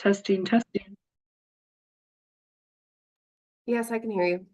Testing, testing. Yes, I can hear you.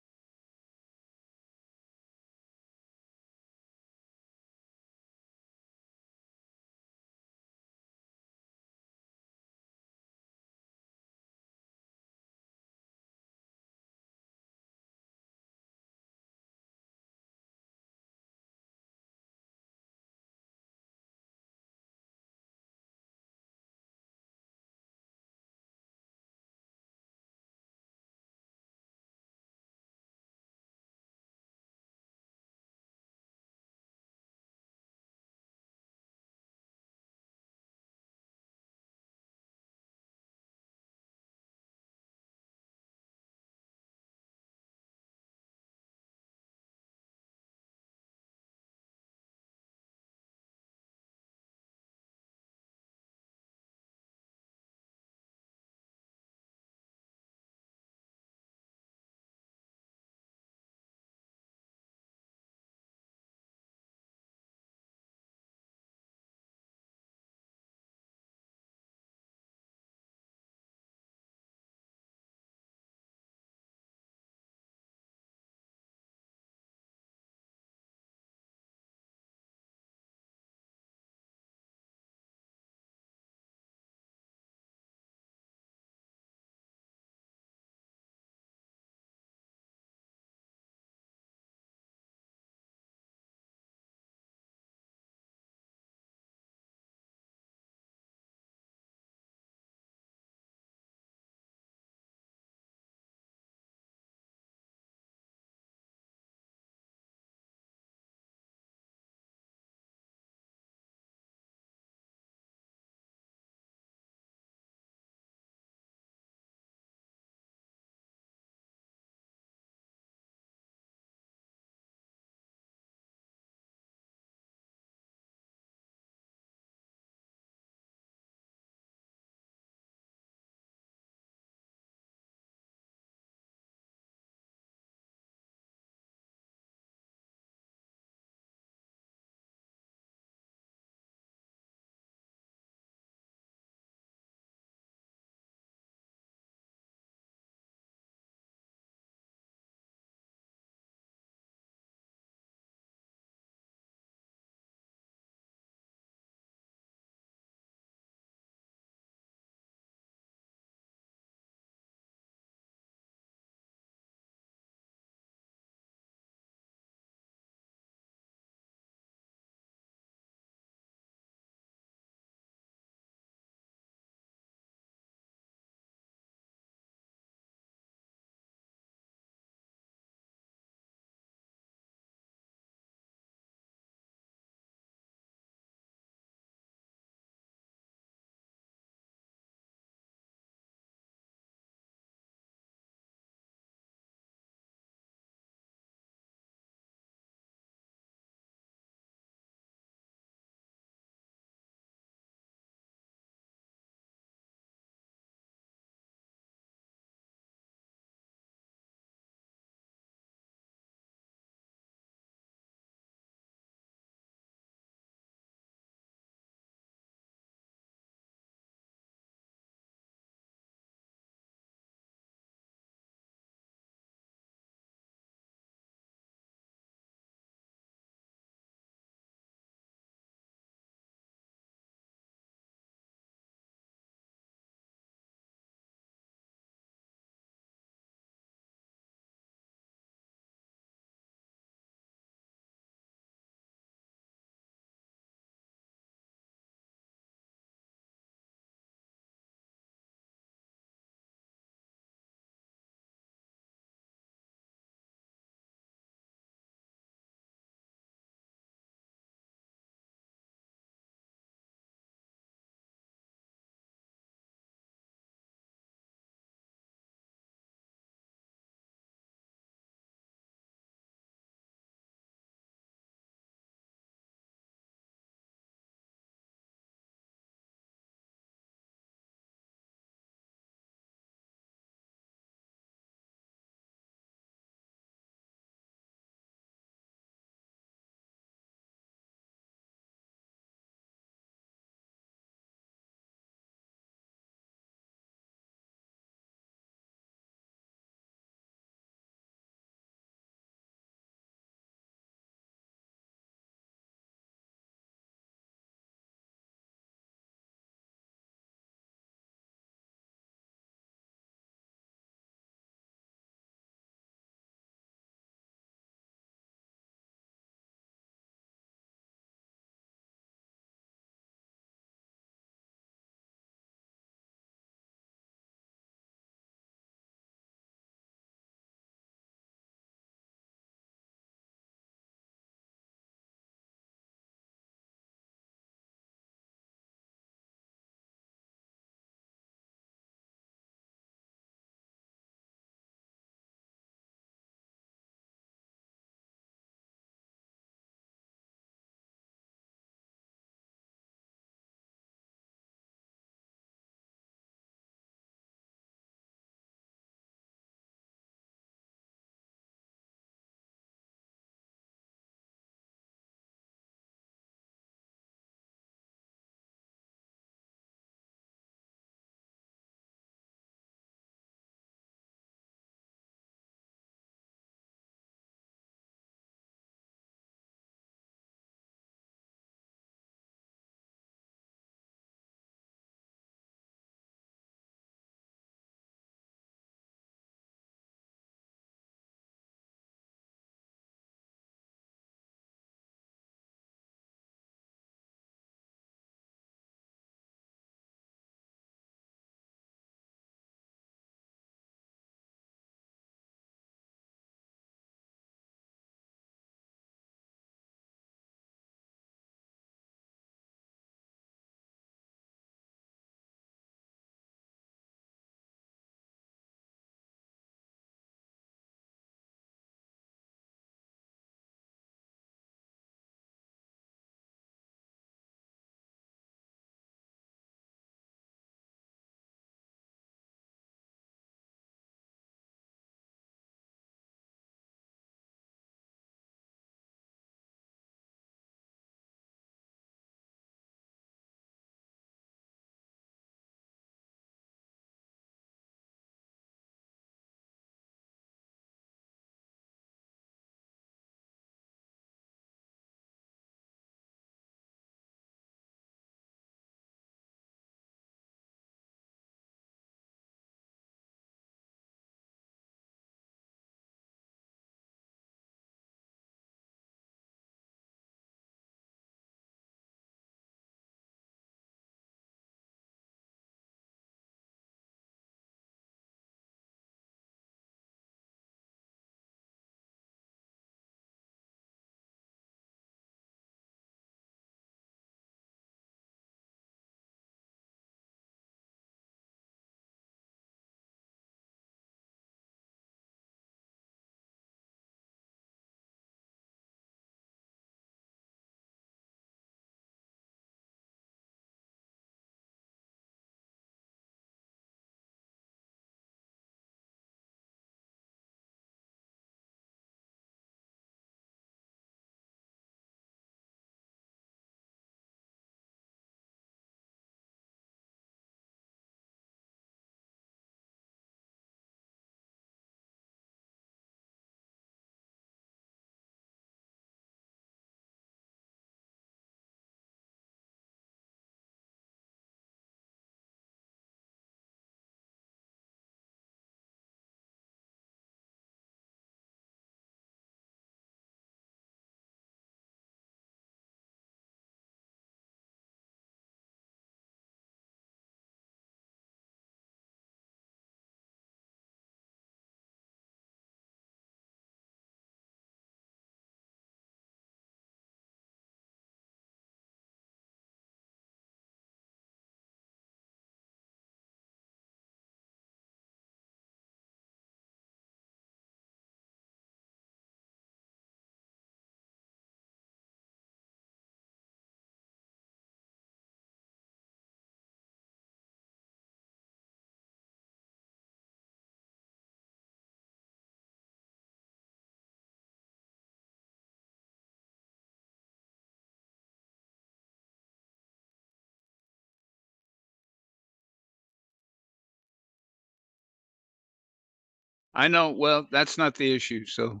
I know, well, that's not the issue, so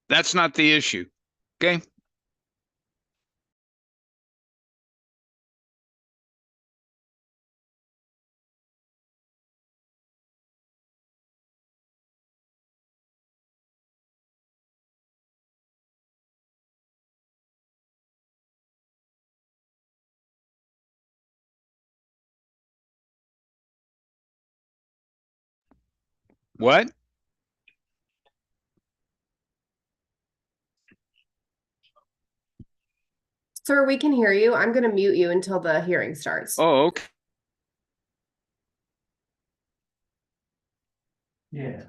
that's not the issue. Okay? What? Sir, we can hear you. I'm going to mute you until the hearing starts. Oh, okay. Yeah.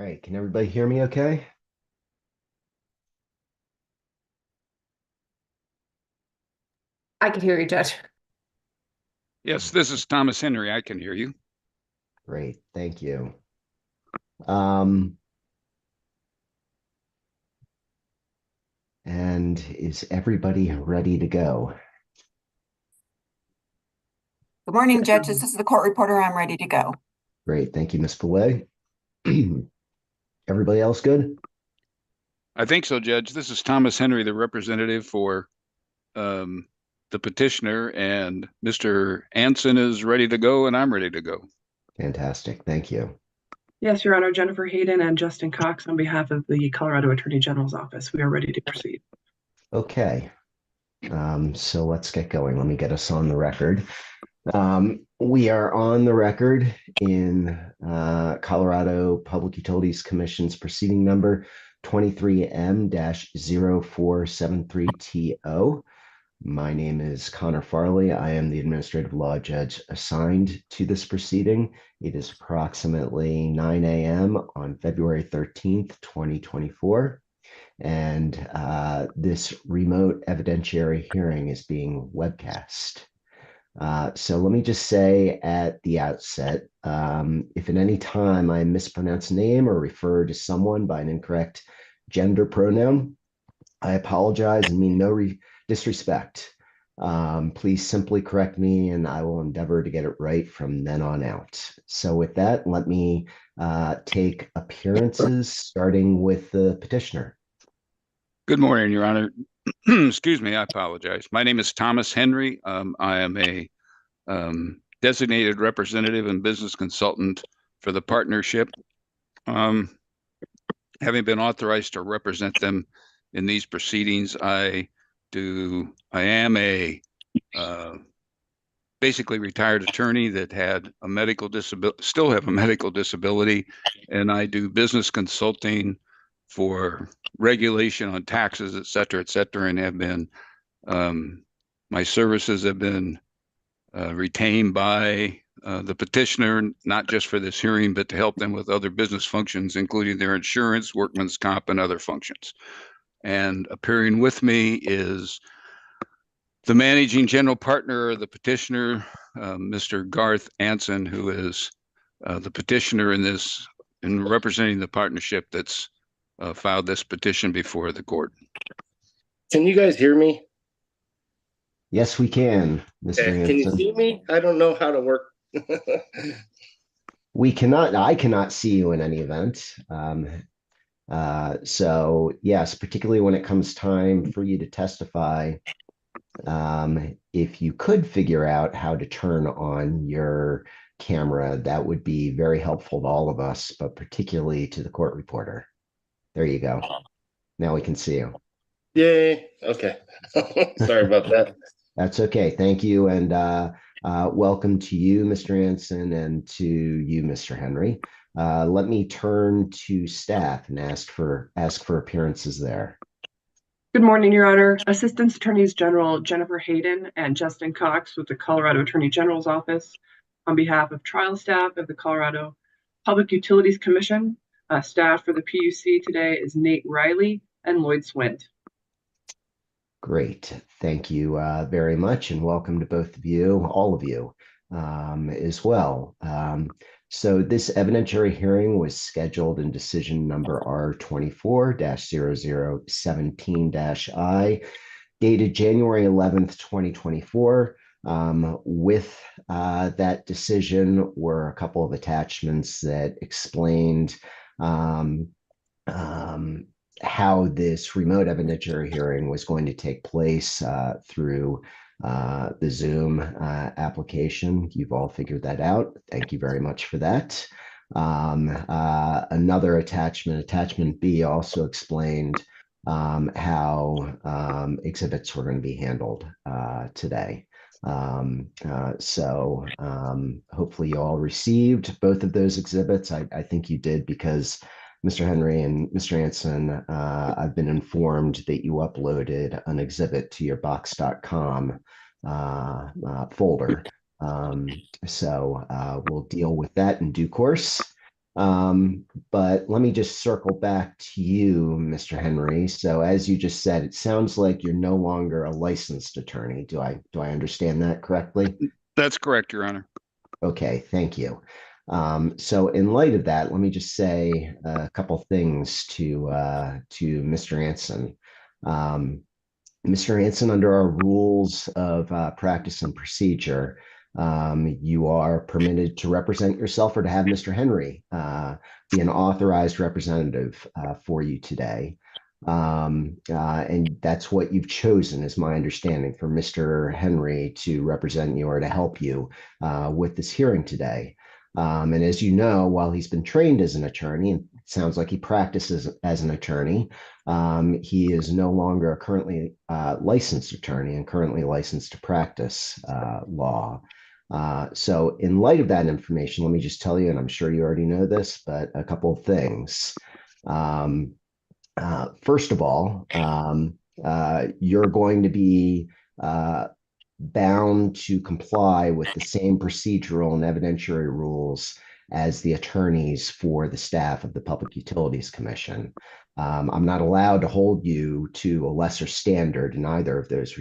right, can everybody hear me okay? I could hear you, Judge. Yes, this is Thomas Henry. I can hear you. Great, thank you. And is everybody ready to go? Good morning, judges. This is the court reporter. I'm ready to go. Great, thank you, Ms. Fillet. Everybody else good? I think so, Judge. This is Thomas Henry, the representative for the petitioner, and Mr. Anson is ready to go, and I'm ready to go. Fantastic, thank you. Yes, Your Honor, Jennifer Hayden and Justin Cox on behalf of the Colorado Attorney General's office. We are ready to proceed. Okay, so let's get going. Let me get us on the record. We are on the record in Colorado Public Utilities Commission's proceeding number 23M-0473TO. My name is Connor Farley. I am the administrative law judge assigned to this proceeding. It is approximately 9 a.m. on February 13th, 2024. And this remote evidentiary hearing is being webcast. So let me just say at the outset, if at any time I mispronounce a name or refer to someone by an incorrect gender pronoun, I apologize and mean no disrespect. Please simply correct me and I will endeavor to get it right from then on out. So with that, let me take appearances, starting with the petitioner. Good morning, Your Honor. Excuse me, I apologize. My name is Thomas Henry. I am a designated representative and business consultant for the partnership. Having been authorized to represent them in these proceedings, I am a basically retired attorney that had a medical disability, still have a medical disability, and I do business consulting for regulation on taxes, et cetera, and have been, my services have been retained by the petitioner, not just for this hearing, but to help them with other business functions, including their insurance, workman's comp, and other functions. And appearing with me is the managing general partner of the petitioner, Mr. Garth Anson, who is the petitioner in this, in representing the partnership that's filed this petition before the court. Can you guys hear me? Yes, we can, Mr. Okay. Can you Hanson. see me? I don't know how to work. We cannot, I cannot see you in any event. So yes, particularly when it comes time for you to testify, if you could figure out how to turn on your camera, that would be very helpful to all of us, but particularly to the court reporter. There you go. Now we can see you. Yay. Okay. Sorry about that. That's okay. Thank you. And welcome to you, Mr. Anson, and to you, Mr. Henry. Let me turn to staff and ask for appearances there. Good morning, Your Honor. Assistant Attorneys General Jennifer Hayden and Justin Cox with the Colorado Attorney General's office on behalf of trial staff of the Colorado Public Utilities Commission. Staff for the PUC today is Nate Riley and Lloyd Swint. Great. Thank you very much, and welcome to both of you, all of you, as well. So this evidentiary hearing was scheduled in decision number R24-0017-I, dated January 11th, 2024. With that decision were a couple of attachments that explained how this remote evidentiary hearing was going to take place through the Zoom application. You've all figured that out. Thank you very much for that. Another attachment B, also explained how exhibits were going to be handled today. So hopefully you all received both of those exhibits. I think you did, because Mr. Henry and Mr. Anson, I've been informed that you uploaded an exhibit to your box.com folder. So we'll deal with that in due course. But let me just circle back to you, Mr. Henry. So as you just said, it sounds like you're no longer a licensed attorney. Do I understand that correctly? That's correct, Your Honor. Okay, thank you. So in light of that, let me just say a couple things to Mr. Anson. Mr. Anson, under our rules of practice and procedure, you are permitted to represent yourself or to have Mr. Henry be an authorized representative for you today. And that's what you've chosen, is my understanding, for Mr. Henry to represent you or to help you with this hearing today. And as you know, while he's been trained as an attorney, and it sounds like he practices as an attorney, he is no longer a currently licensed attorney and currently licensed to practice law. So in light of that information, let me just tell you, and I'm sure you already know this, but a couple of things. First of all, you're going to be bound to comply with the same procedural and evidentiary rules as the attorneys for the staff of the Public Utilities Commission. I'm not allowed to hold you to a lesser standard in either of those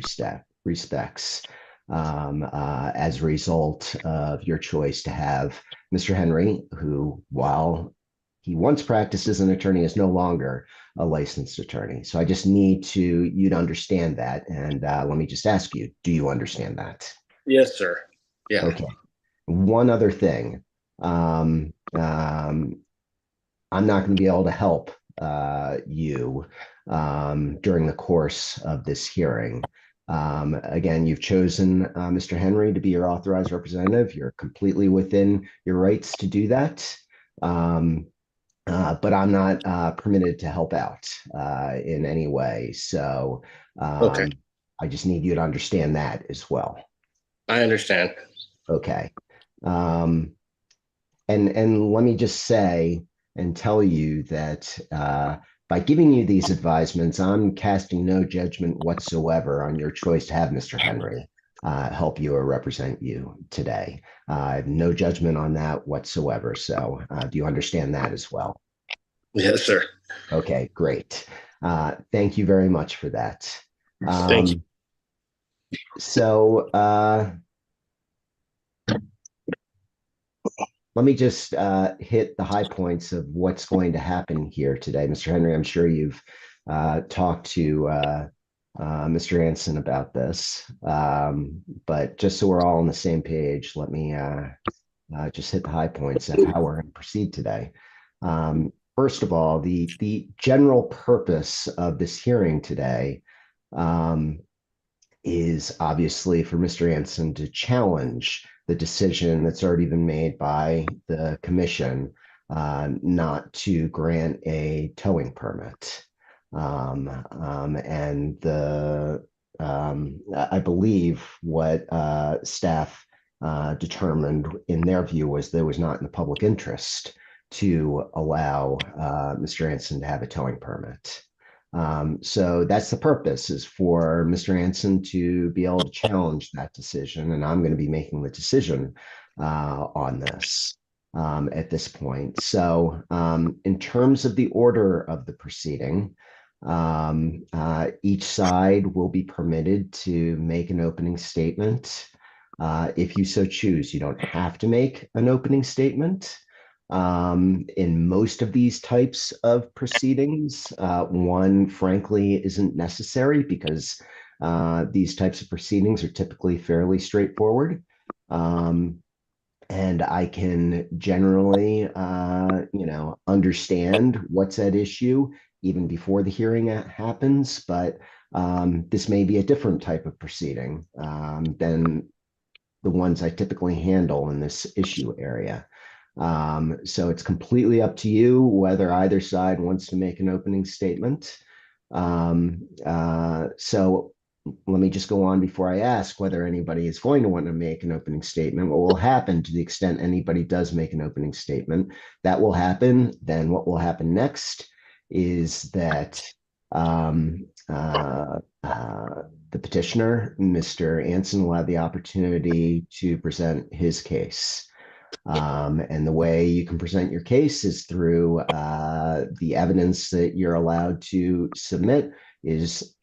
respects as a result of your choice to have Mr. Henry, who, while he once practiced as an attorney, is no longer a licensed attorney. So I just need you to understand that. And let me just ask you, do you understand that? Yes, sir. Yeah. Okay. One other thing. I'm not going to be able to help you during the course of this hearing. Again, you've chosen Mr. Henry to be your authorized representative. You're completely within your rights to do that. But I'm not permitted to help out in any way. So Okay. I just need you to understand that as well. I understand. Okay. And let me just say and tell you that by giving you these advisements, I'm casting no judgment whatsoever on your choice to have Mr. Henry help you or represent you today. I have no judgment on that whatsoever. So do you understand that as well? Yes, sir. Okay, great. Thank you very much for that. Thank you. So let me just hit the high points of what's going to happen here today. Mr. Henry, I'm sure you've talked to Mr. Anson about this, but just so we're all on the same page, let me just hit the high points of how we're going to proceed today. First of all, the general purpose of this hearing today is obviously for Mr. Anson to challenge the decision that's already been made by the commission not to grant a towing permit. And I believe what staff determined in their view was there was not in the public interest to allow Mr. Anson to have a towing permit. So that's the purpose, is for Mr. Anson to be able to challenge that decision. And I'm going to be making the decision on this at this point. So in terms of the order of the proceeding, each side will be permitted to make an opening statement. If you so choose, you don't have to make an opening statement. In most of these types of proceedings, one, frankly, isn't necessary because these types of proceedings are typically fairly straightforward. And I can generally, understand what's at issue even before the hearing happens, but this may be a different type of proceeding than the ones I typically handle in this issue area. So it's completely up to you whether either side wants to make an opening statement. So let me just go on before I ask whether anybody is going to want to make an opening statement. What will happen, to the extent anybody does make an opening statement, that will happen. Then what will happen next is that the petitioner, Mr. Anson, will have the opportunity to present his case. And the way you can present your case is through the evidence that you're allowed to submit is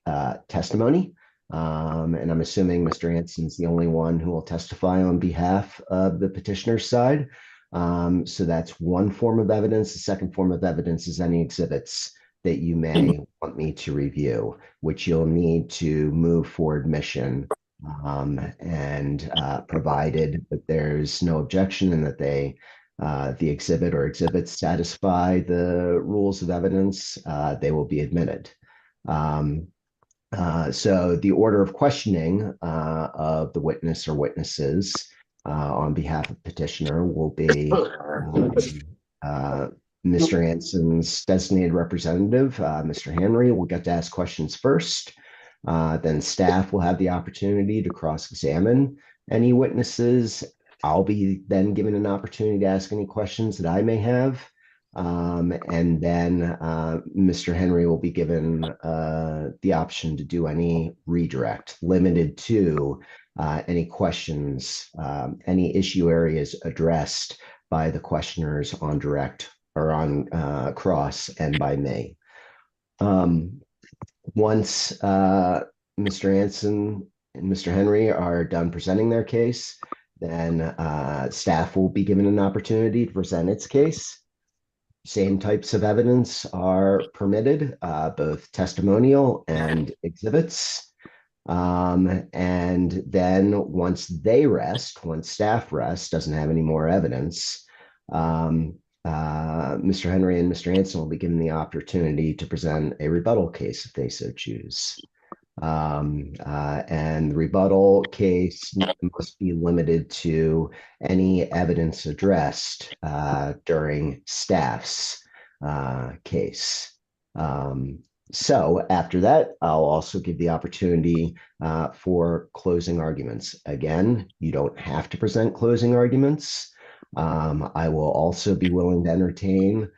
testimony. And I'm assuming Mr. Anson's the only one who will testify on behalf of the petitioner's side. So that's one form of evidence. The second form of evidence is any exhibits that you may want me to review, which you'll need to move for admission. And provided that there's no objection and that the exhibit or exhibits satisfy the rules of evidence, they will be admitted. So the order of questioning of the witness or witnesses on behalf of petitioner will be Mr. Anson's designated representative, Mr. Henry, will get to ask questions first. Then staff will have the opportunity to cross-examine any witnesses. I'll be then given an opportunity to ask any questions that I may have. And then Mr. Henry will be given the option to do any redirect, limited to any questions, any issue areas addressed by the questioners on direct or on cross and by me. Once Mr. Anson and Mr. Henry are done presenting their case, then staff will be given an opportunity to present its case. Same types of evidence are permitted, both testimonial and exhibits. And then once they rest, once staff rests, doesn't have any more evidence, Mr. Henry and Mr. Anson will be given the opportunity to present a rebuttal case if they so choose. And the rebuttal case must be limited to any evidence addressed during staff's case. So after that, I'll also give the opportunity for closing arguments. Again, you don't have to present closing arguments. I will also be willing to entertain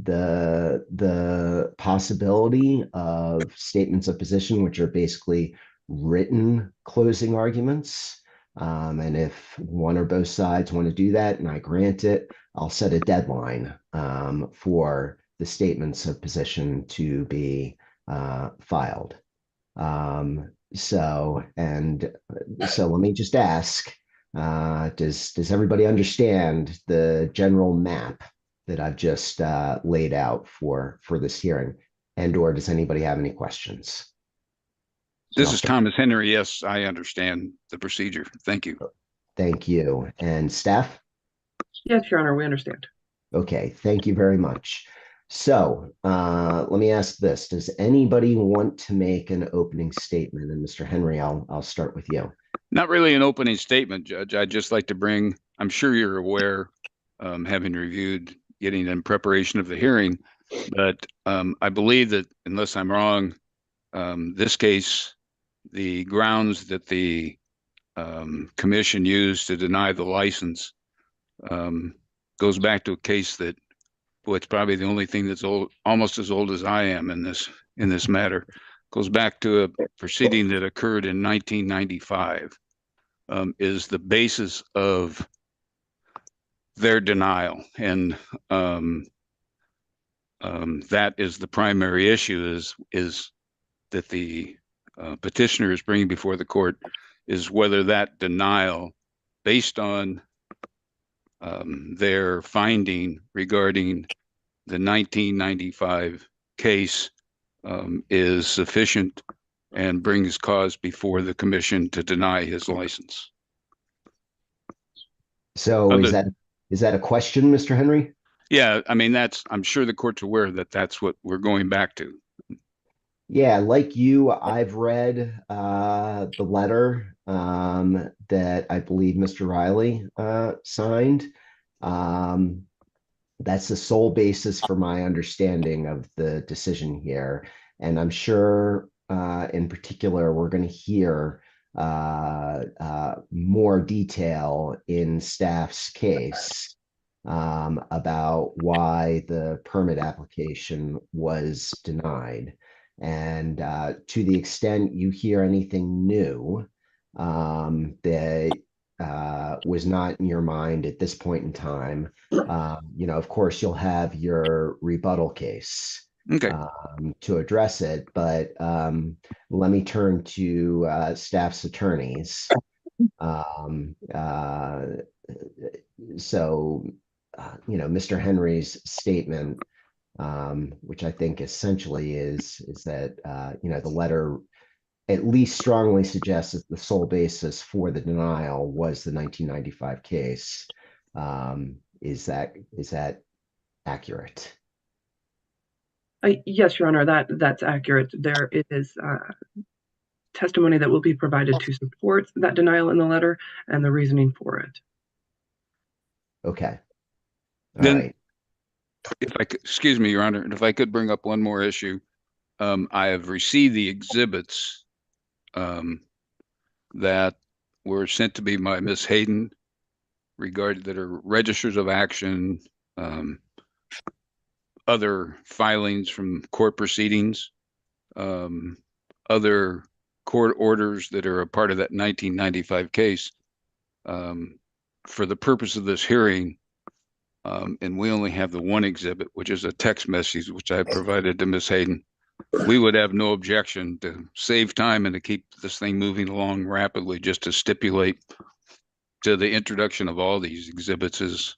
the possibility of statements of position, which are basically written closing arguments. And if one or both sides want to do that and I grant it, I'll set a deadline for the statements of position to be filed. So let me just ask, does everybody understand the general map that I've just laid out for this hearing? And or does anybody have any questions? This is Thomas Henry. Yes, I understand the procedure. Thank you. Thank you. And staff? Yes, Your Honor, we understand. Okay, thank you very much. So let me ask this. Does anybody want to make an opening statement? And Mr. Henry, I'll start with you. Not really an opening statement, Judge. I'd just like to bring, I'm sure you're aware, having reviewed, getting in preparation of the hearing, but I believe that unless I'm wrong, this case, the grounds that the commission used to deny the license goes back to a case that, well, it's probably the only thing that's old, almost as old as I am in this matter. Goes back to a proceeding that occurred in 1995, is the basis of their denial. And that is the primary issue, is that the petitioner is bringing before the court is whether that denial, based on their finding regarding the 1995 case, is sufficient and brings cause before the commission to deny his license. So is that a question, Mr. Henry? Yeah, I mean, I'm sure the court's aware that that's what we're going back to. Yeah, like you, I've read the letter that I believe Mr. Riley signed. That's the sole basis for my understanding of the decision here. And I'm sure in particular, we're going to hear more detail in staff's case about why the permit application was denied. And to the extent you hear anything new that was not in your mind at this point in time. Of course, you'll have your rebuttal case Okay. to address it, but let me turn to staff's attorneys. Mr. Henry's statement, which I think essentially is that the letter at least strongly suggests that the sole basis for the denial was the 1995 case. Is that accurate? Yes, Your Honor, that's accurate. There is testimony that will be provided to support that denial in the letter and the reasoning for it. Okay. All Then, right. if I could, excuse me, Your Honor, and if I could bring up one more issue, I have received the exhibits that were sent to me by Miss Hayden that are registers of action, other filings from court proceedings, other court orders that are a part of that 1995 case. For the purpose of this hearing, and we only have the one exhibit, which is a text message, which I provided to Miss Hayden. We would have no objection to save time and to keep this thing moving along rapidly, just to stipulate to the introduction of all these exhibits as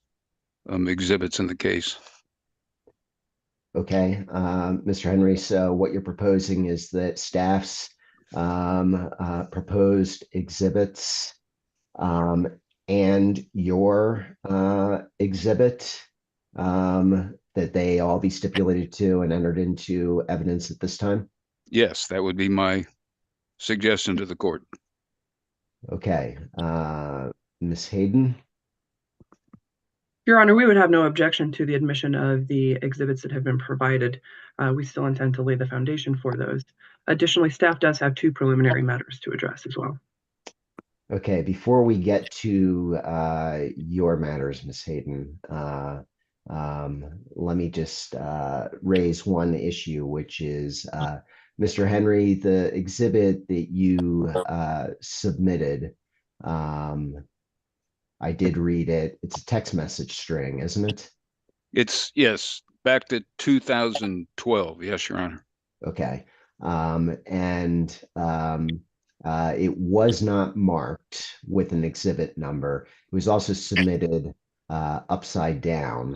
exhibits in the case. Okay, Mr. Henry, so what you're proposing is that staff's proposed exhibits and your exhibit, that they all be stipulated to and entered into evidence at this time? Yes, that would be my suggestion to the court. Okay, Ms. Hayden? Your Honor, we would have no objection to the admission of the exhibits that have been provided. We still intend to lay the foundation for those. Additionally, staff does have 2 preliminary matters to address as well. Okay, before we get to your matters, Ms. Hayden, let me just raise one issue, which is, Mr. Henry, the exhibit that you submitted, I did read it. It's a text message string, isn't it? It's, yes, back to 2012. Yes, Your Honor. Okay. It was not marked with an exhibit number. It was also submitted upside down.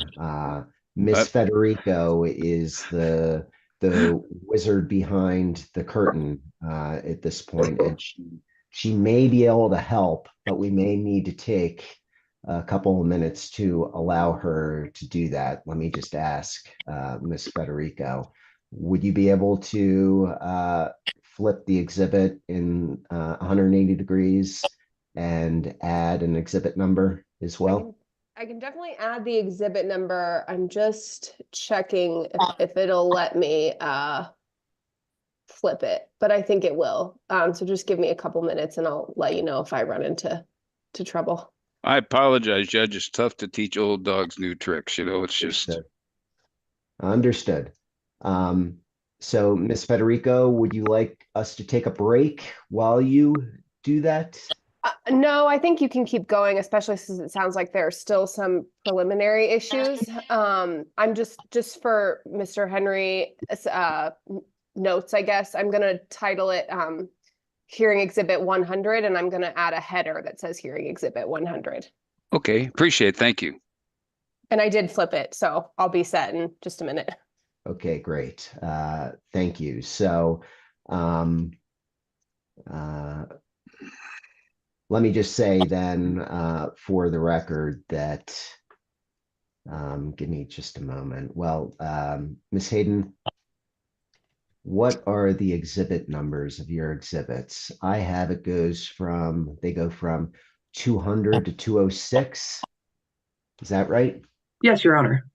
Miss Federico is the wizard behind the curtain at this point, and she may be able to help, but we may need to take a couple of minutes to allow her to do that. Let me just ask Miss Federico, would you be able to flip the exhibit in 180 degrees and add an exhibit number as well? I can definitely add the exhibit number. I'm just checking if it'll let me flip it, but I think it will. So just give me a couple minutes and I'll let you know if I run into trouble. I apologize, Judge. It's tough to teach old dogs new tricks. It's just. Understood. So, Ms. Federico, would you like us to take a break while you do that? No, I think you can keep going, especially since it sounds like there are still some preliminary issues. I'm just for Mr. Henry notes, I guess. I'm going to title it Hearing Exhibit 100, and I'm going to add a header that says Hearing Exhibit 100. Okay, appreciate it. Thank you. And I did flip it, so I'll be set in just a minute. Okay, great. Thank you. So, let me just say then, for the record, that, give me just a moment. Well, Ms. Hayden, what are the exhibit numbers of your exhibits? I have they go from 200 to 206. Is that right? Yes, Your Honor.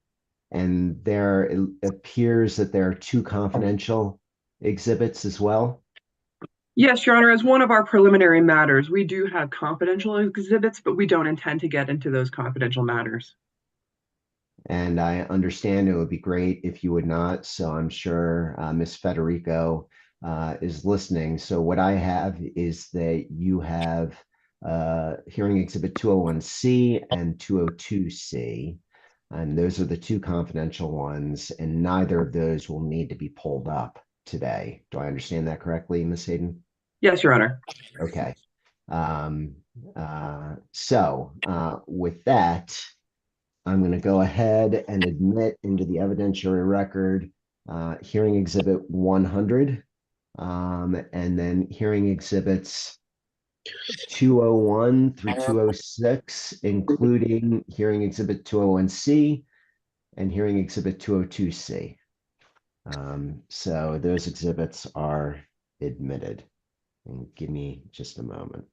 And it appears that there are 2 confidential exhibits as well. Yes, Your Honor. As one of our preliminary matters, we do have confidential exhibits, but we don't intend to get into those confidential matters. And I understand it would be great if you would not. So I'm sure Ms. Federico is listening. So what I have is that you have hearing exhibit 201C and 202C. And those are the two confidential ones, and neither of those will need to be pulled up today. Do I understand that correctly, Ms. Hayden? Yes, Your Honor. Okay. With that, I'm going to go ahead and admit into the evidentiary record hearing exhibit 100, and then hearing exhibits 201 through 206, including hearing exhibit 201C and hearing exhibit 202C. So those exhibits are admitted. And give me just a moment.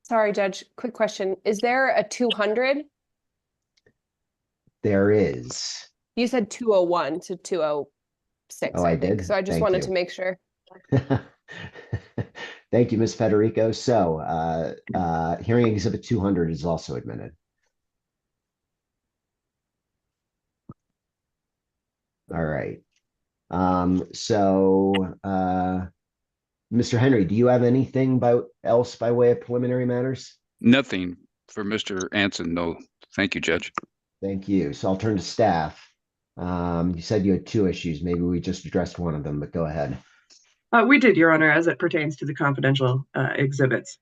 Sorry, Judge, quick question. Is there a 200? There is. You said 201 to 206, Oh, I I think. did? So I just Thank wanted you. to make sure. Thank you, Ms. Federico. So hearing exhibit 200 is also admitted. All right. Mr. Henry, do you have anything else by way of preliminary matters? Nothing for Mr. Anson. No, thank you, Judge. Thank you. So I'll turn to staff. You said you had two issues. Maybe we just addressed one of them, but go ahead. We did, Your Honor, as it pertains to the confidential exhibits.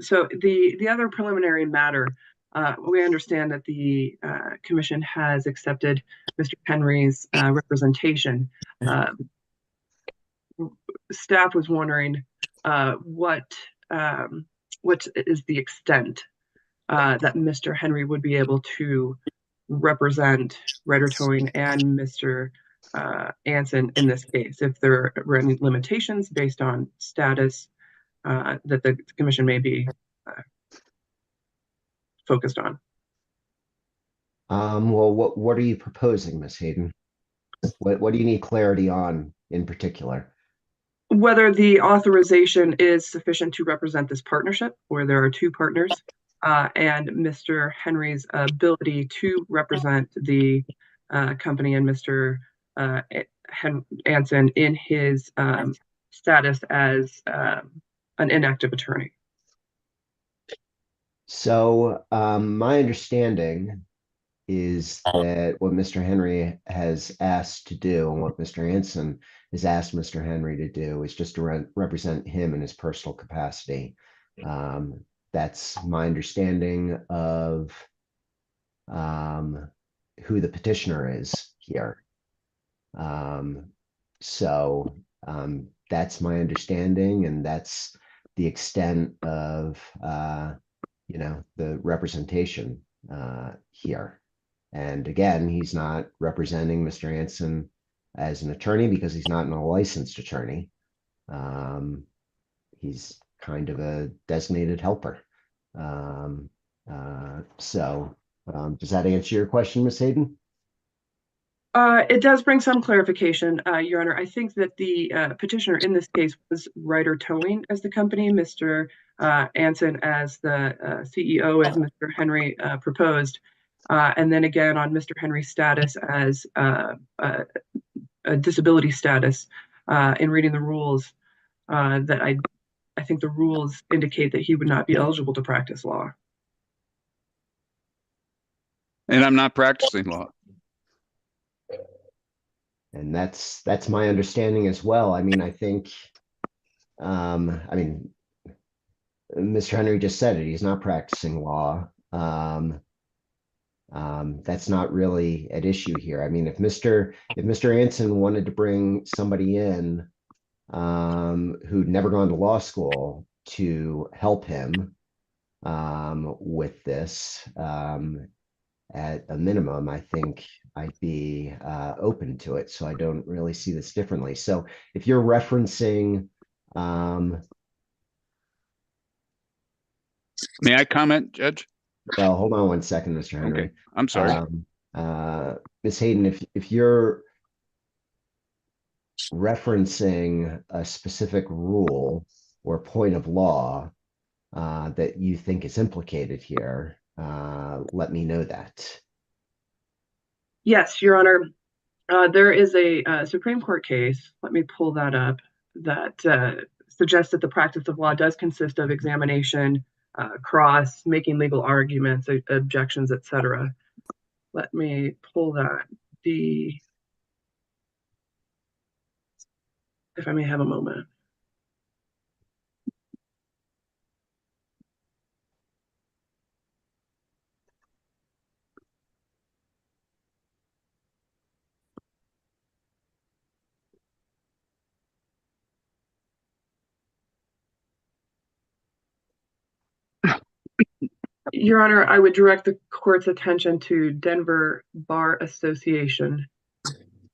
So the other preliminary matter, we understand that the commission has accepted Mr. Henry's representation. Staff was wondering what is the extent that Mr. Henry would be able to represent Ryder Towing and Mr. Anson in this case, if there were any limitations based on status that the commission may be focused on. Well, what are you proposing, Ms. Hayden? What do you need clarity on in particular? Whether the authorization is sufficient to represent this partnership, where there are two partners, and Mr. Henry's ability to represent the company and Mr. Anson in his status as an inactive attorney. So my understanding is that what Mr. Henry has asked to do and what Mr. Anson has asked Mr. Henry to do is just to represent him in his personal capacity. That's my understanding of who the petitioner is here. That's my understanding, and that's the extent of the representation here. And again, he's not representing Mr. Anson as an attorney because he's not a licensed attorney. He's kind of a designated helper. Does that answer your question, Ms. Hayden? It does bring some clarification, Your Honor. I think that the petitioner in this case was Ryder Towing as the company, Mr. Anson as the CEO, as Mr. Henry proposed. And then again on Mr. Henry's status as a disability status, in reading the rules, that I think the rules indicate that he would not be eligible to practice law. And I'm not practicing law. And that's my understanding as well. I mean, I think, Mr. Henry just said it. He's not practicing law. That's not really at issue here. I mean, if Mr. Anson wanted to bring somebody in who'd never gone to law school to help him with this, at a minimum, I think I'd be open to it. So I don't really see this differently. So if you're referencing, May I comment, Judge? well, hold on one second, Mr. Henry. Okay, I'm sorry. Ms. Hayden, if you're referencing a specific rule or point of law that you think is implicated here, let me know that. Yes, Your Honor. There is a Supreme Court case, let me pull that up, that suggests that the practice of law does consist of examination cross, making legal arguments, objections, etc. Let me pull that. If I may have a moment. Your Honor, I would direct the court's attention to Denver Bar Association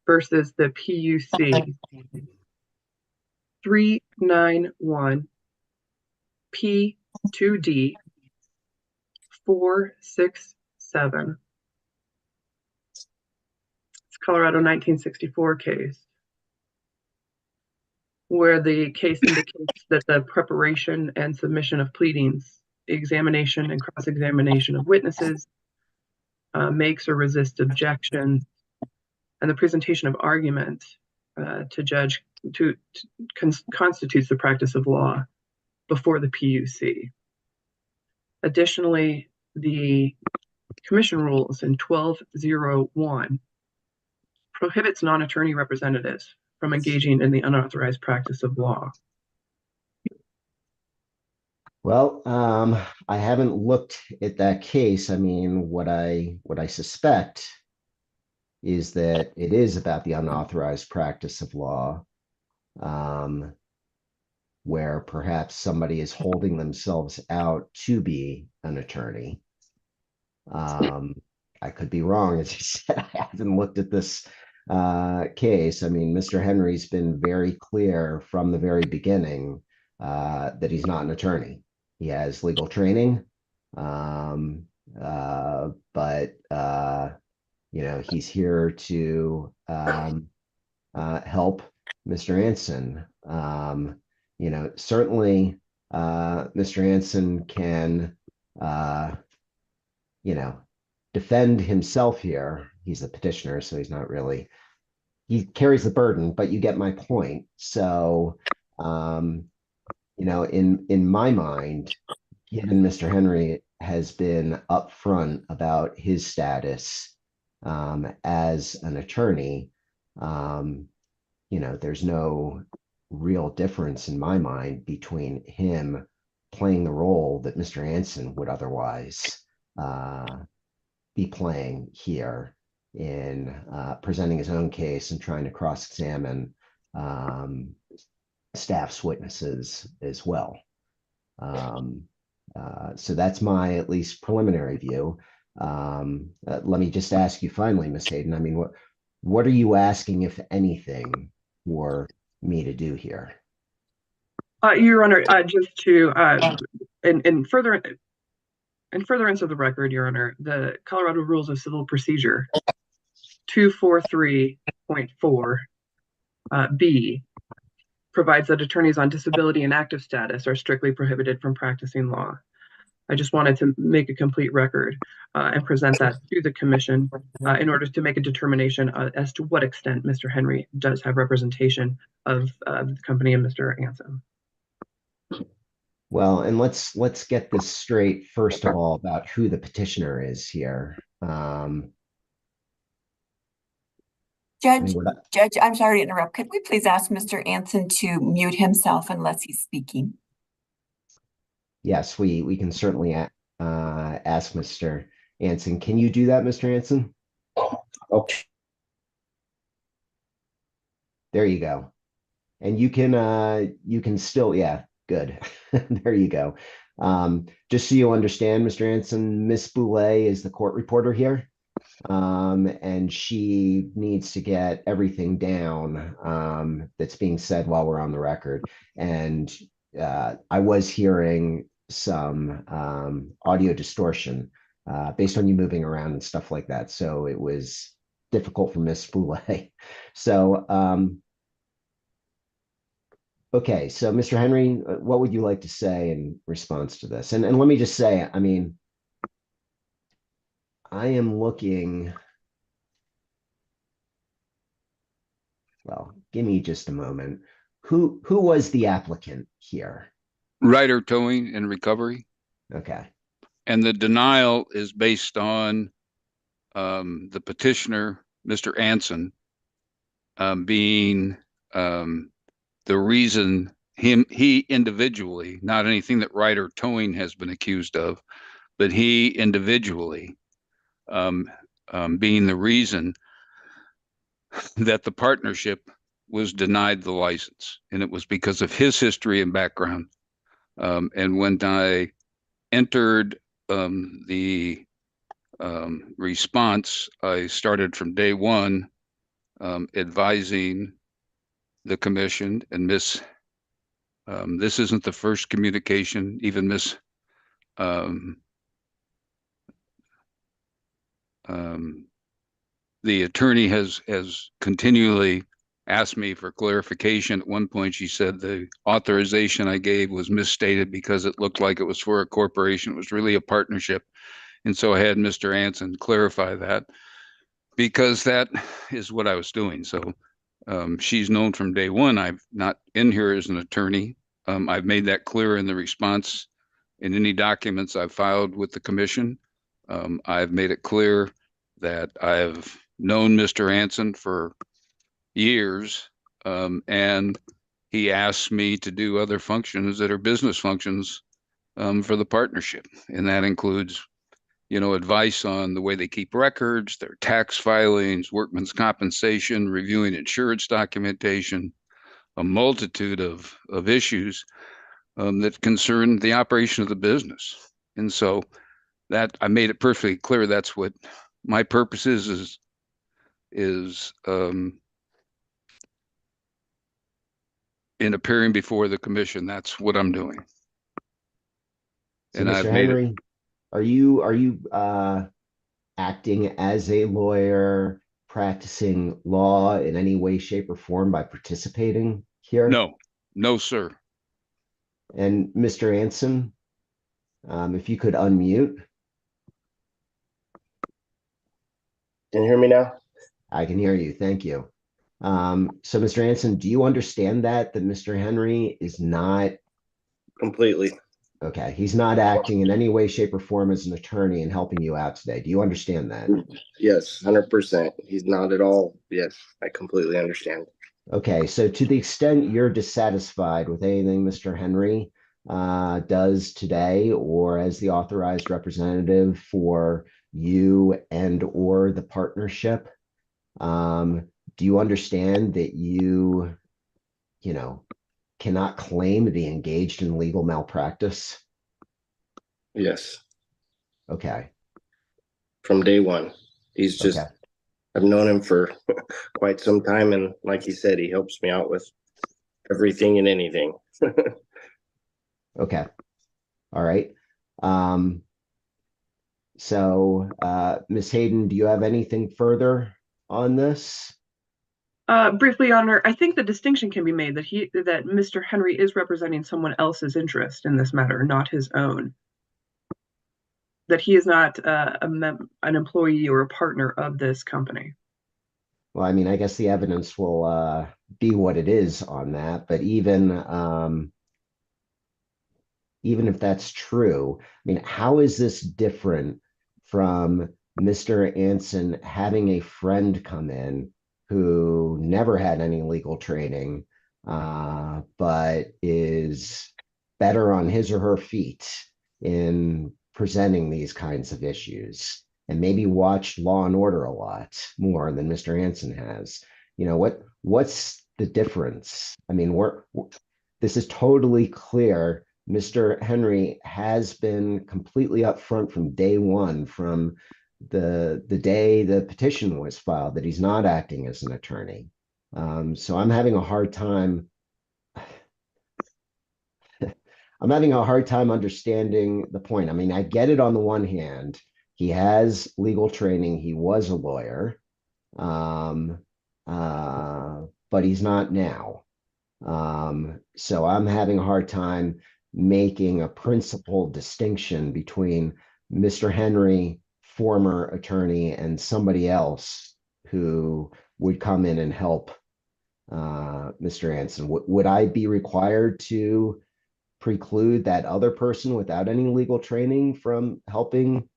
versus the PUC 391 P2D 467. It's Colorado 1964 case, where the case indicates that the preparation and submission of pleadings, examination and cross-examination of witnesses, makes or resists objection, and the presentation of argument to judge constitutes the practice of law before the PUC. Additionally, the commission rules in 1201 prohibits non-attorney representatives from engaging in the unauthorized practice of law. Well, I haven't looked at that case. I mean, what I suspect is that it is about the unauthorized practice of law, where perhaps somebody is holding themselves out to be an attorney. I could be wrong. As I said, I haven't looked at this case. I mean, Mr. Henry's been very clear from the very beginning that he's not an attorney. He has legal training, but you know, he's here to help Mr. Anson. You know, certainly Mr. Anson can, you know, defend himself here. He's a petitioner, so he's not really, he carries the burden, but you get my point. So, you know, in my mind, given Mr. Henry has been upfront about his status as an attorney, you know, there's no real difference in my mind between him playing the role that Mr. Anson would otherwise be playing here in presenting his own case and trying to cross-examine staff's witnesses as well. So that's my at least preliminary view. Let me just ask you finally, Ms. Hayden, I mean, what are you asking, if anything, for me to do here? Your Honor, just to in furtherance of the record, Your Honor, the Colorado Rules of Civil Procedure 243.4 B provides that attorneys on disability and active status are strictly prohibited from practicing law. I just wanted to make a complete record and present that to the commission in order to make a determination as to what extent Mr. Henry does have representation of the company and Mr. Anson. Well, and let's get this straight first of all about who the petitioner is here. Judge, I'm sorry to interrupt. Could we please ask Mr. Anson to mute himself unless he's speaking? Yes, we can certainly ask Mr. Anson. Can you do that, Mr. Anson? Okay. There you go. And you can still, yeah, good. There you go. Just so you understand, Mr. Anson, Miss Boulay is the court reporter here. And she needs to get everything down that's being said while we're on the record. And I was hearing some audio distortion based on you moving around and stuff like that. So it was difficult for Miss Boulay. So, okay. So Mr. Henry, what would you like to say in response to this? And let me just say, I mean, I am looking, well, give me just a moment. Who was the applicant here? Ryder Towing and Recovery. Okay. And the denial is based on the petitioner, Mr. Anson, being the reason he individually, not anything that Ryder Towing has been accused of, but he individually being the reason that the partnership was denied the license. And it was because of his history and background. And when I entered the response, I started from day one advising the commission and this isn't the first communication, even Miss the attorney has continually asked me for clarification. At one point, she said the authorization I gave was misstated because it looked like it was for a corporation. It was really a partnership. And so I had Mr. Anson clarify that because that is what I was doing. So she's known from day one. I've not in here as an attorney. I've made that clear in the response in any documents I've filed with the commission. I've made it clear that I've known Mr. Anson for years, and he asked me to do other functions that are business functions for the partnership. And that includes, advice on the way they keep records, their tax filings, workman's compensation, reviewing insurance documentation, a multitude of issues that concern the operation of the business. And so that I made it perfectly clear that's what my purpose is in appearing before the commission. That's what I'm doing. So And I've Mr. made it. Henry, are you acting as a lawyer, practicing law in any way, shape, or form by participating here? No, sir. And Mr. Anson, if you could unmute. Can you hear me now? I can hear you. Thank you. So Mr. Anson, do you understand that Mr. Henry is not Completely. okay? He's not acting in any way, shape, or form as an attorney and helping you out today. Do you understand that? Yes, 100%. He's not at all. Yes, I completely understand. Okay, so to the extent you're dissatisfied with anything Mr. Henry does today or as the authorized representative for you and or the partnership, do you understand that you cannot claim to be engaged in legal malpractice? Yes, Okay. from day one. He's just, Okay. I've known him for quite some time. And like he said, he helps me out with everything and anything. Okay. All right. So Ms. Hayden, do you have anything further on this? Briefly, Your Honor, I think the distinction can be made that Mr. Henry is representing someone else's interest in this matter, not his own. That he is not an employee or a partner of this company. Well, I mean, I guess the evidence will be what it is on that, but even if that's true, I mean, how is this different from Mr. Anson having a friend come in who never had any legal training, but is better on his or her feet in presenting these kinds of issues and maybe watched Law and Order a lot more than Mr. Anson has? What's the difference? I mean, this is totally clear. Mr. Henry has been completely upfront from day one, from the day the petition was filed, that he's not acting as an attorney. So I'm having a hard time. I'm having a hard time understanding the point. I mean, I get it on the one hand. He has legal training. He was a lawyer, but he's not now. So I'm having a hard time making a principled distinction between Mr. Henry, former attorney, and somebody else who would come in and help Mr. Anson. Would I be required to preclude that other person without any legal training from helping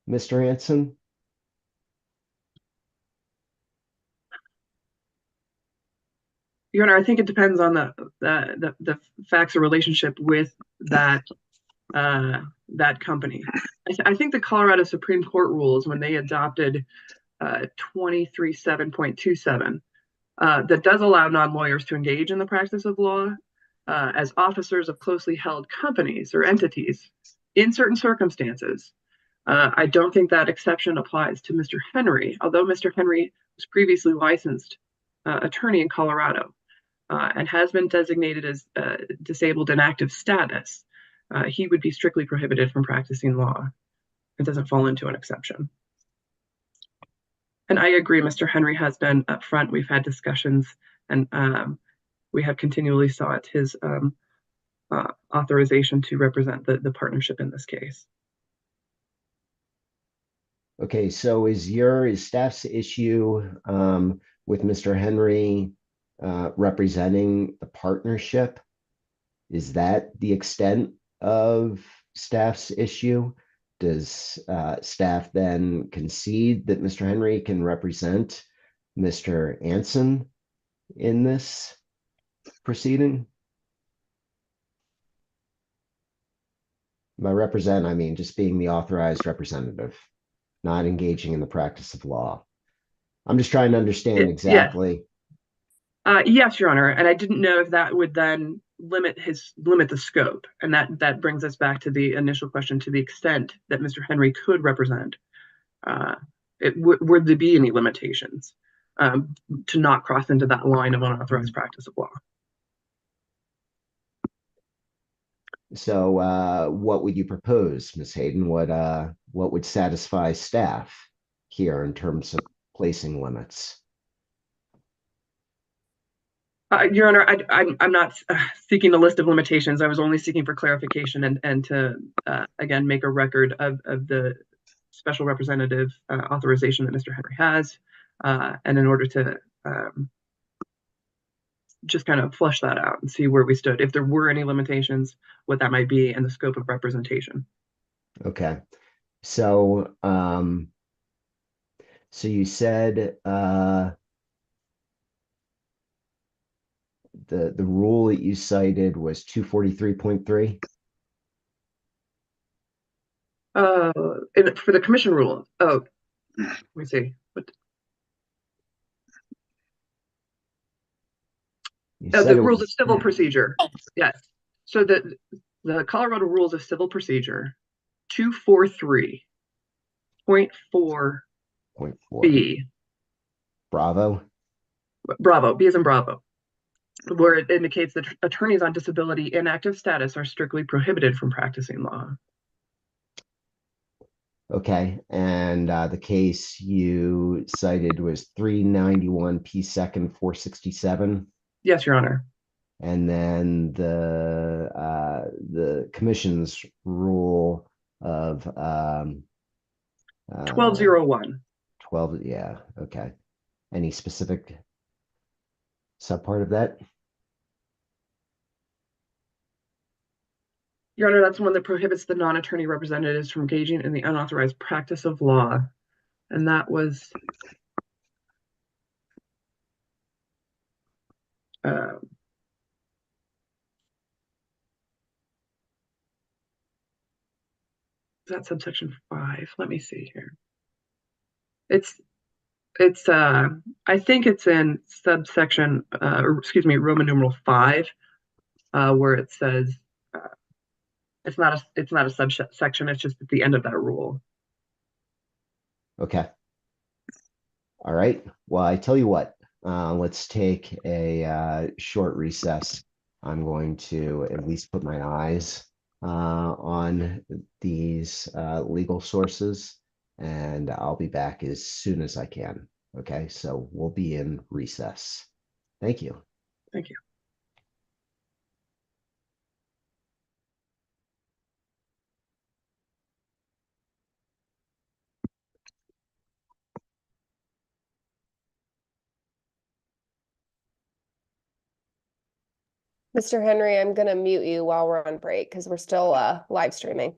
Mr. Anson? Your Honor, I think it depends on the facts or relationship with that that company. I think the Colorado Supreme Court rules, when they adopted 23.7.27, that does allow non-lawyers to engage in the practice of law as officers of closely held companies or entities in certain circumstances. I don't think that exception applies to Mr. Henry, although Mr. Henry was previously licensed attorney in Colorado and has been designated as disabled in active status. He would be strictly prohibited from practicing law. It doesn't fall into an exception. And I agree, Mr. Henry has been upfront. We've had discussions, and we have continually sought his authorization to represent the partnership in this case. Okay, so is staff's issue with Mr. Henry representing the partnership? Is that the extent of staff's issue? Does staff then concede that Mr. Henry can represent Mr. Anson in this proceeding? By represent, I mean just being the authorized representative, not engaging in the practice of law. I'm just trying to understand exactly. Yes, Your Honor, and I didn't know if that would then limit the scope, and that brings us back to the initial question: to the extent that Mr. Henry could represent, would there be any limitations to not cross into that line of unauthorized practice of law? So, what would you propose, Ms. Hayden? What would satisfy staff here in terms of placing limits? Your Honor, I'm not seeking a list of limitations. I was only seeking for clarification and to, again, make a record of the special representative authorization that Mr. Henry has, and in order to just kind of flush that out and see where we stood, if there were any limitations, what that might be, and the scope of representation. Okay. So, so you said the rule that you cited was 243.3? For the commission rule. Oh, let me see. The rules of civil procedure. Yes. So the Colorado Rules of Civil Procedure 243.4B. Bravo. Bravo. B as in Bravo. Where it indicates that attorneys on disability in active status are strictly prohibited from practicing law. Okay, and the case you cited was 391 P. 2nd 467. Yes, Your Honor. And then the commission's rule of 1201. 12. Yeah. Okay. Any specific subpart of that? Your Honor, that's one that prohibits the non-attorney representatives from engaging in the unauthorized practice of law. And that was that subsection 5? Let me see here. I think it's in subsection, Roman numeral 5, where it says it's not a subsection. It's just at the end of that rule. Okay. All right. Well, I tell you what, let's take a short recess. I'm going to at least put my eyes on these legal sources, and I'll be back as soon as I can. Okay, so we'll be in recess. Thank you. Thank you. Mr. Henry, I'm gonna mute you while we're on break because we're still live streaming.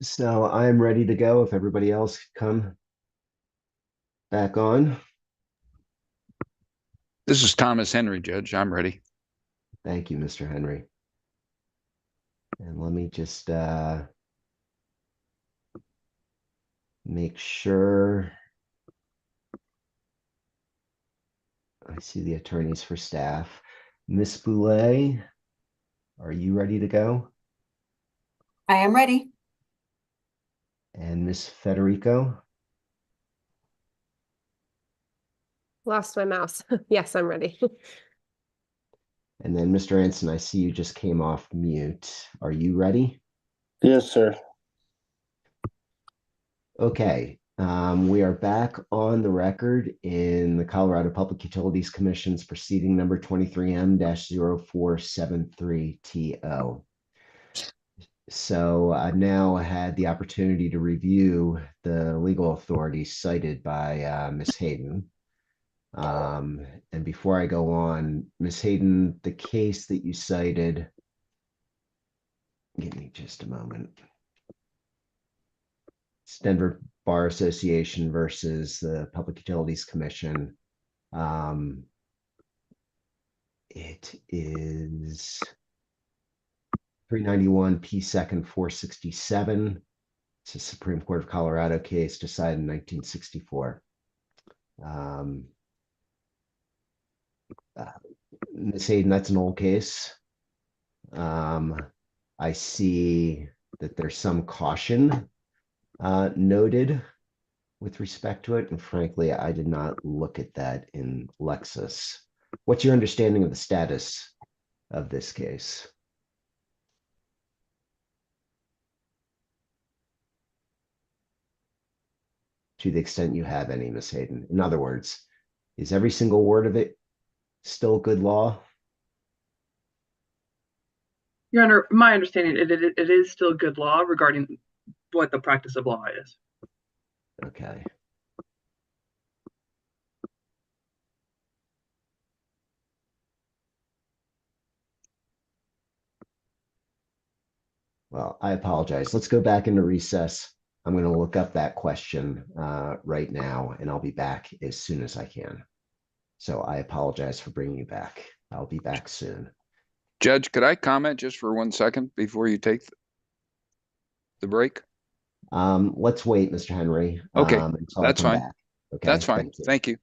So I'm ready to go if everybody else could come back on. This is Thomas Henry, Judge. I'm ready. Thank you, Mr. Henry. And let me just make sure I see the attorneys for staff. Miss Boulay, are you ready to go? I am ready. And Miss Federico? Lost my mouse. Yes, I'm ready. And then Mr. Anson, I see you just came off mute. Are you ready? Yes, sir. Okay, we are back on the record in the Colorado Public Utilities Commission's proceeding number 23M-0473TO. So I've now had the opportunity to review the legal authorities cited by Ms. Hayden. And before I go on, Ms. Hayden, the case that you cited, give me just a moment. It's Denver Bar Association versus the Public Utilities Commission. It is 391 P. Second 467. It's a Supreme Court of Colorado case decided in 1964. Ms. Hayden, that's an old case. I see that there's some caution noted with respect to it. And frankly, I did not look at that in Lexis. What's your understanding of the status of this case? To the extent you have any, Ms. Hayden. In other words, is every single word of it still good law? Your Honor, my understanding, it is still good law regarding what the practice of law is. Okay. Well, I apologize. Let's go back into recess. I'm going to look up that question right now, and I'll be back as soon as I can. So I apologize for bringing you back. I'll be back soon. Judge, could I comment just for 1 second before you take the break? Let's wait, Mr. Henry. Okay, until I that's come fine. back. Okay, That's fine. Thank you. Thank you.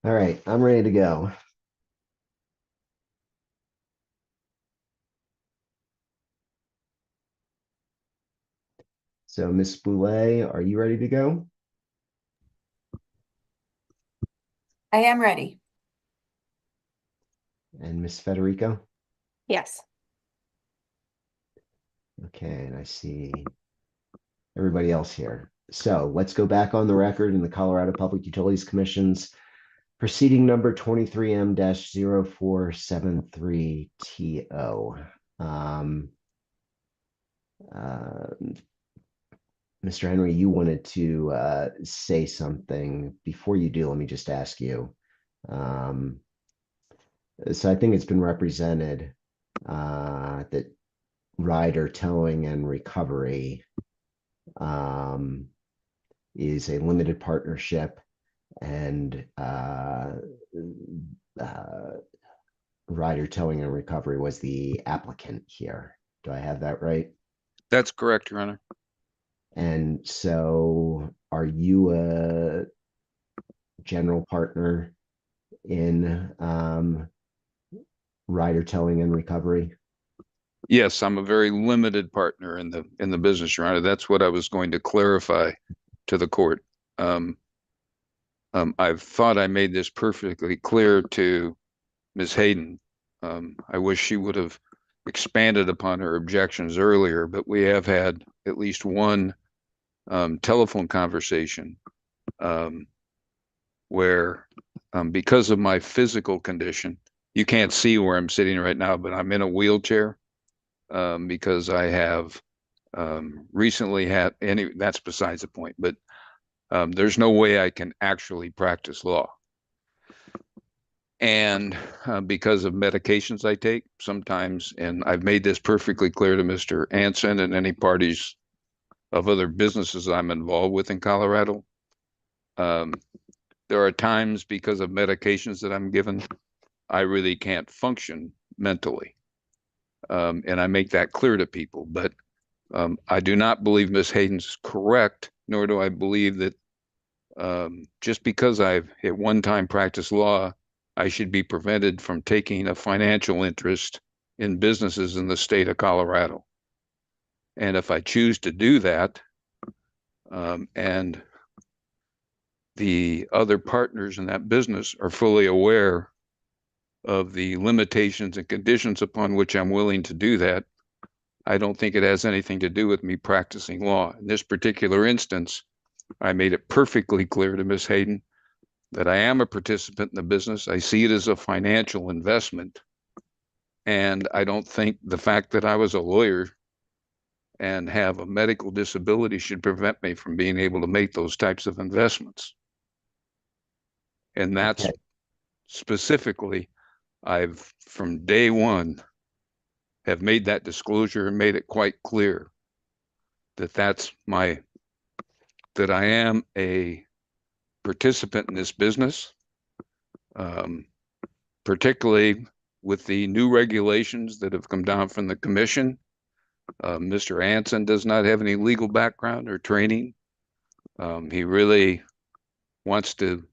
All right, I'm ready to go. So Ms. Boulay, are you ready to go? I am ready. And Ms. Federico? Yes. Okay, and I see everybody else here. So let's go back on the record in the Colorado Public Utilities Commission's proceeding number 23M-0473TO. Mr. Henry, you wanted to say something. Before you do, let me just ask you. So I think it's been represented that Ryder Towing and Recovery is a limited partnership, and Ryder Towing and Recovery was the applicant here. Do I have that right? That's correct, Your Honor. And so are you a general partner in Ryder Towing and Recovery? Yes, I'm a very limited partner in the business, Your Honor. That's what I was going to clarify to the court. I've thought I made this perfectly clear to Ms. Hayden. I wish she would have expanded upon her objections earlier, but we have had at least one telephone conversation where, because of my physical condition, you can't see where I'm sitting right now, but I'm in a wheelchair because I have recently had that's besides the point, but there's no way I can actually practice law. And because of medications I take sometimes, and I've made this perfectly clear to Mr. Anson and any parties of other businesses I'm involved with in Colorado, there are times because of medications that I'm given, I really can't function mentally. And I make that clear to people, but I do not believe Ms. Hayden's correct, nor do I believe that just because I've at one time practiced law, I should be prevented from taking a financial interest in businesses in the state of Colorado. And if I choose to do that, and the other partners in that business are fully aware of the limitations and conditions upon which I'm willing to do that, I don't think it has anything to do with me practicing law. In this particular instance, I made it perfectly clear to Ms. Hayden that I am a participant in the business. I see it as a financial investment. And I don't think the fact that I was a lawyer and have a medical disability should prevent me from being able to make those types of investments. And that's specifically, I've from day one have made that disclosure and made it quite clear that that I am a participant in this business, particularly with the new regulations that have come down from the commission. Mr. Anson does not have any legal background or training. He really wants the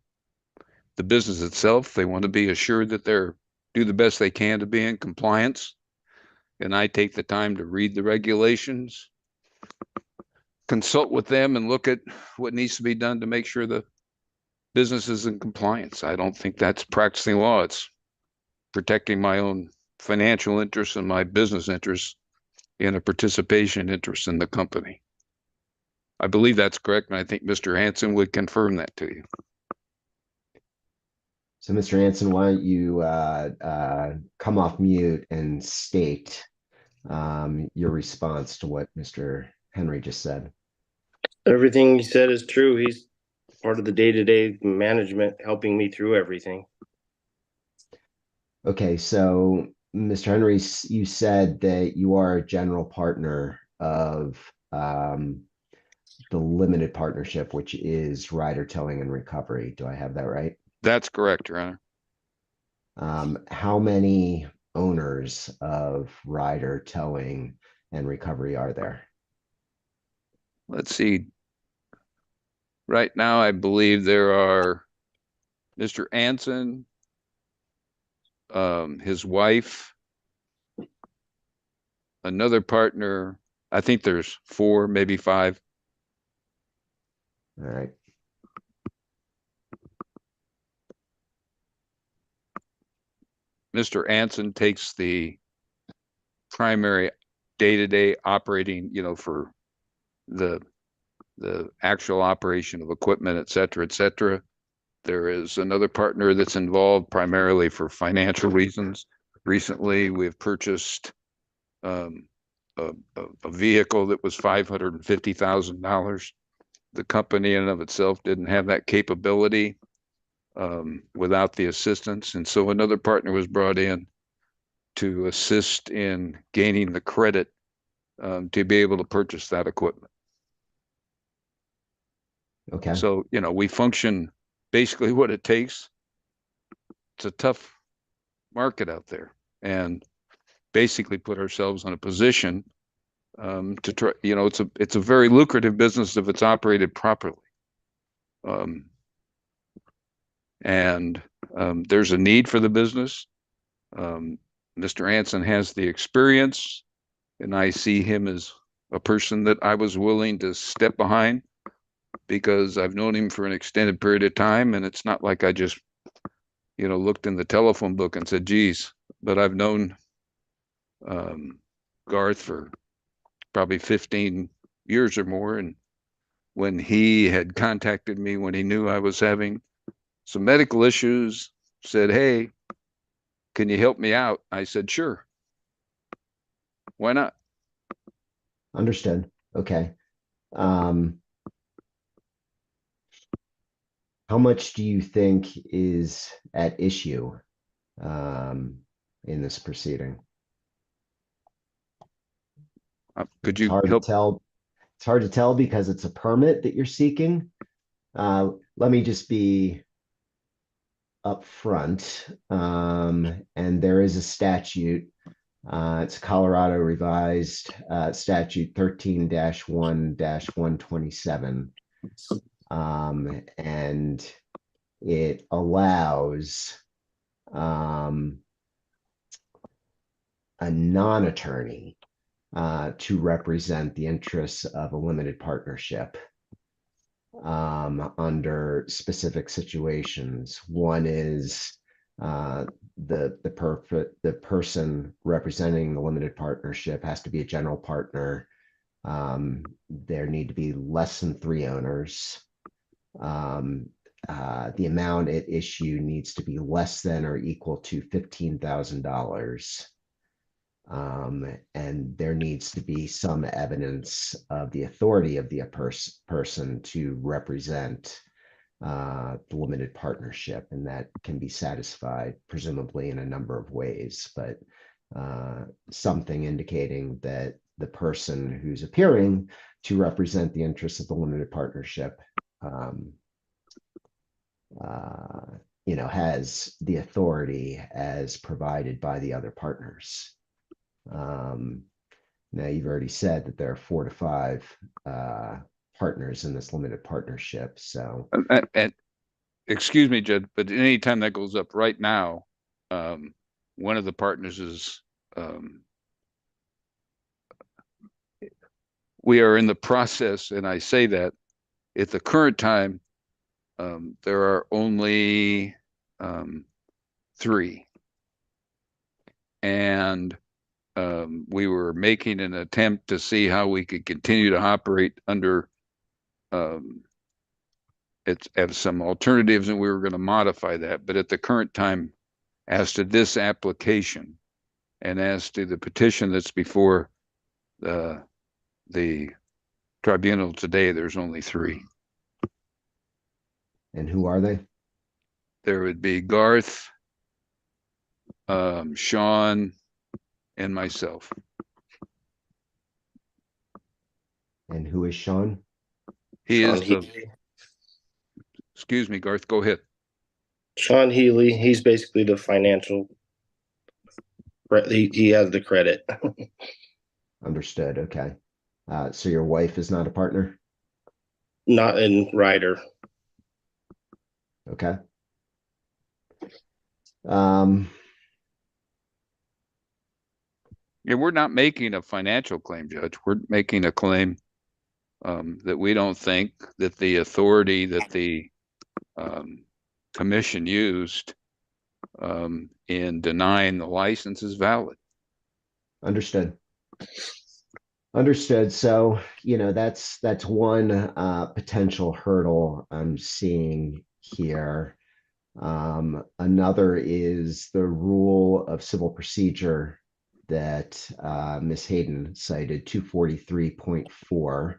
business itself. They want to be assured that they're do the best they can to be in compliance. And I take the time to read the regulations, consult with them, and look at what needs to be done to make sure the business is in compliance. I don't think that's practicing law. It's protecting my own financial interests and my business interests in a participation interest in the company. I believe that's correct, and I think Mr. Hanson would confirm that to you. So, Mr. Anson, why don't you come off mute and state your response to what Mr. Henry just said? Everything he said is true. He's part of the day-to-day management, helping me through everything. Okay, so Mr. Henry, you said that you are a general partner of the limited partnership, which is Ryder Towing and Recovery. Do I have that right? That's correct, Your Honor. How many owners of Ryder Towing and Recovery are there? Let's see. Right now, I believe there's Mr. Anson, his wife, another partner. I think there's 4, maybe 5. All right. Mr. Anson takes the primary day-to-day operating, for the actual operation of equipment, et cetera, et cetera. There is another partner that's involved primarily for financial reasons. Recently, we've purchased a vehicle that was $550,000. The company in and of itself didn't have that capability without the assistance. And so another partner was brought in to assist in gaining the credit to be able to purchase that equipment. Okay. So, we function basically what it takes. It's a tough market out there, and basically put ourselves in a position to try, it's a very lucrative business if it's operated properly. There's a need for the business. Mr. Anson has the experience, and I see him as a person that I was willing to step behind because I've known him for an extended period of time, and it's not like I just, looked in the telephone book and said, geez, but I've known Garth for probably 15 years or more. And when he had contacted me, when he knew I was having some medical issues, said, hey, can you help me out? I said, sure. Why not? Understood. Okay. How much do you think is at issue in this proceeding? Could It's you hard help? to tell. It's hard to tell because it's a permit that you're seeking. Let me just be upfront. And there is a statute. It's Colorado revised statute 13-1-127. And it allows a non-attorney to represent the interests of a limited partnership under specific situations. One is the person representing the limited partnership has to be a general partner. There need to be less than 3 owners. The amount at issue needs to be less than or equal to $15,000. And there needs to be some evidence of the authority of the person to represent the limited partnership, and that can be satisfied presumably in a number of ways, but something indicating that the person who's appearing to represent the interests of the limited partnership has the authority as provided by the other partners. Now, you've already said that there are 4 to 5 partners in this limited partnership. So, And excuse me, Jed, but anytime that goes up right now, one of the partners is, we are in the process, and I say that at the current time, there are only 3. And we were making an attempt to see how we could continue to operate under it's at some alternatives, and we were going to modify that. But at the current time, as to this application and as to the petition that's before the tribunal today, there's only 3. and who are they? There would be Garth, Sean, and myself. And who is Sean? He Sean is the, Healy. excuse me, Garth, go ahead. Sean Healy, he's basically the financial, he has the credit. Understood. Okay. So your wife is not a partner? Not in Ryder. Okay. Yeah, we're not making a financial claim, Judge. We're making a claim that we don't think that the authority that the commission used in denying the license is valid. Understood. Understood. So, that's one potential hurdle I'm seeing here. Another is the rule of civil procedure that Ms. Hayden cited, 243.4,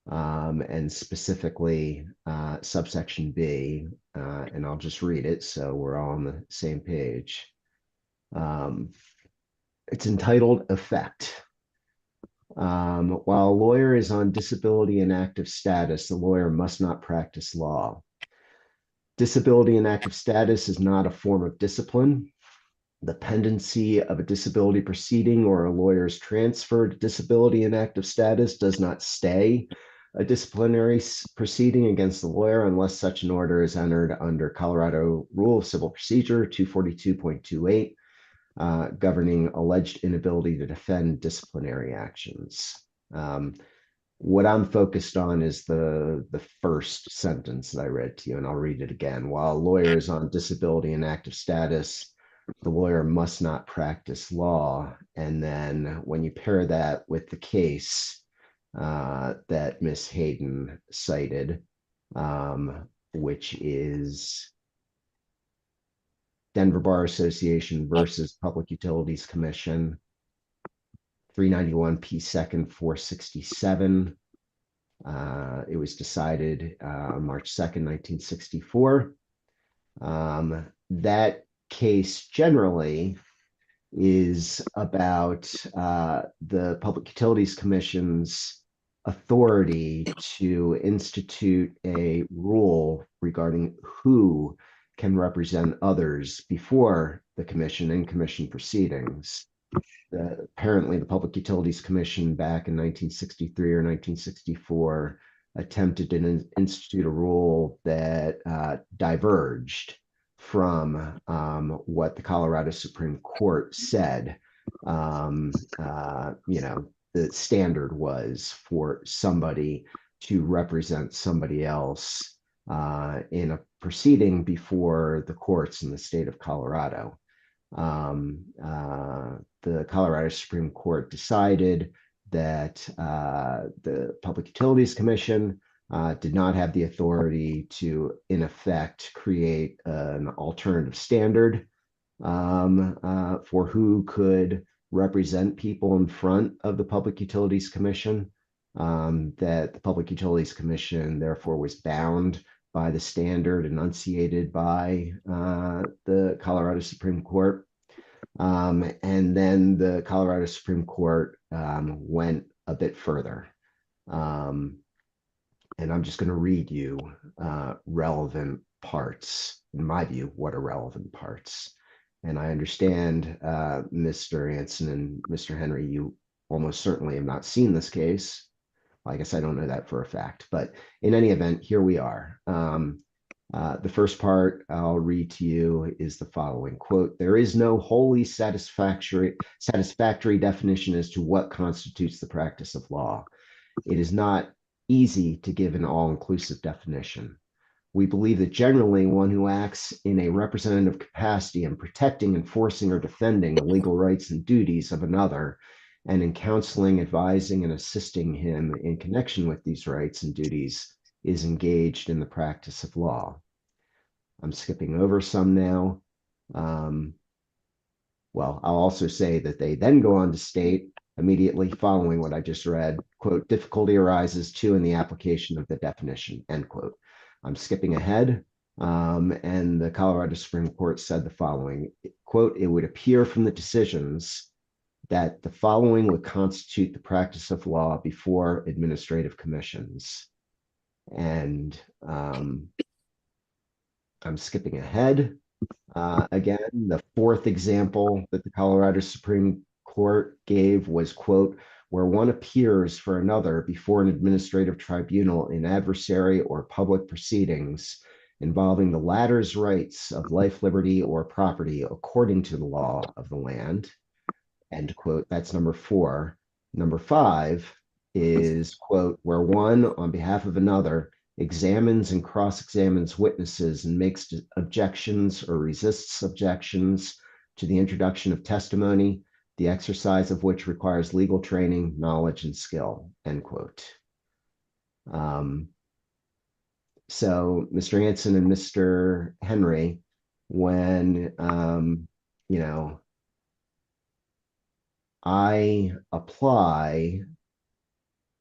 and specifically subsection B, and I'll just read it so we're all on the same page. It's entitled Effect. While a lawyer is on disability and active status, the lawyer must not practice law. Disability and active status is not a form of discipline. The pendency of a disability proceeding or a lawyer's transfer to disability and active status does not stay a disciplinary proceeding against the lawyer unless such an order is entered under Colorado Rule of Civil Procedure 242.28. Governing alleged inability to defend disciplinary actions. What I'm focused on is the first sentence that I read to you, and I'll read it again. While a lawyer is on disability and active status, the lawyer must not practice law. And then when you pair that with the case that Ms. Hayden cited, which is Denver Bar Association versus Public Utilities Commission, 391 P. 2nd 467. It was decided March 2nd, 1964. That case generally is about the Public Utilities Commission's authority to institute a rule regarding who can represent others before the commission and commission proceedings. Apparently, the Public Utilities Commission back in 1963 or 1964 attempted to institute a rule that diverged from what the Colorado Supreme Court said. The standard was for somebody to represent somebody else in a proceeding before the courts in the state of Colorado. The Colorado Supreme Court decided that the Public Utilities Commission did not have the authority to, in effect, create an alternative standard for who could represent people in front of the Public Utilities Commission, that the Public Utilities Commission therefore was bound by the standard enunciated by the Colorado Supreme Court. And then the Colorado Supreme Court went a bit further. And I'm just going to read you relevant parts. In my view, what are relevant parts? And I understand, Mr. Anson and Mr. Henry, you almost certainly have not seen this case. I guess I don't know that for a fact, but in any event, here we are. The first part I'll read to you is the following quote: "There is no wholly satisfactory definition as to what constitutes the practice of law. It is not easy to give an all-inclusive definition. We believe that generally one who acts in a representative capacity in protecting, enforcing, or defending the legal rights and duties of another, and in counseling, advising, and assisting him in connection with these rights and duties, is engaged in the practice of law." I'm skipping over some now. Well, I'll also say that they then go on to state, immediately following what I just read, quote, "Difficulty arises too in the application of the definition," end quote. I'm skipping ahead. And the Colorado Supreme Court said the following, quote, "It would appear from the decisions that the following would constitute the practice of law before administrative commissions." And I'm skipping ahead. Again, the fourth example that the Colorado Supreme Court gave was, quote, "Where one appears for another before an administrative tribunal in adversary or public proceedings involving the latter's rights of life, liberty, or property according to the law of the land, end quote. That's number 4. Number 5 is, quote, where one on behalf of another examines and cross-examines witnesses and makes objections or resists objections to the introduction of testimony, the exercise of which requires legal training, knowledge, and skill, end quote. So Mr. Anson and Mr. Henry, when, you know, I apply,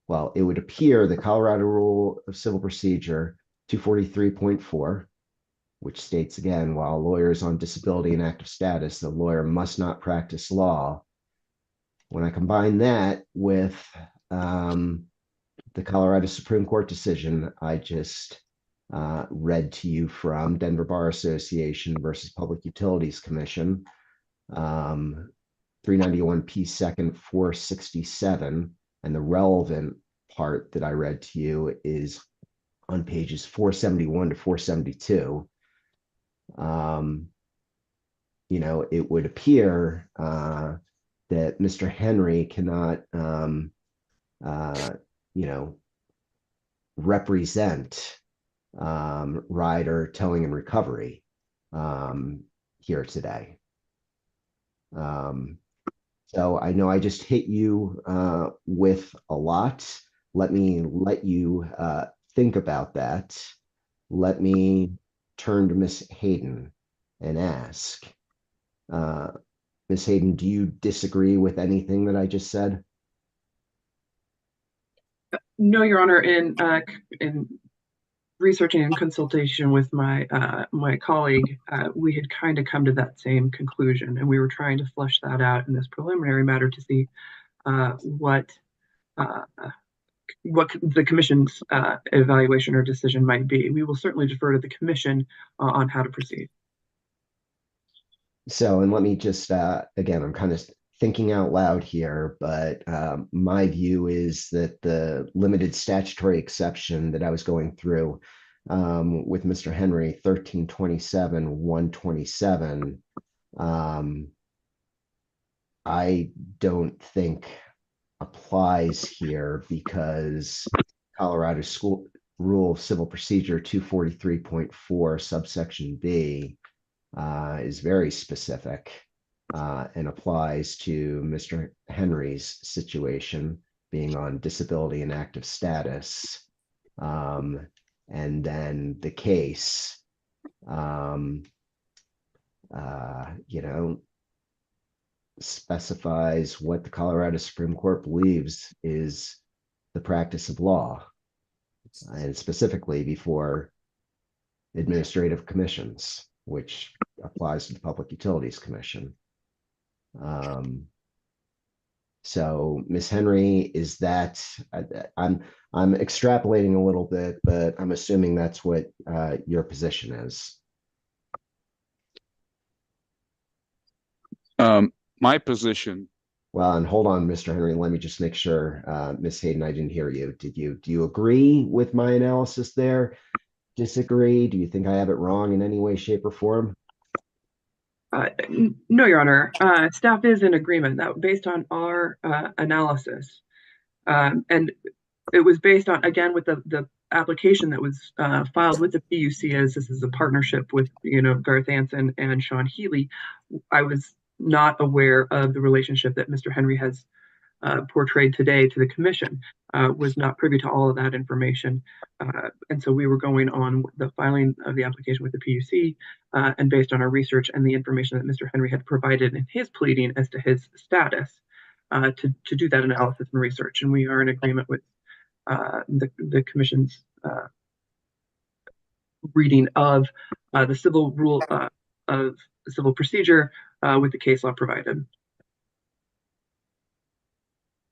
well, it would appear the Colorado Rule of Civil Procedure 243.4, which states again, while a lawyer is on disability and active status, the lawyer must not practice law. When I combine that with the Colorado Supreme Court decision I just read to you from Denver Bar Association versus Public Utilities Commission, 391 P. 2nd 467, and the relevant part that I read to you is on pages 471 to 472. You know, it would appear that Mr. Henry cannot, you know, represent Ryder Towing and Recovery here today. So I know I just hit you with a lot. Let me let you think about that. Let me turn to Ms. Hayden and ask, Ms. Hayden, do you disagree with anything that I just said? No, Your Honor. In researching and consultation with my my colleague, we had kind of come to that same conclusion, and we were trying to flesh that out in this preliminary matter to see what the commission's evaluation or decision might be. We will certainly defer to the commission on how to proceed. So, and let me just, again, I'm kind of thinking out loud here, but my view is that the limited statutory exception that I was going through with Mr. Henry, 1327-127, I don't think applies here because Colorado School Rule of Civil Procedure 243.4 subsection B is very specific and applies to Mr. Henry's situation, being on disability and active status. And then the case, you know, specifies what the Colorado Supreme Court believes is the practice of law, and specifically before administrative commissions, which applies to the Public Utilities Commission. So, Ms. Henry, is that, I'm extrapolating a little bit, but I'm assuming that's what your position is. My position. Well, and hold on, Mr. Henry, let me just make sure, Ms. Hayden, I didn't hear you. Do you agree with my analysis there? Disagree? Do you think I have it wrong in any way, shape, or form? No, Your Honor. Staff is in agreement that based on our analysis, and it was based on, again, with the application that was filed with the PUC, as this is a partnership with, you know, Garth Anson and Sean Healy. I was not aware of the relationship that Mr. Henry has portrayed today to the commission, was not privy to all of that information. And so we were going on the filing of the application with the PUC, and based on our research and the information that Mr. Henry had provided in his pleading as to his status, to do that analysis and research. And we are in agreement with the commission's reading of the civil rule of civil procedure with the case law provided.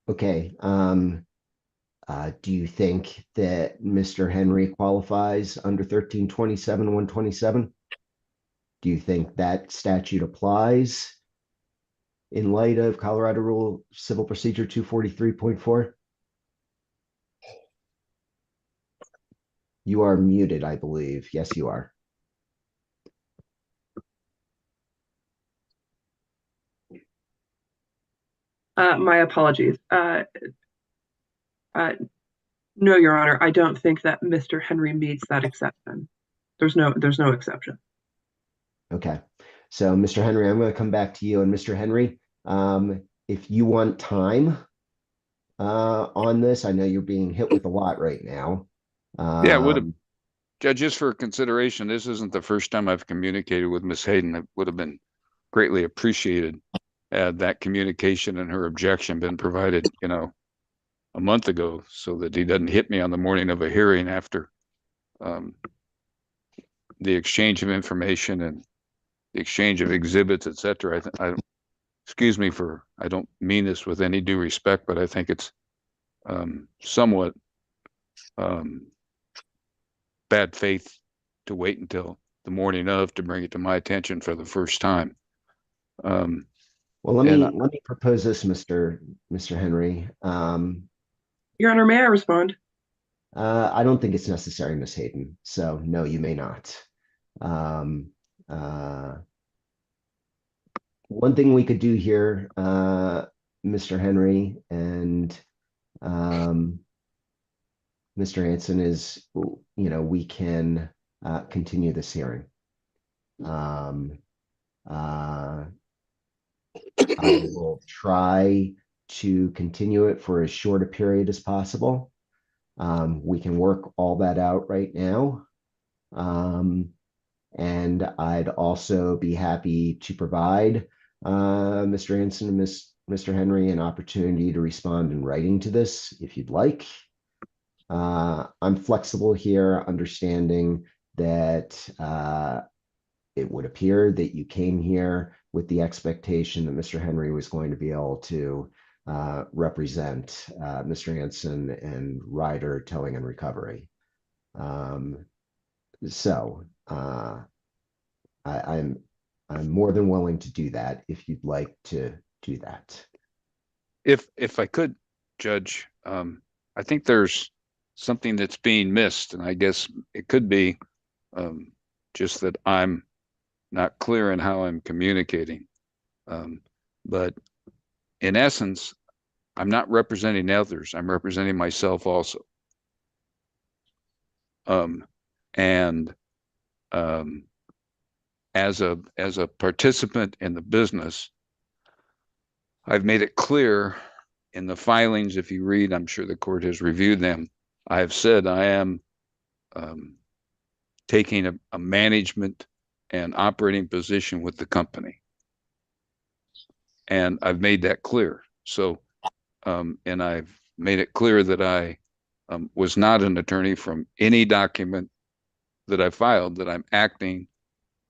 Okay. Do you think that Mr. Henry qualifies under 1327-127? Do you think that statute applies in light of Colorado Rule Civil Procedure 243.4? You are muted, I believe. Yes, you are. my apologies. No, Your Honor, I don't think that Mr. Henry meets that exception. There's no exception. Okay. So, Mr. Henry, I'm going to come back to you. And Mr. Henry, if you want time on this, I know you're being hit with a lot right now. Yeah, it would have, Judge, just for consideration, this isn't the first time I've communicated with Ms. Hayden. It would have been greatly appreciated had that communication and her objection been provided, a month ago, so that he doesn't hit me on the morning of a hearing after the exchange of information and the exchange of exhibits, et cetera. Excuse me I don't mean this with any due respect, but I think it's somewhat bad faith to wait until the morning of to bring it to my attention for the first time. Well, let me propose this, Mr. Henry. Your Honor, may I respond? I don't think it's necessary, Ms. Hayden. So no, you may not. One thing we could do here, Mr. Henry and Mr. Anson, is, we can continue this hearing. I will try to continue it for as short a period as possible. We can work all that out right now. And I'd also be happy to provide Mr. Anson and Mr. Henry an opportunity to respond in writing to this if you'd like. I'm flexible here, understanding that it would appear that you came here with the expectation that Mr. Henry was going to be able to represent Mr. Anson and Ryder Towing and Recovery. I'm more than willing to do that if you'd like to do that. If I could, Judge, I think there's something that's being missed, and I guess it could be just that I'm not clear in how I'm communicating. But in essence, I'm not representing others. I'm representing myself also. As a participant in the business, I've made it clear in the filings, if you read, I'm sure the court has reviewed them, I have said I am taking a management and operating position with the company. And I've made that clear. So, and I've made it clear that I was not an attorney from any document that I filed, that I'm acting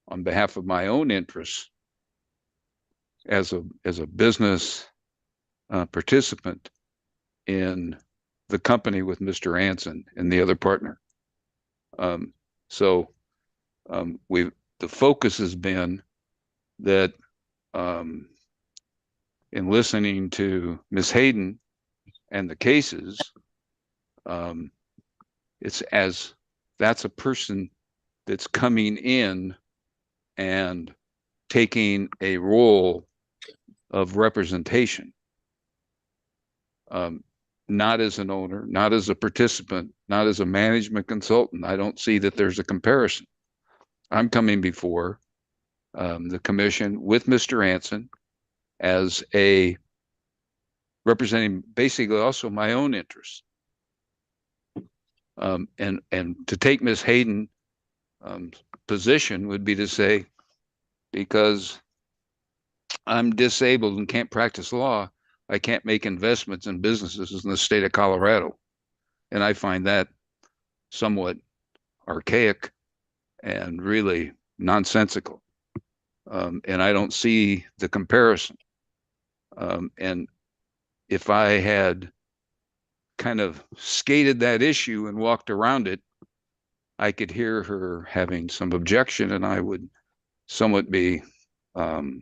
on behalf of my own interests as a business participant in the company with Mr. Anson and the other partner. The focus has been that in listening to Ms. Hayden and the cases, it's as that's a person that's coming in and taking a role of representation, not as an owner, not as a participant, not as a management consultant. I don't see that there's a comparison. I'm coming before the commission with Mr. Anson as representing basically also my own interests. And to take Ms. Hayden's position would be to say, because I'm disabled and can't practice law, I can't make investments in businesses in the state of Colorado. And I find that somewhat archaic and really nonsensical. And I don't see the comparison. And if I had kind of skated that issue and walked around it, I could hear her having some objection, and I would somewhat be have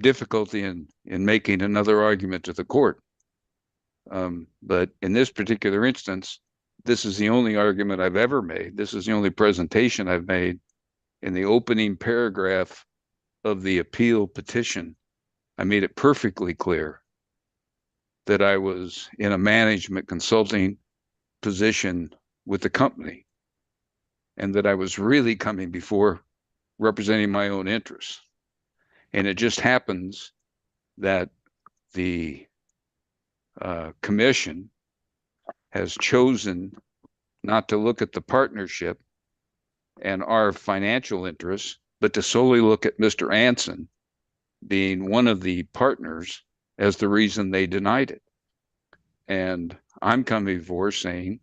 difficulty in making another argument to the court. But in this particular instance, this is the only argument I've ever made. This is the only presentation I've made in the opening paragraph of the appeal petition. I made it perfectly clear that I was in a management consulting position with the company and that I was really coming before representing my own interests. And it just happens that the commission has chosen not to look at the partnership and our financial interests, but to solely look at Mr. Anson being one of the partners as the reason they denied it. And I'm coming before saying,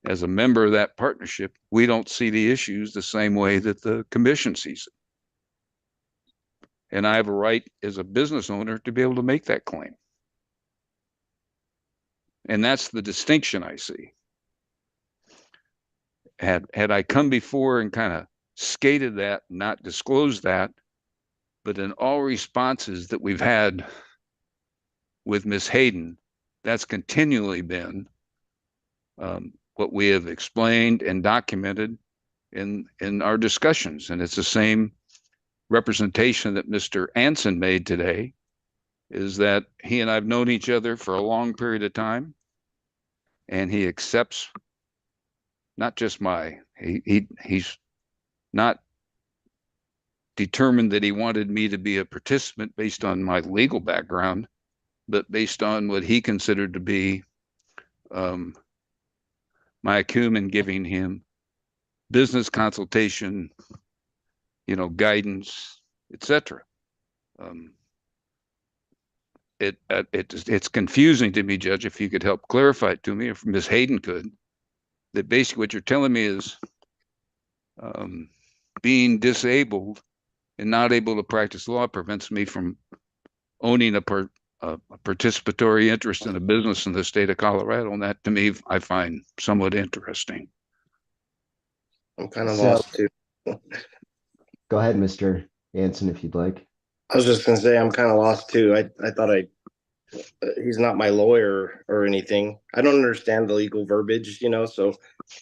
as a member of that partnership, we don't see the issues the same way that the commission sees it. And I have a right as a business owner to be able to make that claim. And that's the distinction I see. Had I come before and kind of skated that, not disclosed that, but in all responses that we've had with Ms. Hayden, that's continually been what we have explained and documented in our discussions. And it's the same representation that Mr. Anson made today, is that he and I've known each other for a long period of time, and he accepts not just he's not determined that he wanted me to be a participant based on my legal background, but based on what he considered to be my acumen, giving him business consultation, guidance, etc. It's confusing to me, Judge, if you could help clarify it to me, if Ms. Hayden could, that basically what you're telling me is being disabled and not able to practice law prevents me from owning a participatory interest in a business in the state of Colorado. And that, to me, I find somewhat interesting. I'm kind of So- lost too. Go ahead, Mr. Anson, if you'd like. I was just gonna say I'm kind of lost too. I thought he's not my lawyer or anything. I don't understand the legal verbiage, so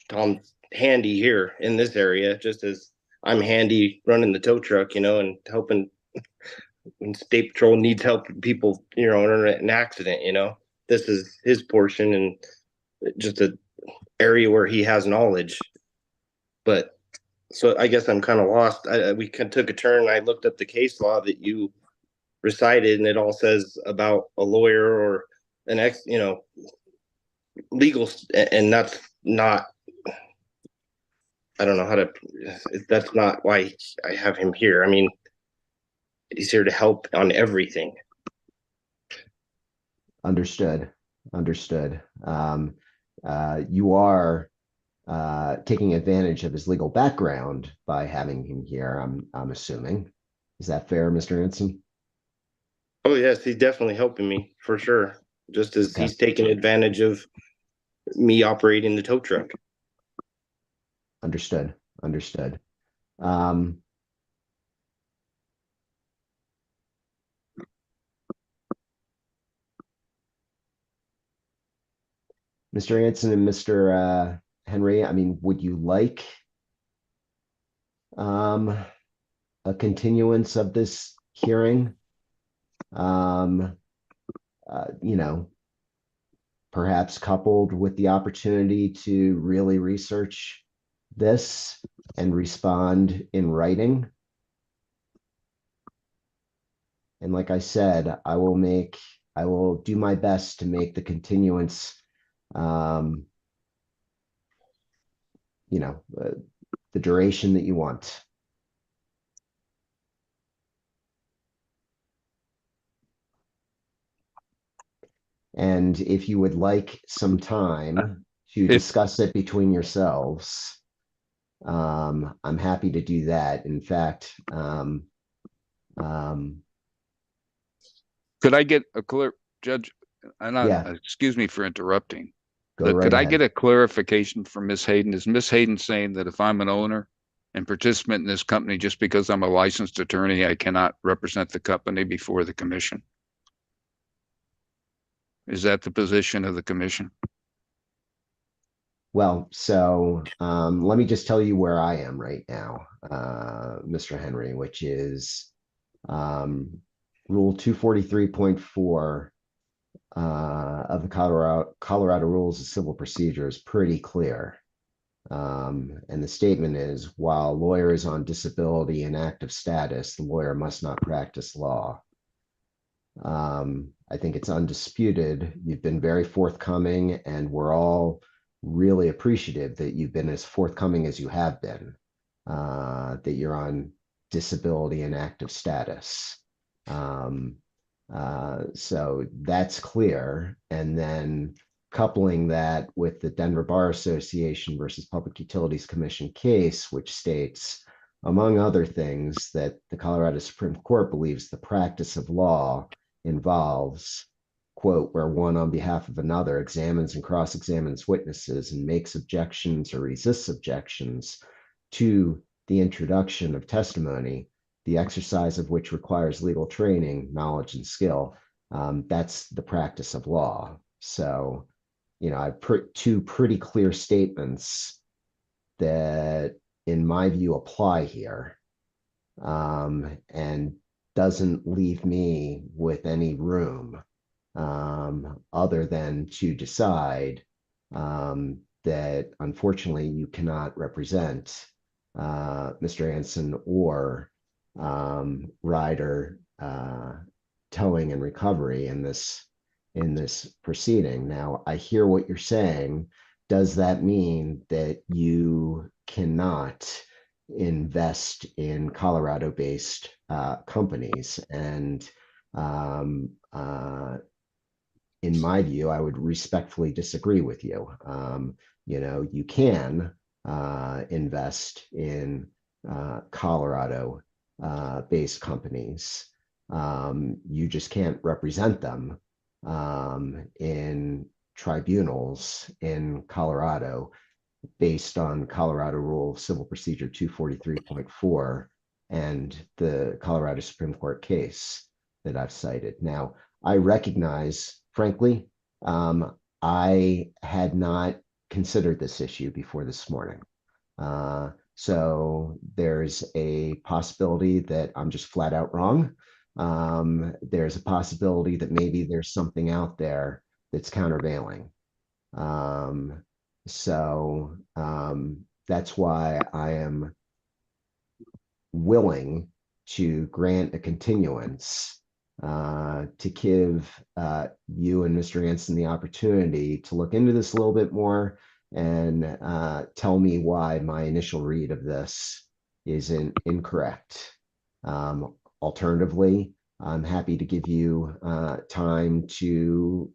Tom's handy here in this area, just as I'm handy running the tow truck, and helping when state patrol needs help people, in an accident, this is his portion and just an area where he has knowledge. But so I guess I'm kind of lost. We took a turn. I looked up the case law that you recited, and it all says about a lawyer or an legal, and that's not. I don't know how to. That's not why I have him here. I mean, he's here to help on everything. Understood. You are taking advantage of his legal background by having him here, I'm assuming. Is that fair, Mr. Anson? Oh yes, he's definitely helping me for sure. Just as Okay. he's taking advantage of me operating the tow truck. Understood. Mr. Anson and Mr. Henry, I mean, would you like a continuance of this hearing? Perhaps coupled with the opportunity to really research this and respond in writing. And like I said, I will do my best to make the continuance, the duration that you want. And if you would like some time to discuss it between yourselves, I'm happy to do that. In fact, Could I get a clear, Judge? Yeah. Excuse me for interrupting. go But right could I ahead. get a clarification from Ms. Hayden? Is Ms. Hayden saying that if I'm an owner and participant in this company, just because I'm a licensed attorney, I cannot represent the company before the commission? Is that the position of the commission? Well, so let me just tell you where I am right now, Mr. Henry, which is Rule 243.4 of the Colorado Rules of Civil Procedure is pretty clear. And the statement is, while lawyer is on disability and active status, the lawyer must not practice law. I think it's undisputed. You've been very forthcoming, and we're all really appreciative that you've been as forthcoming as you have been, that you're on disability and active status. So that's clear. And then coupling that with the Denver Bar Association versus Public Utilities Commission case, which states, among other things, that the Colorado Supreme Court believes the practice of law involves, quote, where one on behalf of another examines and cross-examines witnesses and makes objections or resists objections to the introduction of testimony, the exercise of which requires legal training, knowledge, and skill. That's the practice of law. So, you know, I put two pretty clear statements that, in my view, apply here, and doesn't leave me with any room other than to decide that, unfortunately, you cannot represent Mr. Anson or Ryder towing and recovery in this proceeding. Now, I hear what you're saying. Does that mean that you cannot invest in Colorado-based companies? And in my view, I would respectfully disagree with you. You know, you can invest in Colorado based companies. You just can't represent them in tribunals in Colorado based on Colorado Rule of Civil Procedure 243.4 and the Colorado Supreme Court case that I've cited. Now, I recognize, frankly, I had not considered this issue before this morning. So there's a possibility that I'm just flat out wrong. There's a possibility that maybe there's something out there that's countervailing. That's why I am willing to grant a continuance to give you and Mr. Anson the opportunity to look into this a little bit more and tell me why my initial read of this is incorrect. Alternatively, I'm happy to give you time to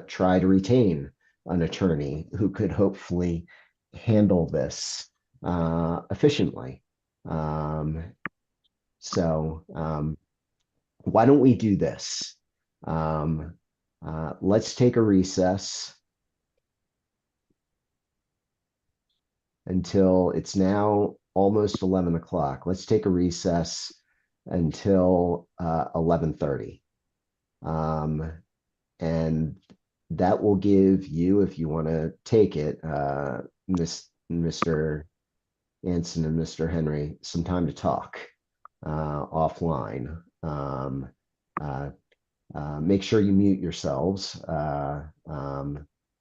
try to retain an attorney who could hopefully handle this efficiently. Why don't we do this? Let's take a recess until it's now almost 11 o'clock. Let's take a recess until 11:30. And that will give you, if you want to take it, Mr. Anson and Mr. Henry, some time to talk offline. Make sure you mute yourselves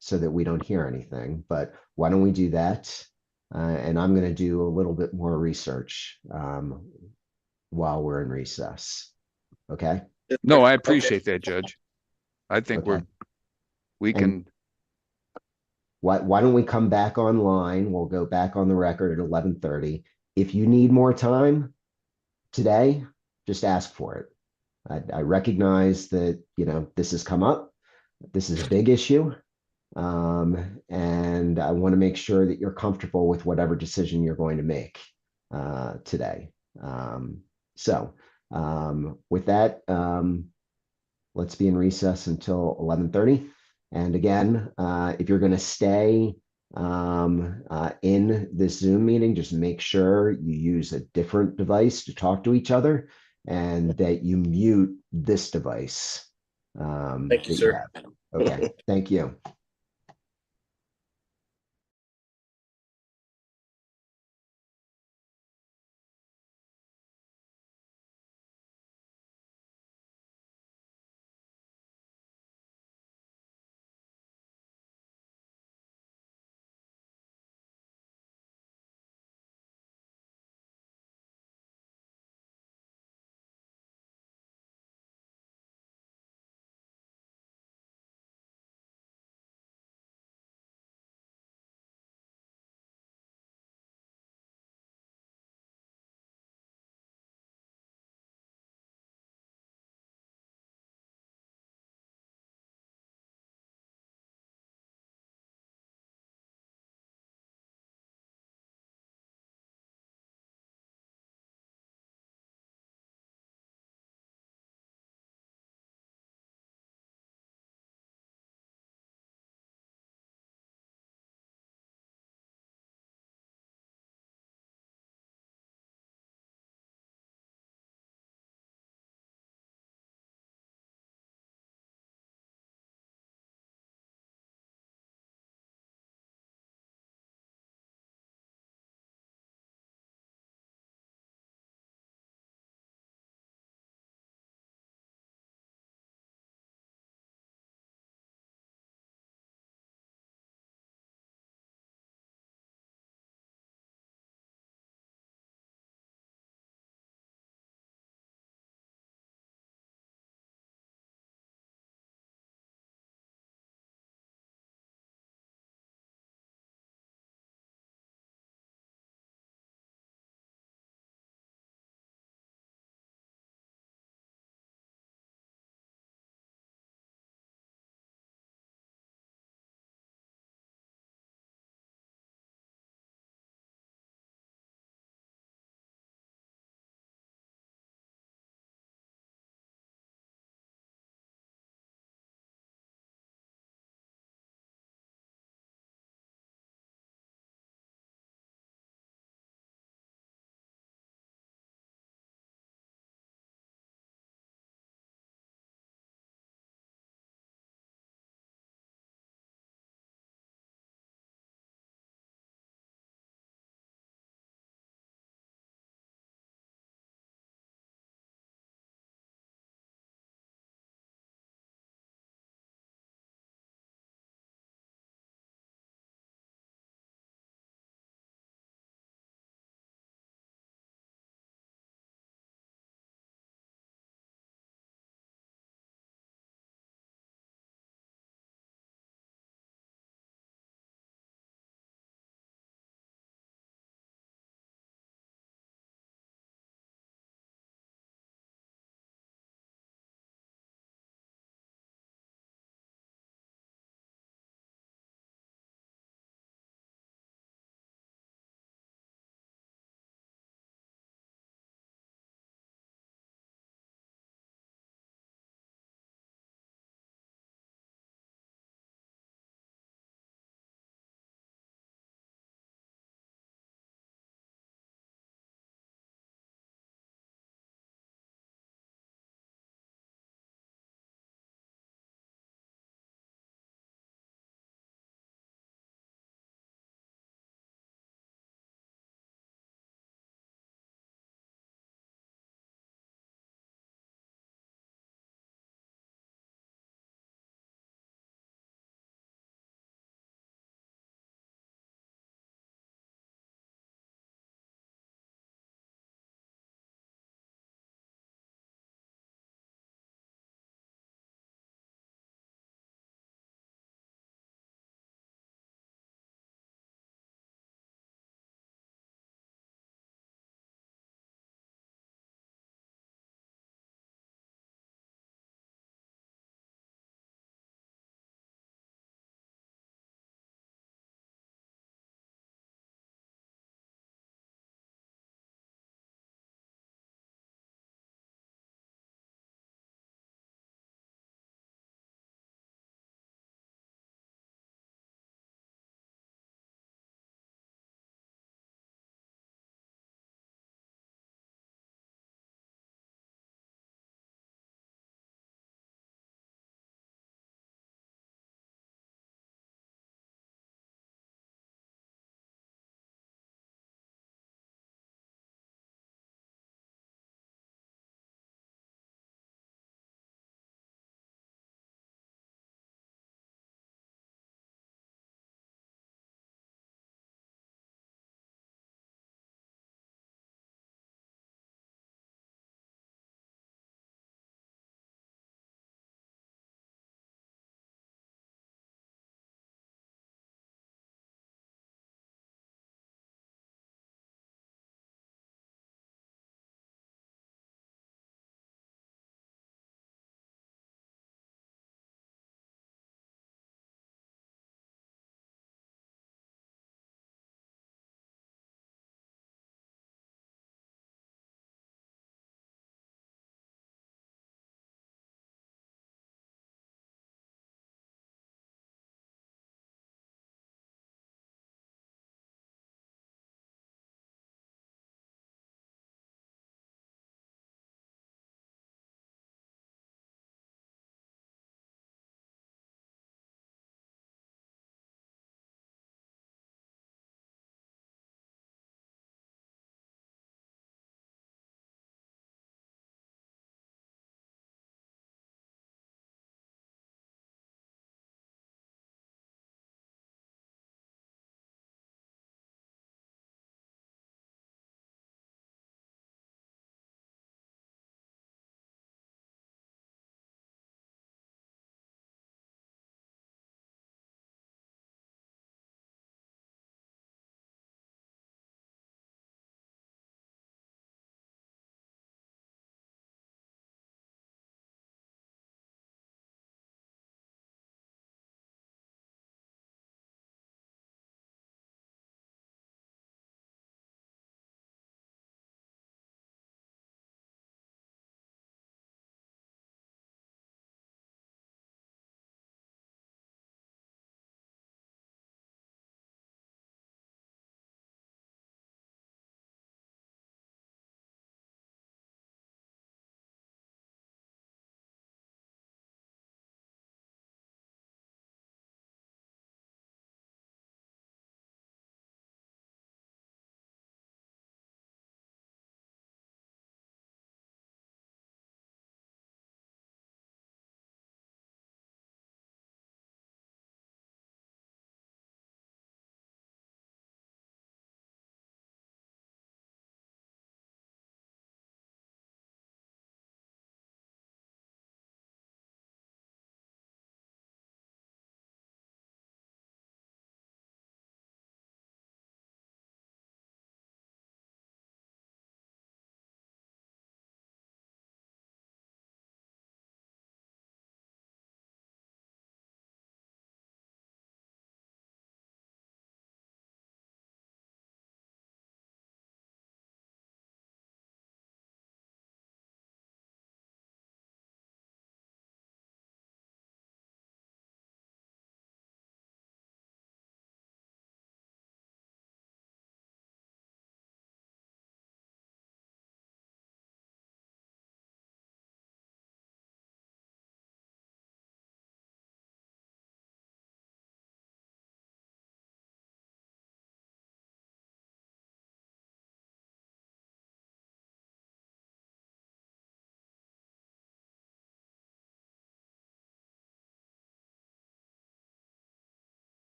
so that we don't hear anything. But why don't we do that? And I'm going to do a little bit more research while we're in recess. Okay? No, I appreciate that, Judge. I think Okay. we can. Why don't we come back online? We'll go back on the record at 11:30. If you need more time today, just ask for it. I recognize that, you know, this has come up. This is a big issue. And I want to make sure that you're comfortable with whatever decision you're going to make today. With that, let's be in recess until 11:30. And again, if you're going to stay in this Zoom meeting, just make sure you use a different device to talk to each other and that you mute this device. Thank you, sir. Okay, thank you.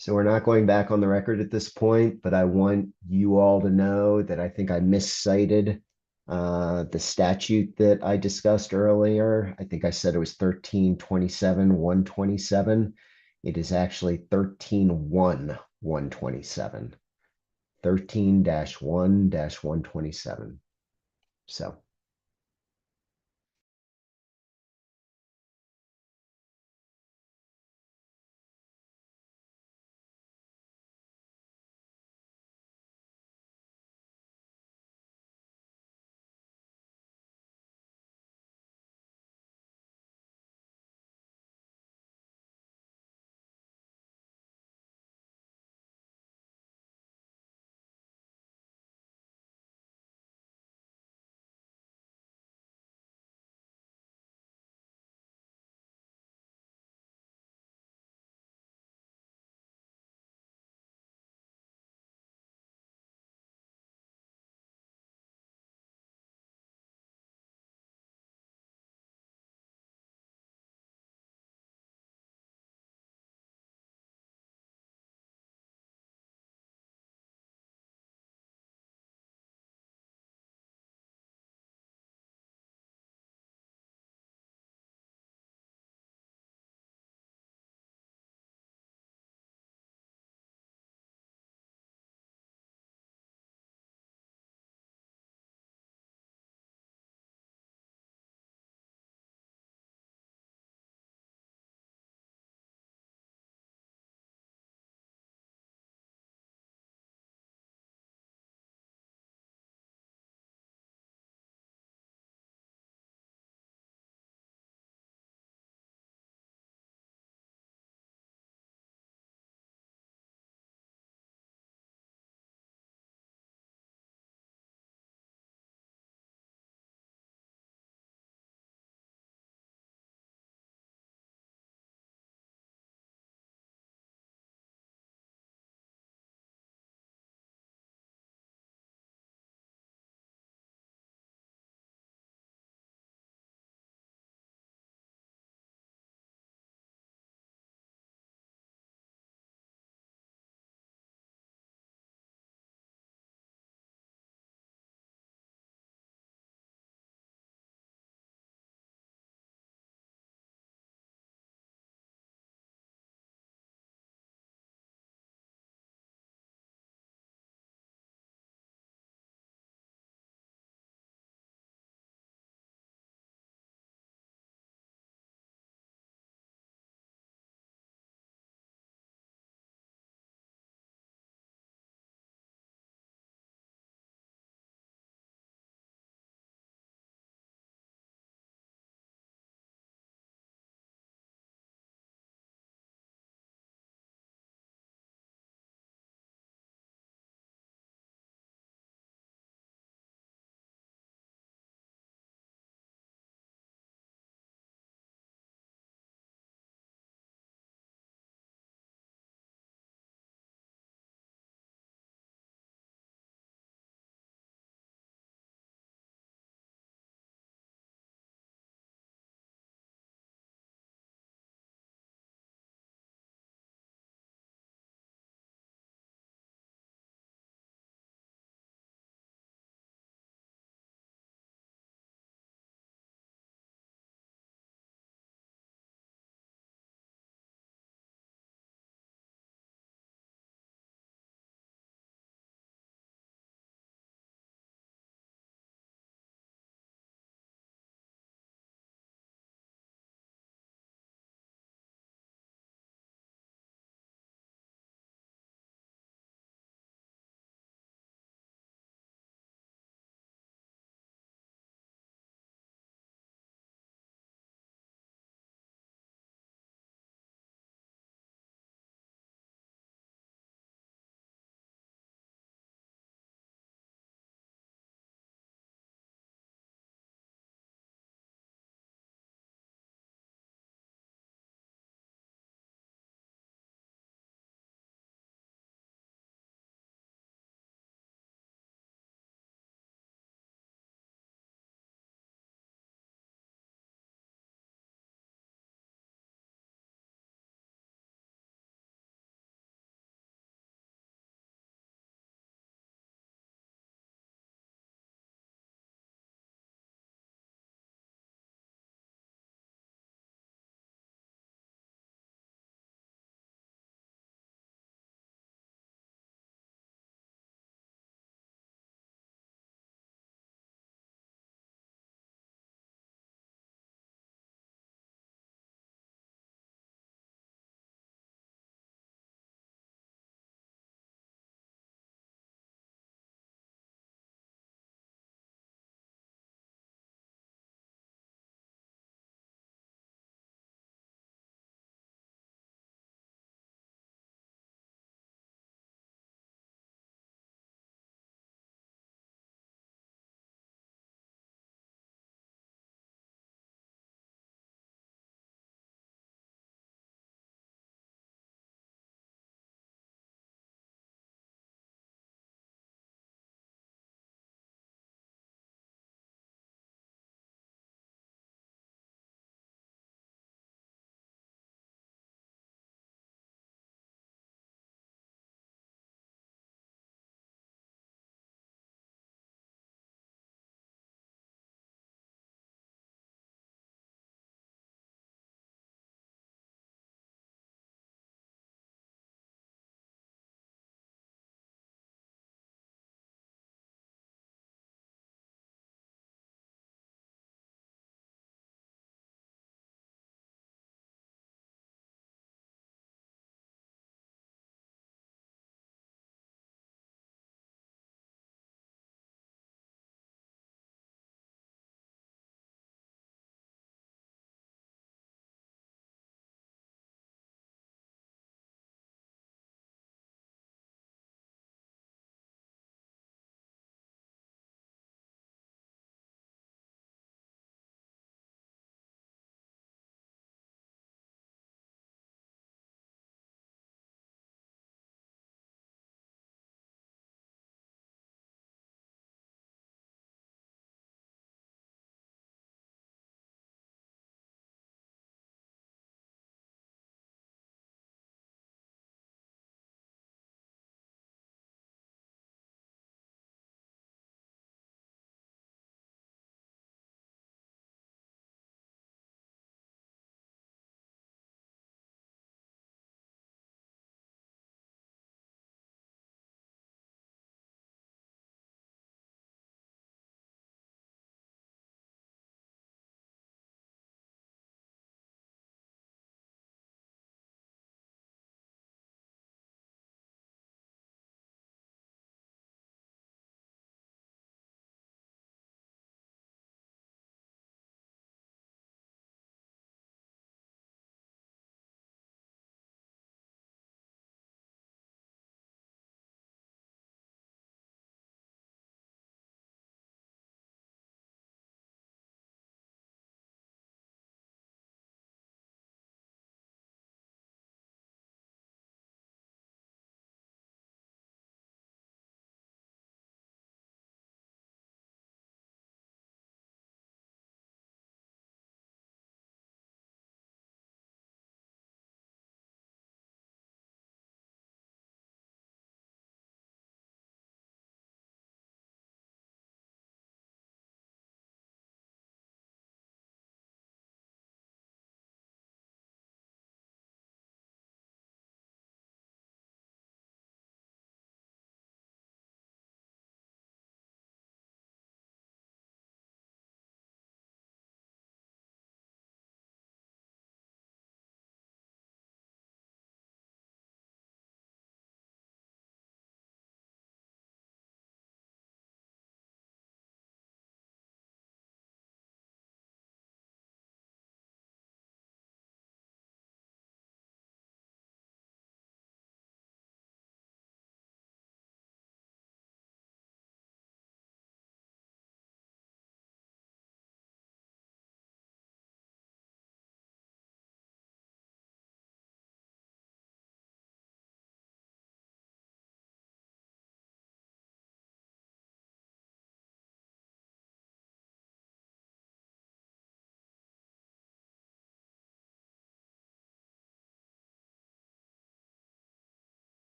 So we're not going back on the record at this point, but I want you all to know that I think I miscited the statute that I discussed earlier. I think I said it was 1327-127. It is actually 13-1-127. 13-1-127. So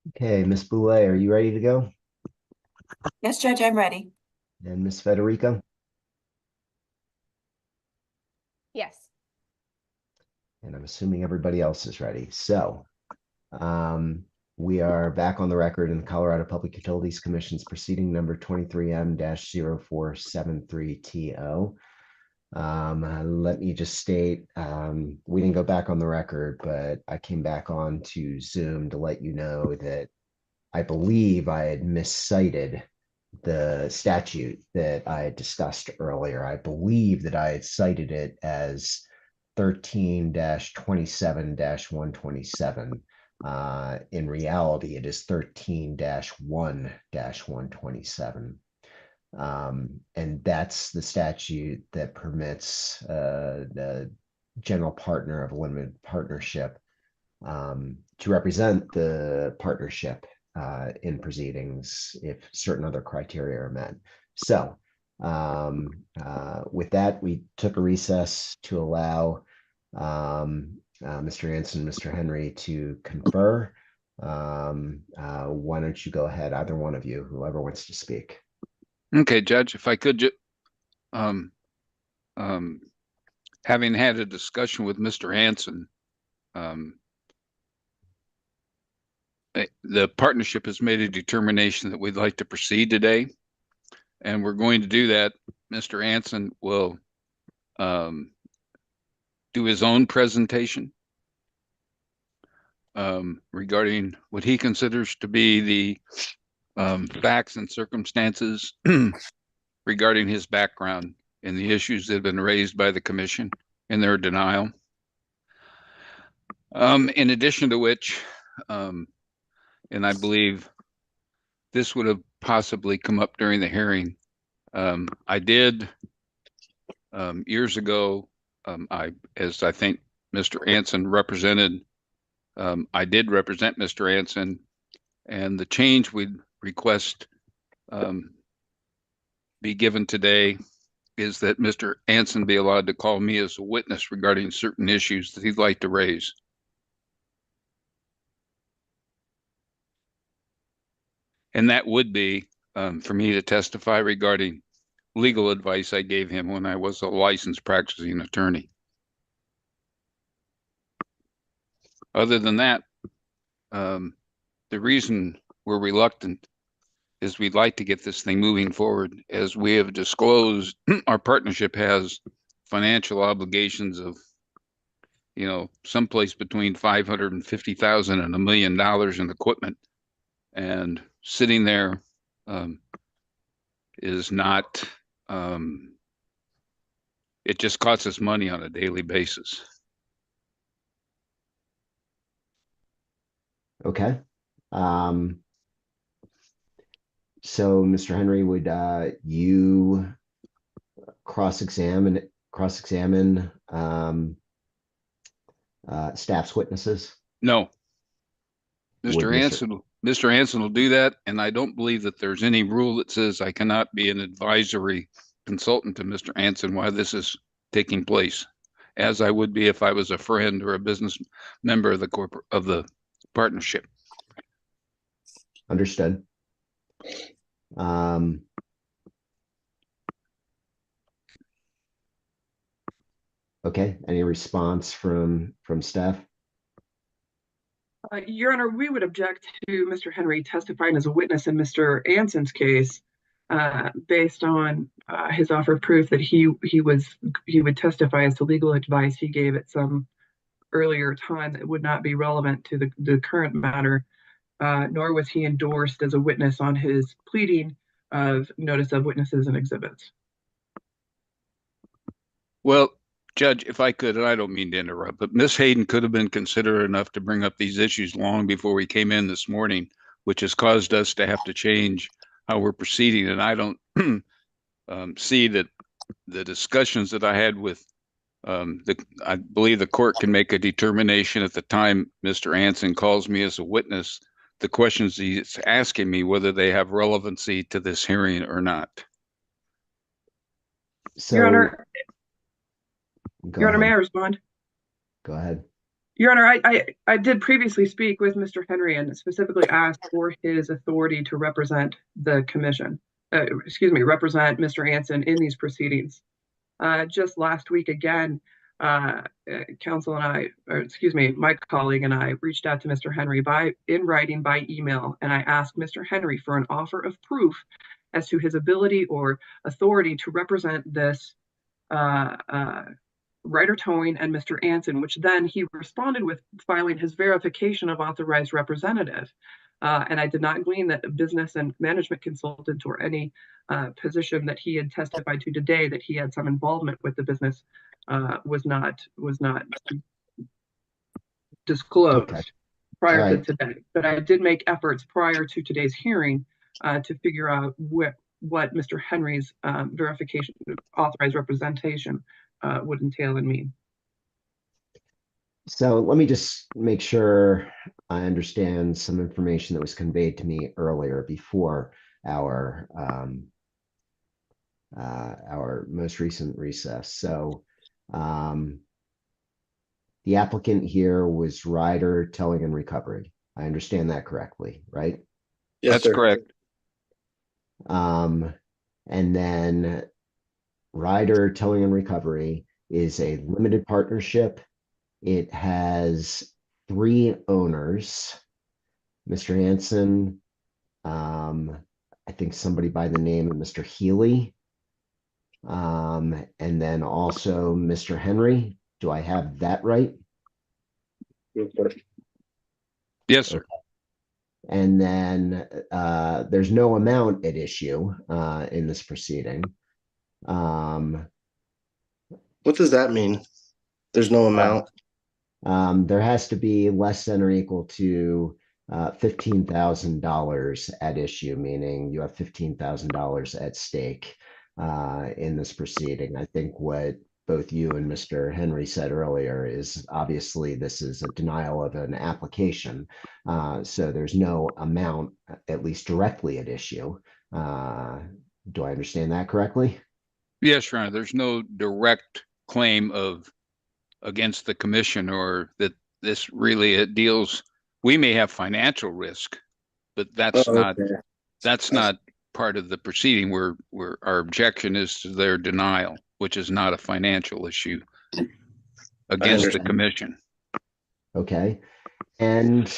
Okay, Ms. Boulay, are you ready to go? Yes, Judge, I'm ready. And Ms. Federico? Yes. And I'm assuming everybody else is ready. So we are back on the record in the Colorado Public Utilities Commission's proceeding number 23M-0473TO. Let me just state, we didn't go back on the record, but I came back on to Zoom to let you know that I believe I had miscited the statute that I had discussed earlier. I believe that I had cited it as 13-27-127. In reality, it is 13-1-127. And that's the statute that permits the general partner of a limited partnership to represent the partnership in proceedings if certain other criteria are met. So with that, we took a recess to allow Mr. Anson and Mr. Henry to confer. Why don't you go ahead, either one of you, whoever wants to speak. Okay, Judge, if I could, having had a discussion with Mr. Anson, the partnership has made a determination that we'd like to proceed today, and we're going to do that. Mr. Anson will do his own presentation regarding what he considers to be the facts and circumstances regarding his background and the issues that have been raised by the commission in their denial. In addition to which, and I believe this would have possibly come up during the hearing, I did years ago, as I think Mr. Anson represented, I did represent Mr. Anson, and the change we'd request be given today is that Mr. Anson be allowed to call me as a witness regarding certain issues that he'd like to raise. And that would be for me to testify regarding legal advice I gave him when I was a licensed practicing attorney. Other than that, the reason we're reluctant is we'd like to get this thing moving forward. As we have disclosed, our partnership has financial obligations of, someplace between $550,000 and $1 million in equipment, and sitting there is not. It just costs us money on a daily basis. Okay. So, Mr. Henry, would you cross-examine staff's witnesses? No. Would Mr. Anson will do that, and I don't believe that there's any rule that says I cannot be an advisory consultant to Mr. Anson while this is taking place, as I would be if I was a friend or a business member of the partnership. Understood. Okay. Any response from staff? Your Honor, we would object to Mr. Henry testifying as a witness in Mr. Anson's case based on his offer of proof that he would testify as to legal advice he gave at some earlier time that would not be relevant to the current matter, nor was he endorsed as a witness on his pleading of notice of witnesses and exhibits. Well, Judge, if I could, and I don't mean to interrupt, but Ms. Hayden could have been considerate enough to bring up these issues long before we came in this morning, which has caused us to have to change how we're proceeding. And I don't see that the discussions that I had with I believe the court can make a determination at the time Mr. Anson calls me as a witness, the questions he's asking me, whether they have relevancy to this hearing or not. So, Your Honor, Your Honor, may I respond? Go ahead. Your Honor, I did previously speak with Mr. Henry and specifically asked for his authority to represent the commission, represent Mr. Anson in these proceedings. Just last week, again, counsel and I, my colleague and I reached out to Mr. Henry in writing by email, and I asked Mr. Henry for an offer of proof as to his ability or authority to represent this Ryder Towing and Mr. Anson, which then he responded with filing his verification of authorized representative. And I did not glean that a business and management consultant or any position that he had testified to today that he had some involvement with the business was not disclosed prior to today. But I did make efforts prior to today's hearing to figure out what Mr. Henry's verification of authorized representation would entail and mean. So let me just make sure I understand some information that was conveyed to me earlier before our most recent recess. So the applicant here was Ryder Towing and Recovery. I understand that correctly, right? Yes, That's sir. correct. And then Ryder Towing and Recovery is a limited partnership. It has 3 owners, Mr. Hanson, I think somebody by the name of Mr. Healy, and then also Mr. Henry. Do I have that right? Yes, sir. And then there's no amount at issue in this proceeding. What does that mean? There's no amount. There has to be less than or equal to $15,000 at issue, meaning you have $15,000 at stake in this proceeding. I think what both you and Mr. Henry said earlier is obviously this is a denial of an application. So there's no amount, at least directly at issue. Do I understand that correctly? Yes, Your Honor. There's no direct claim against the commission, or that this really it deals. We may have financial risk, but that's not part of the proceeding. Where our objection is to their denial, which is not a financial issue against the commission. Okay. And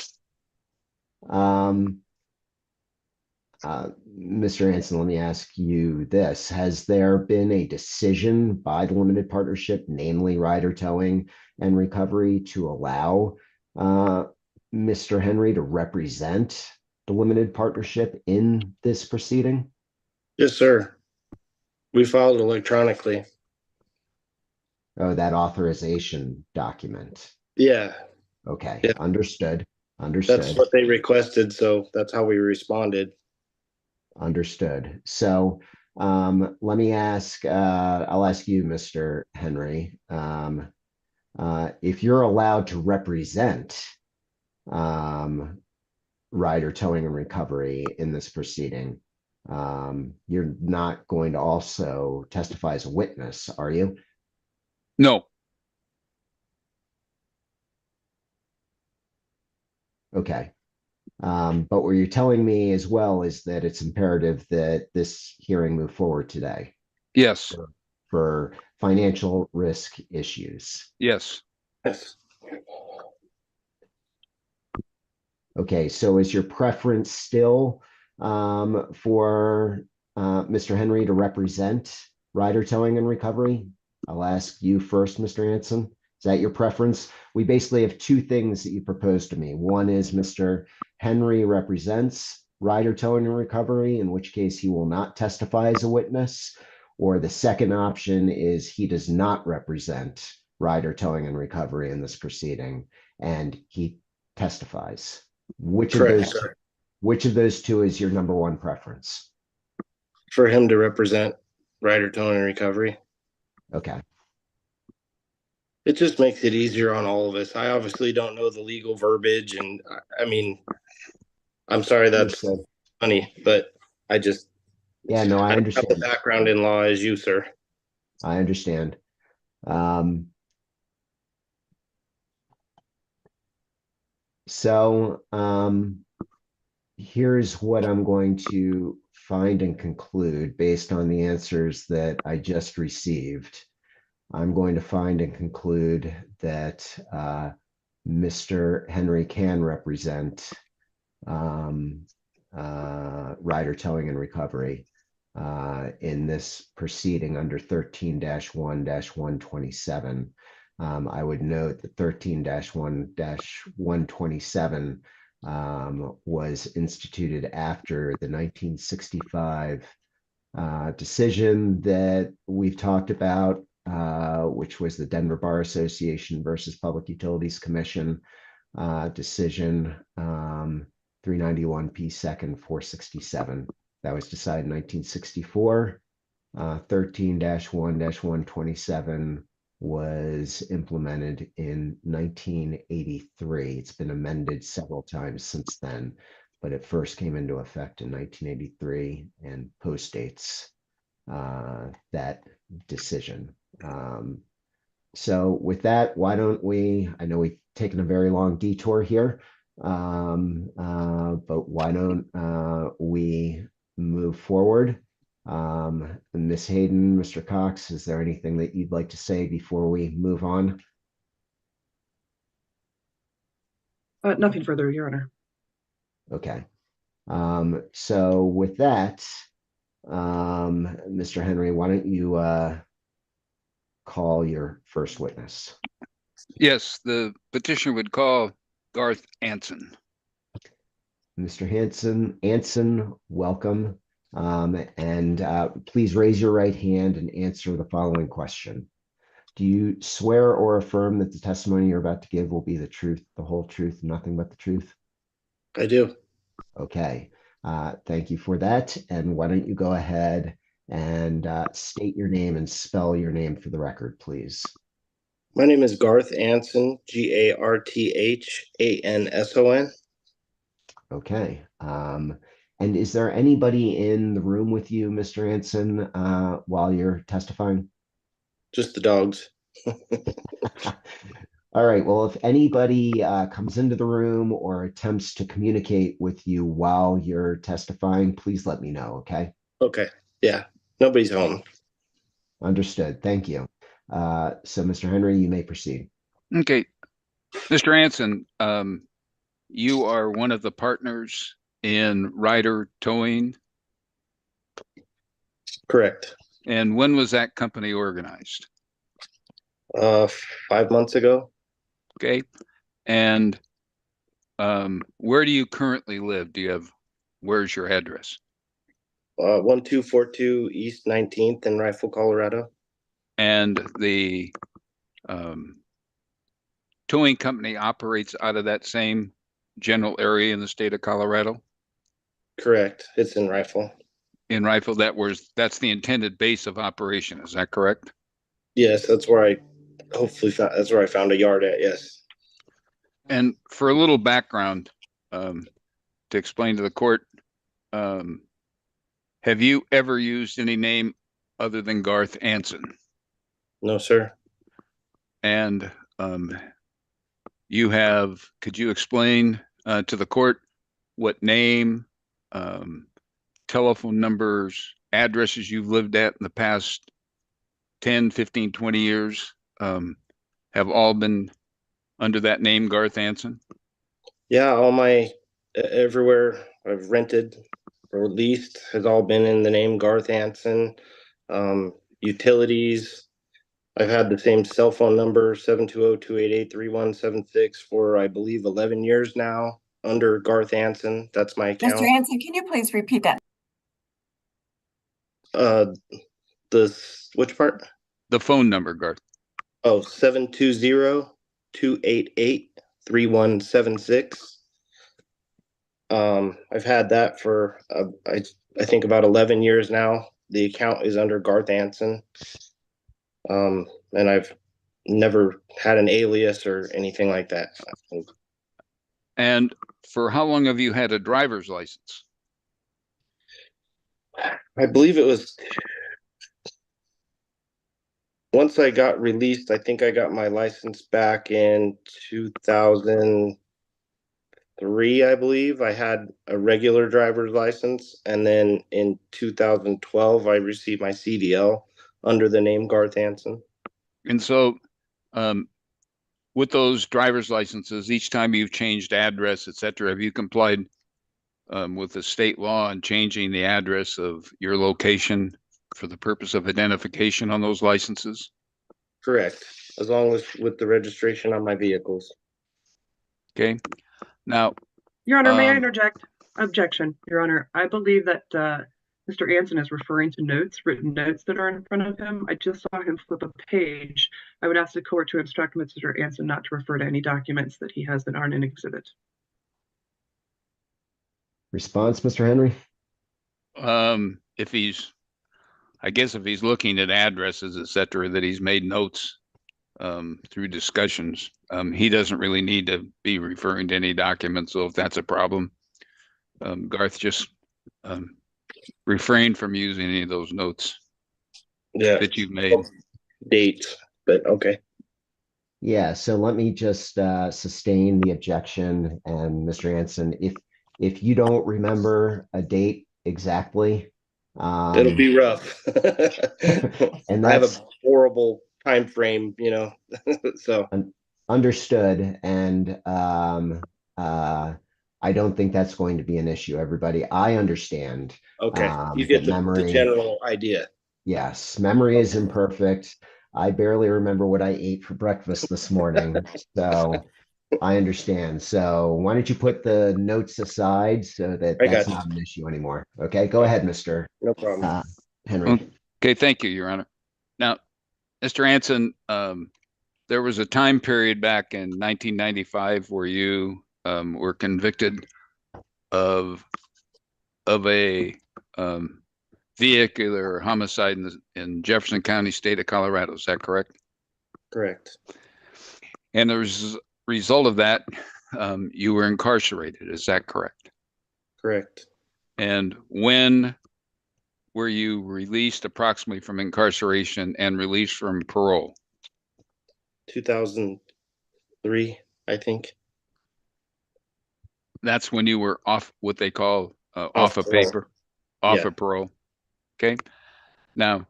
Mr. Hanson, let me ask you this. Has there been a decision by the limited partnership, namely Ryder Towing and Recovery, to allow Mr. Henry to represent the limited partnership in this proceeding? Yes, sir. We filed electronically. Oh, that authorization document. Yeah. Okay. Yeah. Understood. That's what they requested, so that's how we responded. Understood. So let me ask, I'll ask you, Mr. Henry, if you're allowed to represent Ryder Towing and Recovery in this proceeding, you're not going to also testify as a witness, are you? No. Okay. But what you're telling me as well is that it's imperative that this hearing move forward today. Yes. For financial risk issues. Yes. Yes. Okay, so is your preference still for Mr. Henry to represent Ryder Towing and Recovery? I'll ask you first, Mr. Hanson. Is that your preference? We basically have 2 things that you proposed to me. One is Mr. Henry represents Ryder Towing and Recovery, in which case he will not testify as a witness. Or the second option is he does not represent Ryder Towing and Recovery in this proceeding, and he testifies. Which of those 2 is your number 1 preference? For him to represent Ryder Towing and Recovery. Okay. It just makes it easier on all of us. I obviously don't know the legal verbiage, and I mean, I'm sorry that's funny, but I just I understand. Don't have the background in law as you, sir. I understand. So here's what I'm going to find and conclude based on the answers that I just received. I'm going to find and conclude that Mr. Henry can represent Ryder Towing and Recovery in this proceeding under 13-1-127. I would note that 13-1-127 was instituted after the 1965 decision that we've talked about, which was the Denver Bar Association versus Public Utilities Commission decision 391 P. 2nd 467. That was decided in 1964. 13-1-127 was implemented in 1983. It's been amended several times since then, but it first came into effect in 1983 and postdates that decision. So with that, why don't we, I know we've taken a very long detour here, but why don't we move forward? Ms. Hayden, Mr. Cox, is there anything that you'd like to say before we move on? Nothing further, Your Honor. Okay. So with that, Mr. Henry, why don't you call your first witness? Yes, the petitioner would call Garth Anson. Mr. Anson, welcome. And please raise your right hand and answer the following question. Do you swear or affirm that the testimony you're about to give will be the truth, the whole truth, nothing but the truth? I do. Okay. Thank you for that. And why don't you go ahead and state your name and spell your name for the record, please. My name is Garth Anson, Garthanson. Okay. And is there anybody in the room with you, Mr. Anson, while you're testifying? Just the dogs. All right. Well, if anybody comes into the room or attempts to communicate with you while you're testifying, please let me know, okay? Okay. Yeah. Nobody's home. Understood. Thank you. So, Mr. Henry, you may proceed. Okay. Mr. Anson, you are one of the partners in Ryder Towing. Correct. And when was that company organized? 5 months ago. Okay. And where do you currently live? Where's your address? 1242 East 19th in Rifle, Colorado. And the towing company operates out of that same general area in the state of Colorado? Correct. It's in Rifle. In Rifle, that's the intended base of operation. Is that correct? Yes, that's where I that's where I found a yard at. Yes. And for a little background, to explain to the court, have you ever used any name other than Garth Anson? No, sir. And could you explain to the court what name, telephone numbers, addresses you've lived at in the past 10, 15, 20 years have all been under that name, Garth Anson? Yeah, all my everywhere I've rented or leased has all been in the name Garth Anson. Utilities, I've had the same cell phone number, 720-288-3176 for, I believe, 11 years now under Garth Anson. That's my account. Mr. Anson, can you please repeat that? Which part? The phone number, Garth. Oh, 720-288-3176. I've had that for I think about 11 years now. The account is under Garth Anson. And I've never had an alias or anything like that. And for how long have you had a driver's license? I believe it was once I got released. I think I got my license back in 2000. I believe, I had a regular driver's license, and then in 2012, I received my CDL under the name Garth Hansen. And so, with those driver's licenses, each time you've changed address, et cetera, have you complied with the state law on changing the address of your location for the purpose of identification on those licenses? Correct, as long as with the registration on my vehicles. Okay. Now, Your Honor, may I Um, interject? Objection, Your Honor. I believe that Mr. Anson is referring to notes, written notes that are in front of him. I just saw him flip a page. I would ask the court to instruct Mr. Anson not to refer to any documents that he has that aren't in exhibit. Response, Mr. Henry? if he's, I guess if he's looking at addresses, et cetera, that he's made notes through discussions, he doesn't really need to be referring to any documents. So if that's a problem, Garth, just refrain from using any of those notes Yeah, that you've made. dates, but okay. Yeah, so let me just sustain the objection. And Mr. Anson, if you don't remember a date exactly, It'll be rough. and I have a that's horrible time frame, so. understood. And I don't think that's going to be an issue, everybody. I understand. Okay, you get that the general idea. Yes, memory is imperfect. I barely remember what I ate for breakfast this morning, so I understand. So why don't you put the notes aside so that I that's got you. not an issue anymore? Okay, go ahead, Mr. No problem. Henry. Okay, thank you, Your Honor. Now, Mr. Anson, there was a time period back in 1995 where you were convicted of a vehicular homicide in Jefferson County, state of Colorado. Is that correct? Correct. And as a result of that, you were incarcerated. Is that correct? Correct. And when were you released approximately from incarceration and released from parole? 2003, I think. That's when you were off what they call Off off of parole. paper, off Yeah. of parole. Okay. Now,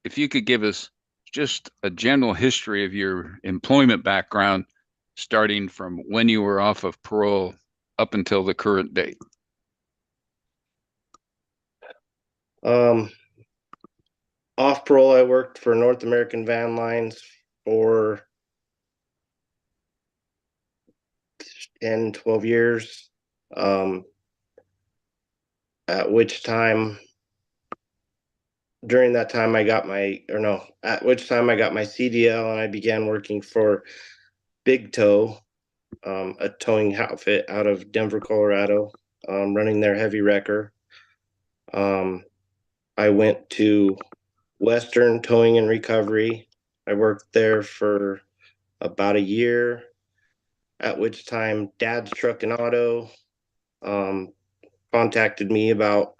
if you could give us just a general history of your employment background, starting from when you were off of parole up until the current date. Off parole, I worked for North American Van Lines for 10, 12 years. At which time, during that time, at which time I got my CDL and I began working for Big Tow, a towing outfit out of Denver, Colorado, running their heavy wrecker. I went to Western Towing and Recovery. I worked there for about a year, at which time Dad's Truck and Auto contacted me about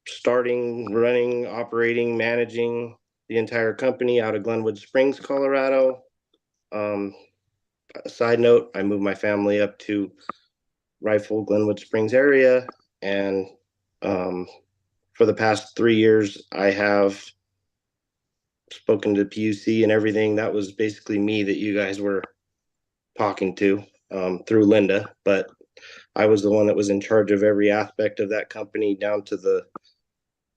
starting, running, operating, managing the entire company out of Glenwood Springs, Colorado. Side note, I moved my family up to Rifle, Glenwood Springs area, and for the past 3 years, I have spoken to PUC and everything. That was basically me that you guys were talking to through Linda, but I was the one that was in charge of every aspect of that company down to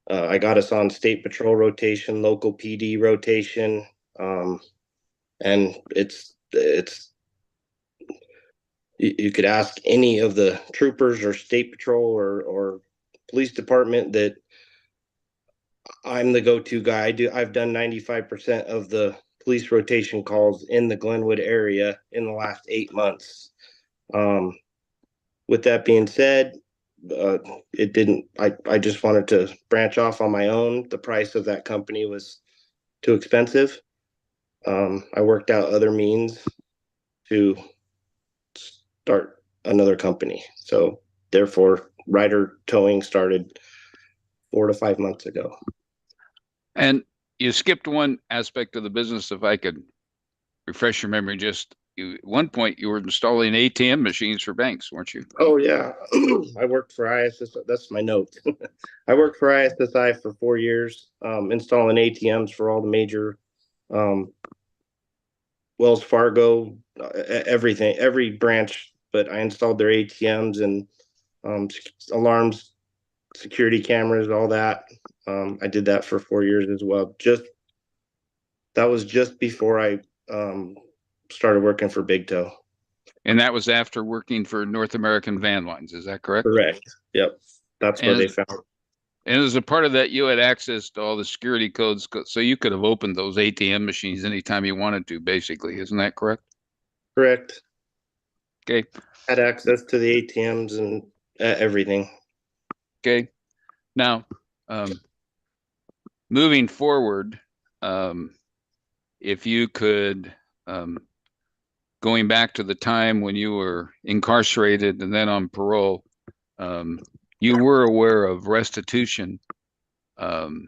I got us on state patrol rotation, local PD rotation, and it's you could ask any of the troopers or state patrol or police department that I'm the go-to guy. I've done 95% of the police rotation calls in the Glenwood area in the last 8 months. With that being said, I just wanted to branch off on my own. The price of that company was too expensive. I worked out other means to start another company. So therefore, Ryder Towing started 4 to 5 months ago. And you skipped one aspect of the business. If I could refresh your memory just at one point you were installing ATM machines for banks, weren't you? Oh yeah, I worked for ISSI. That's my note. I worked for ISSI for 4 years, installing ATMs for all the major Wells Fargo, everything, every branch. But I installed their ATMs and alarms, security cameras, all that. I did that for 4 years as well. That was just before I started working for Big Toe. And that was after working for North American Van Lines, is that correct? Correct. Yep. That's where they found. And as a part of that, you had access to all the security codes, so you could have opened those ATM machines anytime you wanted to, basically. Isn't that correct? Correct. Okay. Had access to the ATMs and everything. Okay. Now, moving forward, if you could, going back to the time when you were incarcerated and then on parole, you were aware of restitution that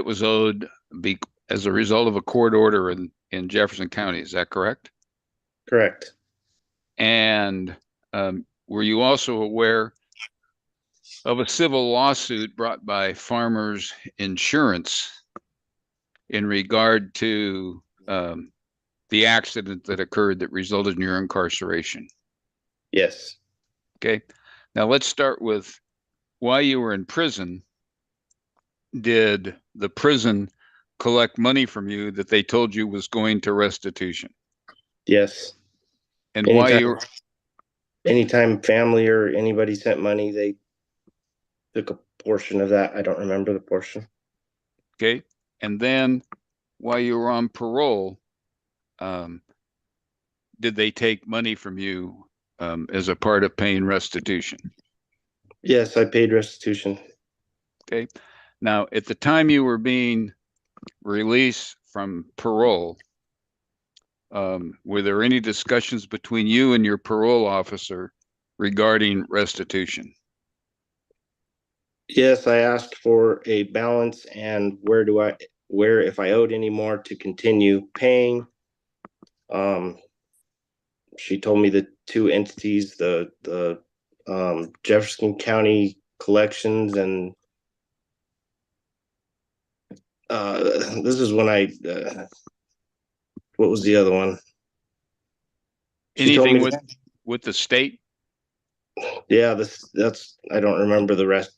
was owed as a result of a court order in Jefferson County. Is that correct? Correct. And were you also aware of a civil lawsuit brought by Farmers Insurance in regard to the accident that occurred that resulted in your incarceration? Yes. Okay. Now let's start with, while you were in prison, did the prison collect money from you that they told you was going to restitution? Yes. And while you were, anytime family or anybody sent money, they took a portion of that. I don't remember the portion. okay. And then while you were on parole, did they take money from you as a part of paying restitution? Yes, I paid restitution. Okay. Now, at the time you were being released from parole, were there any discussions between you and your parole officer regarding restitution? Yes, I asked for a balance and where if I owed any more to continue paying. She told me the two entities, the Jefferson County Collections and this is when what was the other one? She told Anything me with the state? yeah, that's I don't remember the rest.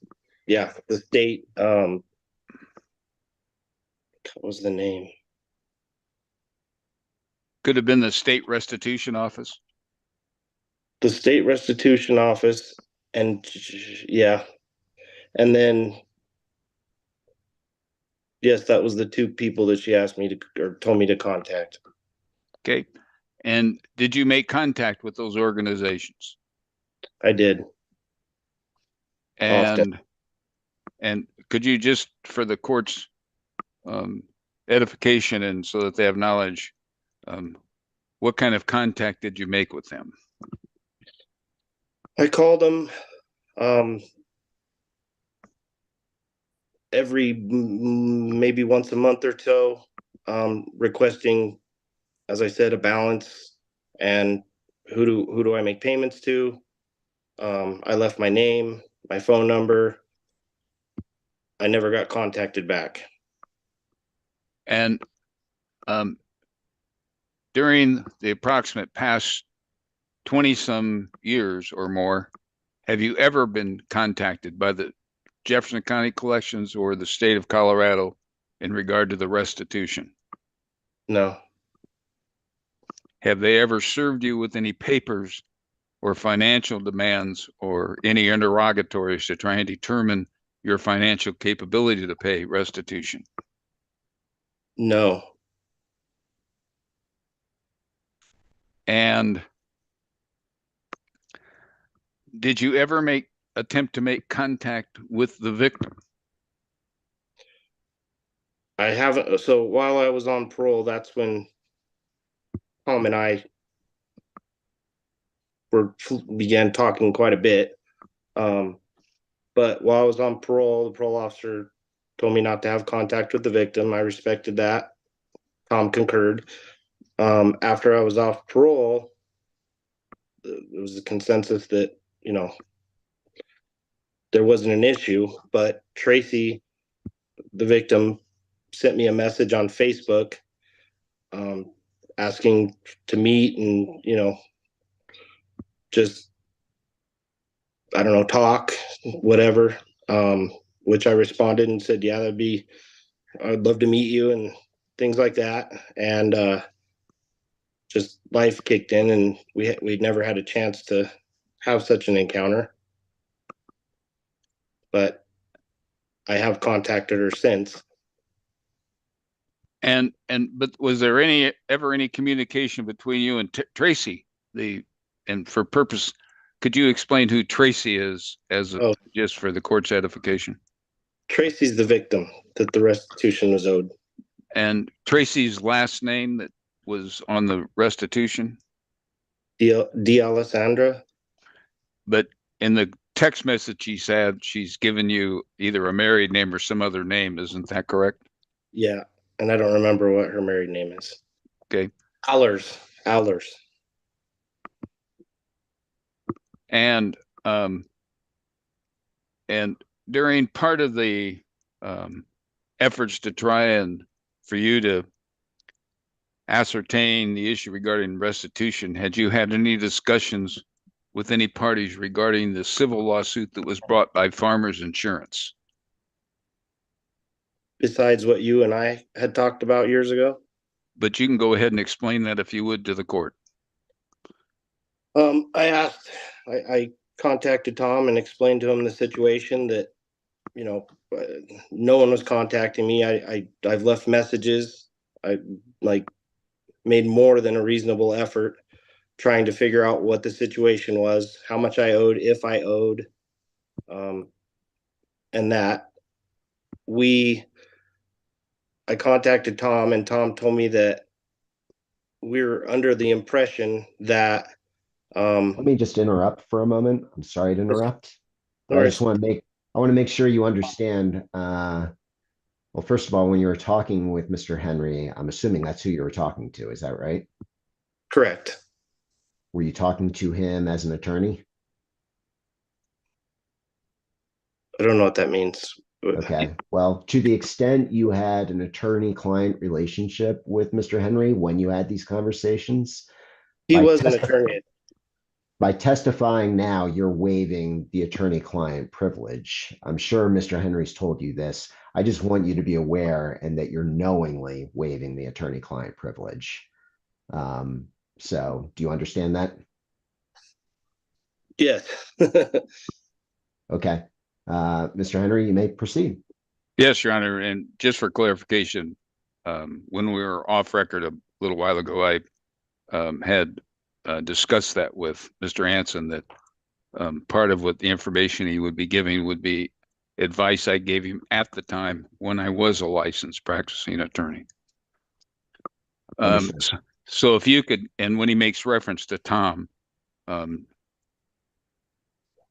Yeah, the state, what was the name? Could have been the state restitution office. The state restitution office, and yeah, and then yes, that was the two people that she asked me to or told me to contact. Okay. And did you make contact with those organizations? I did. And Often. and could you just, for the court's edification and so that they have knowledge, what kind of contact did you make with them? I called them every maybe once a month or so, requesting, as I said, a balance and who do I make payments to. I left my name, my phone number. I never got contacted back. And during the approximate past 20 some years or more, have you ever been contacted by the Jefferson County Collections or the state of Colorado in regard to the restitution? No. Have they ever served you with any papers or financial demands or any interrogatories to try and determine your financial capability to pay restitution? No. And did you ever attempt to make contact with the victim? I haven't. So while I was on parole, that's when Tom and I began talking quite a bit. But while I was on parole, the parole officer told me not to have contact with the victim. I respected that. Tom concurred. After I was off parole, it was a consensus that, you know, there wasn't an issue, but Tracy, the victim, sent me a message on Facebook, asking to meet and, you know, just, I don't know, talk, whatever, which I responded and said, yeah, I'd love to meet you and things like that. And just life kicked in, and we'd never had a chance to have such an encounter. But I have contacted her since. But was there ever any communication between you and Tracy? For purpose, could you explain who Tracy is just for the court's edification? Tracy's the victim that the restitution was owed. And Tracy's last name that was on the restitution? Alessandra. But in the text message she's given you either a married name or some other name. Isn't that correct? Yeah. And I don't remember what her married name is. Okay. Allers. And during part of the efforts to try for you to ascertain the issue regarding restitution, had you had any discussions with any parties regarding the civil lawsuit that was brought by Farmers Insurance? Besides what you and I had talked about years ago? But you can go ahead and explain that if you would to the court. I contacted Tom and explained to him the situation that, you know, no one was contacting me. I've left messages. I made more than a reasonable effort trying to figure out what the situation was, how much I owed, if I owed, and that. I contacted Tom, and Tom told me that we were under the impression that Let me just interrupt for a moment. I'm sorry to interrupt. But I just want to make sure you understand. Well, first of all, when you were talking with Mr. Henry, I'm assuming that's who you were talking to. Is that right? Correct. Were you talking to him as an attorney? I don't know what that means. Okay. Well, to the extent you had an attorney-client relationship with Mr. Henry when you had these conversations, He was an attorney. by testifying now, you're waiving the attorney-client privilege. I'm sure Mr. Henry's told you this. I just want you to be aware and that you're knowingly waiving the attorney-client privilege. So do you understand that? Yes. Okay. Mr. Henry, you may proceed. Yes, Your Honor. And just for clarification, when we were off record a little while ago, I had discussed that with Mr. Anson, that part of what the information he would be giving would be advice I gave him at the time when I was a licensed practicing attorney. So if you could, and when he makes reference to Tom,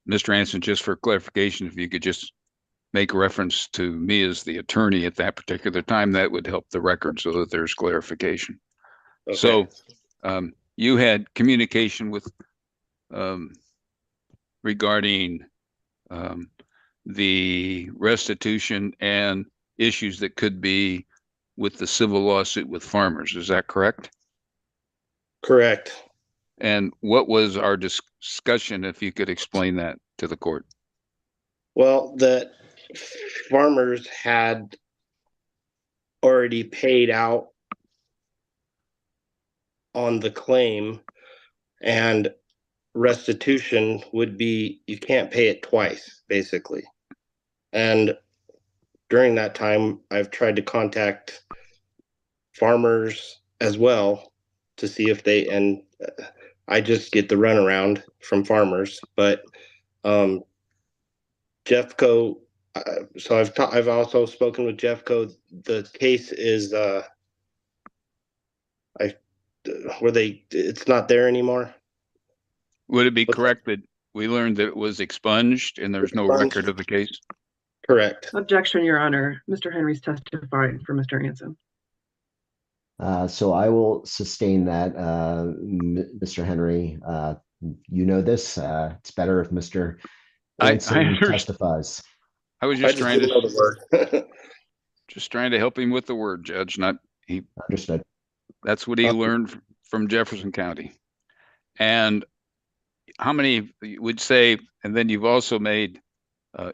Mr. Anson, just for clarification, if you could just make reference to me as the attorney at that particular time, that would help the record so that there's clarification. Okay. So you had communication with regarding the restitution and issues that could be with the civil lawsuit with Farmers. Is that correct? Correct. And what was our discussion, if you could explain that to the court? Well, that Farmers had already paid out on the claim, and restitution would be, you can't pay it twice, basically. And during that time, I've tried to contact Farmers as well to see if they, and I just get the runaround from Farmers, but Jeffco, so I've also spoken with Jeffco. The case is it's not there anymore. Would it be correct that we learned that it was expunged and there's no record of the case? Correct. Objection, Your Honor. Mr. Henry's testifying for Mr. Anson. So I will sustain that, Mr. Henry. You know this. It's better if Mr. I Anson understand. testifies. I was I just just trying didn't to know the word. just trying to help him with the word, Judge. Not he. Understood. That's what he learned from Jefferson County. And how many would say? And then you've also made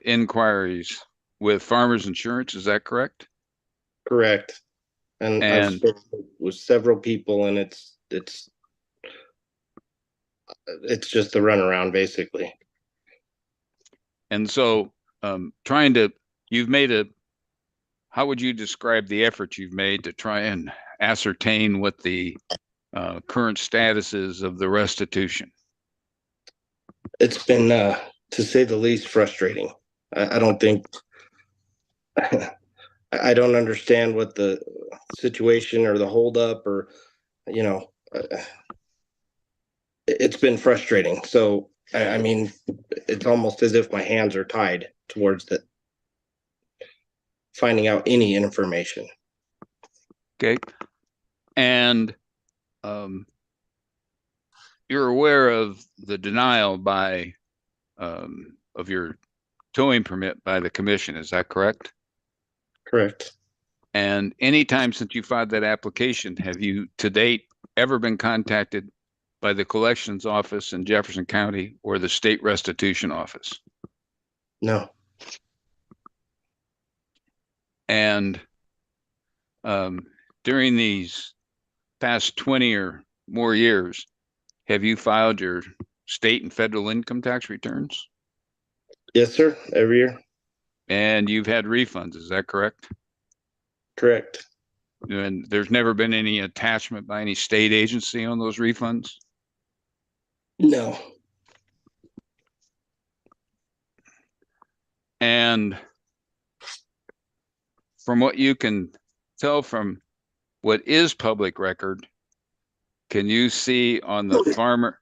inquiries with Farmers Insurance. Is that correct? Correct. And I've And spoken with several people, and it's just the runaround basically. and so you've made how would you describe the effort you've made to try and ascertain what the current status is of the restitution? It's been, to say the least, frustrating. I don't think I don't understand what the situation or the holdup or, you know, it's been frustrating. So, I mean, it's almost as if my hands are tied towards finding out any information. Okay. And you're aware of the denial by of your towing permit by the commission, is that correct? Correct. And anytime since you filed that application, have you to date ever been contacted by the collections office in Jefferson County or the state restitution office? No. And during these past 20 or more years, have you filed your state and federal income tax returns? Yes, sir. Every year. And you've had refunds, is that correct? Correct. And there's never been any attachment by any state agency on those refunds? No. And from what you can tell from what is public record, can you see on the farmer's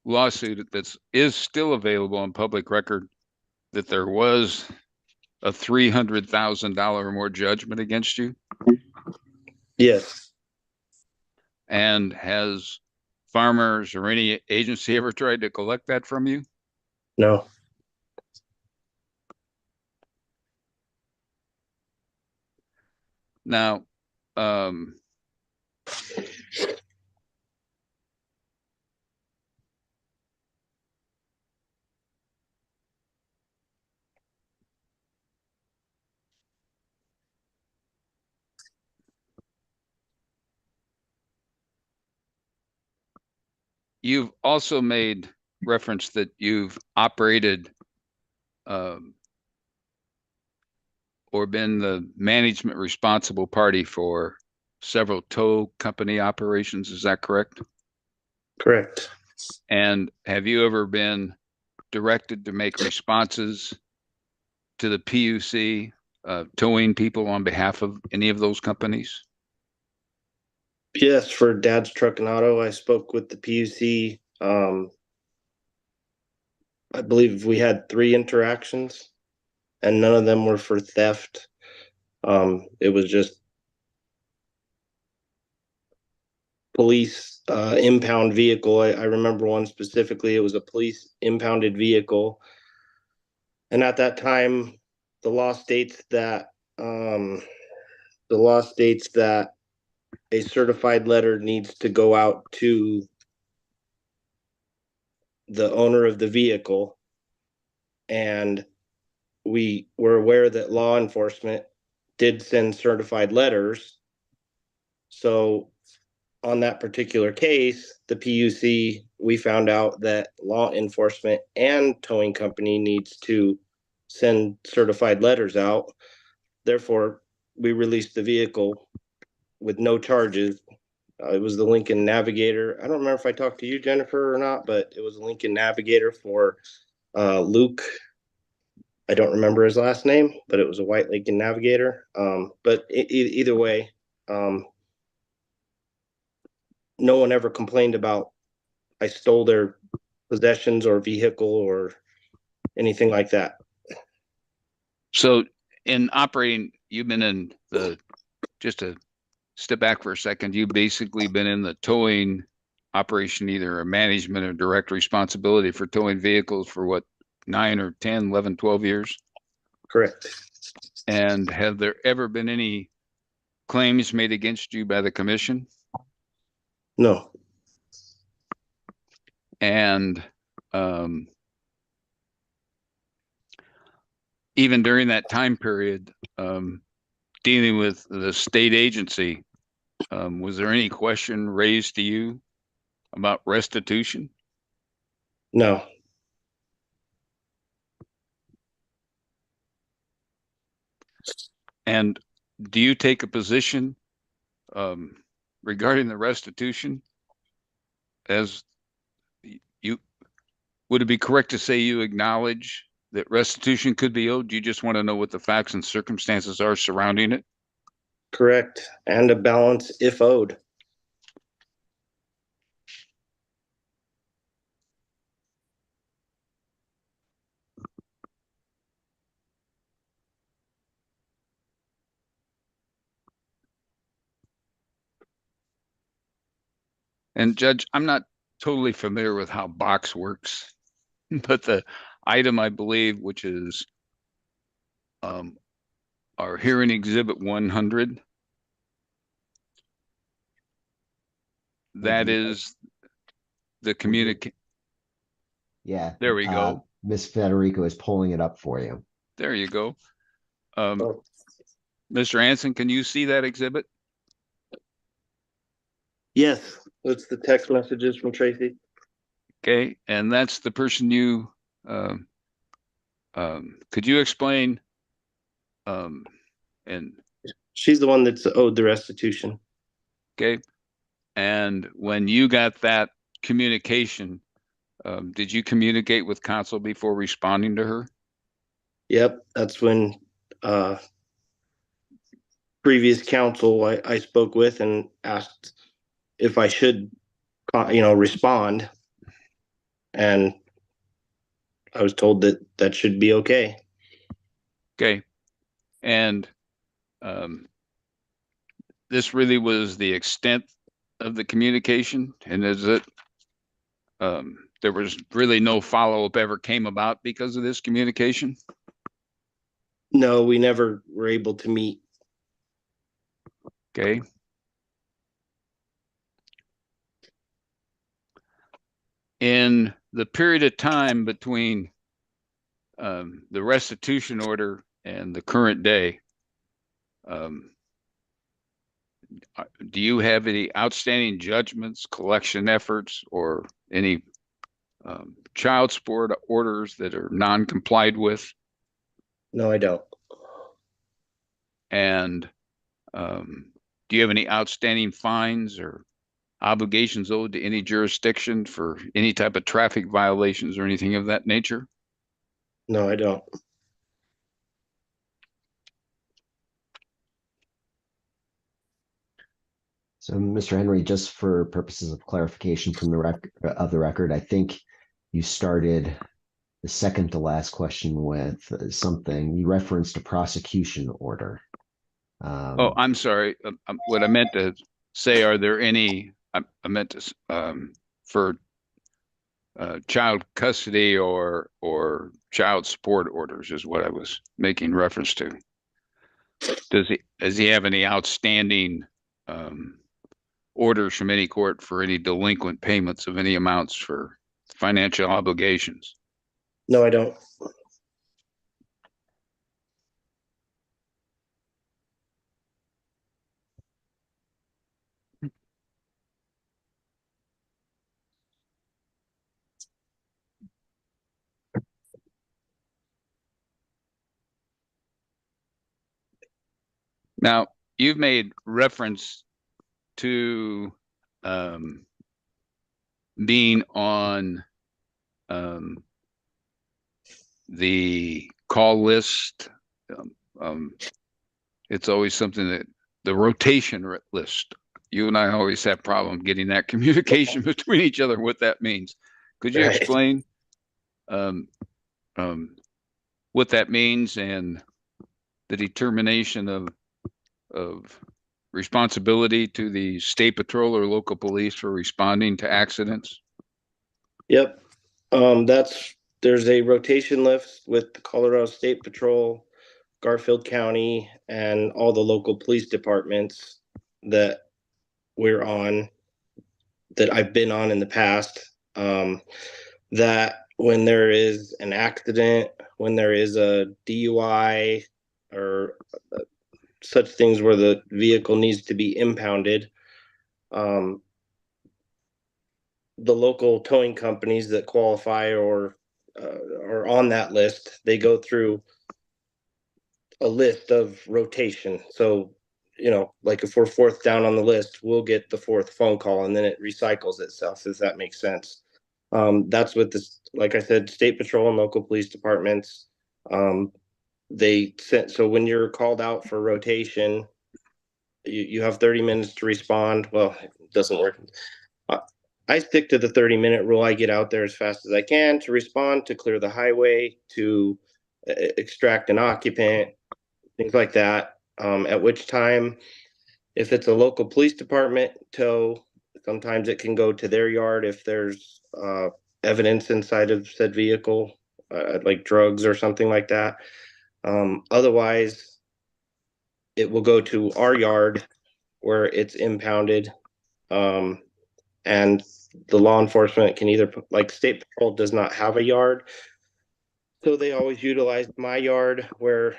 lawsuit is still available on public record that there was a $300,000 or more judgment against you? Yes. And has Farmers or any agency ever tried to collect that from you? No. Now, you've also made reference that you've operated or been the management responsible party for several tow company operations. Is that correct? Correct. And have you ever been directed to make responses to the PUC towing people on behalf of any of those companies? Yes, for Dad's Truck and Auto, I spoke with the PUC. I believe we had 3 interactions, and none of them were for theft. It was just police impound vehicle. I remember one specifically. It was a police impounded vehicle, and at that time, the law states that a certified letter needs to go out to the owner of the vehicle, and we were aware that law enforcement did send certified letters. So on that particular case, the PUC, we found out that law enforcement and towing company needs to send certified letters out. Therefore, we released the vehicle with no charges. It was the Lincoln Navigator. I don't remember if I talked to you, Jennifer, or not, but it was a Lincoln Navigator for Luke. I don't remember his last name, but it was a white Lincoln Navigator. But either way, no one ever complained about I stole their possessions or vehicle or anything like that. So in operating, you've been in just to step back for a second, you've basically been in the towing operation, either a management or direct responsibility for towing vehicles for what, 9 or 10, 11, 12 years? Correct. And have there ever been any claims made against you by the commission? No. And even during that time period, dealing with the state agency, was there any question raised to you about restitution? No. And do you take a position regarding the restitution? As you, would it be correct to say you acknowledge that restitution could be owed? Do you just want to know what the facts and circumstances are surrounding it? Correct. And a balance if owed. And Judge, I'm not totally familiar with how box works, but the item I believe, which is our hearing exhibit 100, that is the communicate. Yeah. There we go. Miss Federico is pulling it up for you. There you go. Mr. Anson, can you see that exhibit? Yes. That's the text messages from Tracy. Okay, and that's the person you could you explain and She's the one that's owed the restitution. okay, and when you got that communication, did you communicate with counsel before responding to her? Yep. That's when previous counsel I spoke with and asked if I should, respond. And I was told that that should be okay. Okay, and this really was the extent of the communication, and is it there was really no follow-up ever came about because of this communication? No, we never were able to meet. Okay. In the period of time between the restitution order and the current day, do you have any outstanding judgments, collection efforts, or any child support orders that are non-complied with? No, I don't. And do you have any outstanding fines or obligations owed to any jurisdiction for any type of traffic violations or anything of that nature? No, I don't. So, Mr. Henry, just for purposes of clarification from the record, I think you started the second to last question with something you referenced a prosecution order. Oh, I'm sorry. What I meant to say, are there any? I meant to for child custody or child support orders is what I was making reference to. Does he have any outstanding orders from any court for any delinquent payments of any amounts for financial obligations? No, I don't. Now, you've made reference to being on the call list. It's always something that the rotation list. You and I always have problem getting that communication between each other, what that means. Could you Right. explain what that means and the determination of responsibility to the state patrol or local police for responding to accidents? Yep. There's a rotation list with the Colorado State Patrol, Garfield County, and all the local police departments that we're on, that I've been on in the past. That when there is an accident, when there is a DUI or such things where the vehicle needs to be impounded, the local towing companies that qualify or are on that list, they go through a list of rotation. So, like if we're fourth down on the list, we'll get the fourth phone call, and then it recycles itself, if that makes sense. That's what this, like I said, state patrol and local police departments, they sent. So when you're called out for rotation, you have 30 minutes to respond. Well, it doesn't work. I stick to the 30-minute rule. I get out there as fast as I can to respond, to clear the highway, to extract an occupant, things like that. At which time, if it's a local police department tow, sometimes it can go to their yard if there's evidence inside of said vehicle, like drugs or something like that. Otherwise, it will go to our yard where it's impounded. And the law enforcement can either, like state patrol does not have a yard, so they always utilize my yard where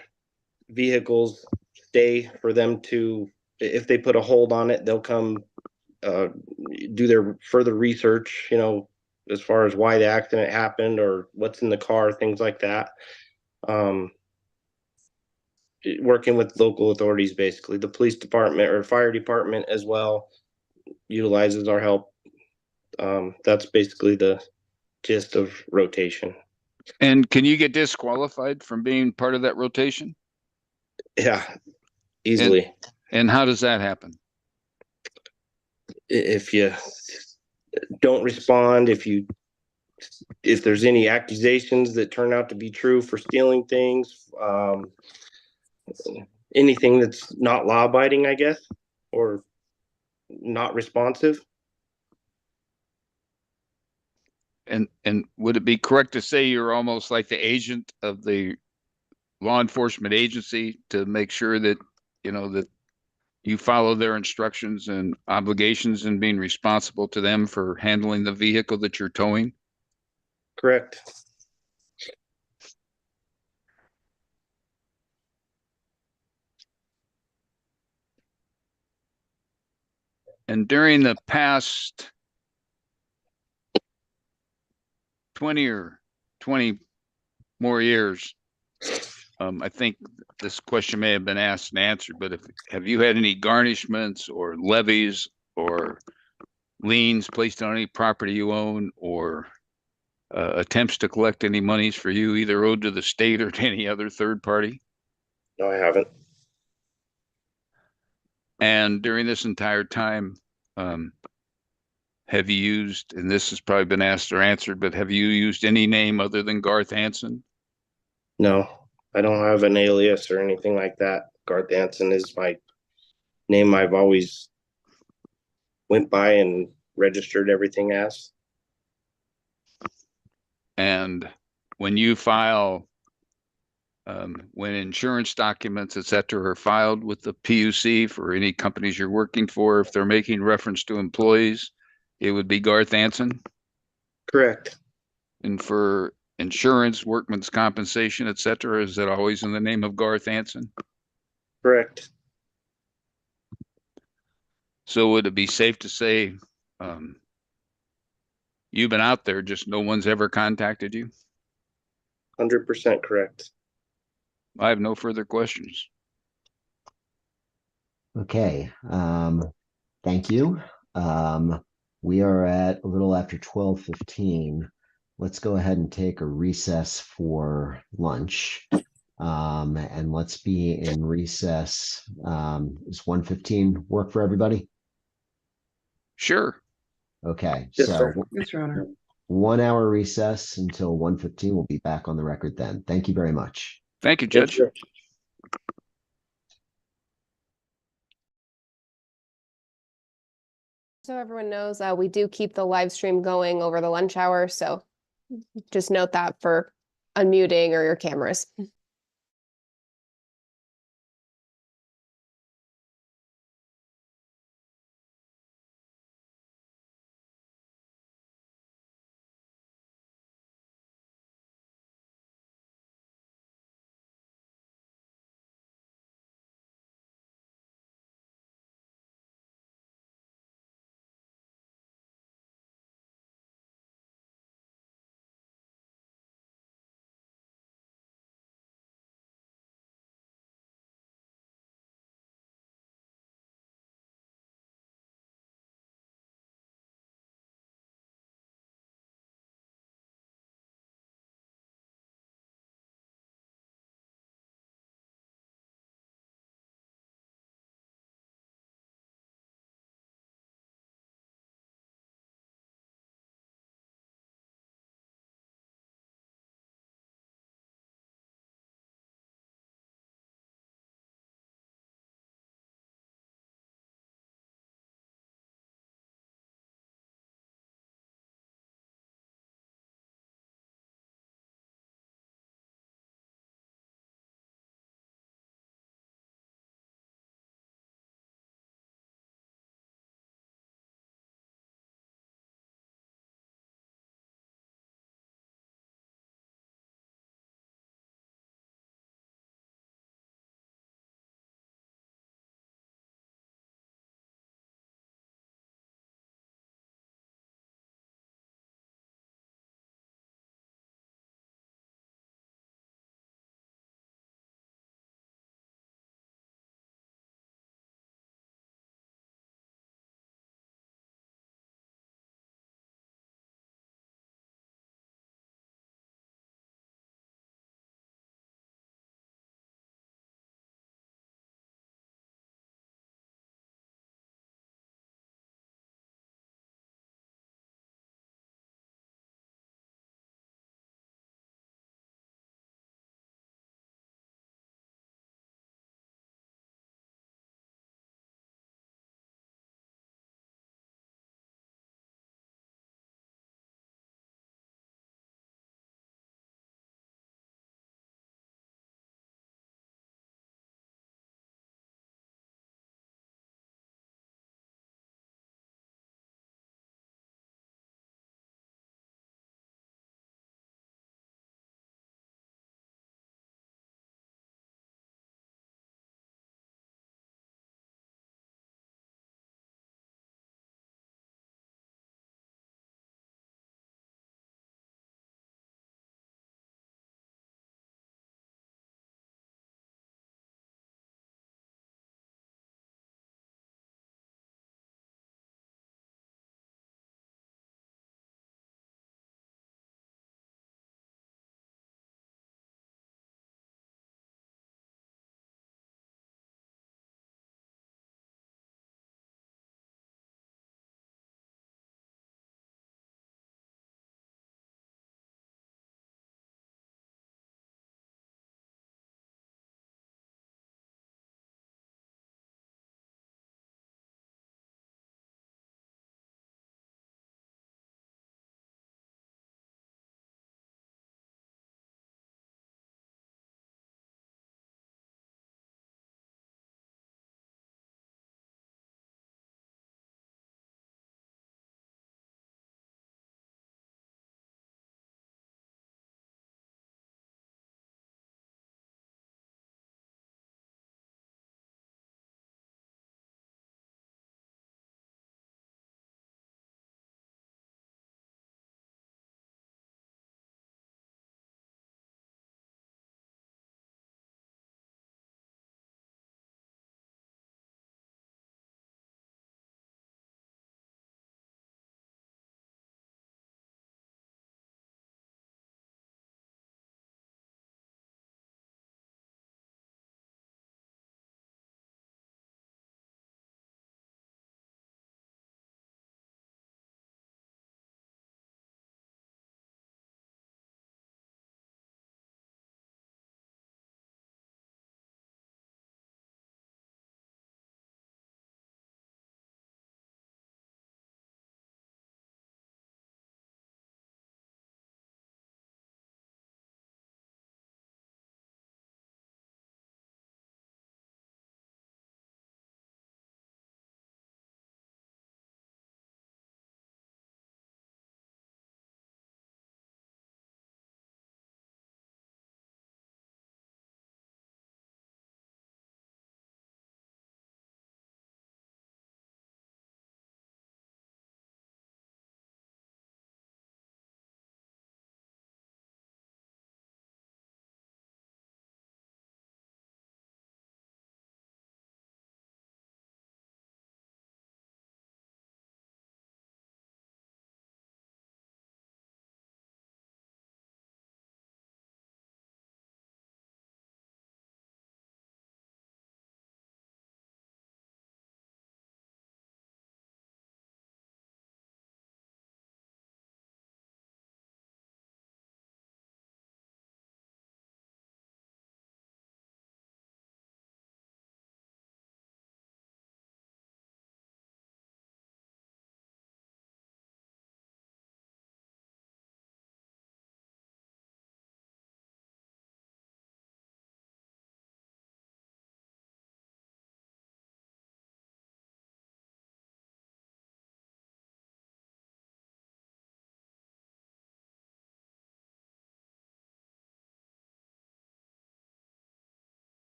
vehicles stay for them to, if they put a hold on it, they'll come do their further research, as far as why the accident happened or what's in the car, things like that. Working with local authorities, basically the police department or fire department as well utilizes our help. That's basically the gist of rotation. And can you get disqualified from being part of that rotation? Yeah, easily. And how does that happen? If you don't respond, if there's any accusations that turn out to be true for stealing things, anything that's not law abiding, I guess, or not responsive. And would it be correct to say you're almost like the agent of the law enforcement agency to make sure that, that you follow their instructions and obligations and being responsible to them for handling the vehicle that you're towing? Correct. And during the past 20 more years, I think this question may have been asked and answered, but have you had any garnishments or levies or liens placed on any property you own, or attempts to collect any monies for you, either owed to the state or to any other third party? No, I haven't. And during this entire time, have you used, and this has probably been asked or answered, but have you used any name other than Garth Hansen? No, I don't have an alias or anything like that. Garth Hansen is my name I've always went by and registered everything as. And when you file, when insurance documents, et cetera, are filed with the PUC for any companies you're working for, if they're making reference to employees, it would be Garth Hansen? Correct. And for insurance, workman's compensation, et cetera, is that always in the name of Garth Hansen? Correct. So would it be safe to say you've been out there, just no one's ever contacted you? 100% correct. I have no further questions. Okay. Thank you. We are at a little after 12:15. Let's go ahead and take a recess for lunch. And let's be in recess. Is 1:15 work for everybody? Sure. Okay. Yes, So sir. Yes, Your Honor. 1 hour recess until 1:15. We'll be back on the record then. Thank you very much. Thank you, Yes, Judge. sir. So everyone knows, we do keep the live stream going over the lunch hour, so just note that for unmuting or your cameras.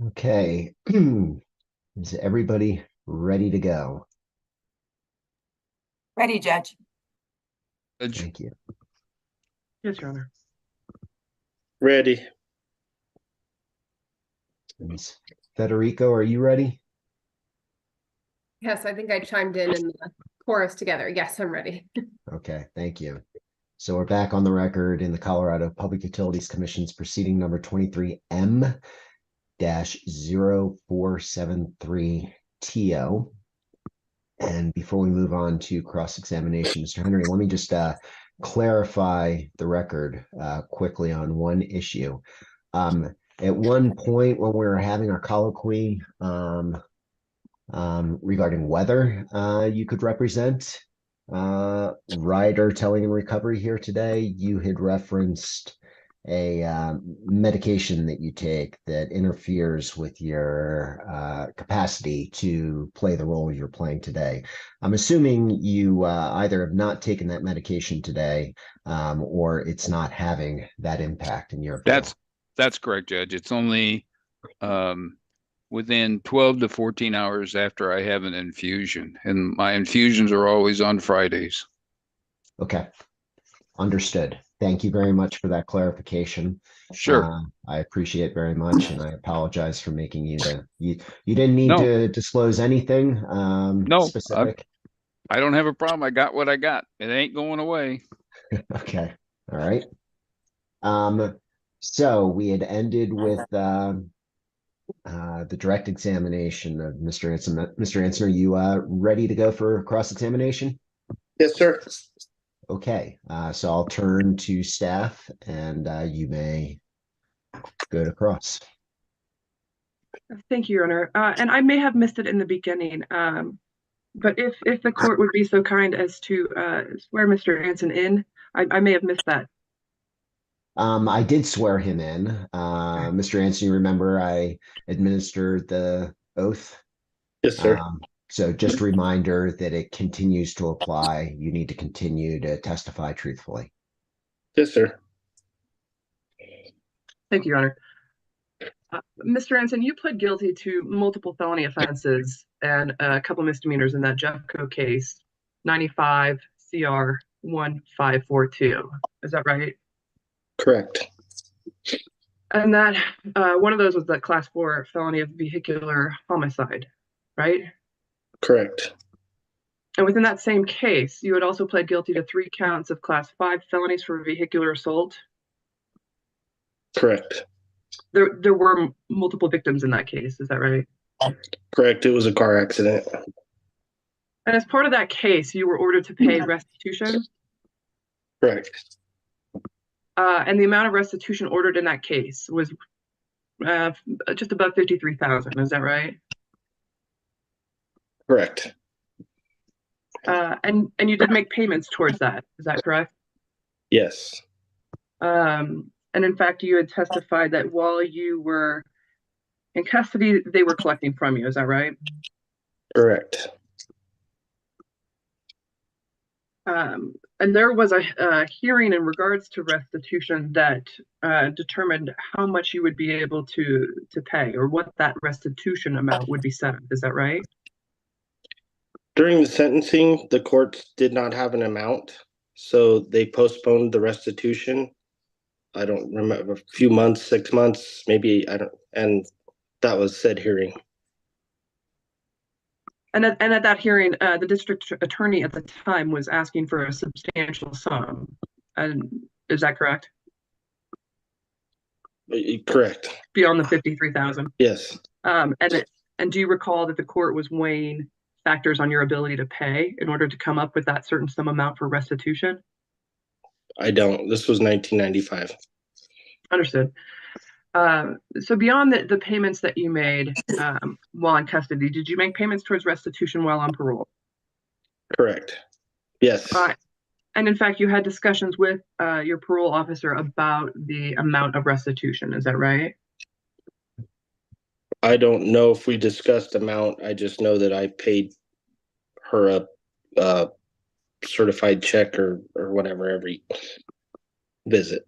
Okay. Is everybody ready to go? Ready, Judge. Thank you. Yes, Your Honor. Ready. Ms. Federico, are you ready? Yes, I think I chimed in the chorus together. Yes, I'm ready. Okay, thank you. So we're back on the record in the Colorado Public Utilities Commission's proceeding number 23M-0473TO. And before we move on to cross-examination, Mr. Henry, let me just clarify the record quickly on one issue. At one point when we were having our colloquy regarding whether you could represent Ryder Towing and Recovery here today, you had referenced a medication that you take that interferes with your capacity to play the role you're playing today. I'm assuming you either have not taken that medication today or it's not having that impact in your view. That's correct, Judge. It's only within 12 to 14 hours after I have an infusion, and my infusions are always on Fridays. Okay, understood. Thank you very much for that clarification. Sure. I appreciate it very much, and I apologize for making you you didn't need No. to disclose anything No, specific. I don't have a problem. I got what I got. It ain't going away. Okay, all right. So we had ended with the direct examination of Mr. Anson. Mr. Anson, are you ready to go for cross-examination? Yes, sir. Okay, so I'll turn to staff and you may go to cross. Thank you, Your Honor. And I may have missed it in the beginning, but if the court would be so kind as to swear Mr. Anson in, I may have missed that. I did swear him in. Mr. Anson, you remember I administered the oath? Yes, sir. So just a reminder that it continues to apply. You need to continue to testify truthfully. Yes, sir. Thank you, Your Honor. Mr. Anson, you pled guilty to multiple felony offenses and a couple misdemeanors in that Jeffco case, 95 CR 1542. Is that right? Correct. And that one of those was the class 4 felony of vehicular homicide, right? Correct. And within that same case, you had also pled guilty to 3 counts of class 5 felonies for vehicular assault. Correct. There were multiple victims in that case, is that right? Correct. It was a car accident. And as part of that case, you were ordered to pay restitution. Correct. And the amount of restitution ordered in that case was just above $53,000. Is that right? Correct. And you did make payments towards that. Is that correct? Yes. And in fact, you had testified that while you were in custody, they were collecting from you. Is that right? Correct. And there was a hearing in regards to restitution that determined how much you would be able to pay, or what that restitution amount would be set up. Is that right? During the sentencing, the courts did not have an amount, so they postponed the restitution. I don't remember, a few months, 6 months, maybe, and that was said hearing. And at that hearing, the district attorney at the time was asking for a substantial sum. And is that correct? Correct. Beyond the $53,000. Yes. And do you recall that the court was weighing factors on your ability to pay in order to come up with that certain sum amount for restitution? I don't. This was 1995. Understood. So beyond the payments that you made while in custody, did you make payments towards restitution while on parole? Correct. Yes. And in fact, you had discussions with your parole officer about the amount of restitution. Is that right? I don't know if we discussed amount. I just know that I paid her a certified check or whatever every visit.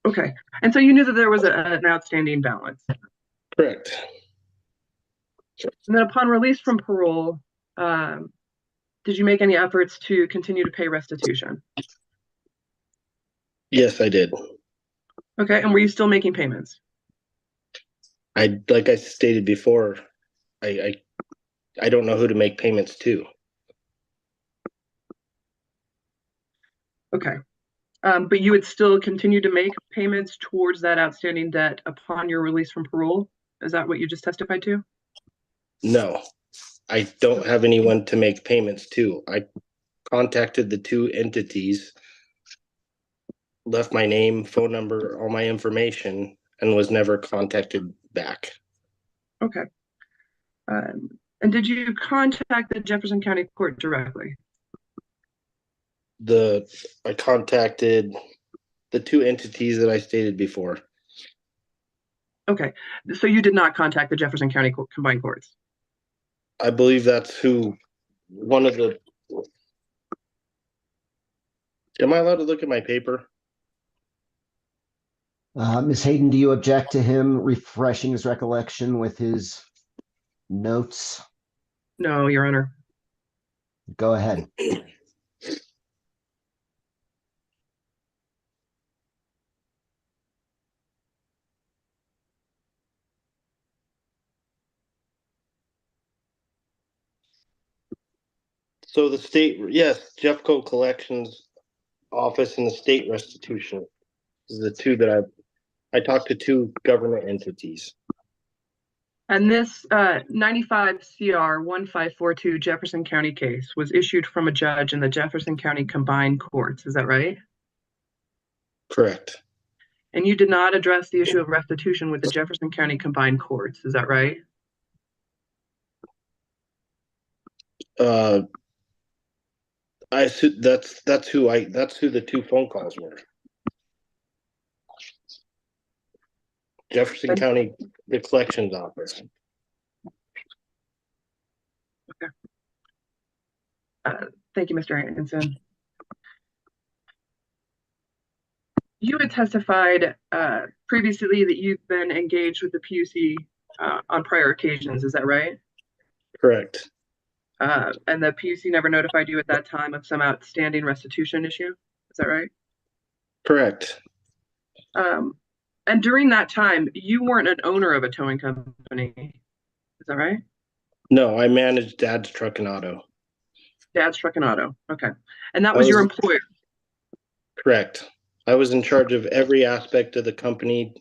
Okay. And so you knew that there was an outstanding balance. Correct. And then upon release from parole, did you make any efforts to continue to pay restitution? Yes, I did. Okay, and were you still making payments? Like I stated before, I don't know who to make payments to. Okay. But you would still continue to make payments towards that outstanding debt upon your release from parole? Is that what you just testified to? No, I don't have anyone to make payments to. I contacted the two entities, left my name, phone number, all my information, and was never contacted back. Okay. And did you contact the Jefferson County Court directly? I contacted the two entities that I stated before. Okay, so you did not contact the Jefferson County Combined Courts? I believe that's who one of the. Am I allowed to look at my paper? Ms. Hayden, do you object to him refreshing his recollection with his notes? No, Your Honor. Go ahead. So the state, yes, Jeffco Collections Office and the state restitution is the two that I talked to two government entities. And this 95 CR 1542 Jefferson County case was issued from a judge in the Jefferson County Combined Courts. Is that right? Correct. And you did not address the issue of restitution with the Jefferson County Combined Courts. Is that right? That's who the two phone calls were. Jefferson County, the collections office. Okay. Thank you, Mr. Hanson. You had testified previously that you've been engaged with the PUC on prior occasions. Is that right? Correct. And the PUC never notified you at that time of some outstanding restitution issue. Is that right? Correct. And during that time, you weren't an owner of a towing company. Is that right? No, I managed Dad's Truck and Auto. Dad's Truck and Auto. Okay. And that was your employer. Correct. I was in charge of every aspect of the company,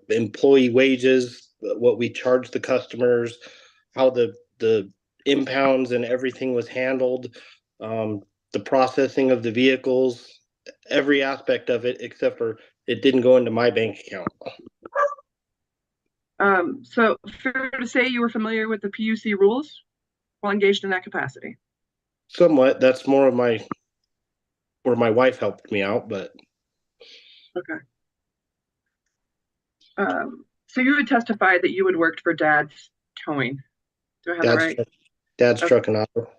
employee wages, what we charged the customers, how the impounds and everything was handled, the processing of the vehicles, every aspect of it, except for it didn't go into my bank account. So fair to say you were familiar with the PUC rules while engaged in that capacity? Somewhat. That's more of where my wife helped me out, but. Okay. So you would testify that you had worked for Dad's Towing. Do I have that right? Dad's Truck and Auto.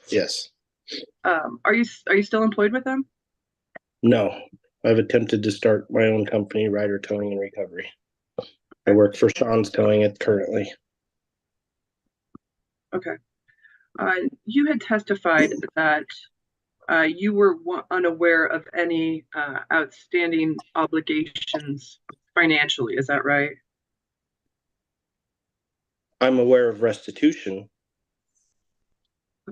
Yes. Are you still employed with them? No, I've attempted to start my own company, Ryder Towing and Recovery. I work for Sean's Towing currently. Okay. You had testified that you were unaware of any outstanding obligations financially. Is that right? I'm aware of restitution.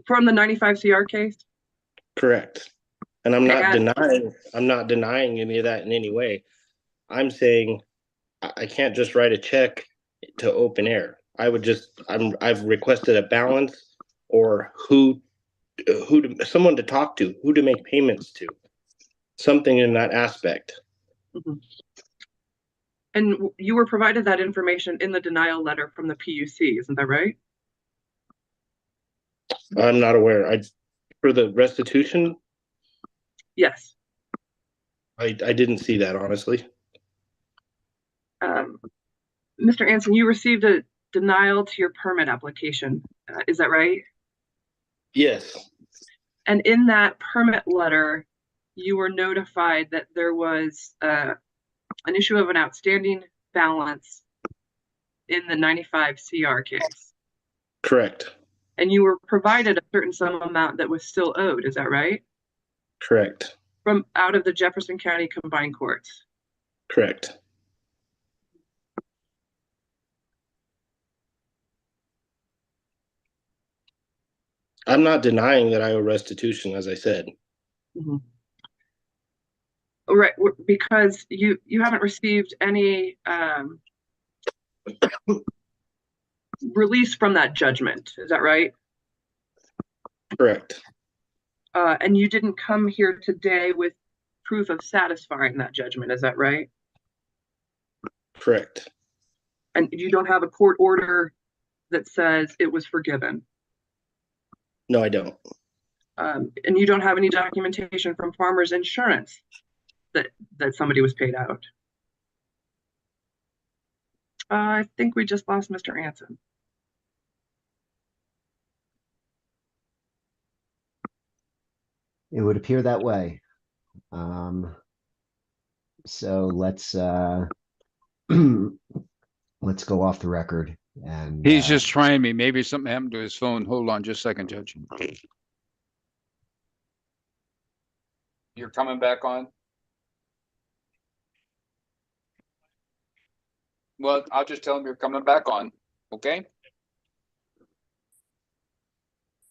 From the 95 CR case? Correct. And I'm not denying any of that in any way. I'm saying I can't just write a check to open air. I've requested a balance or someone to talk to, who to make payments to, something in that aspect. Mm-hmm. And you were provided that information in the denial letter from the PUC, isn't that right? I'm not aware. For the restitution? Yes. I didn't see that, honestly. Mr. Anson, you received a denial to your permit application. Is that right? Yes. And in that permit letter, you were notified that there was an issue of an outstanding balance in the 95 CR case. Correct. And you were provided a certain sum amount that was still owed, is that right? Correct. From out of the Jefferson County Combined Courts. Correct. I'm not denying that I owe restitution, as I said. Mhm. Right, because you haven't received any release from that judgment, is that right? Correct. And you didn't come here today with proof of satisfying that judgment, is that right? Correct. And you don't have a court order that says it was forgiven. No, I don't. And you don't have any documentation from Farmers Insurance that somebody was paid out. I think we just lost Mr. Anson. It would appear that way. So let's let's go off the record. And He's just trying me. Maybe something happened to his phone. Hold on just a second, Judge. You're coming back on? Well, I'll just tell him you're coming back on, okay?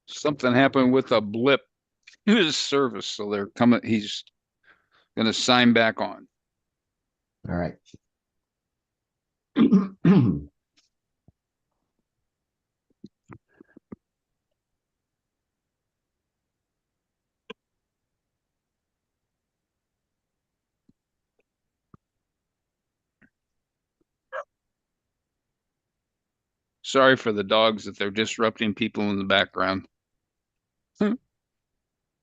Something happened with a blip in his service, so they're coming, he's gonna sign back on. all right. Sorry for the dogs that they're disrupting people in the background.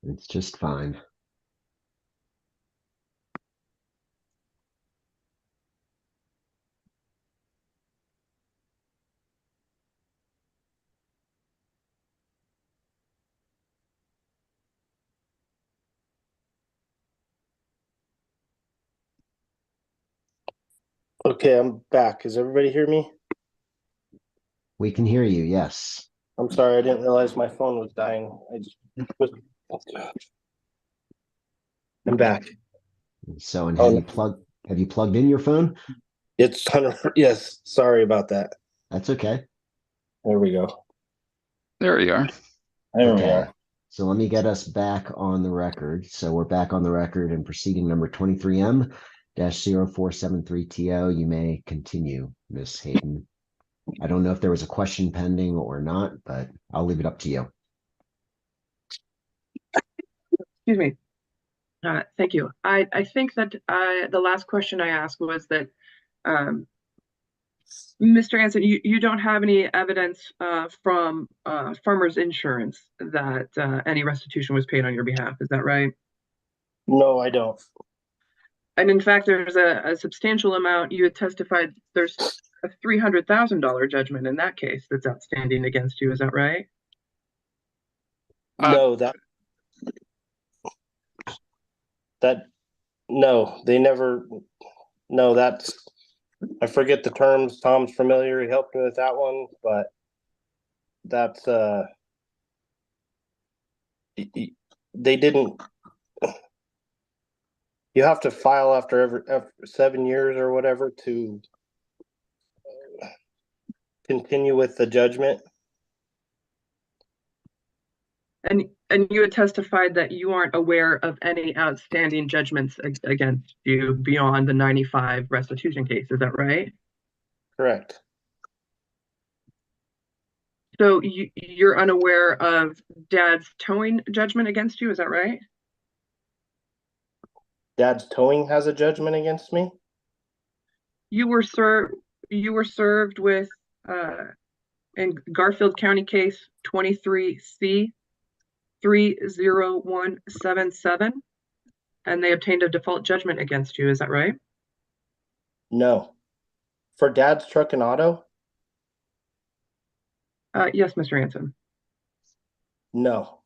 It's just fine. Okay, I'm back. Does everybody hear me? We can hear you, yes. I'm sorry, I didn't realize my phone was dying. I'm back. So, and Oh, have you plugged in your phone? it's 100. Yes, sorry about that. That's okay. There we go. There you are. There we Okay. are. So let me get us back on the record. So we're back on the record in proceeding number 23M-0473TO. You may continue, Ms. Hayden. I don't know if there was a question pending or not, but I'll leave it up to you. Excuse me. Thank you. I think that the last question I asked was that Mr. Anson, you don't have any evidence from Farmers Insurance that any restitution was paid on your behalf. Is that right? No, I don't. And in fact, there's a substantial amount. You had testified there's a $300,000 judgment in that case that's outstanding against you. Is that right? No, no, they never. No, that's. I forget the terms. Tom's familiar. He helped me with that one, but that's they didn't. You have to file after 7 years or whatever to continue with the judgment. And you had testified that you aren't aware of any outstanding judgments against you beyond the 95 restitution case. Is that right? Correct. So you're unaware of Dad's towing judgment against you. Is that right? Dad's towing has a judgment against me. You were served with in Garfield County case 23C 30177, and they obtained a default judgment against you. Is that right? No. For Dad's truck and auto? Yes, Mr. Anson. No.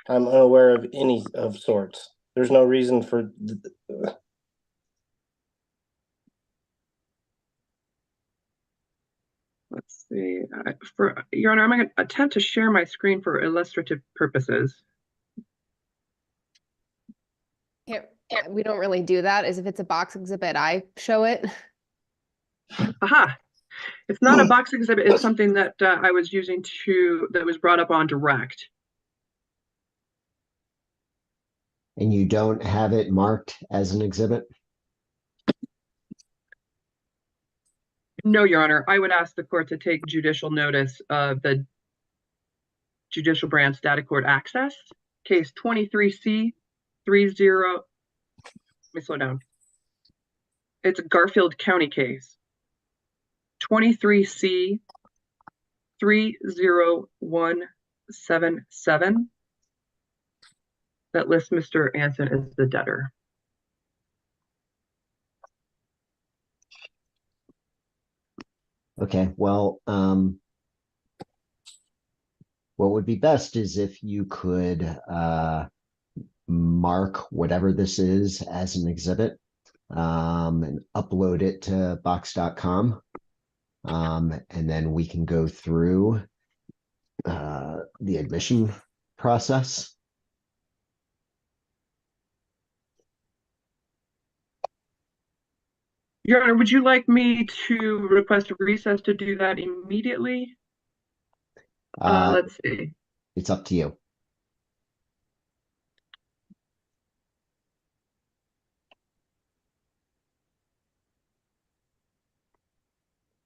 I'm unaware of any of sorts. There's no reason for Let's see. For Your Honor, I'm going to attempt to share my screen for illustrative purposes. We don't really do that. Is if it's a box exhibit, I show it. Aha! It's not a box exhibit. It's something that I was using that was brought up on direct. And you don't have it marked as an exhibit? No, Your Honor. I would ask the court to take judicial notice of the Judicial Branch Data Court Access, case 23C 30. Let me slow down. It's a Garfield County case. 23C 30177 that lists Mr. Anson as the debtor. Okay, well, what would be best is if you could mark whatever this is as an exhibit and upload it to box.com. And then we can go through the admission process. Your Honor, would you like me to request a recess to do that immediately? Let's see. It's up to you.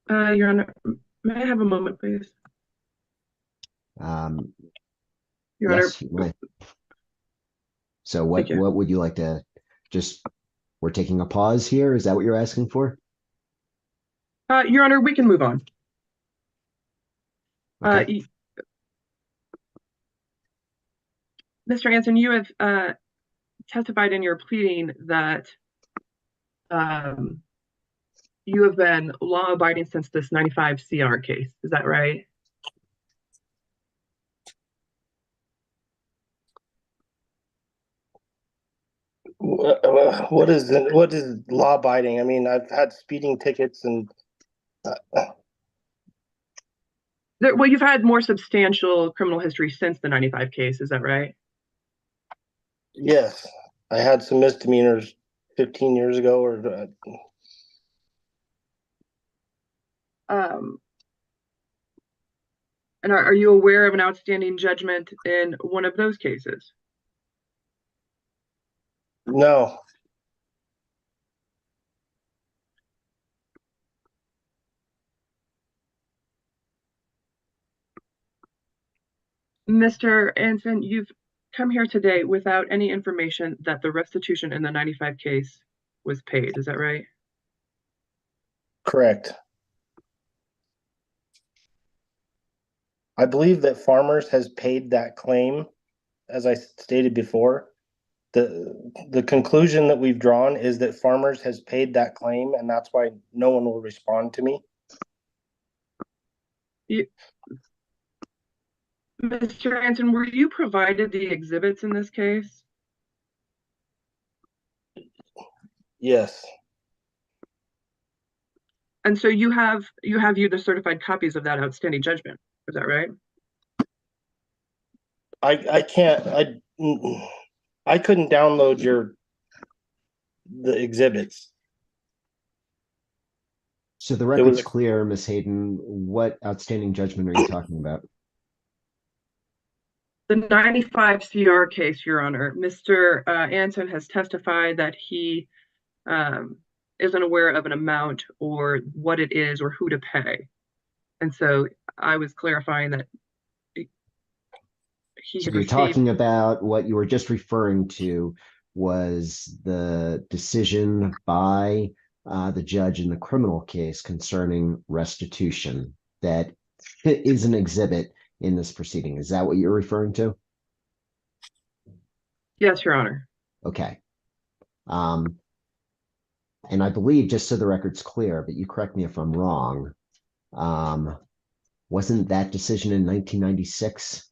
Your Honor, may I have a moment, please? Your Yes, Honor. So what would you like to we're taking a pause here? Is that what you're asking for? Your Honor, we can move on. Okay. Mr. Anson, you have testified in your pleading that you have been law-abiding since this 95 CR case. Is that right? What is law abiding? I mean, I've had speeding tickets and well, you've had more substantial criminal history since the 95 case. Is that right? yes, I had some misdemeanors 15 years ago or and are you aware of an outstanding judgment in one of those cases? no. Mr. Anson, you've come here today without any information that the restitution in the 95 case was paid. Is that right? Correct. I believe that Farmers has paid that claim, as I stated before. The conclusion that we've drawn is that Farmers has paid that claim, and that's why no one will respond to me. Mr. Anson, were you provided the exhibits in this case? Yes. And so you have the certified copies of that outstanding judgment. Is that right? I couldn't download the exhibits. So the record's clear, Ms. Hayden. What outstanding judgment are you talking about? The 95 CR case, Your Honor. Mr. Anson has testified that he isn't aware of an amount or what it is or who to pay. And so I was clarifying that So you're talking about what you were just referring to was the decision by the judge in the criminal case concerning restitution that is an exhibit in this proceeding. Is that what you're referring to? Yes, Your Honor. Okay. And I believe, just so the record's clear, but you correct me if I'm wrong, wasn't that decision in 1996?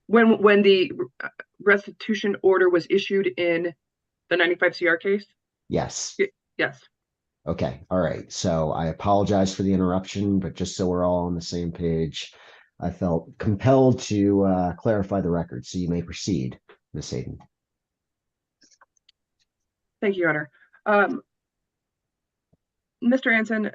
When the restitution order was issued in the 95 CR case? Yes. Yes. Okay, all right. So I apologize for the interruption, but just so we're all on the same page, I felt compelled to clarify the record. So you may proceed, Ms. Hayden. Thank you, Your Honor. Mr. Anson,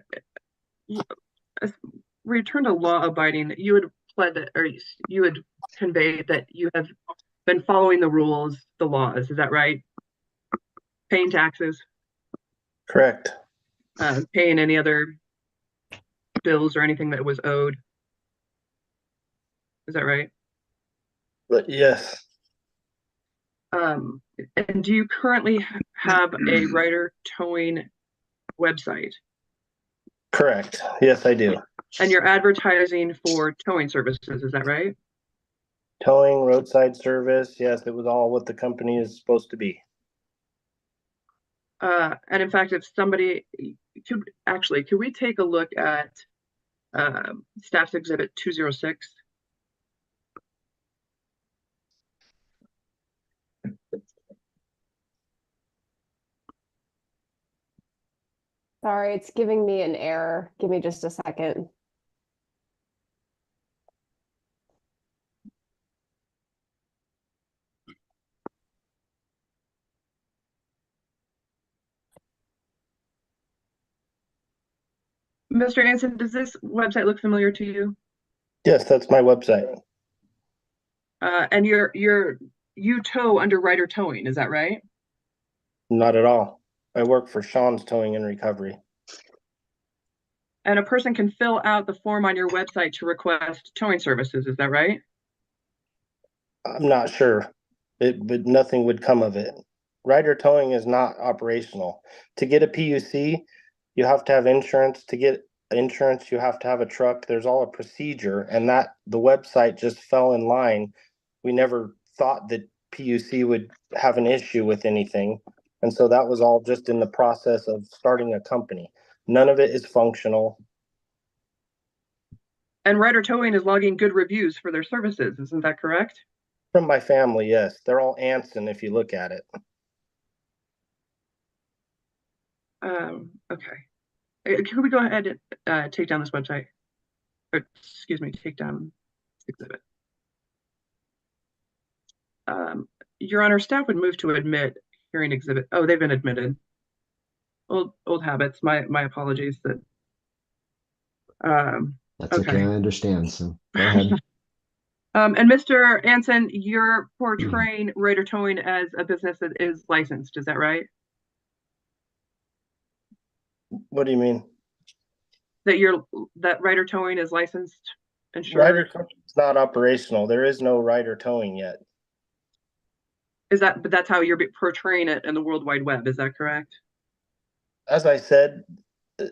return to law abiding, you had pled that, or you had conveyed that you have been following the rules, the laws, is that right? Paying taxes, Correct. paying any other bills or anything that was owed. Is that right? But yes, And do you currently have a Ryder towing website? correct. Yes, I do. And you're advertising for towing services, is that right? Towing, roadside service. Yes, it was all what the company is supposed to be. And in fact, if somebody could we take a look at Staff's Exhibit 206? Sorry, it's giving me an error. Give me just a second. Mr. Anson, does this website look familiar to you? Yes, that's my website. And you tow under Ryder Towing, is that right? Not at all. I work for Sean's Towing and Recovery. And a person can fill out the form on your website to request towing services, is that right? I'm not sure, but nothing would come of it. Ryder Towing is not operational. To get a PUC, you have to have insurance. To get insurance, you have to have a truck. There's all a procedure, and that the website just fell in line. We never thought that PUC would have an issue with anything. And so that was all just in the process of starting a company. None of it is functional. And Ryder Towing is logging good reviews for their services, isn't that correct? From my family, yes. They're all Anson if you look at it. Okay. Can we go ahead and take down this website? Or, excuse me, take down exhibit. Your Honor, staff would move to admit hearing exhibit. Oh, they've been admitted. Old habits. My apologies. That's okay. I understand. So go ahead. And Mr. Anson, you're portraying Ryder Towing as a business that is licensed. Is that right? What do you mean? That Ryder Towing is licensed, insured. Ryder Towing is not operational. There is no Ryder Towing yet. But that's how you're portraying it in the World Wide Web. Is that correct? As I said,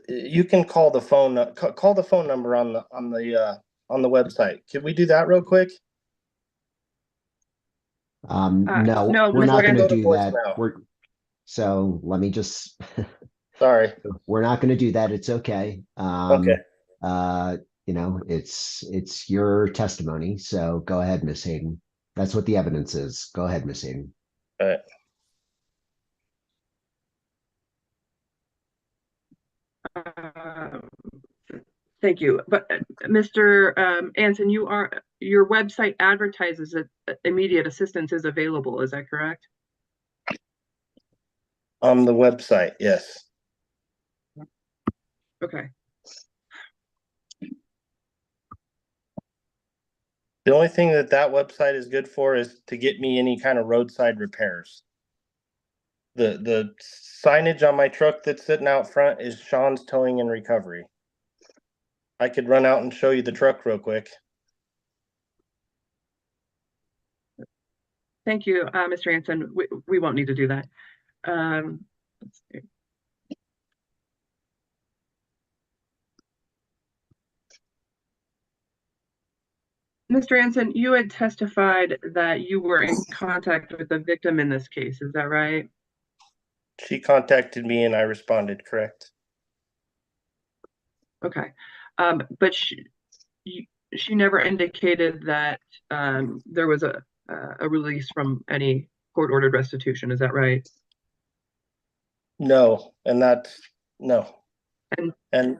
you can call the phone number on the website. Can we do that real quick? No, we're not going to do that. So let me just. Sorry. We're not going to do that. It's okay. Okay. It's your testimony. So go ahead, Miss Hayden. That's what the evidence is. Go ahead, Miss Hayden. All right. Thank you. But Mr. Anson, your website advertises that immediate assistance is available. Is that correct? On the website, yes. Okay. The only thing that website is good for is to get me any kind of roadside repairs. The signage on my truck that's sitting out front is Sean's Towing and Recovery. I could run out and show you the truck real quick. Thank you, Mr. Anson. We won't need to do that. Let's see. Mr. Anson, you had testified that you were in contact with the victim in this case. Is that right? She contacted me and I responded, correct. Okay. But she never indicated that there was a release from any court-ordered restitution. Is that right? No, and No. And- And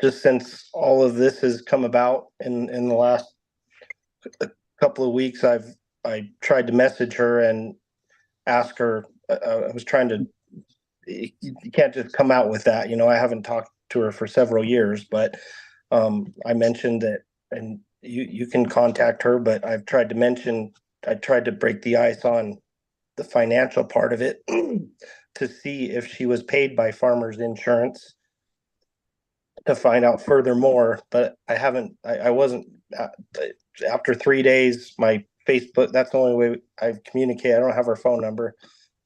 just since all of this has come about in the last couple of weeks, I tried to message her and ask her. I was trying to. You can't just come out with that, I haven't talked to her for several years, but I mentioned that, and you can contact her. But I tried to break the ice on the financial part of it to see if she was paid by Farmers Insurance, to find out furthermore, but I wasn't, after 3 days, my Facebook, that's the only way I've communicated. I don't have her phone number,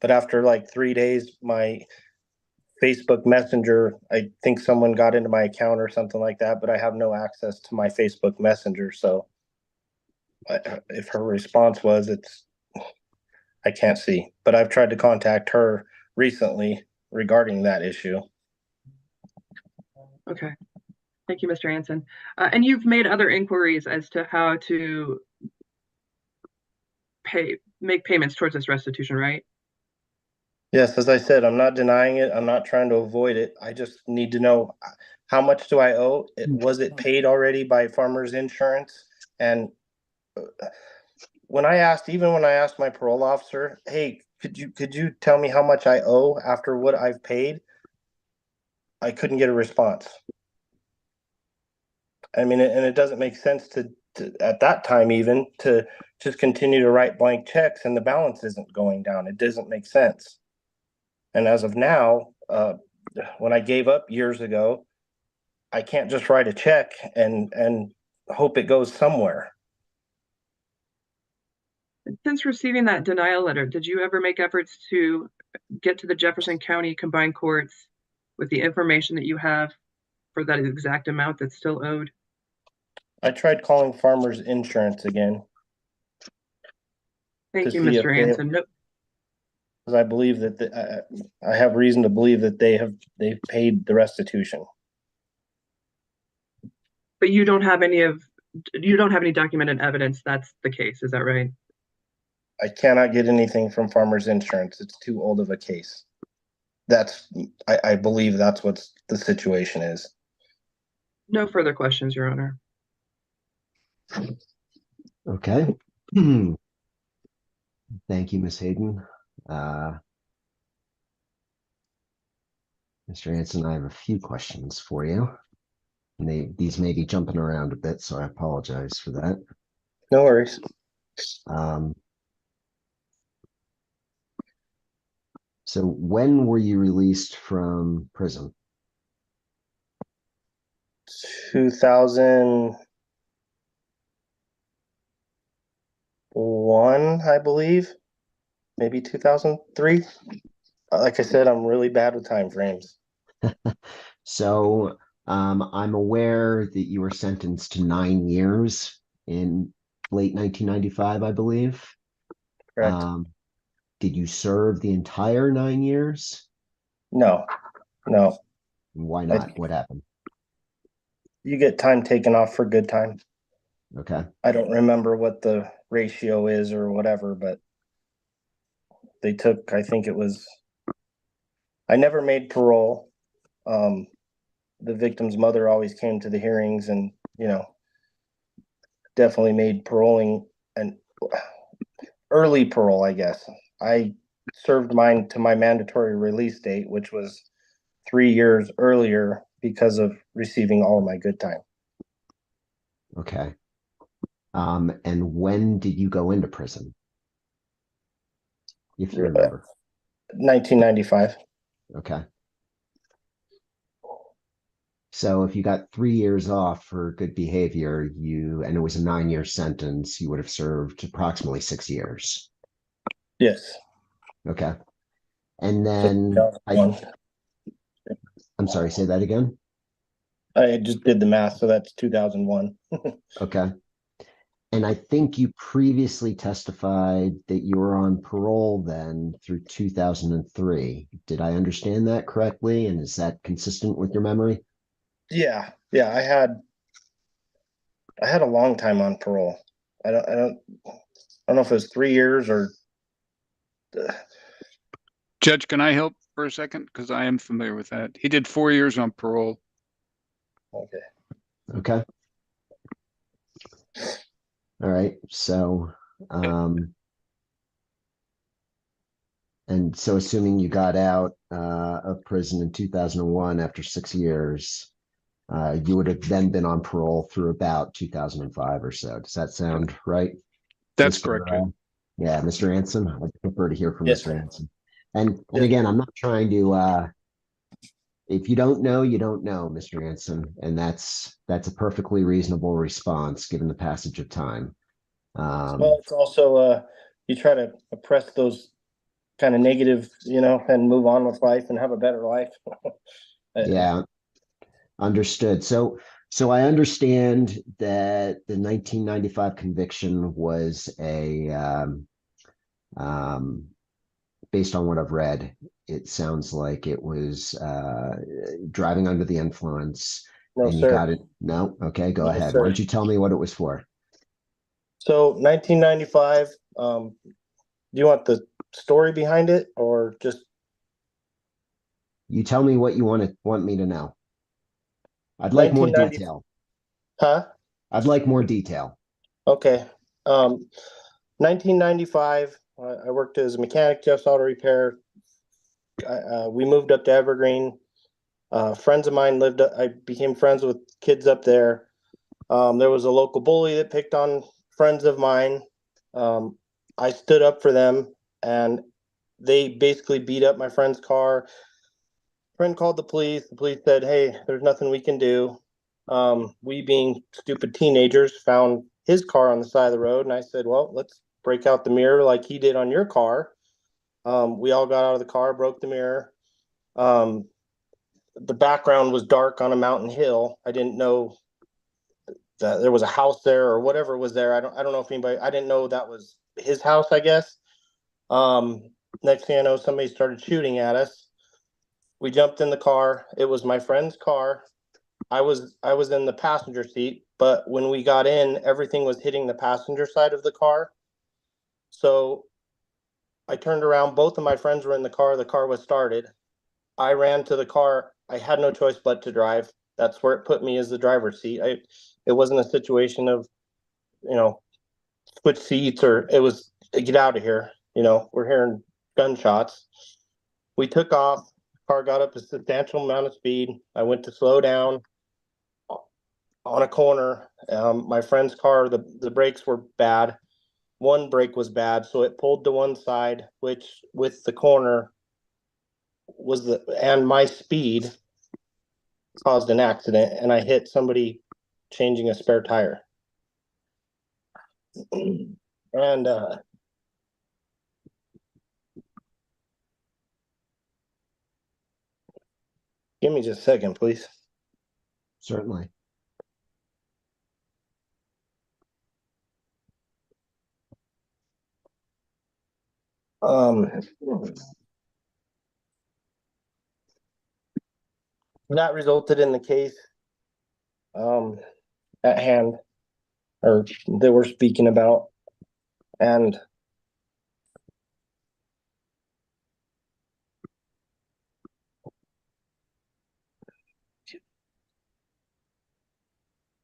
but after like 3 days, my Facebook Messenger, I think someone got into my account or something like that, but I have no access to my Facebook Messenger. So if her response was, I can't see, but I've tried to contact her recently regarding that issue. Okay. Thank you, Mr. Anson. And you've made other inquiries as to how to make payments towards this restitution, right? Yes, as I said, I'm not denying it. I'm not trying to avoid it. I just need to know, how much do I owe? Was it paid already by Farmers Insurance? And when I asked my parole officer, hey, could you tell me how much I owe after what I've paid? I couldn't get a response. I mean, and it doesn't make sense to at that time even to just continue to write blank checks and the balance isn't going down. It doesn't make sense. And as of now, when I gave up years ago, I can't just write a check and hope it goes somewhere. Since receiving that denial letter, did you ever make efforts to get to the Jefferson County Combined Courts with the information that you have for that exact amount that's still owed? I tried calling Farmers Insurance again. Thank To you, see if Mr. they- Anson. Nope. Because I believe that I have reason to believe that they've paid the restitution. But you don't have any documented evidence that's the case, is that right? I cannot get anything from Farmers Insurance. It's too old of a case. I believe that's what the situation is. No further questions, Your Honor. Okay. Thank you, Ms. Hayden. Mr. Anson, I have a few questions for you. And these may be jumping around a bit, so I apologize for that. No worries. So when were you released from prison? 2001, I believe. Maybe 2003. Like I said, I'm really bad with time frames. So I'm aware that you were sentenced to 9 years in late 1995, I believe. Correct. Did you serve the entire 9 years? No. Why not? What happened? You get time taken off for good time. Okay. I don't remember what the ratio is or whatever, but they took, I think it was, I never made parole. The victim's mother always came to the hearings and, definitely made paroling and early parole, I guess. I served mine to my mandatory release date, which was 3 years earlier because of receiving all of my good time. Okay. And when did you go into prison? If you remember. 1995. Okay. So if you got 3 years off for good behavior, and it was a 9-year sentence, you would have served approximately 6 years. Yes. Okay. And then I'm sorry, say that again. I just did the math, so that's 2001. Okay. And I think you previously testified that you were on parole then through 2003. Did I understand that correctly? And is that consistent with your memory? Yeah. I had a long time on parole. I don't know if it was 3 years or. Judge, can I help for a second? Because I am familiar with that. He did 4 years on parole. Okay. Okay. All right. So, and so assuming you got out of prison in 2001 after 6 years, you would have then been on parole through about 2005 or so. Does that sound right? That's Mr. correct. Yeah. Yeah, Mr. Anson, I'd prefer to hear from Yes. Mr. Anson. And Yes. again, I'm not trying to, if you don't know, you don't know, Mr. Anson, and that's a perfectly reasonable response given the passage of time. Well, it's also, you try to oppress those kind of negative, and move on with life and have a better life. Yeah, understood. So I understand that the 1995 conviction was based on what I've read, it sounds like it was driving under the influence. No, and you sir. got it. No? Okay, go No, ahead. sir. Why don't you tell me what it was for? So 1995, do you want the story behind it or just? You tell me what you want me to know. I'd like more 1990 detail. Huh? I'd like more detail. Okay. 1995, I worked as a mechanic, Jeff's Auto Repair. We moved up to Evergreen. Friends of mine I became friends with kids up there. There was a local bully that picked on friends of mine. I stood up for them and they basically beat up my friend's car. Friend called the police. The police said, "Hey, there's nothing we can do." We being stupid teenagers found his car on the side of the road. And I said, "Well, let's break out the mirror like he did on your car." We all got out of the car, broke the mirror. The background was dark on a mountain hill. I didn't know that there was a house there or whatever was there. I don't know if anybody, I didn't know that was his house, I guess. Next thing I know, somebody started shooting at us. We jumped in the car. It was my friend's car. I was in the passenger seat, but when we got in, everything was hitting the passenger side of the car. So I turned around. Both of my friends were in the car. The car was started. I ran to the car. I had no choice but to drive. That's where it put me, as the driver's seat. It wasn't a situation of, switch seats, or it was get out of here. We're hearing gunshots. We took off. Car got up a substantial amount of speed. I went to slow down on a corner. My friend's car, the brakes were bad. One brake was bad, so it pulled to one side, which with the corner and my speed caused an accident, and I hit somebody changing a spare tire. And give me just a second, please. Certainly. That resulted in the case at hand, or that we're speaking about. And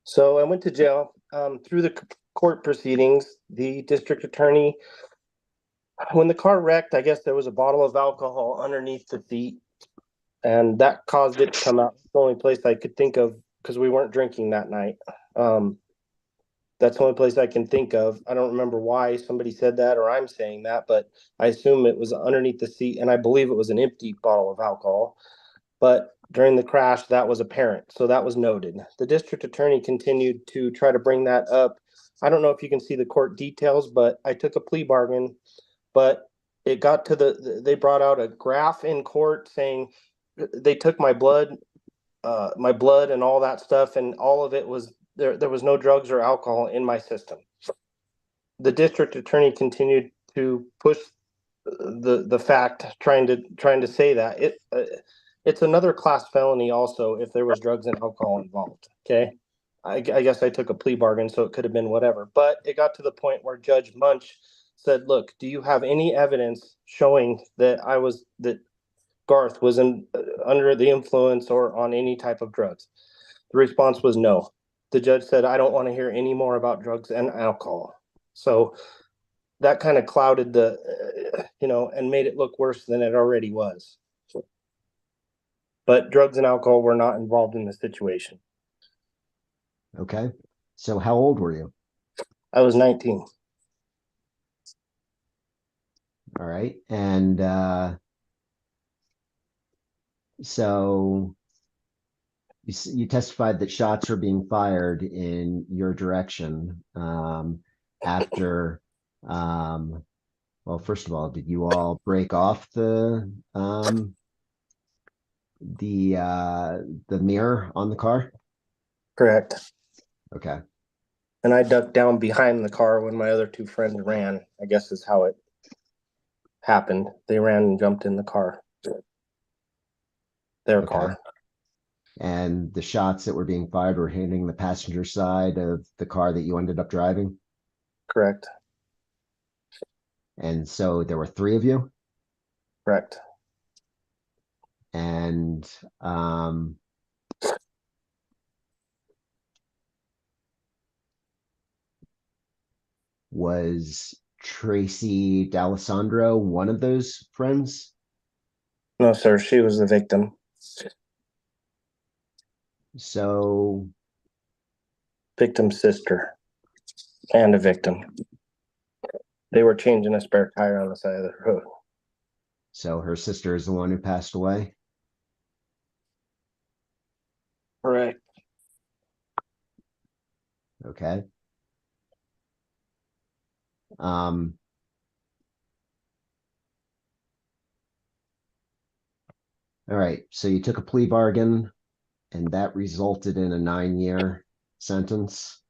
so I went to jail. Through the court proceedings, the district attorney, when the car wrecked, I guess there was a bottle of alcohol underneath the seat, and that caused it to come out. It's the only place I could think of, because we weren't drinking that night. That's the only place I can think of. I don't remember why somebody said that or I'm saying that, but I assume it was underneath the seat, and I believe it was an empty bottle of alcohol. But during the crash, that was apparent, so that was noted. The district attorney continued to try to bring that up. I don't know if you can see the court details, but I took a plea bargain. But it got to they brought out a graph in court saying they took my blood and all that stuff, and all of it was there was no drugs or alcohol in my system. The district attorney continued to push the fact, trying to say that it's another class felony also if there was drugs and alcohol involved. Okay. I guess I took a plea bargain, so it could have been whatever. But it got to the point where Judge Munch said, "Look, do you have any evidence showing that Garth was under the influence or on any type of drugs. The response was no. The judge said, I don't want to hear any more about drugs and alcohol. So that kind of clouded the, and made it look worse than it already was. But drugs and alcohol were not involved in the situation. Okay. So how old were you? I was 19. All right. And so you testified that shots were being fired in your direction after, well, first of all, did you all break off the mirror on the car? Correct. Okay. And I ducked down behind the car when my other two friends ran, I guess is how it happened. They ran and jumped in the car. Their Okay. car. And the shots that were being fired were hitting the passenger side of the car that you ended up driving? Correct. And so there were 3 of you? Correct. And was Tracy D'Alessandro one of those friends? No, sir. She was the victim. So Victim's sister and a victim. They were changing a spare tire on the side of the road. so her sister is the one who passed away? Correct. Okay. All right. So you took a plea bargain and that resulted in a 9-year sentence?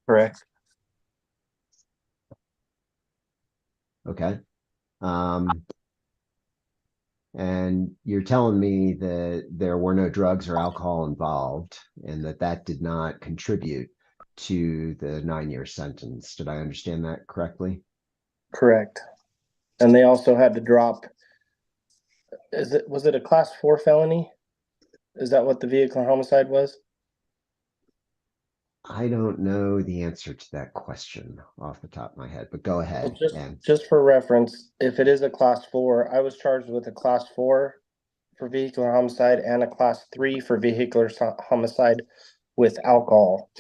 Correct. Okay. And you're telling me that there were no drugs or alcohol involved and that did not contribute to the 9-year sentence. Did I understand that correctly? Correct. And they also had to drop, was it a class 4 felony? Is that what the vehicular homicide was? I don't know the answer to that question off the top of my head, but go ahead. Just for reference, if it is a class 4, I was charged with a class 4 for vehicular homicide and a class 3 for vehicular homicide with alcohol.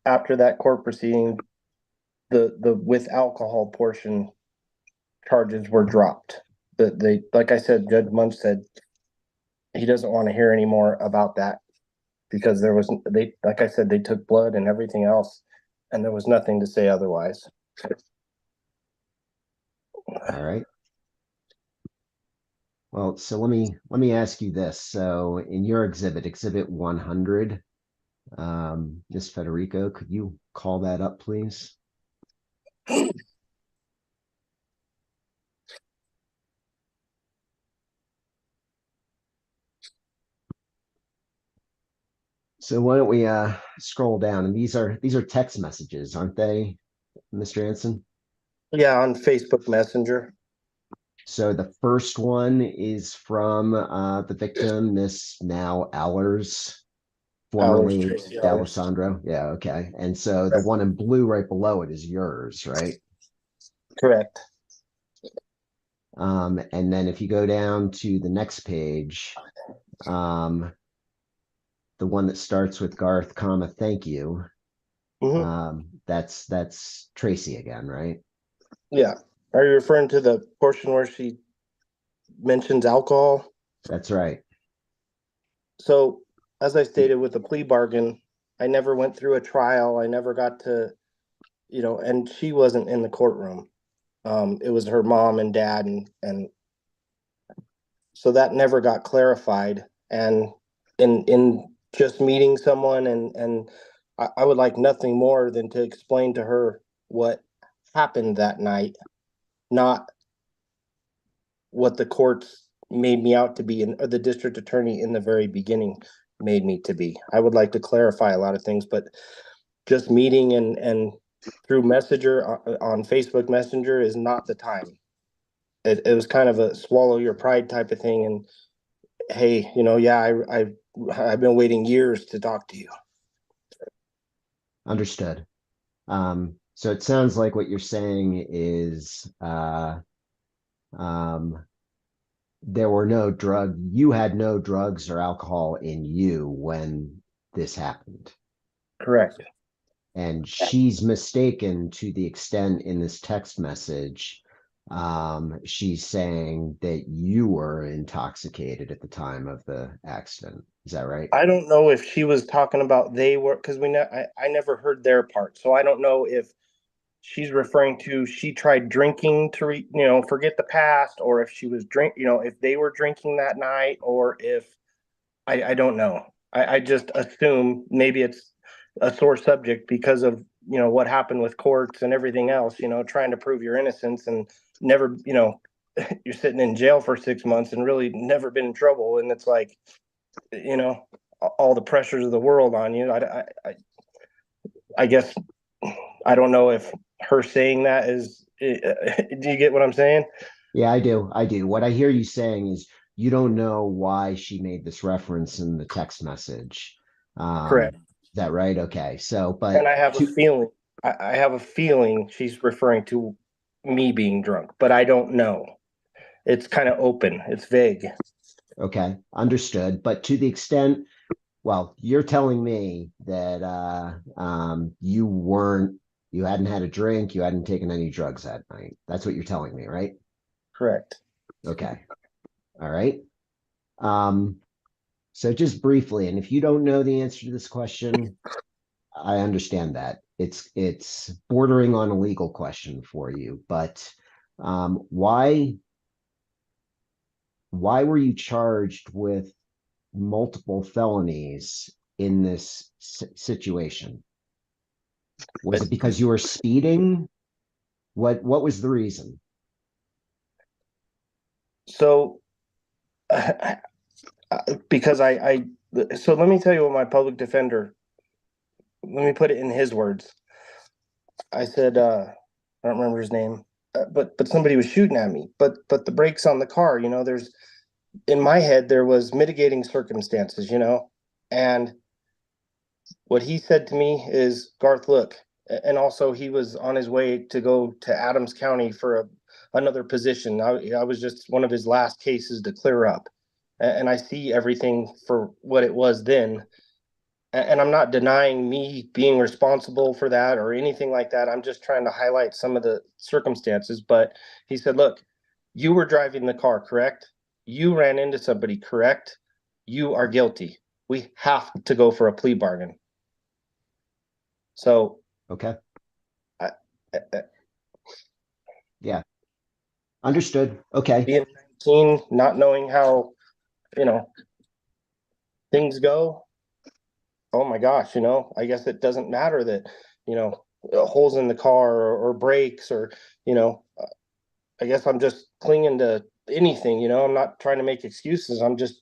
After that court proceeding, the with alcohol portion charges were dropped. They, like I said, Judge Munch said he doesn't want to hear any more about that because like I said, they took blood and everything else, and there was nothing to say otherwise. All right. Well, so let me ask you this. So in your exhibit 100, Ms. Federico, could you call that up, please? So why don't we scroll down? And these are text messages, aren't they, Mr. Anson? Yeah, on Facebook Messenger. So the first one is from the victim, Miss now Allers, formerly D'Alessandro. Yeah, okay. And so the one in blue right below it is yours, right? Correct. And then if you go down to the next page, the one that starts with Garth, comma, thank you. That's Tracy again, right? Yeah. Are you referring to the portion where she mentions alcohol? That's right. So, as I stated with the plea bargain, I never went through a trial. I never got to, and she wasn't in the courtroom. It was her mom and dad, and so that never got clarified. And in just meeting someone, and I would like nothing more than to explain to her what happened that night, not what the courts made me out to be, or the district attorney in the very beginning made me to be. I would like to clarify a lot of things, but just meeting and through Messenger on Facebook Messenger is not the time. it was kind of a swallow your pride type of thing. And hey, yeah, I've been waiting years to talk to you. Understood. So it sounds like what you're saying is you had no drugs or alcohol in you when this happened. Correct. And she's mistaken to the extent in this text message. She's saying that you were intoxicated at the time of the accident. Is that right? I don't know if she was talking about they were, because I never heard their part. So I don't know if she's referring to she tried drinking to forget the past, or if she was if they were drinking that night, or if I don't know. I just assume maybe it's a sore subject because of what happened with courts and everything else, trying to prove your innocence and never, you're sitting in jail for 6 months and really never been in trouble. And it's like, all the pressures of the world on you. I guess I don't know if her saying that is, do you get what I'm saying? Yeah, I do. What I hear you saying is you don't know why she made this reference in the text message. Correct. Is that right? Okay. So, but And I have a feeling, I have a feeling she's referring to me being drunk, but I don't know. It's kind of open. It's vague. okay, understood. But to the extent, well, you're telling me that you hadn't had a drink, you hadn't taken any drugs that night. That's what you're telling me, right? Correct. Okay. All right. So just briefly, and if you don't know the answer to this question, I understand that. It's bordering on a legal question for you, but why were you charged with multiple felonies in this situation? Was it because you were speeding? What was the reason? So, because so let me tell you what my public defender, let me put it in his words. I said, I don't remember his name, but somebody was shooting at me, but the brakes on the car, there's, in my head, there was mitigating circumstances, and what he said to me is, Garth, look, and also he was on his way to go to Adams County for another position. I was just one of his last cases to clear up. And I see everything for what it was then. And I'm not denying me being responsible for that or anything like that. I'm just trying to highlight some of the circumstances. But he said, look, you were driving the car, correct? You ran into somebody, correct? You are guilty. We have to go for a plea bargain. So, Okay. I, Yeah. Understood. Okay. being 19, not knowing how, things go, oh my gosh, I guess it doesn't matter that, holes in the car or brakes or, I guess I'm just clinging to anything, I'm not trying to make excuses. I'm just,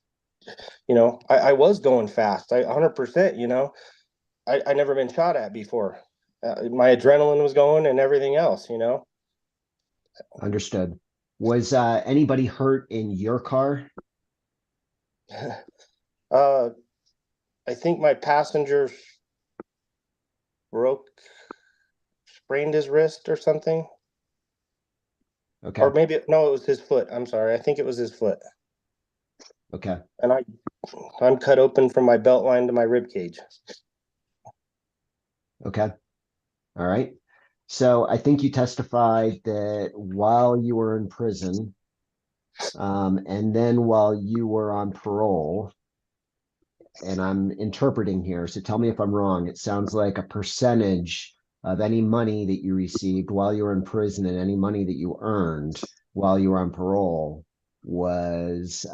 I was going fast. 100%, I never been shot at before. My adrenaline was going and everything else, Understood. Was anybody hurt in your car? I think my passenger sprained his wrist or something. Okay. Or maybe, no, it was his foot. I'm sorry. I think it was his foot. Okay. And I'm cut open from my belt line to my rib cage. Okay. All right. So I think you testified that while you were in prison, and then while you were on parole, and I'm interpreting here, so tell me if I'm wrong, it sounds like a percentage of any money that you received while you were in prison and any money that you earned while you were on parole was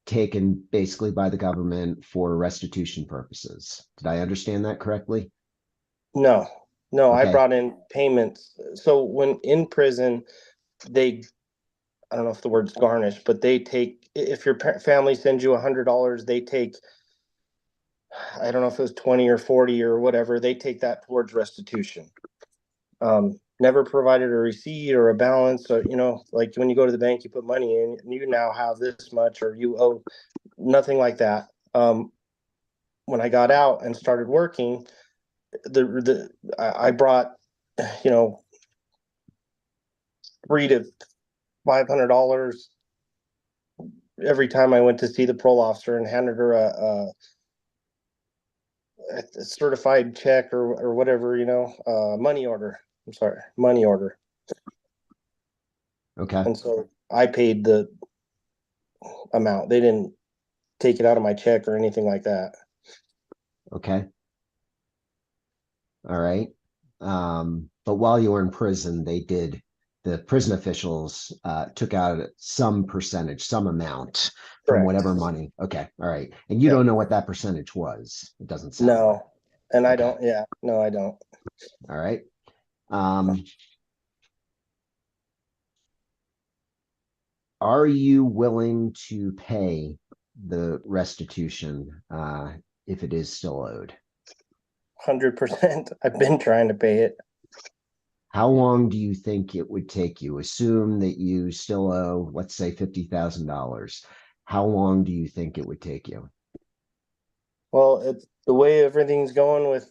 taken basically by the government for restitution purposes. Did I understand that correctly? No, I Okay. brought in payments. So when in prison, I don't know if the word's garnish, but they take, if your family sends you $100, they take, I don't know if it was 20 or 40 or whatever, they take that towards restitution. never provided a receipt or a balance, or, you know, like when you go to the bank, you put money in and you now have this much, or you owe nothing like that. When I got out and started working, I brought, you know, $300 to $500 every time I went to see the parole officer, and handed her a certified check or whatever, you know, money order. I'm sorry, money order. Okay. And so I paid the amount. They didn't take it out of my check or anything like that. Okay. All right. But while you were in prison, the prison officials took out some percentage, some amount from Correct. whatever money. Okay. All right. And you Yeah. don't know what that percentage was. It doesn't sound like. No. And I Okay. don't, yeah, no, I don't. All right. Are you willing to pay the restitution if it is still owed? 100%. I've been trying to pay it. How long do you think it would take you? Assume that you still owe, let's say, $50,000. How long do you think it would take you? Well, it's the way everything's going with,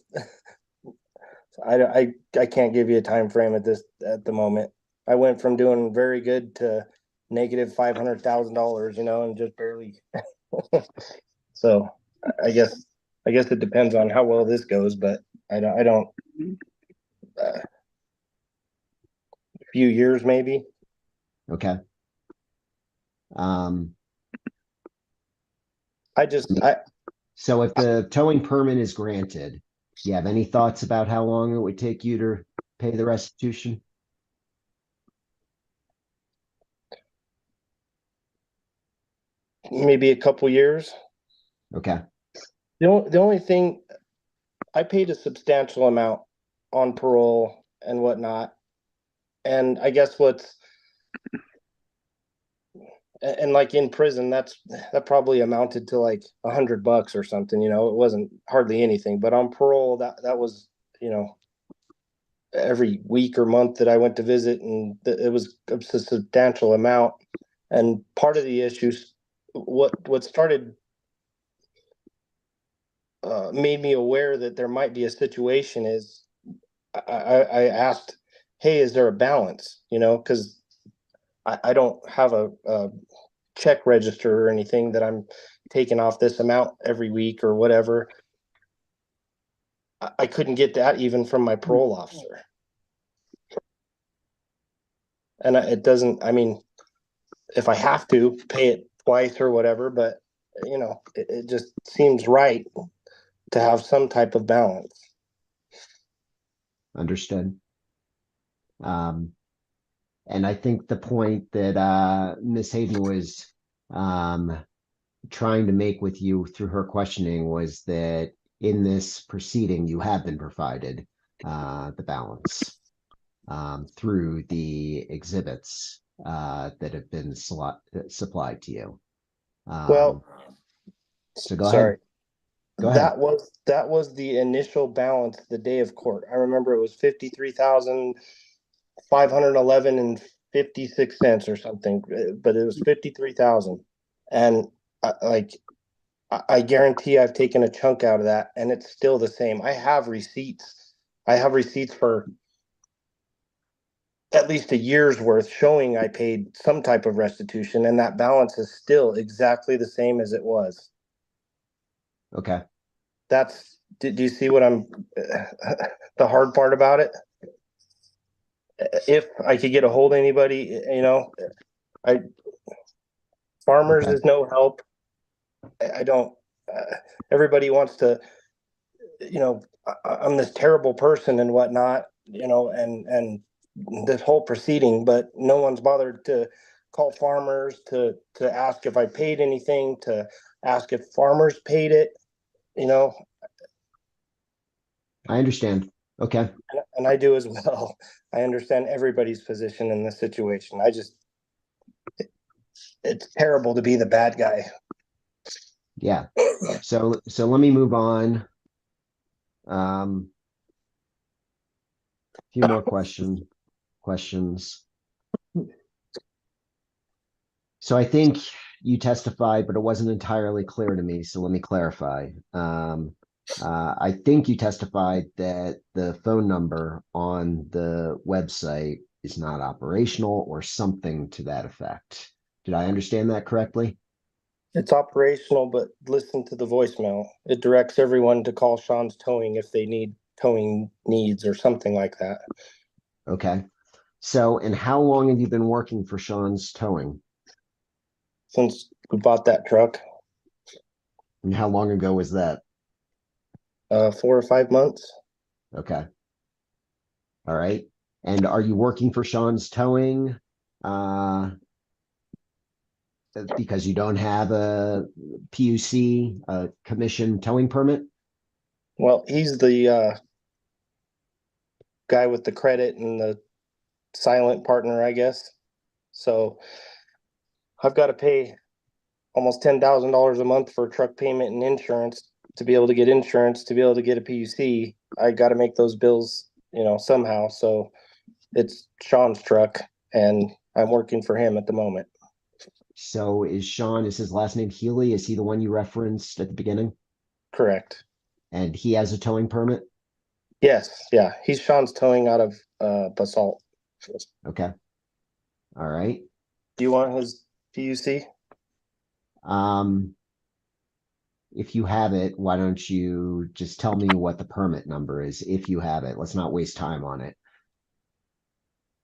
I can't give you a time frame at the moment. I went from doing very good to negative $500,000, you know, and just barely. So I guess it depends on how well this goes, but I don't. A few years maybe. Okay. So if the towing permit is granted, do you have any thoughts about how long it would take you to pay the restitution? Maybe a couple years. Okay. The only thing, I paid a substantial amount on parole and whatnot, and I guess and like in prison, that probably amounted to like $100 or something. You know, it wasn't hardly anything. But on parole, that was, you know, every week or month that I went to visit, and it was a substantial amount. And part of the issues, what started made me aware that there might be a situation is I asked, hey, is there a balance? You know, because I don't have a check register or anything that I'm taking off this amount every week or whatever. I couldn't get that even from my parole officer. And it doesn't, I mean, if I have to pay it twice or whatever, but you know, it just seems right to have some type of balance. Understood. And I think the point that Ms. Hayden was trying to make with you through her questioning was that in this proceeding, you have been provided the balance through the exhibits that have been supplied to you. Well, so go sorry. ahead. Go ahead. That was the initial balance the day of court. I remember it was 53,511 and 56 cents or something, but it was 53,000. And I guarantee I've taken a chunk out of that, and it's still the same. I have receipts. I have receipts for at least a year's worth showing I paid some type of restitution, and that balance is still exactly the same as it was. Okay. Do you see what I'm, the hard part about it? If I could get a hold of anybody, you know, farmers Okay. is no help. I don't, everybody wants to, you know, I'm this terrible person and whatnot, you know, and this whole proceeding, but no one's bothered to call farmers to ask if I paid anything, to ask if farmers paid it, you know. I understand. Okay. And I do as well. I understand everybody's position in this situation. It's terrible to be the bad guy. Yeah. So let me move on. A few more questions. questions? So I think you testified, but it wasn't entirely clear to me, so let me clarify. I think you testified that the phone number on the website is not operational or something to that effect. Did I understand that correctly? It's operational, but listen to the voicemail. It directs everyone to call Sean's Towing if they need towing needs or something like that. Okay. So, and how long have you been working for Sean's Towing? Since we bought that truck, And how long ago was that? 4 or 5 months. Okay. All right. And are you working for Sean's Towing because you don't have a PUC, a commission towing permit? Well, he's the guy with the credit and the silent partner, I guess. So I've got to pay almost $10,000 a month for truck payment and insurance to be able to get insurance, to be able to get a PUC. I got to make those bills, somehow. So it's Sean's truck and I'm working for him at the moment. So is his last name Healy? Is he the one you referenced at the beginning? Correct. And he has a towing permit? Yes. Yeah. He's Sean's Towing out of Basalt. Okay. All right. Do you want his PUC? If you have it, why don't you just tell me what the permit number is if you have it? Let's not waste time on it.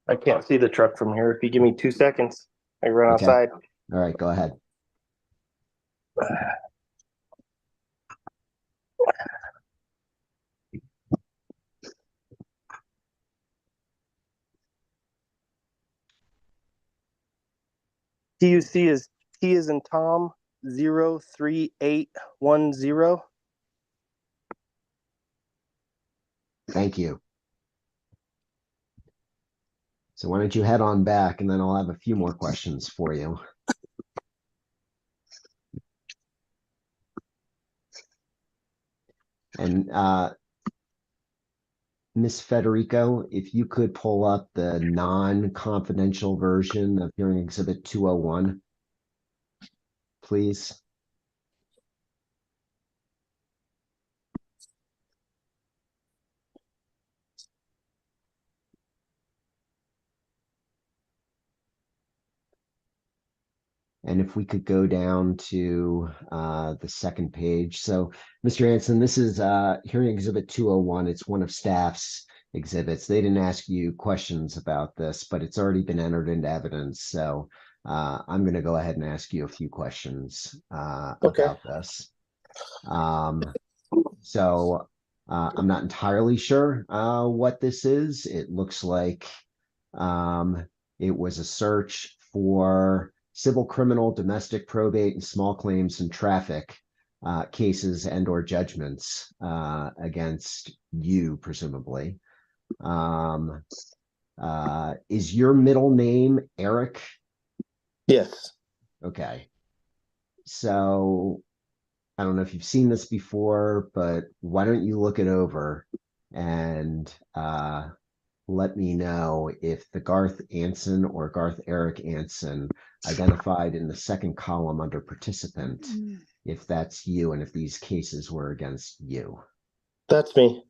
I can't see the truck from here. If you give me 2 seconds, I run Okay. outside. All right, go ahead. PUC is T is in Tom 03810. Thank you. So why don't you head on back and then I'll have a few more questions for you. And Ms. Federico, if you could pull up the non-confidential version of hearing exhibit 201, please. And if we could go down to the second page. So, Mr. Anson, this is hearing exhibit 201. It's one of staff's exhibits. They didn't ask you questions about this, but it's already been entered into evidence. So I'm going to go ahead and ask you a few questions about this. So I'm not entirely sure what this is. It looks like it was a search for civil, criminal, domestic, probate, and small claims and traffic cases and or judgments against you, presumably. Is your middle name Eric? Yes. Okay. So I don't know if you've seen this before, but why don't you look it over and let me know if the Garth Anson or Garth Eric Anson identified in the second column under participant, if that's you and if these cases were against you. That's me.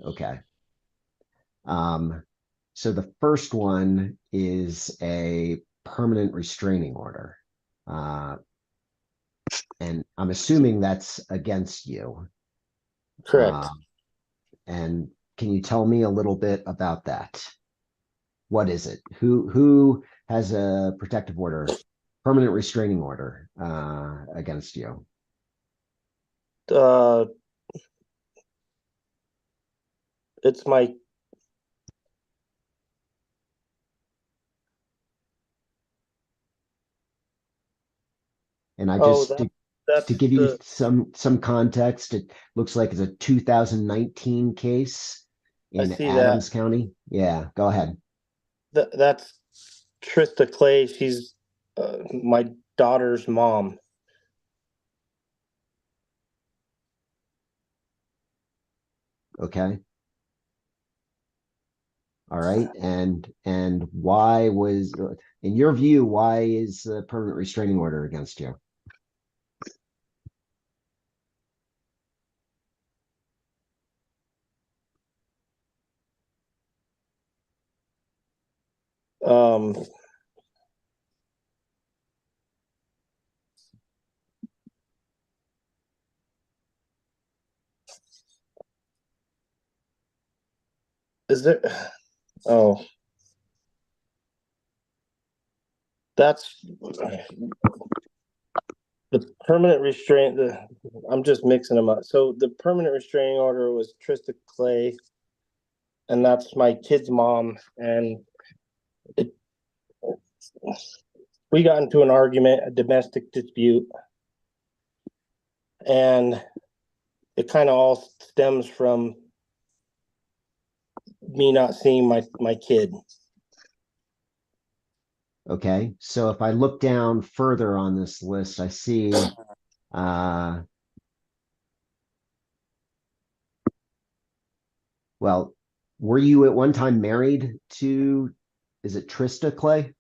Okay. So the first one is a permanent restraining order. And I'm assuming that's against you. Correct. And can you tell me a little bit about that? What is it? Who has a protective order, permanent restraining order against you? It's my And I just that's to give you some context, it looks like it's a 2019 case in see Adams that. County. Yeah, go ahead. That's Trista Clay. She's my daughter's mom. Okay. All right. And why was, in your view, why is a permanent restraining order against you? Um, is there, oh, that's the permanent restraint. I'm just mixing them up. So the permanent restraining order was Trista Clay, and that's my kid's mom. And we got into an argument, a domestic dispute, and it kind of all stems from me not seeing my kid. Okay. So if I look down further on this list, I see well, were you at one time married to, is it Trista Clay?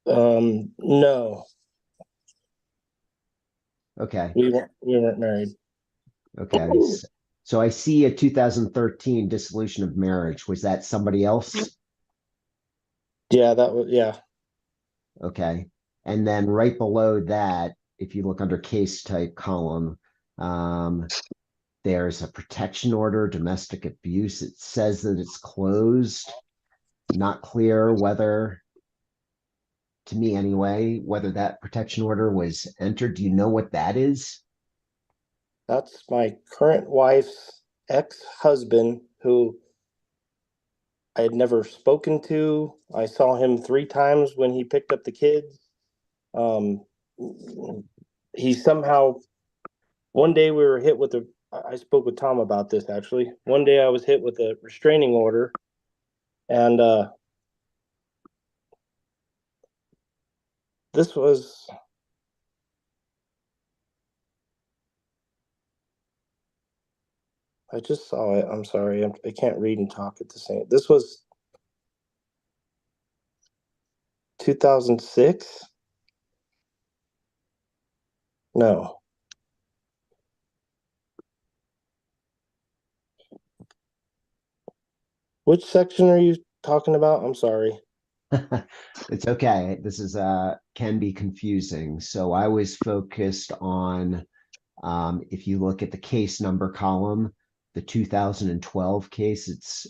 No, Okay. we weren't married. Okay. So I see a 2013 dissolution of marriage. Was that somebody else? Yeah, that was, yeah. Okay. And then right below that, if you look under case type column, there's a protection order, domestic abuse. It says that it's closed. Not clear whether, to me anyway, whether that protection order was entered. Do you know what that is? That's my current wife's ex-husband who I had never spoken to. I saw him 3 times when he picked up the kids. He somehow, one day we were hit with I spoke with Tom about this actually. One day I was hit with a restraining order, and this was, I just saw it. I'm sorry. I can't read and talk at the same. This was 2006. No. Which section are you talking about? I'm sorry. It's okay. This is can be confusing. So I was focused on if you look at the case number column, the 2012 case, it's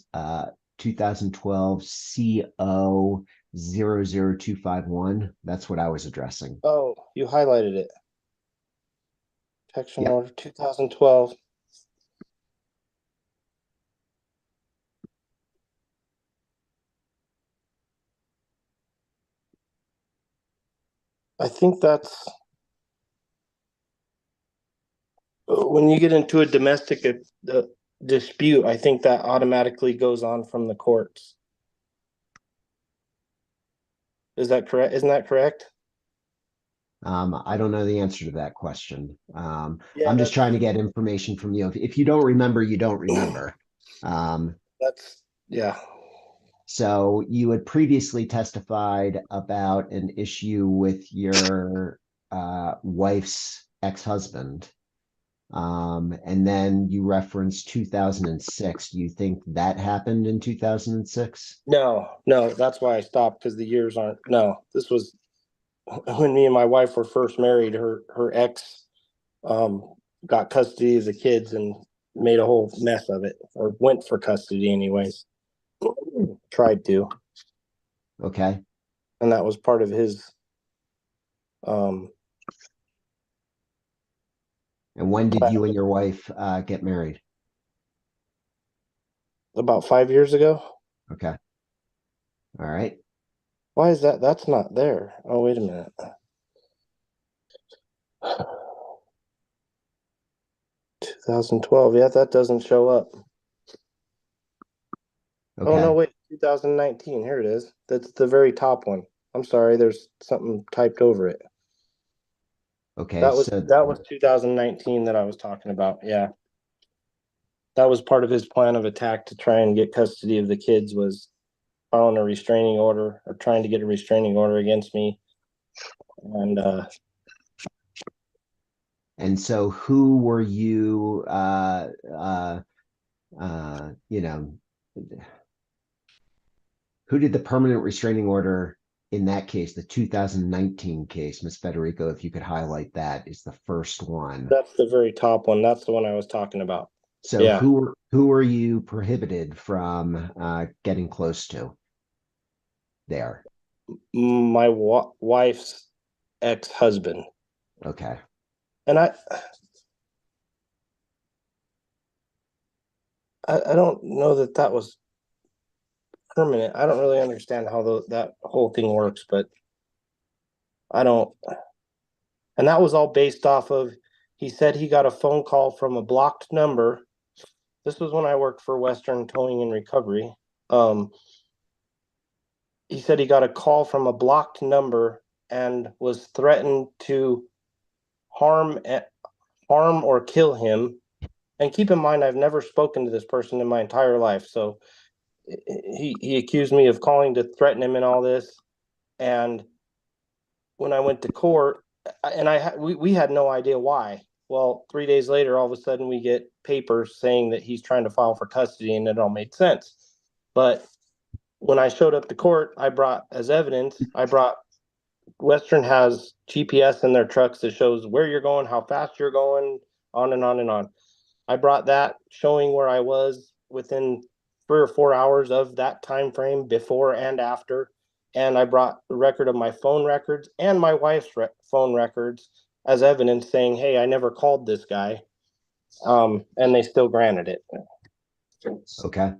2012 CO 00251. That's what I was addressing. Oh, you highlighted it. Protection Yep. order 2012. I think that's when you get into a domestic dispute, I think that automatically goes on from the courts. Is that correct? Isn't that correct? I don't know the answer to that question. Yeah, I'm just trying to get information from you. If you don't remember, you don't remember. That's, yeah. So you had previously testified about an issue with your wife's ex-husband. And then you referenced 2006. Do you think that happened in 2006? No, that's why I stopped, because the years aren't, no, this was when me and my wife were first married. Her ex got custody of the kids and made a whole mess of it, or went for custody anyways. Tried to. Okay. And that was part of his And when did you and your wife get married? about 5 years ago. Okay. All right. Why is that? That's not there. Oh, wait a minute. 2012. Yeah, that doesn't show up. Okay. Oh, no, wait. 2019. Here it is. That's the very top one. I'm sorry. There's something typed over it. Okay. That was So 2019 that I was talking about. Yeah. that was part of his plan of attack to try and get custody of the kids, was filing a restraining order or trying to get a restraining order against me. And so who were you, you know, who did the permanent restraining order in that case, the 2019 case, Ms. Federico, if you could highlight that, is the first one. That's the very top one. That's the one I was talking about. So Yeah. who are you prohibited from getting close to there? My wife's ex-husband. Okay. And I don't know that that was permanent. I don't really understand how that whole thing works, but I don't. And that was all based off of, he said he got a phone call from a blocked number. This was when I worked for Western Towing and Recovery. He said he got a call from a blocked number and was threatened to harm or kill him. And keep in mind, I've never spoken to this person in my entire life. So he accused me of calling to threaten him and all this. And when I went to court, and we had no idea why. Well, 3 days later, all of a sudden we get papers saying that he's trying to file for custody, and it all made sense. But when I showed up to court, I brought as evidence, Western has GPS in their trucks that shows where you're going, how fast you're going, on and on and on. I brought that showing where I was within 3 or 4 hours of that time frame, before and after. And I brought the record of my phone records and my wife's phone records as evidence, saying, hey, I never called this guy. And they still granted it. Okay.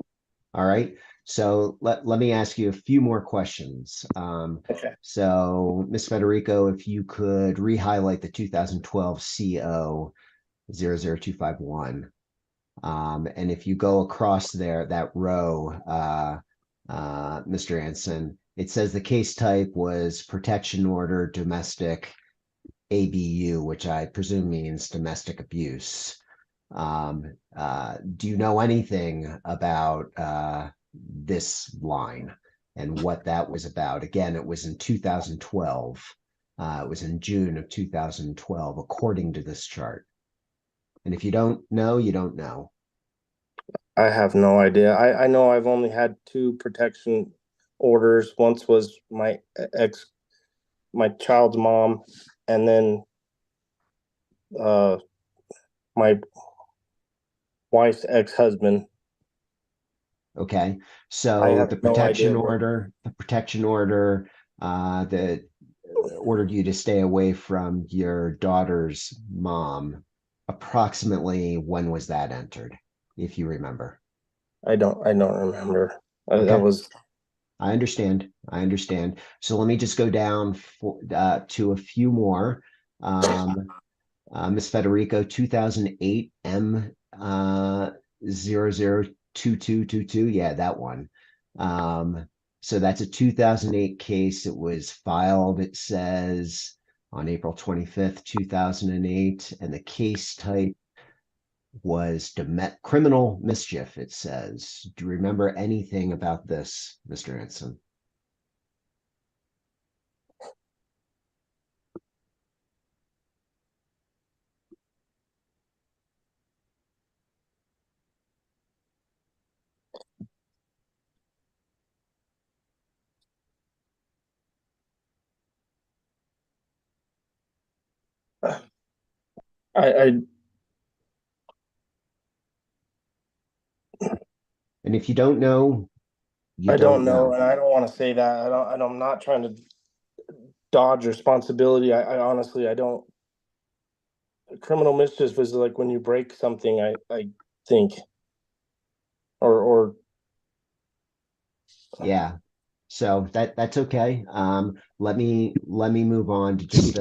All right. So let me ask you a few more questions. Okay. So Ms. Federico, if you could re-highlight the 2012 CO 00251. And if you go across there, that row, Mr. Anson, it says the case type was protection order, domestic ABU, which I presume means domestic abuse. Do you know anything about this line and what that was about? Again, it was in 2012. It was in June of 2012, according to this chart. And if you don't know, you don't know. I have no idea. I know I've only had 2 protection orders. Once was my child's mom, and then my wife's ex-husband. Okay, I so have the no protection idea order, that ordered you to stay away from your daughter's mom, approximately when was that entered, if you remember? I don't remember. Okay. That was. I understand. So let me just go down to a few more. Ms. Federico, 2008 M002222. Yeah, that one. So that's a 2008 case. It was filed, it says, on April 25th, 2008, and the case type was criminal mischief, it says. Do you remember anything about this, Mr. Anson? I And if you don't know, you don't don't know, know. and I don't want to say that. I'm not trying to dodge responsibility. I honestly, I don't. Criminal mischief is like when you break something, I think. Or Yeah. So that's okay. Let me move on to just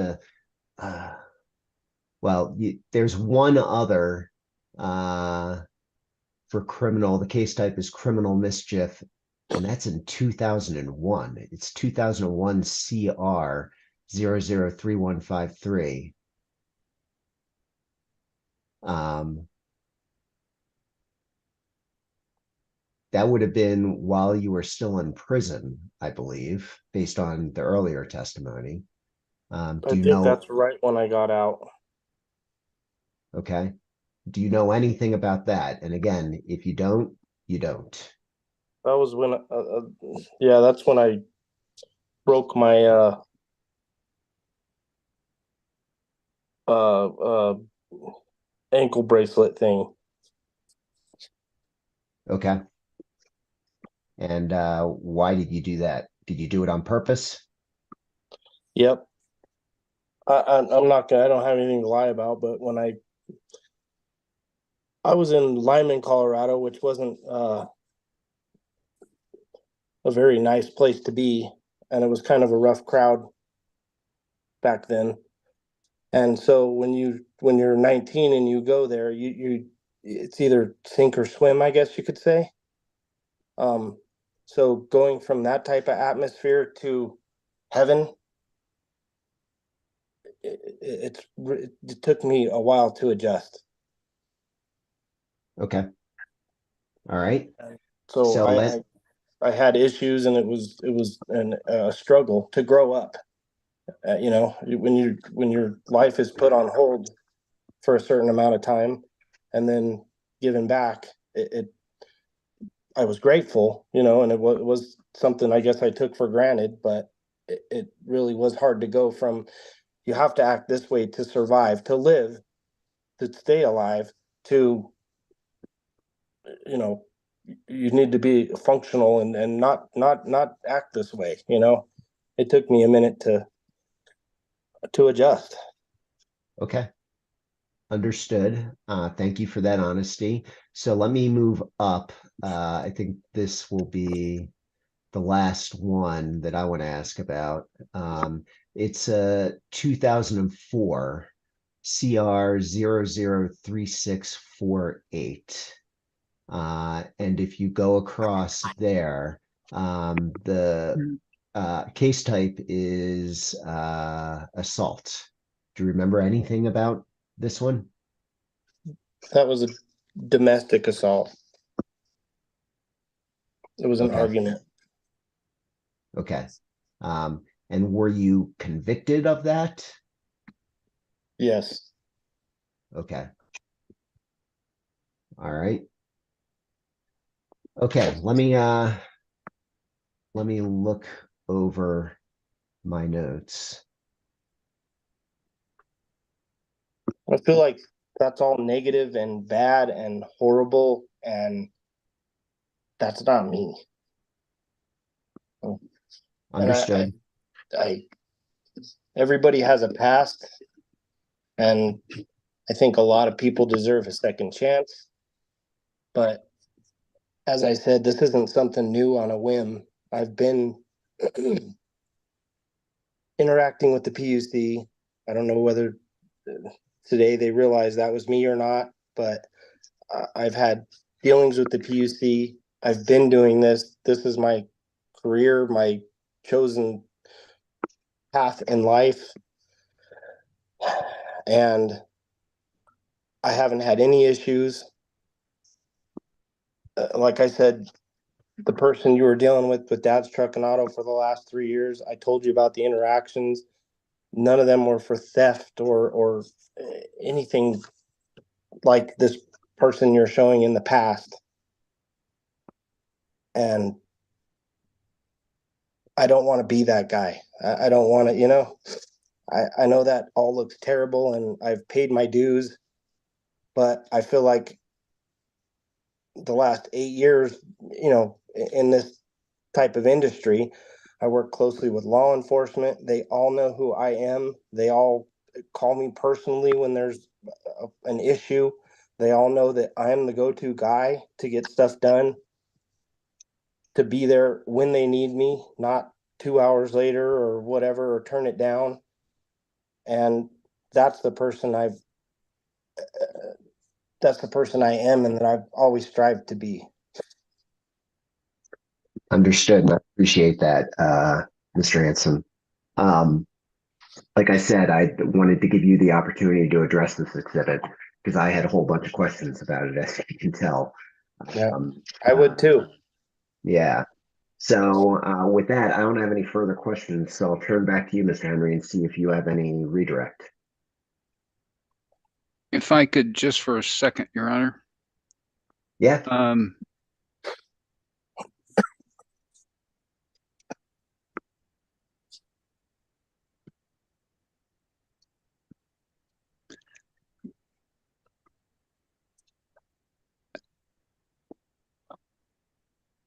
there's one other for criminal. The case type is criminal mischief, and that's in 2001. It's 2001 CR 003153. that would have been while you were still in prison, I believe, based on the earlier testimony. Do I you think know? that's right when I got out. Okay. Do you know anything about that? And again, if you don't, you don't. That was when, yeah, that's when I broke my uh, ankle bracelet thing. Okay. And why did you do that? Did you do it on purpose? Yep. I'm not gonna. I don't have anything to lie about. But when I was in Lyman, Colorado, which wasn't a very nice place to be, and it was kind of a rough crowd back then. And so when you're 19 and you go there, it's either sink or swim, I guess you could say. So going from that type of atmosphere to heaven, it took me a while to adjust. Okay. All right. So So I had issues, and it was a struggle to grow up. You know, when your life is put on hold for a certain amount of time, and then given back, I was grateful, you know, and it was something I guess I took for granted, but it really was hard to go from you have to act this way to survive, to live, to stay alive, to, you know, you need to be functional and not act this way, you know. It took me a minute to adjust. okay. Understood. Thank you for that honesty. So let me move up. I think this will be the last one that I want to ask about. It's a 2004 CR 003648. And if you go across there, the case type is assault. Do you remember anything about this one? That was a domestic assault. It was an Okay. argument. Okay. And were you convicted of that? Yes. Okay. All right. Okay, let me look over my notes. I feel like that's all negative and bad and horrible, and that's not me. Understood. I everybody has a past, and I think a lot of people deserve a second chance. But as I said, this isn't something new on a whim. I've been interacting with the PUC. I don't know whether today they realize that was me or not, but I've had dealings with the PUC. I've been doing this. This is my career, my chosen path in life. And I haven't had any issues. Like I said, the person you were dealing with Dad's Truck and Auto for the last 3 years, I told you about the interactions. None of them were for theft or anything like this person you're showing in the past. And I don't want to be that guy. I don't want to, you know, I know that all looks terrible and I've paid my dues, but I feel like the last 8 years, you know, in this type of industry, I work closely with law enforcement. They all know who I am. They all call me personally when there's an issue. They all know that I'm the go-to guy to get stuff done, to be there when they need me, not 2 hours later or whatever, or turn it down. And that's the person I am and that I've always strived to be. Understood. And I appreciate that, Mr. Anson. Like I said, I wanted to give you the opportunity to address this exhibit because I had a whole bunch of questions about it, as you can tell. Yeah, I would too. Yeah. So with that, I don't have any further questions. So I'll turn back to you, Mr. Henry, and see if you have any redirect. If I could just for a second, Your Honor. Yeah.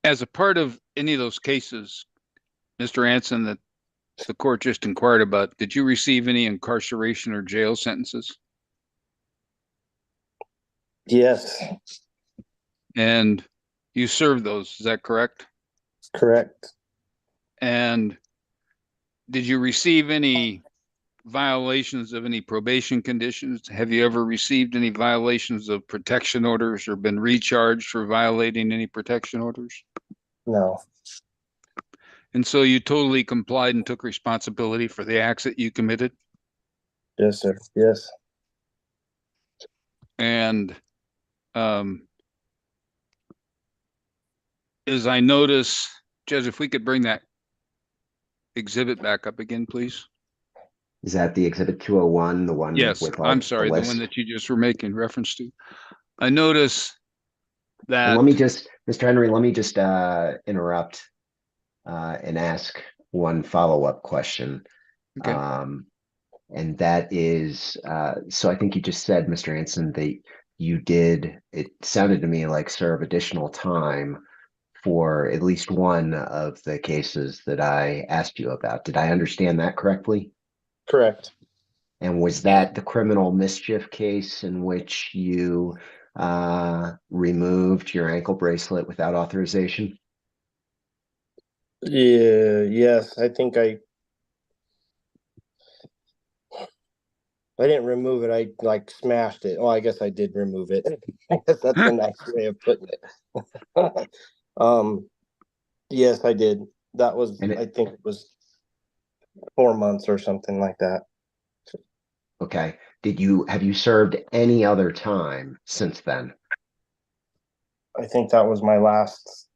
As a part of any of those cases, Mr. Anson, that the court just inquired about, did you receive any incarceration or jail sentences? Yes, And you served those, is that correct? correct. And did you receive any violations of any probation conditions? Have you ever received any violations of protection orders or been recharged for violating any protection orders? No. And so you totally complied and took responsibility for the acts that you committed? Yes, sir. Yes. And as I notice, Judge, if we could bring that exhibit back up again, please. Is that the exhibit 201, the one Yes, with all I'm the sorry, the one list? that you just were making reference to. I notice that. And let me just, Mr. Henry, let me just interrupt and ask one follow-up question. Okay. And that is, so I think you just said, Mr. Anson, that you did, it sounded to me like serve additional time for at least one of the cases that I asked you about. Did I understand that correctly? Correct. And was that the criminal mischief case in which you removed your ankle bracelet without authorization? Yeah, yes, I think I didn't remove it. I like smashed it. Well, I guess I did remove it. I guess that's a nice way of putting it. Yes, I did. That was, And I think it was 4 months or something like that. okay. Have you served any other time since then? I think that was my last.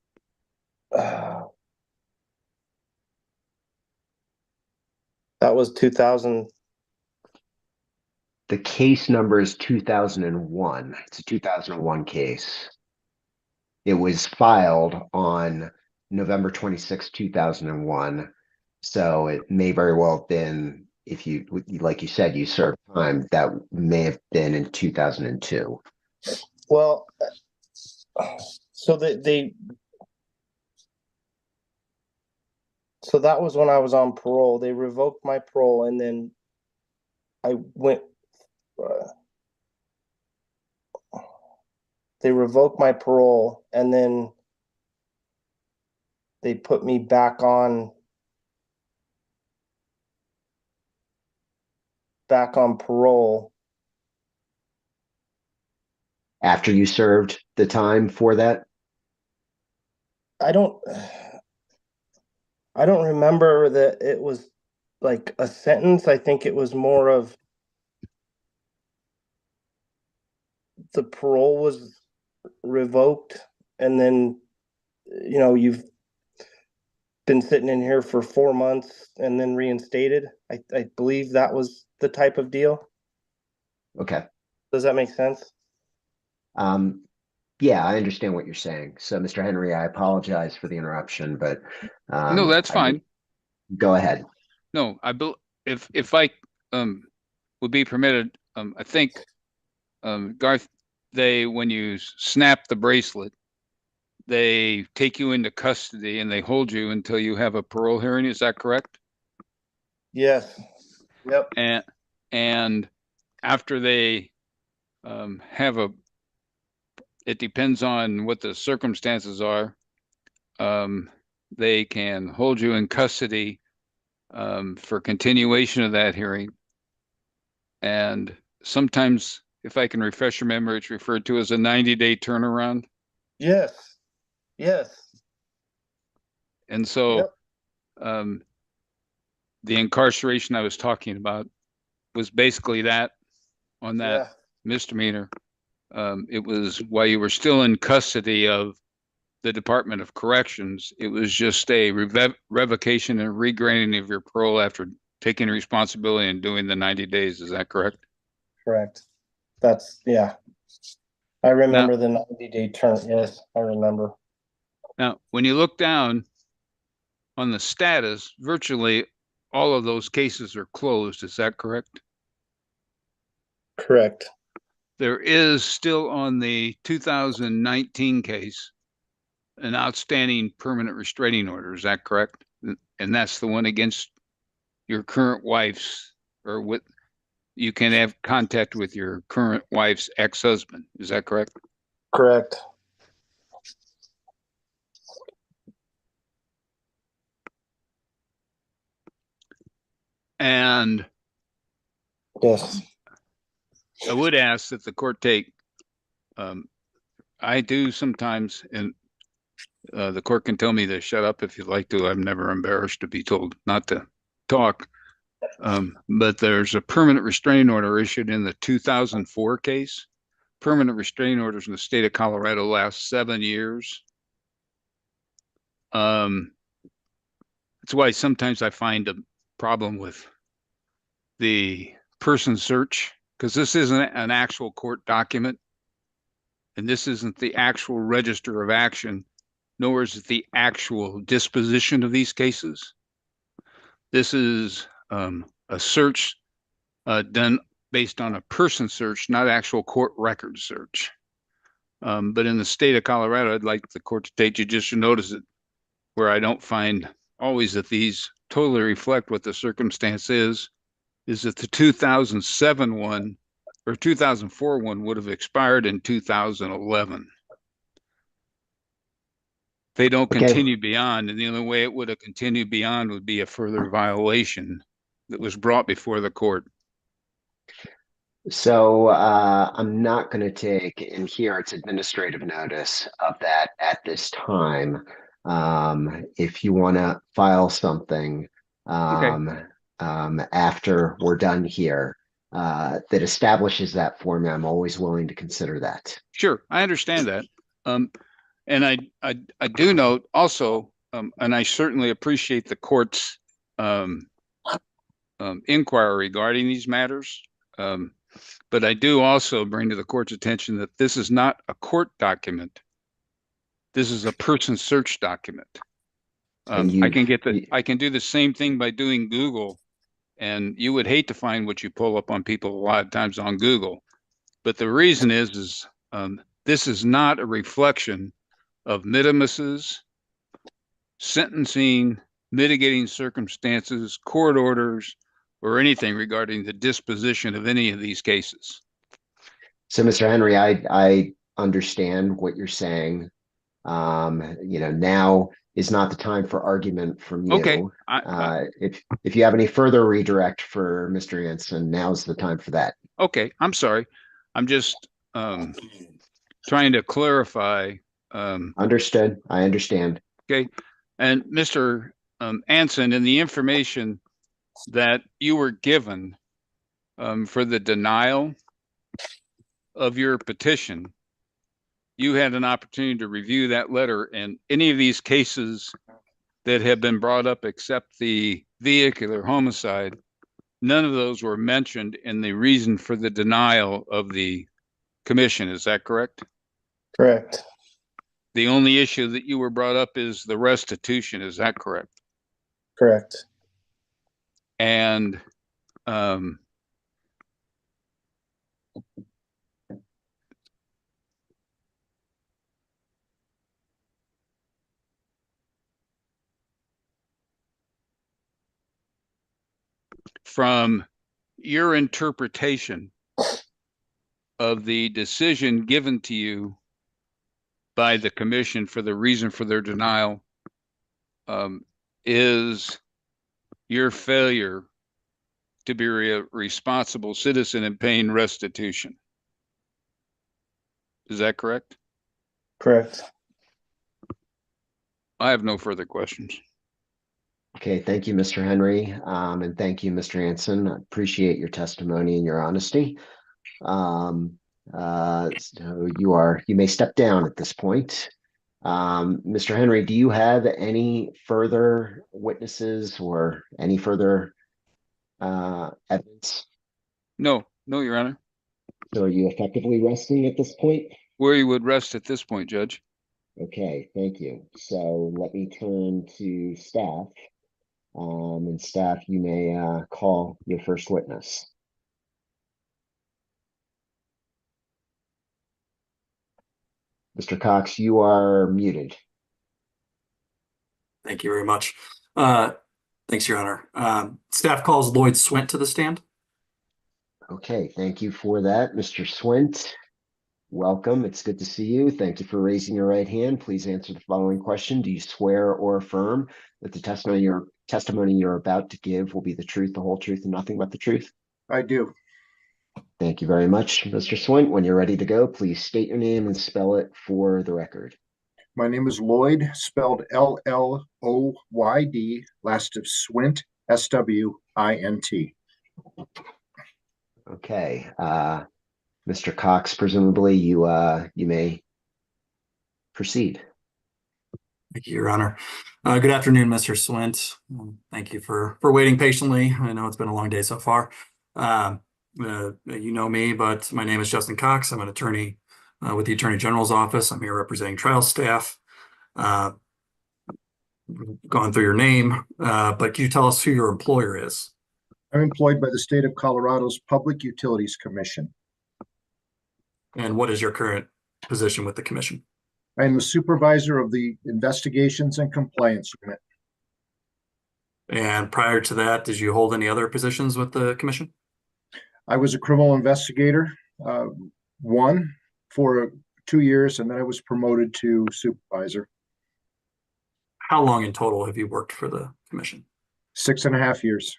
That was 2000. The case number is 2001. It's a 2001 case. It was filed on November 26, 2001. So it may very well have been, if you, like you said, you served time, that may have been in 2002. Well, so so that was when I was on parole. They revoked my parole, and then I went. They revoked my parole, and then they put me back on parole. After you served the time for that? I don't remember that it was like a sentence. I think it was more of the parole was revoked, and then you've been sitting in here for 4 months and then reinstated. I believe that was the type of deal. Okay. Does that make sense? Yeah, I understand what you're saying. So, Mr. Henry, I apologize for the interruption, but No, that's fine. Go ahead. No, if I would be permitted, I think Garth, when you snap the bracelet, they take you into custody and they hold you until you have a parole hearing. Is that correct? Yes. Yep. And after they have it depends on what the circumstances are. They can hold you in custody for continuation of that hearing. And sometimes, if I can refresh your memory, it's referred to as a 90-day turnaround. Yes. Yes. And so Yep. The incarceration I was talking about was basically that on that Yeah. misdemeanor. It was while you were still in custody of the Department of Corrections. It was just a revocation and regranting of your parole after taking responsibility and doing the 90 days. Is that correct? Correct. That's, yeah. I remember the 90-day term. Yes, I remember. Now, when you look down on the status, virtually all of those cases are closed. Is that correct? Correct. There is still on the 2019 case an outstanding permanent restraining order. Is that correct? And that's the one against your current wife's, or with, you can have contact with your current wife's ex-husband. Is that correct? Correct. And Yes. I would ask that the court take, I do sometimes, and the court can tell me to shut up if you'd like to. I'm never embarrassed to be told not to talk. But there's a permanent restraining order issued in the 2004 case. Permanent restraining orders in the state of Colorado last 7 years. That's why sometimes I find a problem with the person search, because this isn't an actual court document, and this isn't the actual register of action, nor is it the actual disposition of these cases. This is a search done based on a person search, not actual court record search. But in the state of Colorado, I'd like the court to take judicial notice that where I don't find always that these totally reflect what the circumstance is that the 2007 one or 2004 one would have expired in 2011. They don't continue beyond, and the only way it would have continued beyond would be a further violation that was brought before the court. So I'm not going to take, and here it's administrative notice of that at this time. If you want to file something after we're done here that establishes that for me, I'm always willing to consider that. Sure, I understand that. And I do note also, and I certainly appreciate the court's inquiry regarding these matters. But I do also bring to the court's attention that this is not a court document. This is a person search document. I can do the same thing by doing Google, and you would hate to find what you pull up on people a lot of times on Google. But the reason is this is not a reflection of mitimuses, sentencing, mitigating circumstances, court orders, or anything regarding the disposition of any of these cases. So, Mr. Henry, I understand what you're saying. Now is not the time for argument from you. Okay. If you have any further redirect for Mr. Anson, now's the time for that. Okay. I'm sorry. I'm just trying to clarify. Understood. I understand. Okay. And Mr. Anson, in the information that you were given for the denial of your petition, you had an opportunity to review that letter, and any of these cases that have been brought up except the vehicular homicide, none of those were mentioned in the reason for the denial of the commission. Is that correct? Correct. The only issue that you were brought up is the restitution. Is that correct? Correct. And from your interpretation of the decision given to you by the commission for the reason for their denial, is your failure to be a responsible citizen and paying restitution. Is that correct? Correct. I have no further questions. Okay, thank you, Mr. Henry, and thank you, Mr. Anson. I appreciate your testimony and your honesty. So you may step down at this point. Mr. Henry, do you have any further witnesses or any further evidence? No, Your Honor. So are you effectively resting at this point? Where you would rest at this point, Judge. Okay, thank you. So let me turn to staff. And staff, you may call your first witness. Mr. Cox, you are muted. Thank you very much. Thanks, Your Honor. Staff calls Lloyd Swint to the stand. Okay, thank you for that. Mr. Swint, welcome. It's good to see you. Thank you for raising your right hand. Please answer the following question. Do you swear or affirm that the testimony you're about to give will be the truth, the whole truth, and nothing but the truth? I do. Thank you very much, Mr. Swint. When you're ready to go, please state your name and spell it for the record. My name is Lloyd, spelled L-L-O-Y-D, last of Swint, S-W-I-N-T. Okay, Mr. Cox, presumably you may proceed. Thank you, Your Honor. Good afternoon, Mr. Swint. Thank you for waiting patiently. I know it's been a long day so far. You know me, but my name is Justin Cox. I'm an attorney with the Attorney General's office. I'm here representing trial staff. Gone through your name, but can you tell us who your employer is? I'm employed by the state of Colorado's Public Utilities Commission. And what is your current position with the commission? I am the supervisor of the Investigations and Compliance Unit. And prior to that, did you hold any other positions with the commission? I was a criminal investigator, one for 2 years, and then I was promoted to supervisor. How long in total have you worked for the commission? 6.5 years.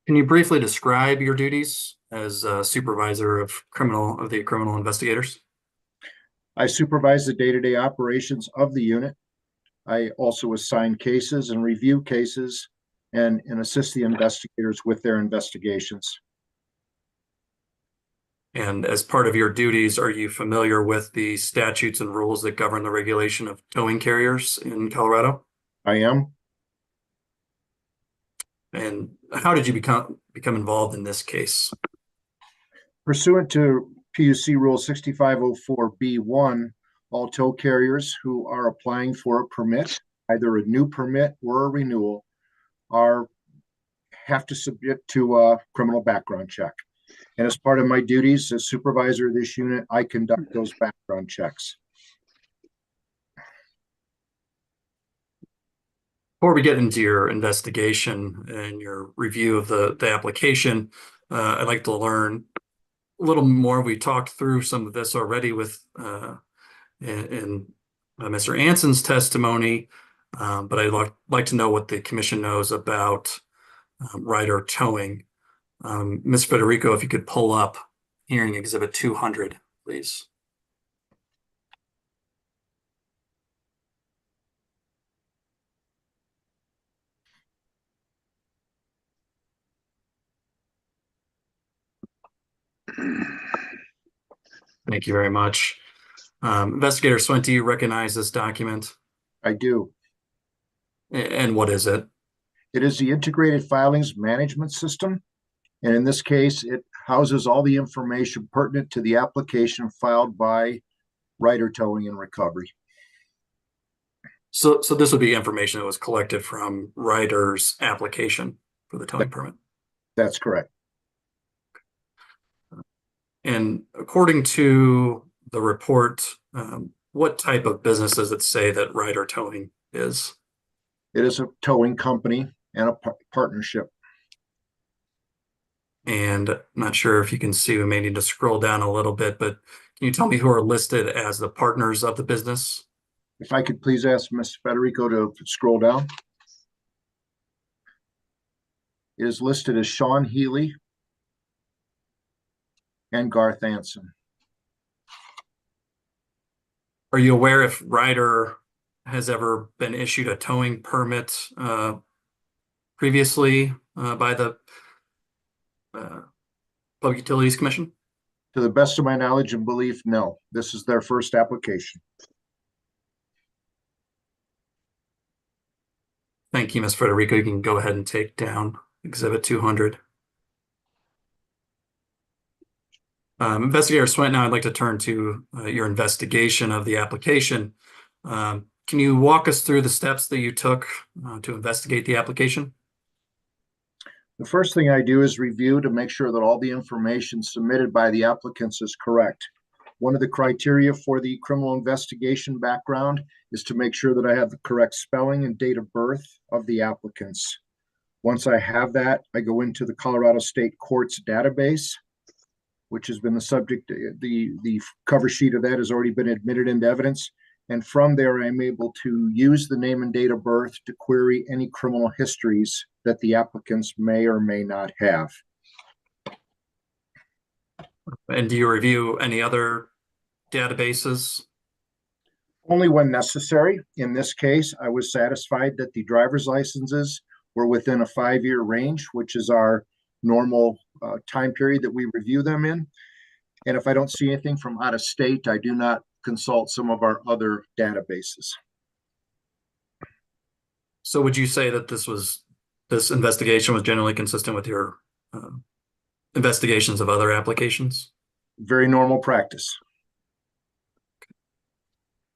Can you briefly describe your duties as a supervisor of the criminal investigators? I supervise the day-to-day operations of the unit. I also assign cases and review cases and assist the investigators with their investigations. And as part of your duties, are you familiar with the statutes and rules that govern the regulation of towing carriers in Colorado? I am. And how did you become involved in this case? Pursuant to PUC Rule 6504B1, all tow carriers who are applying for a permit, either a new permit or a renewal, have to submit to a criminal background check. And as part of my duties as supervisor of this unit, I conduct those background checks. Before we get into your investigation and your review of the application, I'd like to learn a little more. We talked through some of this already with in Mr. Anson's testimony, but I'd like to know what the commission knows about Ryder towing. Ms. Federico, if you could pull up hearing exhibit 200, please. Thank you very much. Investigator Swint, do you recognize this document? I do. And what is it? It is the Integrated Filings Management System. And in this case, it houses all the information pertinent to the application filed by Ryder Towing and Recovery. So this would be information that was collected from Ryder's application for the towing permit? That's correct. And according to the report, what type of business does it say that Ryder Towing is? It is a towing company and a partnership. And I'm not sure if you can see, we may need to scroll down a little bit, but can you tell me who are listed as the partners of the business? If I could please ask Ms. Federico to scroll down. It is listed as Sean Healy and Garth Anson. Are you aware if Ryder has ever been issued a towing permit previously by the Public Utilities Commission? To the best of my knowledge and belief, no. This is their first application. Thank you, Ms. Federico. You can go ahead and take down Exhibit 200. Investigator Swint, now I'd like to turn to your investigation of the application. Can you walk us through the steps that you took to investigate the application? The first thing I do is review to make sure that all the information submitted by the applicants is correct. One of the criteria for the criminal investigation background is to make sure that I have the correct spelling and date of birth of the applicants. Once I have that, I go into the Colorado State Courts database, which has been the subject, the cover sheet of that has already been admitted into evidence. And from there, I'm able to use the name and date of birth to query any criminal histories that the applicants may or may not have. And do you review any other databases? Only when necessary. In this case, I was satisfied that the driver's licenses were within a 5-year range, which is our normal time period that we review them in. And if I don't see anything from out of state, I do not consult some of our other databases. So would you say that this investigation was generally consistent with your investigations of other applications? Very normal practice.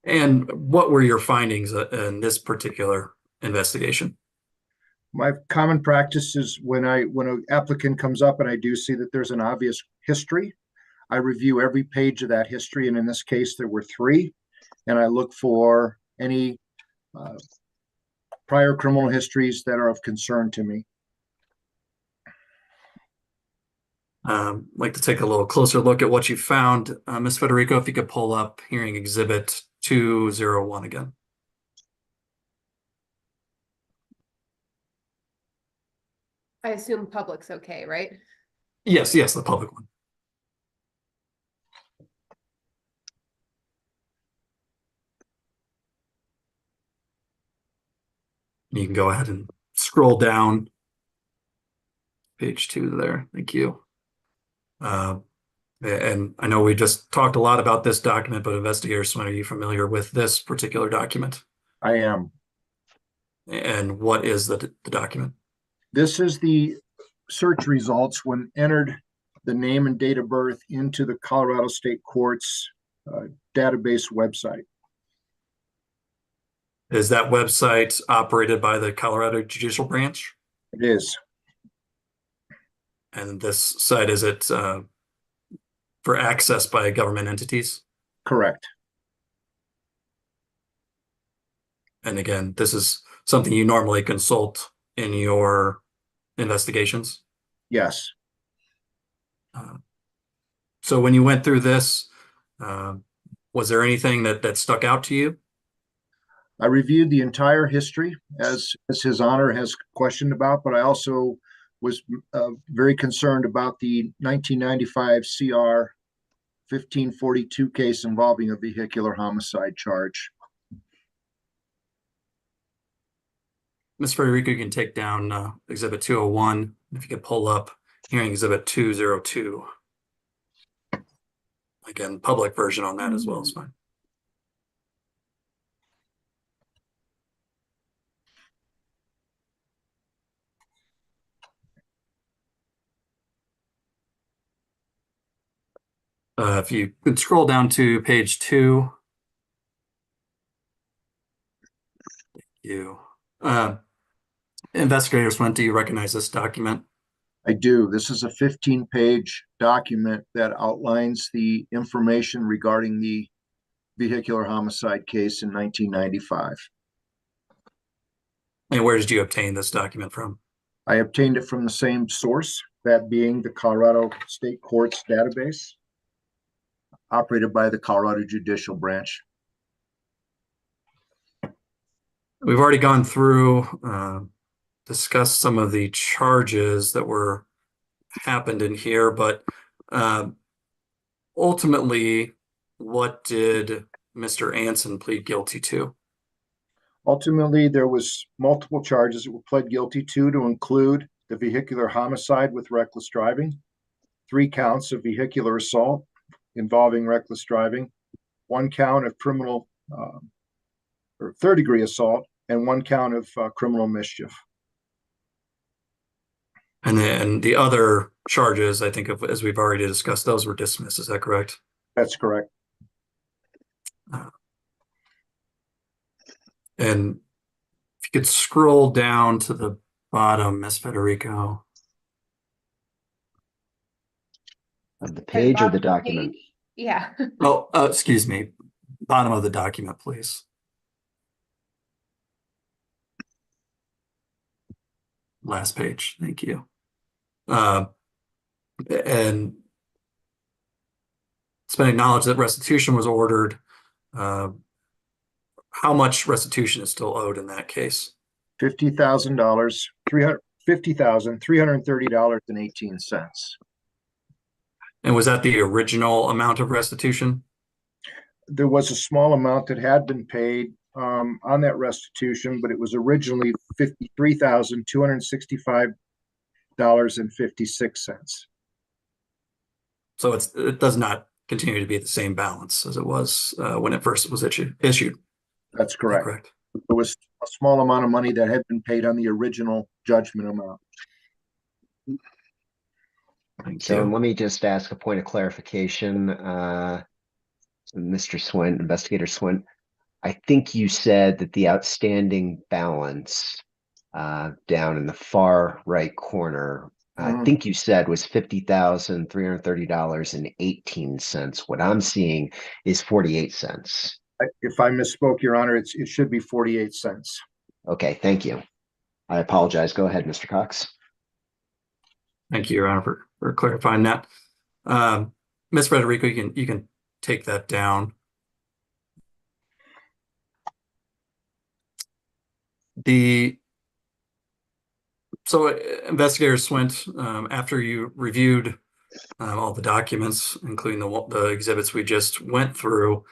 And what were your findings in this particular investigation? My common practice is when an applicant comes up and I do see that there's an obvious history, I review every page of that history, and in this case, there were 3, and I look for any prior criminal histories that are of concern to me. I'd like to take a little closer look at what you found. Ms. Federico, if you could pull up hearing Exhibit 201 again. I assume public's okay, right? Yes, the public one. You can go ahead and scroll down page 2 there. Thank you. And I know we just talked a lot about this document, but investigators, are you familiar with this particular document? I am. And what is the document? This is the search results when entered the name and date of birth into the Colorado State Courts database website. Is that website operated by the Colorado Judicial Branch? It is. And this site, is it for access by government entities? Correct. And again, this is something you normally consult in your investigations? Yes. So when you went through this, was there anything that stuck out to you? I reviewed the entire history as His Honor has questioned about, but I also was very concerned about the 1995 CR 1542 case involving a vehicular homicide charge. Ms. Federico, you can take down Exhibit 201. If you could pull up hearing Exhibit 202. Again, public version on that as well is fine. If you could scroll down to page 2. Thank you. Investigator Swint, do you recognize this document? I do. This is a 15-page document that outlines the information regarding the vehicular homicide case in 1995. And where did you obtain this document from? I obtained it from the same source, that being the Colorado State Courts database, operated by the Colorado Judicial Branch. We've already gone through, discussed some of the charges that happened in here, but ultimately, what did Mr. Anson plead guilty to? Ultimately, there was multiple charges that were pled guilty to include the vehicular homicide with reckless driving, 3 counts of vehicular assault, involving reckless driving, 1 count of criminal or third-degree assault, and 1 count of criminal mischief. And then the other charges, I think, as we've already discussed, those were dismissed. Is that correct? That's correct. And if you could scroll down to the bottom, Ms. Federico. Of the page or the Bottom of document? page? Yeah. Oh, excuse me. Bottom of the document, please. Last page. Thank you. And it's been acknowledged that restitution was ordered. How much restitution is still owed in that case? $50,000, $50,330.18. And was that the original amount of restitution? There was a small amount that had been paid on that restitution, but it was originally $53,265.56. So it does not continue to be the same balance as it was when it first was issued. That's correct. Correct. There was a small amount of money that had been paid on the original judgment amount. Thank So you. let me just ask a point of clarification. Mr. Swint, Investigator Swint, I think you said that the outstanding balance down in the far right corner, I think you said was $50,330.18. What I'm seeing is 48 cents. If I misspoke, Your Honor, it should be 48 cents. Okay, thank you. I apologize. Go ahead, Mr. Cox. Thank you, Your Honor, for clarifying that. Ms. Federico, you can take that down. So Investigator Swint, after you reviewed all the documents, including the exhibits we just went through,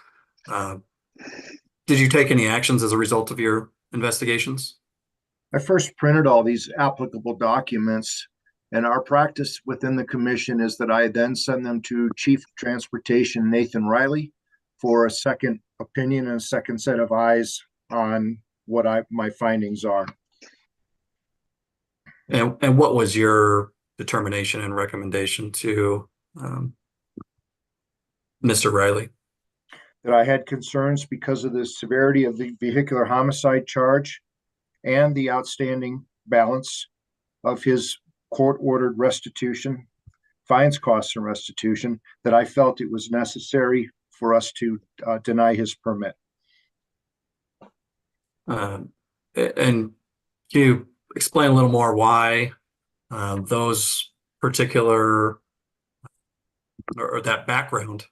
did you take any actions as a result of your investigations? I first printed all these applicable documents, and our practice within the commission is that I then send them to Chief of Transportation Nathan Riley for a second opinion and a second set of eyes on what my findings are. And what was your determination and recommendation to Mr. Riley? That I had concerns because of the severity of the vehicular homicide charge and the outstanding balance of his court-ordered restitution, fines, costs, and restitution, that I felt it was necessary for us to deny his permit. And can you explain a little more why those particular or that background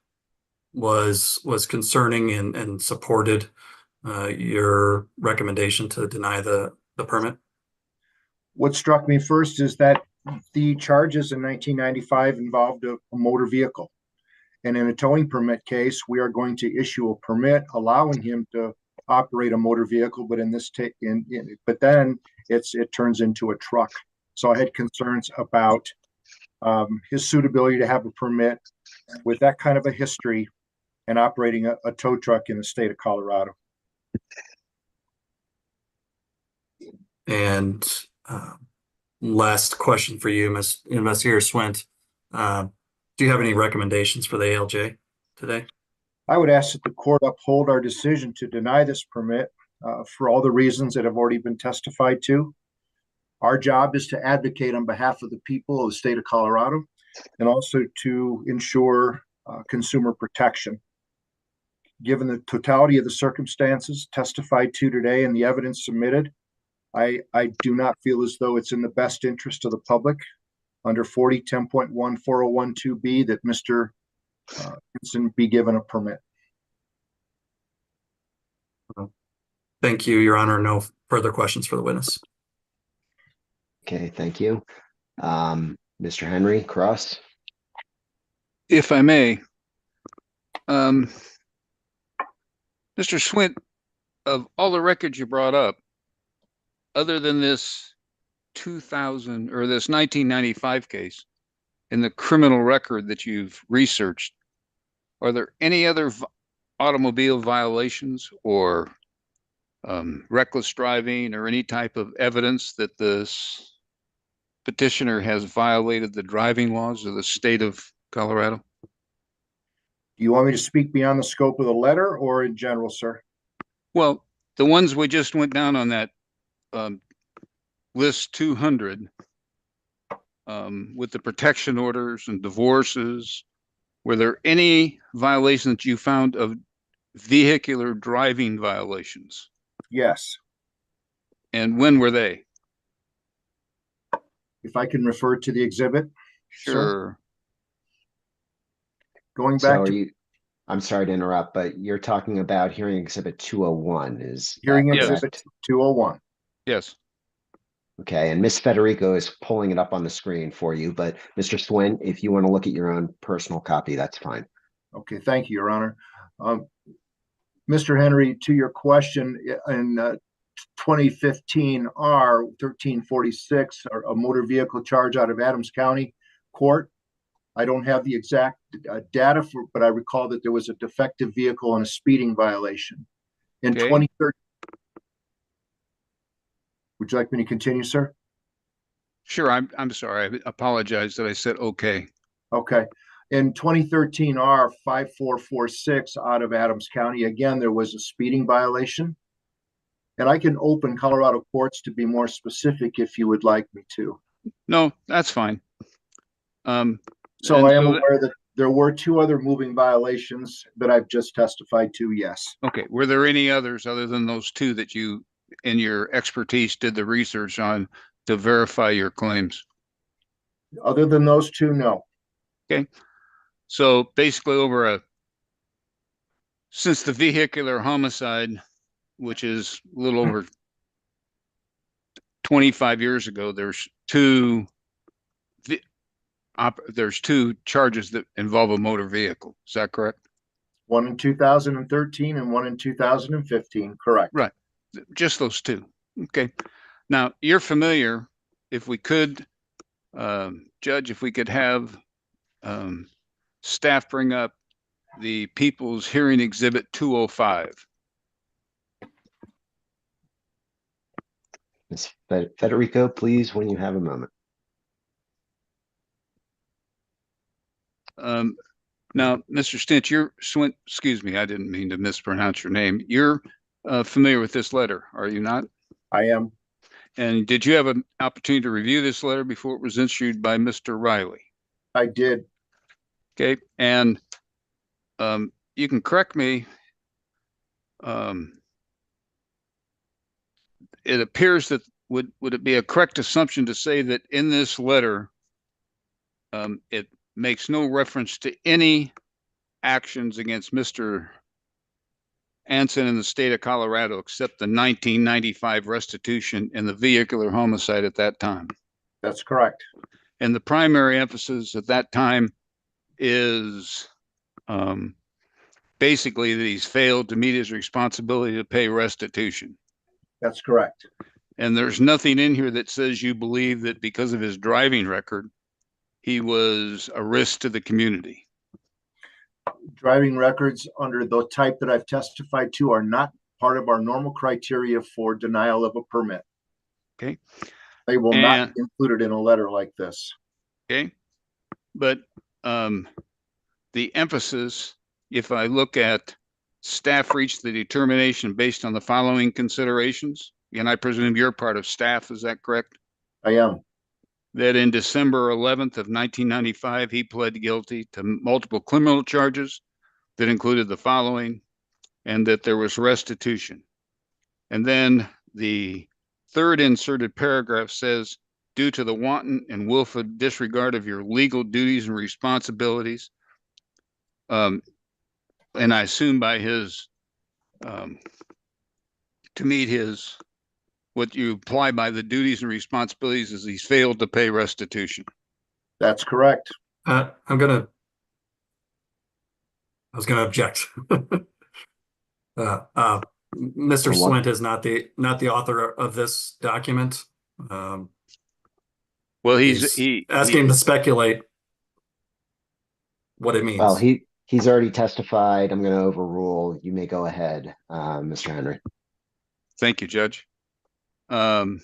was concerning and supported your recommendation to deny the permit? What struck me first is that the charges in 1995 involved a motor vehicle. And in a towing permit case, we are going to issue a permit allowing him to operate a motor vehicle, but but then it turns into a truck. So I had concerns about his suitability to have a permit with that kind of a history and operating a tow truck in the state of Colorado. And last question for you, Ms. Investigator Swint. Do you have any recommendations for the ALJ today? I would ask that the court uphold our decision to deny this permit for all the reasons that have already been testified to. Our job is to advocate on behalf of the people of the state of Colorado and also to ensure consumer protection. Given the totality of the circumstances testified to today and the evidence submitted, I do not feel as though it's in the best interest of the public under 40-10.1-4012B that Mr. Henson be given a permit. Thank you, Your Honor. No further questions for the witness. Okay, thank you. Mr. Henry Cross. If I may, Mr. Swint, of all the records you brought up, other than this 2000 or this 1995 case, in the criminal record that you've researched, are there any other automobile violations or reckless driving or any type of evidence that this petitioner has violated the driving laws of the state of Colorado? Do you want me to speak beyond the scope of the letter or in general, sir? Well, the ones we just went down on that list 200 with the protection orders and divorces, were there any violations that you found of vehicular driving violations? Yes. And when were they? If I can refer to the exhibit, sir. Sure. Going So back are to you, I'm sorry to interrupt, but you're talking about hearing exhibit 201 is that hearing Yes. exhibit correct? 201. Yes. Okay, and Miss Federico is pulling it up on the screen for you, but Mr. Swint, if you want to look at your own personal copy, that's fine. Okay, thank you, Your Honor. Mr. Henry, to your question, in 2015 R 1346, a motor vehicle charge out of Adams County Court. I don't have the exact data for, but I recall that there was a defective vehicle and a speeding violation. In Okay. 2013, would you like me to continue, sir? Sure. I'm sorry. I apologize that I said okay. Okay. In 2013 R 5446 out of Adams County, again, there was a speeding violation. And I can open Colorado courts to be more specific if you would like me to. No, that's fine. So and I am so aware that there were two other moving violations that I've just testified to, yes. Okay. Were there any others other than those two that you, in your expertise, did the research on to verify your claims? Other than those two, no. Okay. So basically since the vehicular homicide, which is a little over 25 years ago, there's two charges that involve a motor vehicle. Is that correct? One in 2013 and one in 2015, correct. Right. Just those two. Okay. Now, you're familiar, if we could, Judge, if we could have staff bring up the People's Hearing Exhibit 205. Ms. Federico, please, when you have a moment. Now, Mr. Swint, excuse me, I didn't mean to mispronounce your name. You're familiar with this letter, are you not? I am. And did you have an opportunity to review this letter before it was issued by Mr. Riley? I did. Okay, and you can correct me. It appears that would it be a correct assumption to say that in this letter, it makes no reference to any actions against Mr. Anson in the state of Colorado except the 1995 restitution and the vehicular homicide at that time? That's correct. And the primary emphasis at that time is basically that he's failed to meet his responsibility to pay restitution. That's correct. And there's nothing in here that says you believe that because of his driving record, he was a risk to the community. Driving records under the type that I've testified to are not part of our normal criteria for denial of a permit. Okay. They will not be included in a letter like this. Okay. But the emphasis, if I look at staff reached the determination based on the following considerations, and I presume you're part of staff, is that correct? I am. That in December 11th of 1995, he pled guilty to multiple criminal charges that included the following, and that there was restitution. And then the third inserted paragraph says, due to the wanton and willful disregard of your legal duties and responsibilities, and I assume by his, to meet his, what you apply by the duties and responsibilities is he's failed to pay restitution. That's correct. I was gonna object. Mr. Swint is not the author of this document. Well, Asking him to speculate what it means. Well, He's already testified. I'm going to overrule. You may go ahead, Mr. Henry. Thank you, Judge. Now,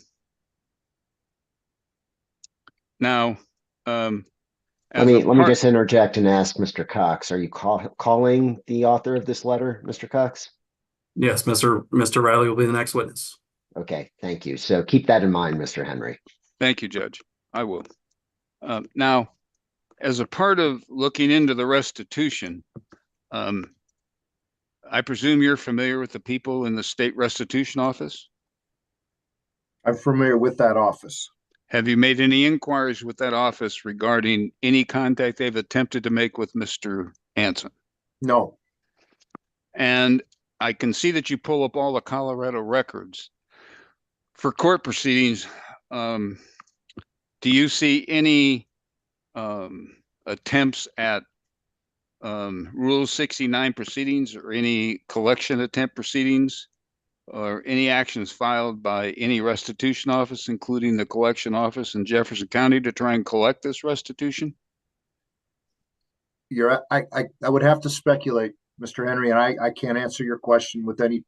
Let me just interject and ask Mr. Cox, are you calling the author of this letter, Mr. Cox? Yes, Mr. Riley will be the next witness. Okay, thank you. So keep that in mind, Mr. Henry. Thank you, Judge. I will. Now, as a part of looking into the restitution, I presume you're familiar with the people in the state restitution office? I'm familiar with that office. Have you made any inquiries with that office regarding any contact they've attempted to make with Mr. Anson? No. And I can see that you pull up all the Colorado records. For court proceedings, do you see any attempts at Rule 69 proceedings or any collection attempt proceedings or any actions filed by any restitution office, including the collection office in Jefferson County, to try and collect this restitution? I would have to speculate, Mr. Henry, and I can't answer your question with any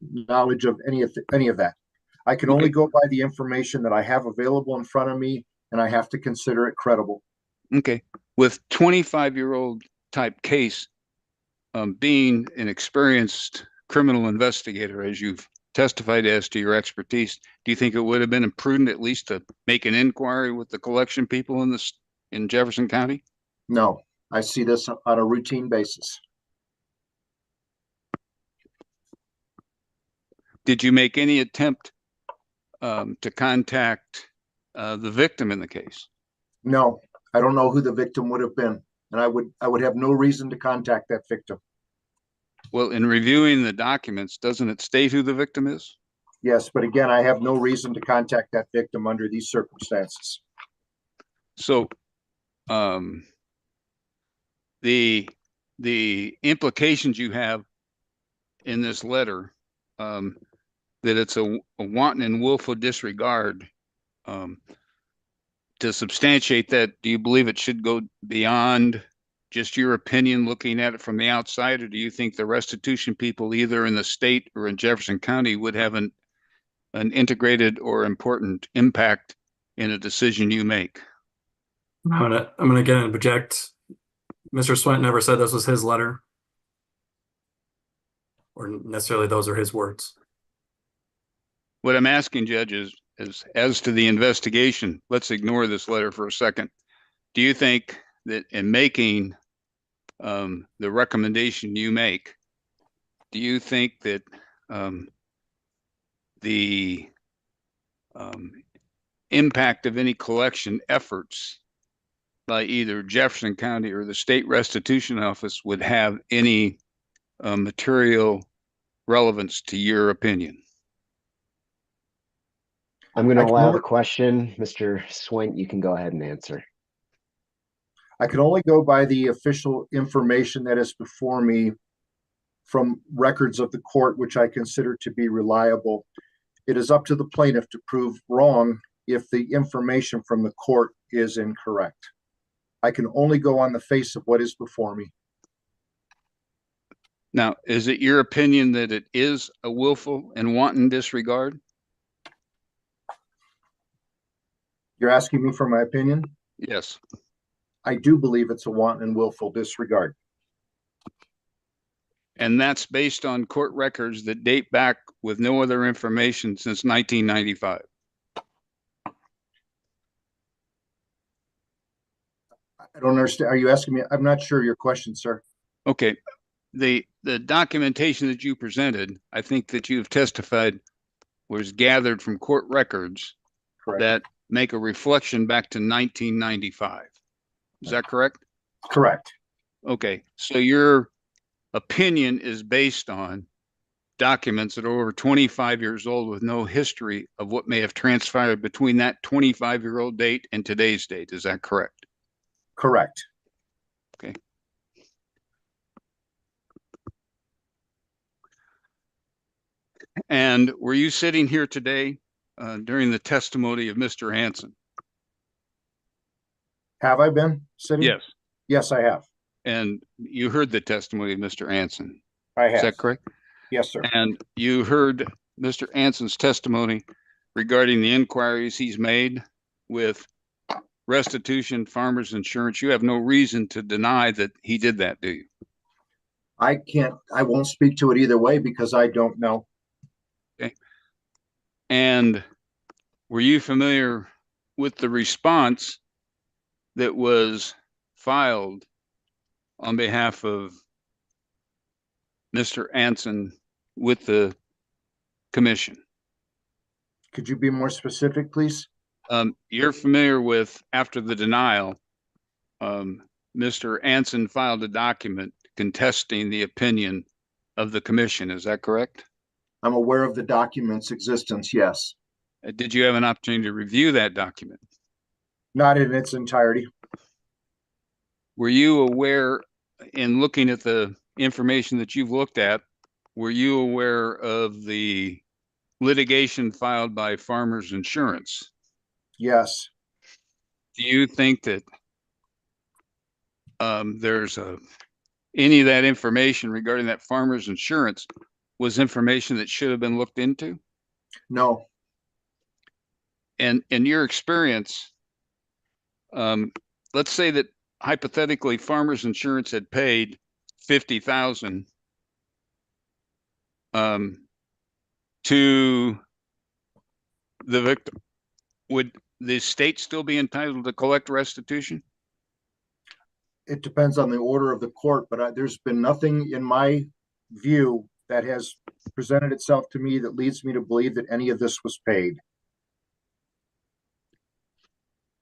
knowledge of any of that. I can only go by the information that I have available in front of me, and I have to consider it credible. Okay. With 25-year-old type case, being an experienced criminal investigator, as you've testified as to your expertise, do you think it would have been imprudent at least to make an inquiry with the collection people in Jefferson County? No, I see this on a routine basis. Did you make any attempt to contact the victim in the case? No, I don't know who the victim would have been, and I would have no reason to contact that victim. Well, in reviewing the documents, doesn't it state who the victim is? Yes, but again, I have no reason to contact that victim under these circumstances. So, the implications you have in this letter, that it's a wanton and willful disregard, to substantiate that, do you believe it should go beyond just your opinion looking at it from the outside, or do you think the restitution people either in the state or in Jefferson County would have an integrated or important impact in a decision you make? I'm gonna again interject. Mr. Swint never said this was his letter, or necessarily those are his words. What I'm asking, Judge, is as to the investigation, let's ignore this letter for a second. Do you think that in making the recommendation you make, do you think that the impact of any collection efforts by either Jefferson County or the state restitution office would have any material relevance to your opinion? I'm going to allow the question. Mr. Swint, you can go ahead and answer. I can only go by the official information that is before me from records of the court, which I consider to be reliable. It is up to the plaintiff to prove wrong if the information from the court is incorrect. I can only go on the face of what is before me. Now, is it your opinion that it is a willful and wanton disregard? You're asking me for my opinion? Yes. I do believe it's a wanton and willful disregard. And that's based on court records that date back with no other information since 1995. I don't understand. Are you asking me? I'm not sure your question, sir. Okay. The documentation that you presented, I think that you've testified, was gathered from court records. Correct. That make a reflection back to 1995. Is that correct? Correct. Okay. So your opinion is based on documents that are over 25 years old with no history of what may have transpired between that 25-year-old date and today's date. Is that correct? Correct. Okay. And were you sitting here today during the testimony of Mr. Anson? Have I been sitting? Yes. Yes, I have. And you heard the testimony of Mr. Anson. I Is have. that correct? Yes, sir. And you heard Mr. Anson's testimony regarding the inquiries he's made with restitution, farmers insurance. You have no reason to deny that he did that, do you? I won't speak to it either way because I don't know. Okay. And were you familiar with the response that was filed on behalf of Mr. Anson with the commission? Could you be more specific, please? You're familiar with, after the denial, Mr. Anson filed a document contesting the opinion of the commission. Is that correct? I'm aware of the document's existence, yes. Did you have an opportunity to review that document? Not in its entirety. Were you aware, in looking at the information that you've looked at, were you aware of the litigation filed by Farmers Insurance? Yes. Do you think that there's any of that information regarding that Farmers Insurance was information that should have been looked into? No. And in your experience, let's say that hypothetically Farmers Insurance had paid $50,000 to the victim. Would the state still be entitled to collect restitution? It depends on the order of the court, but there's been nothing in my view that has presented itself to me that leads me to believe that any of this was paid.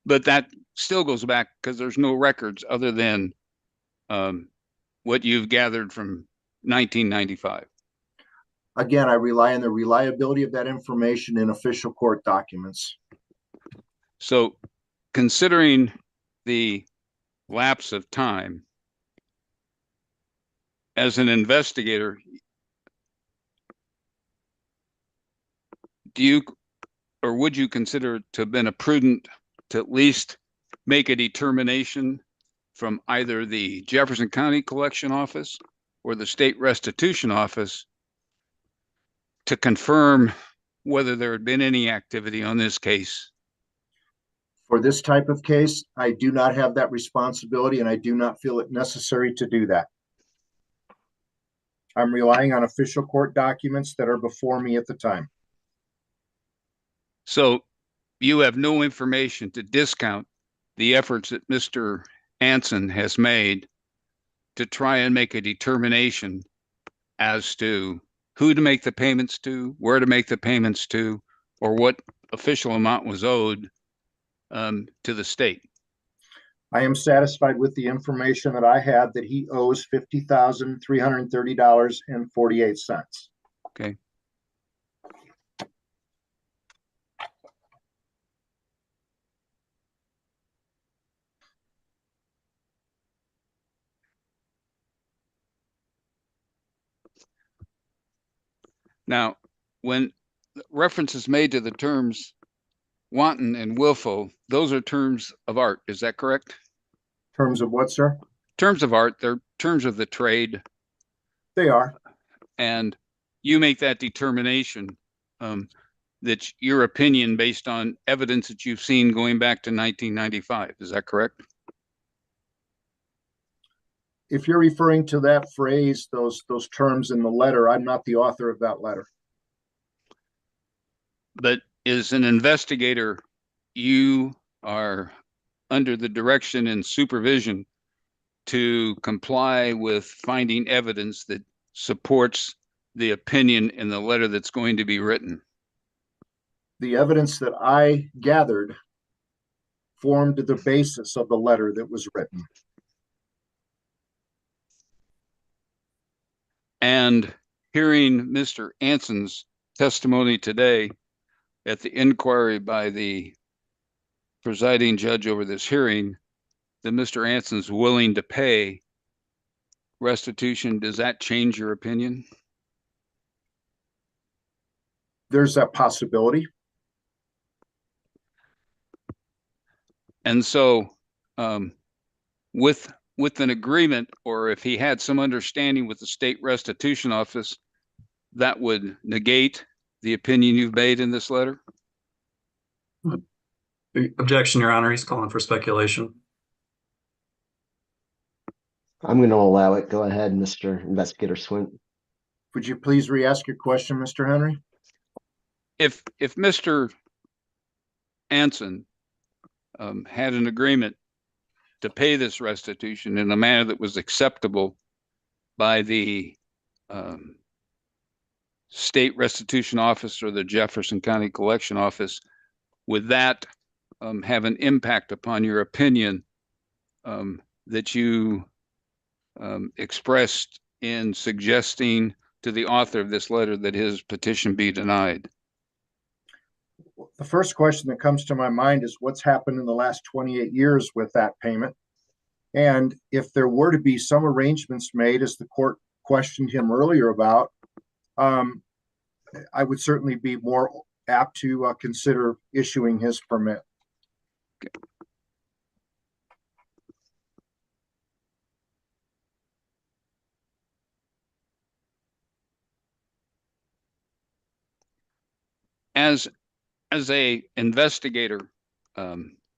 But that still goes back because there's no records other than what you've gathered from 1995. Again, I rely on the reliability of that information in official court documents. So considering the lapse of time, as an investigator, do you or would you consider it to have been a prudent to at least make a determination from either the Jefferson County Collection Office or the State Restitution Office to confirm whether there had been any activity on this case? For this type of case, I do not have that responsibility and I do not feel it necessary to do that. I'm relying on official court documents that are before me at the time. So you have no information to discount the efforts that Mr. Anson has made to try and make a determination as to who to make the payments to, where to make the payments to, or what official amount was owed to the state. I am satisfied with the information that I have that he owes $50,330.48. Okay. Now, when reference is made to the terms wanton and willful, those are terms of art. Is that correct? Terms of what, sir? Terms of art, they're terms of the trade. They are. And you make that determination that's your opinion based on evidence that you've seen going back to 1995. Is that correct? If you're referring to that phrase, those terms in the letter, I'm not the author of that letter. But as an investigator, you are under the direction and supervision to comply with finding evidence that supports the opinion in the letter that's going to be written. The evidence that I gathered formed the basis of the letter that was written. And hearing Mr. Anson's testimony today at the inquiry by the presiding judge over this hearing, that Mr. Anson's willing to pay restitution, does that change your opinion? There's that possibility. And so with with an agreement, or if he had some understanding with the state restitution office, that would negate the opinion you've made in this letter? Objection, Your Honor. He's calling for speculation. I'm going to allow it. Go ahead, Mr. Investigator Swint. Would you please re-ask your question, Mr. Henry? If Mr. Anson had an agreement to pay this restitution in a manner that was acceptable by the state restitution office or the Jefferson County Collection Office, would that have an impact upon your opinion that you expressed in suggesting to the author of this letter that his petition be denied? The first question that comes to my mind is what's happened in the last 28 years with that payment. And if there were to be some arrangements made, as the court questioned him earlier about, I would certainly be more apt to consider issuing his permit. Okay. As a investigator,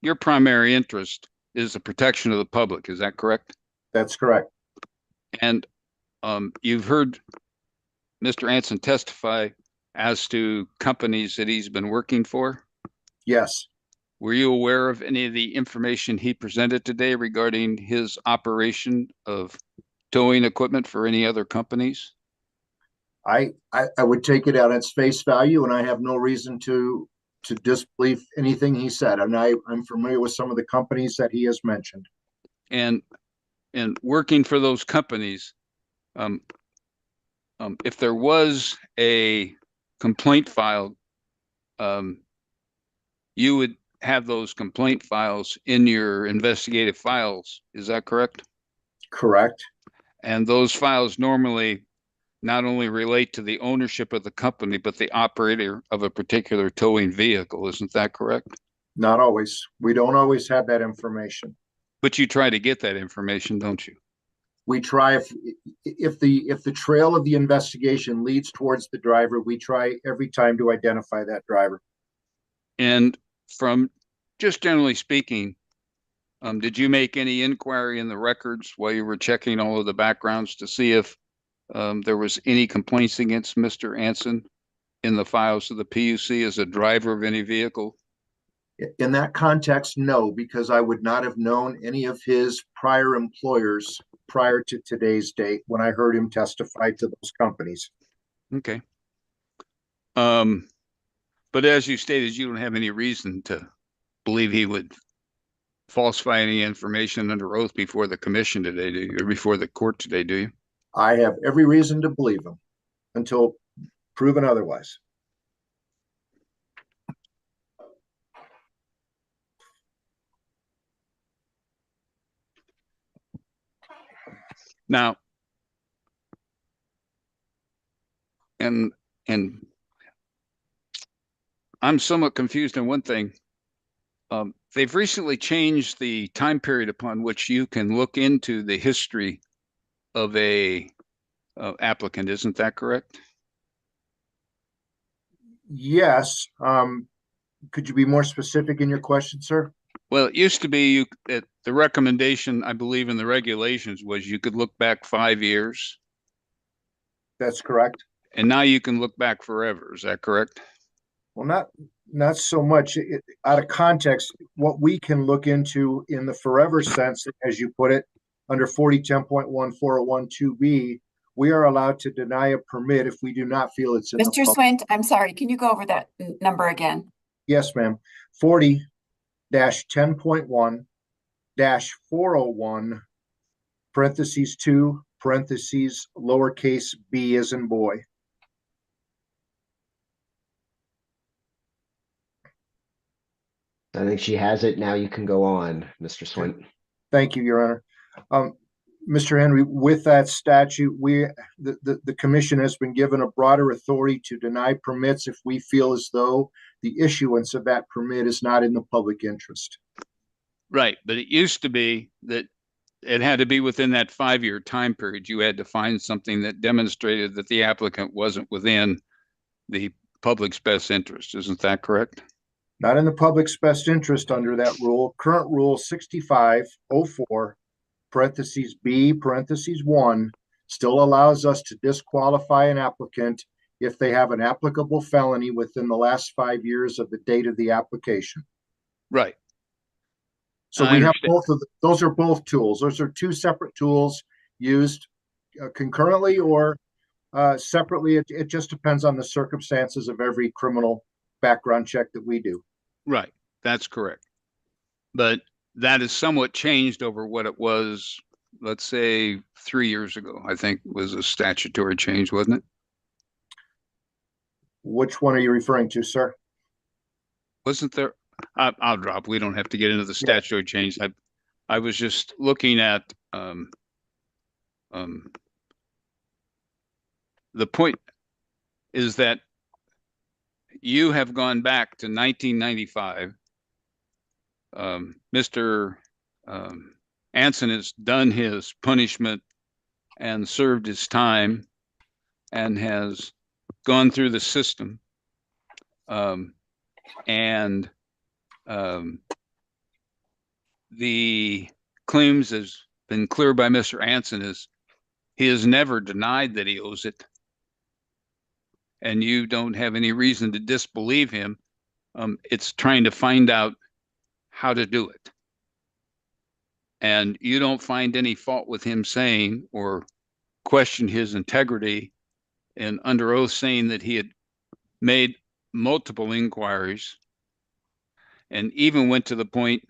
your primary interest is the protection of the public. Is that correct? That's correct. And you've heard Mr. Anson testify as to companies that he's been working for? Yes. Were you aware of any of the information he presented today regarding his operation of towing equipment for any other companies? I would take it at its face value, and I have no reason to disbelieve anything he said. And I'm familiar with some of the companies that he has mentioned. And working for those companies, if there was a complaint filed, you would have those complaint files in your investigative files. Is that correct? Correct. And those files normally not only relate to the ownership of the company, but the operator of a particular towing vehicle. Isn't that correct? Not always. We don't always have that information. But you try to get that information, don't you? We try, if the trail of the investigation leads towards the driver, we try every time to identify that driver. And from just generally speaking, did you make any inquiry in the records while you were checking all of the backgrounds to see if there was any complaints against Mr. Anson in the files of the PUC as a driver of any vehicle? In that context, no, because I would not have known any of his prior employers prior to today's date when I heard him testify to those companies. Okay. But as you stated, you don't have any reason to believe he would falsify any information under oath before the commission today, do you? Or before the court today, do you? I have every reason to believe him until proven otherwise. Now, and I'm somewhat confused on one thing. They've recently changed the time period upon which you can look into the history of a applicant. Isn't that correct? Yes. Could you be more specific in your question, sir? Well, it used to be the recommendation, I believe, in the regulations was you could look back 5 years. That's correct. And now you can look back forever. Is that correct? Well, not so much. Out of context, what we can look into in the forever sense, as you put it, under 4010.1401(2)B, we are allowed to deny a permit if we do not feel it's in Mr. Swint, I'm sorry, can you go over that number again? Yes, ma'am. 40-10.1-401 parentheses 2 parentheses lowercase b as in boy. I think she has it. Now you can go on, Mr. Swint. Thank you, Your Honor. Mr. Henry, with that statute, the commission has been given a broader authority to deny permits if we feel as though the issuance of that permit is not in the public interest. Right, but it used to be that it had to be within that 5-year time period. You had to find something that demonstrated that the applicant wasn't within the public's best interest. Isn't that correct? Not in the public's best interest under that rule. Current rule 6504 parentheses B parentheses 1 still allows us to disqualify an applicant if they have an applicable felony within the last 5 years of the date of the application. Right. So I we have understand. both of those are both tools. Those are two separate tools used concurrently or separately. It just depends on the circumstances of every criminal background check that we do. Right. That's correct. But that is somewhat changed over what it was, let's say 3 years ago, I think was a statutory change, wasn't it? Which one are you referring to, sir? Wasn't there? I'll drop. We don't have to get into the statutory change. I was just looking at the point is that you have gone back to 1995. Mr. Anson has done his punishment and served his time and has gone through the system. And the claims has been clear by Mr. Anson is he has never denied that he owes it. And you don't have any reason to disbelieve him. It's trying to find out how to do it. And you don't find any fault with him saying or question his integrity and under oath saying that he had made multiple inquiries and even went to the point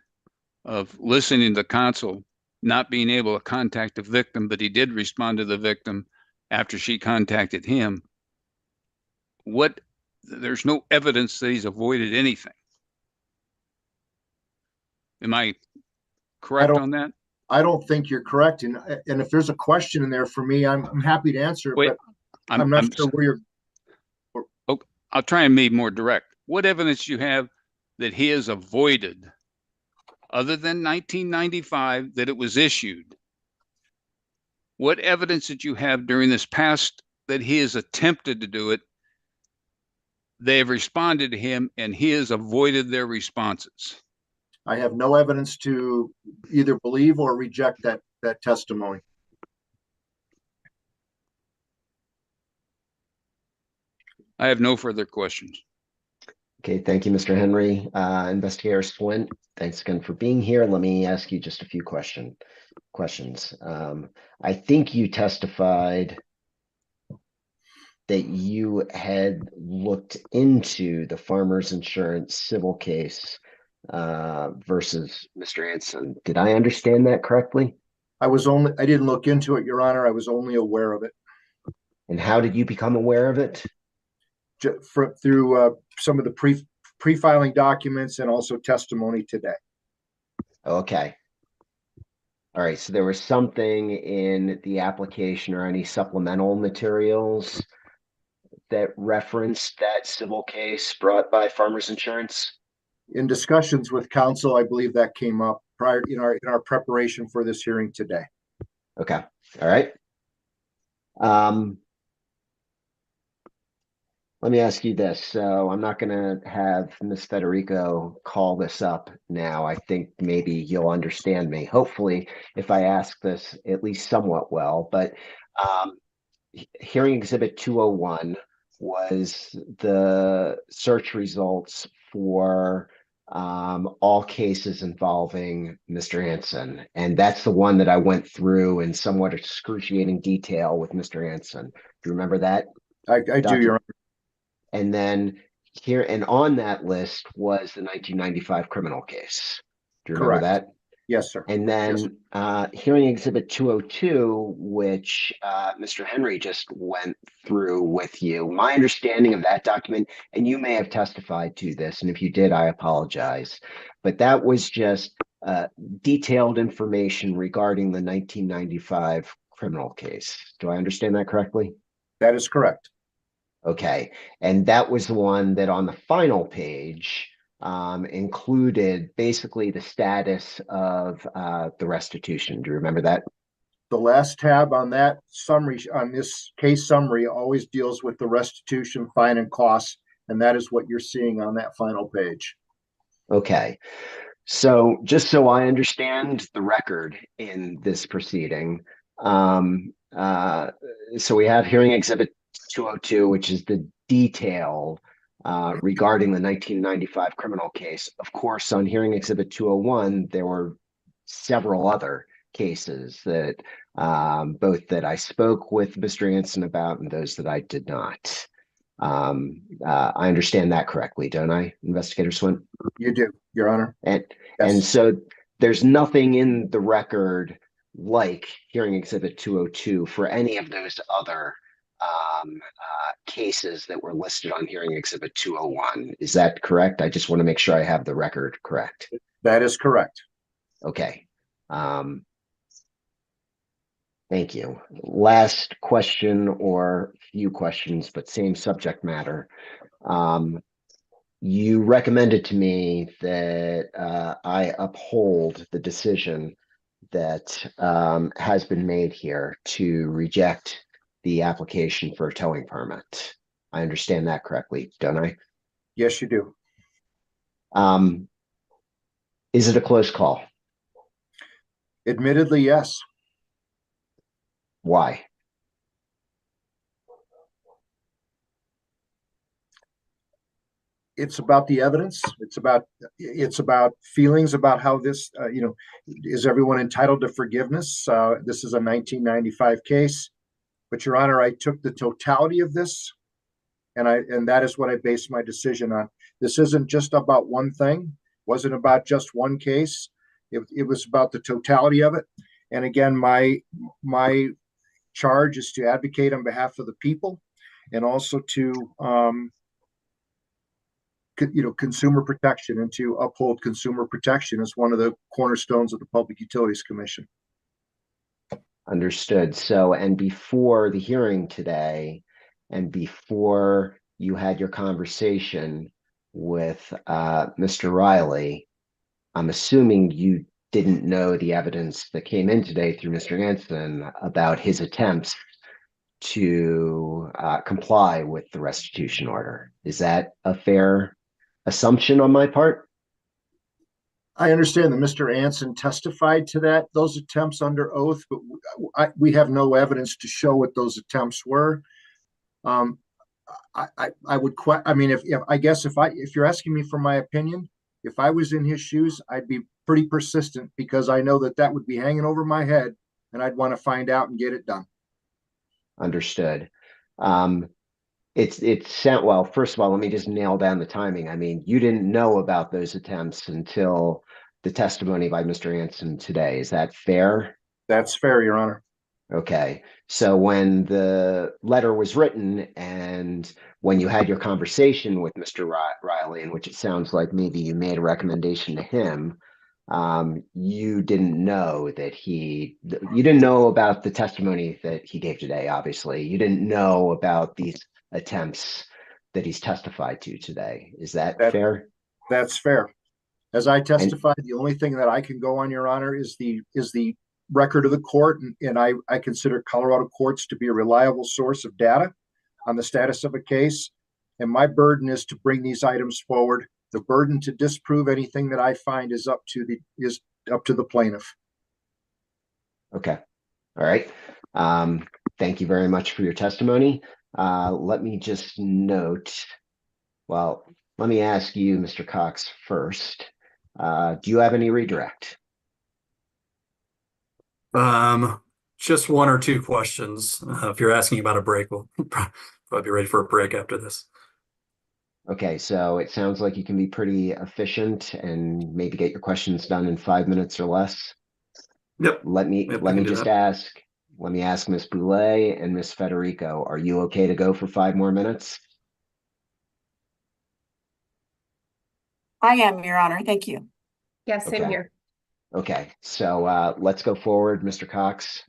of listening to counsel, not being able to contact the victim, but he did respond to the victim after she contacted him. There's no evidence that he's avoided anything. Am I correct on that? I don't think you're correct. And if there's a question in there for me, I'm happy to answer it. Wait, but I'm not sure where you're. Okay, I'll try and be more direct. What evidence you have that he has avoided, other than 1995, that it was issued? What evidence that you have during this past that he has attempted to do it? They have responded to him and he has avoided their responses. I have no evidence to either believe or reject that testimony. I have no further questions. Okay, thank you, Mr. Henry. Investigator Swint, thanks again for being here. Let me ask you just a few questions. I think you testified that you had looked into the Farmers Insurance civil case versus Mr. Anson. Did I understand that correctly? I didn't look into it, Your Honor. I was only aware of it. And how did you become aware of it? Through some of the pre-filing documents and also testimony today. Okay. All right. So there was something in the application or any supplemental materials that referenced that civil case brought by Farmers Insurance? In discussions with counsel, I believe that came up prior in our preparation for this hearing today. Okay. All right. Let me ask you this. So I'm not going to have Ms. Federico call this up now. I think maybe you'll understand me. Hopefully, if I ask this at least somewhat well, but hearing exhibit 201 was the search results for all cases involving Mr. Anson. And that's the one that I went through in somewhat excruciating detail with Mr. Anson. Do you remember that? I do, Your Honor. And then here and on that list was the 1995 criminal case. Do you remember that? Yes, sir. And then hearing exhibit 202, which Mr. Henry just went through with you, my understanding of that document, and you may have testified to this, and if you did, I apologize, but that was just detailed information regarding the 1995 criminal case. Do I understand that correctly? That is correct. Okay. And that was the one that on the final page included basically the status of the restitution. Do you remember that? The last tab on that summary, on this case summary, always deals with the restitution, fine, and costs, and that is what you're seeing on that final page. Okay. So just so I understand the record in this proceeding, so we have hearing exhibit 202, which is the detail regarding the 1995 criminal case. Of course, on hearing exhibit 201, there were several other cases that both that I spoke with Mr. Anson about and those that I did not. I understand that correctly, don't I, Investigator Swint? You do, Your Honor. And Yes. so there's nothing in the record like hearing exhibit 202 for any of those other cases that were listed on hearing exhibit 201. Is that correct? I just want to make sure I have the record correct. That is correct. Okay. Thank you. Last question, or few questions, but same subject matter. You recommended to me that I uphold the decision that has been made here to reject the application for a towing permit. I understand that correctly, don't I? Yes, you do. Is it a close call? Admittedly, yes. Why? It's about the evidence. It's about feelings about how this, is everyone entitled to forgiveness? This is a 1995 case, but Your Honor, I took the totality of this, and that is what I based my decision on. This isn't just about one thing. Wasn't about just one case. It was about the totality of it. And again, my charge is to advocate on behalf of the people, and also to consumer protection, and to uphold consumer protection as one of the cornerstones of the Public Utilities Commission. Understood. So, and before the hearing today, and before you had your conversation with Mr. Riley, I'm assuming you didn't know the evidence that came in today through Mr. Anson about his attempts to comply with the restitution order. Is that a fair assumption on my part? I understand that Mr. Anson testified to those attempts under oath, but we have no evidence to show what those attempts were. I mean, if you're asking me for my opinion, if I was in his shoes, I'd be pretty persistent, because I know that would be hanging over my head, and I'd want to find out and get it done. Understood. Well, first of all, let me just nail down the timing. I mean, you didn't know about those attempts until the testimony by Mr. Anson today. Is that fair? That's fair, Your Honor. Okay. So when the letter was written, and when you had your conversation with Mr. Riley, in which it sounds like maybe you made a recommendation to him, you didn't know you didn't know about the testimony that he gave today, obviously. You didn't know about these attempts that he's testified to today. Is that fair? That's fair. As I testified, the only thing that I can go on, Your Honor, is the record of the court, and I consider Colorado courts to be a reliable source of data on the status of a case. And my burden is to bring these items forward. The burden to disprove anything that I find is up to the plaintiff. Okay. All right. Thank you very much for your testimony. Let me just note, well, let me ask you, Mr. Cox, first. Do you have any redirect? Just one or two questions. If you're asking about a break, we'll probably be ready for a break after this. Okay, so it sounds like you can be pretty efficient and maybe get your questions done in 5 minutes or less. Yep. Let me ask Ms. Boulay and Ms. Federico, are you okay to go for 5 more minutes? I am, Your Honor. Thank you. Yes, same here. Okay, so let's go forward. Mr. Cox,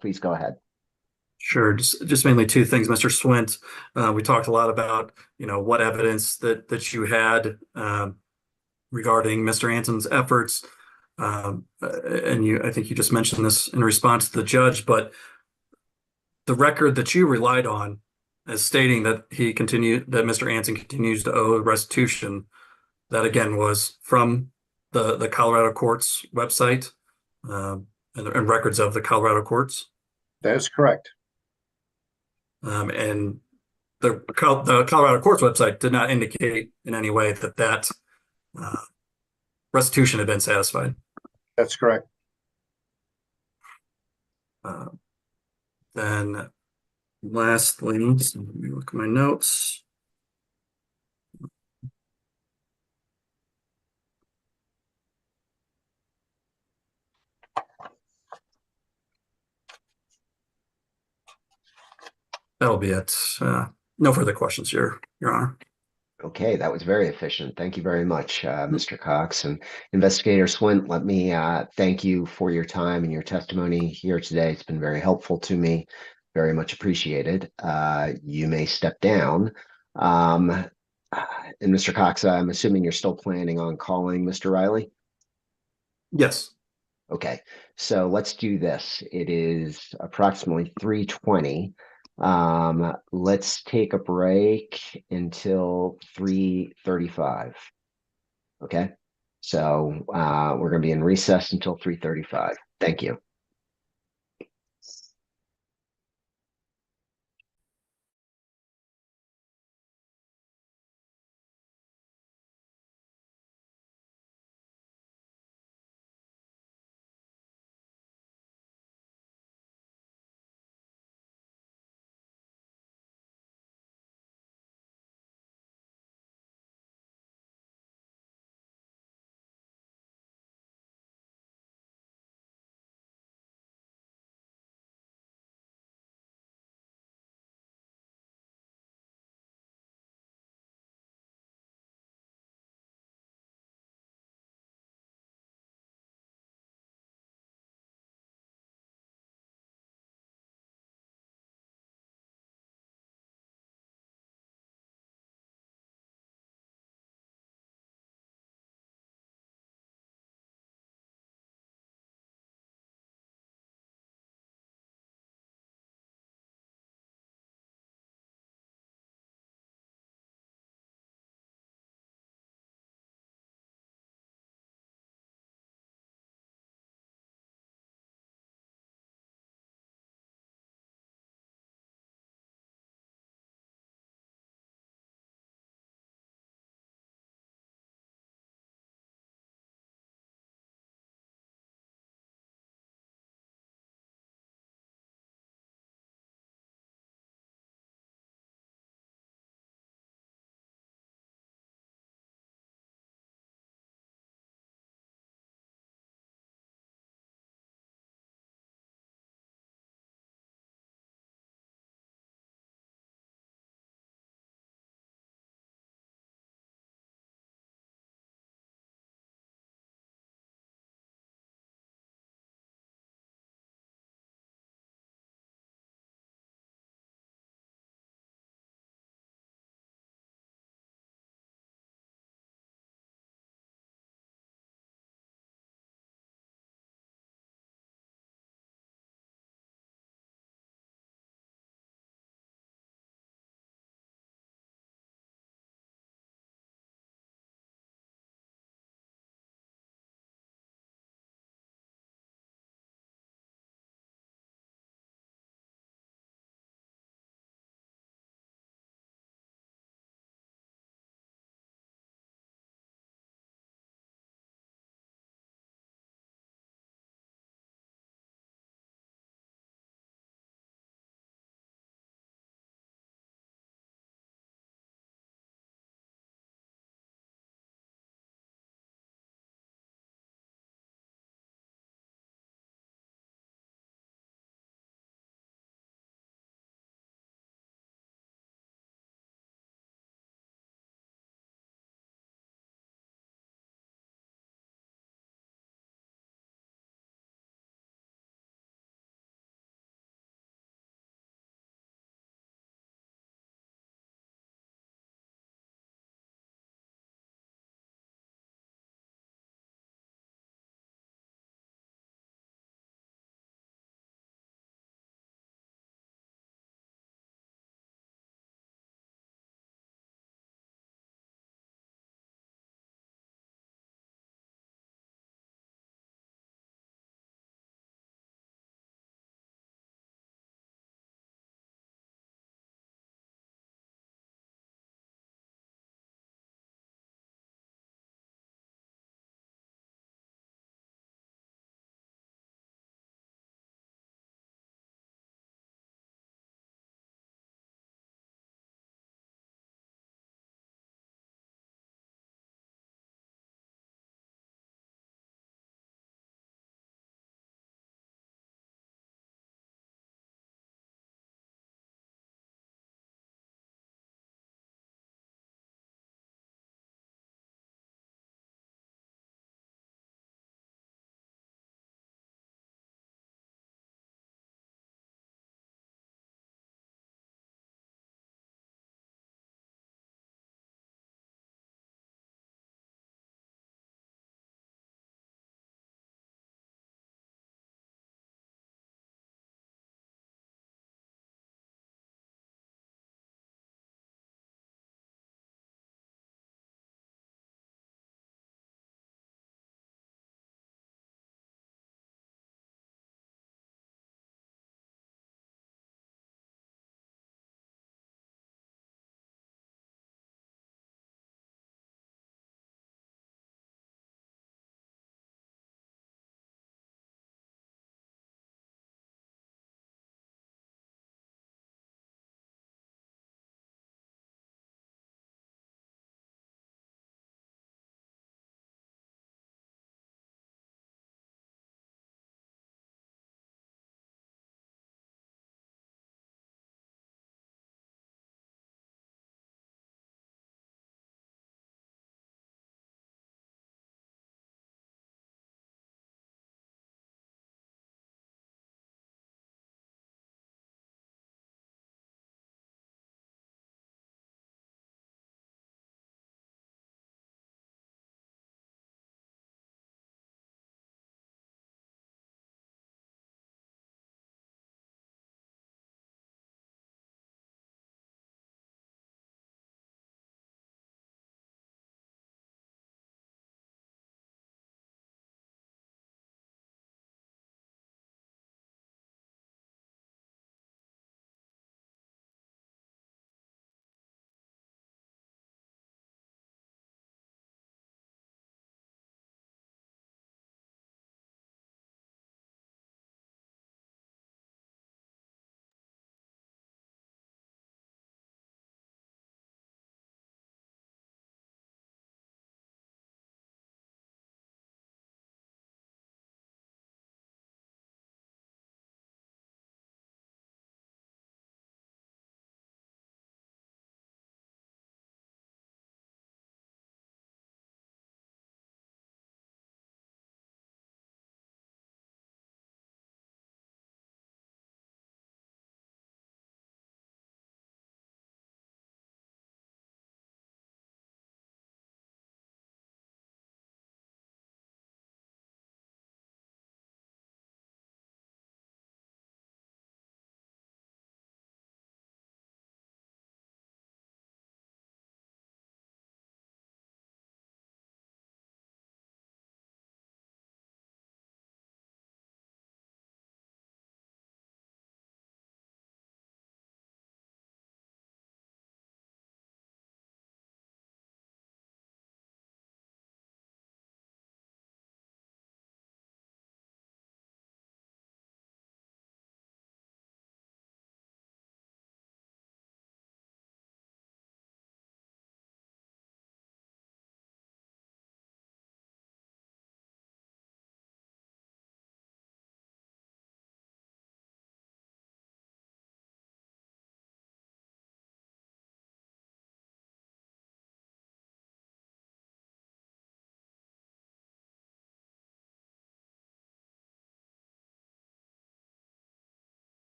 please go ahead. Sure. Just mainly two things, Mr. Swint. We talked a lot about, what evidence that you had regarding Mr. Anson's efforts. And I think you just mentioned this in response to the judge, but the record that you relied on as stating that Mr. Anson continues to owe restitution, that again was from the Colorado courts website, and records of the Colorado courts. That is correct. And the Colorado courts website did not indicate in any way that restitution had been satisfied. That's correct. Then lastly, let me look at my notes. That'll be it. No further questions, Your Honor. Okay, that was very efficient. Thank you very much, Mr. Cox. And Investigator Swint, let me thank you for your time and your testimony here today. It's been very helpful to me. Very much appreciated. You may step down. And Mr. Cox, I'm assuming you're still planning on calling Mr. Riley? Yes. Okay, so let's do this. It is approximately 3:20. Let's take a break until 3:35. Okay, so we're going to be in recess until 3:35. Thank you.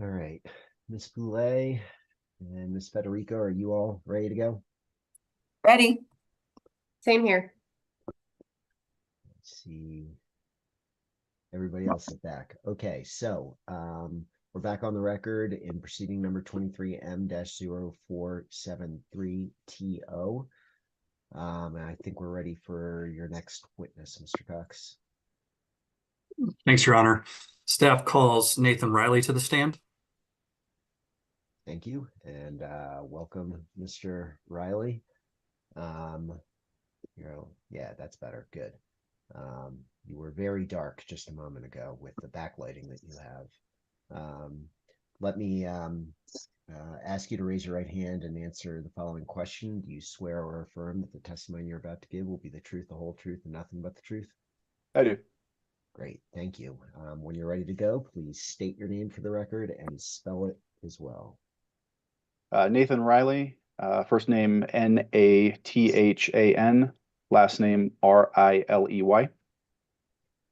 All right, Ms. Boulay and Ms. Federico, are you all ready to go? Ready? Same here. Let's see. Everybody else is back. Okay, so we're back on the record in proceeding number 23M-0473TO. And I think we're ready for your next witness, Mr. Cox. Thanks, Your Honor. Staff calls Nathan Riley to the stand. Thank you, and welcome, Mr. Riley. Yeah, that's better. Good. You were very dark just a moment ago with the backlighting that you have. Let me ask you to raise your right hand and answer the following question. Do you swear or affirm that the testimony you're about to give will be the truth, the whole truth, and nothing but the truth? I do. Great, thank you. When you're ready to go, please state your name for the record and spell it as well. Nathan Riley, first name Nathan, last name Riley.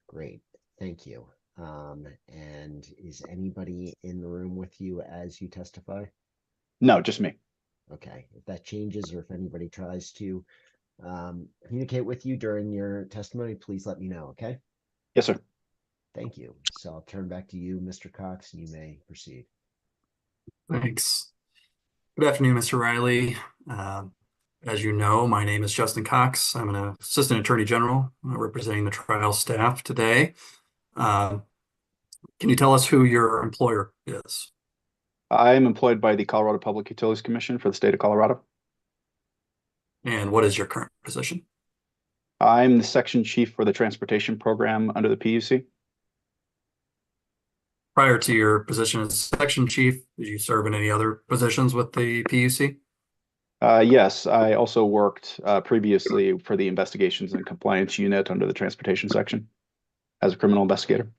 Great, thank you. And is anybody in the room with you as you testify? No, just me. Okay, if that changes or if anybody tries to communicate with you during your testimony, please let me know, okay? Yes, sir. Thank you. So I'll turn back to you, Mr. Cox, and you may proceed. Thanks. Good afternoon, Mr. Riley. As you know, my name is Justin Cox. I'm an Assistant Attorney General representing the trial staff today. Can you tell us who your employer is? I am employed by the Colorado Public Utilities Commission for the state of Colorado. And what is your current position? I'm the section chief for the transportation program under the PUC. Prior to your position as section chief, did you serve in any other positions with the PUC? Yes, I also worked previously for the investigations and compliance unit under the transportation section as a criminal investigator.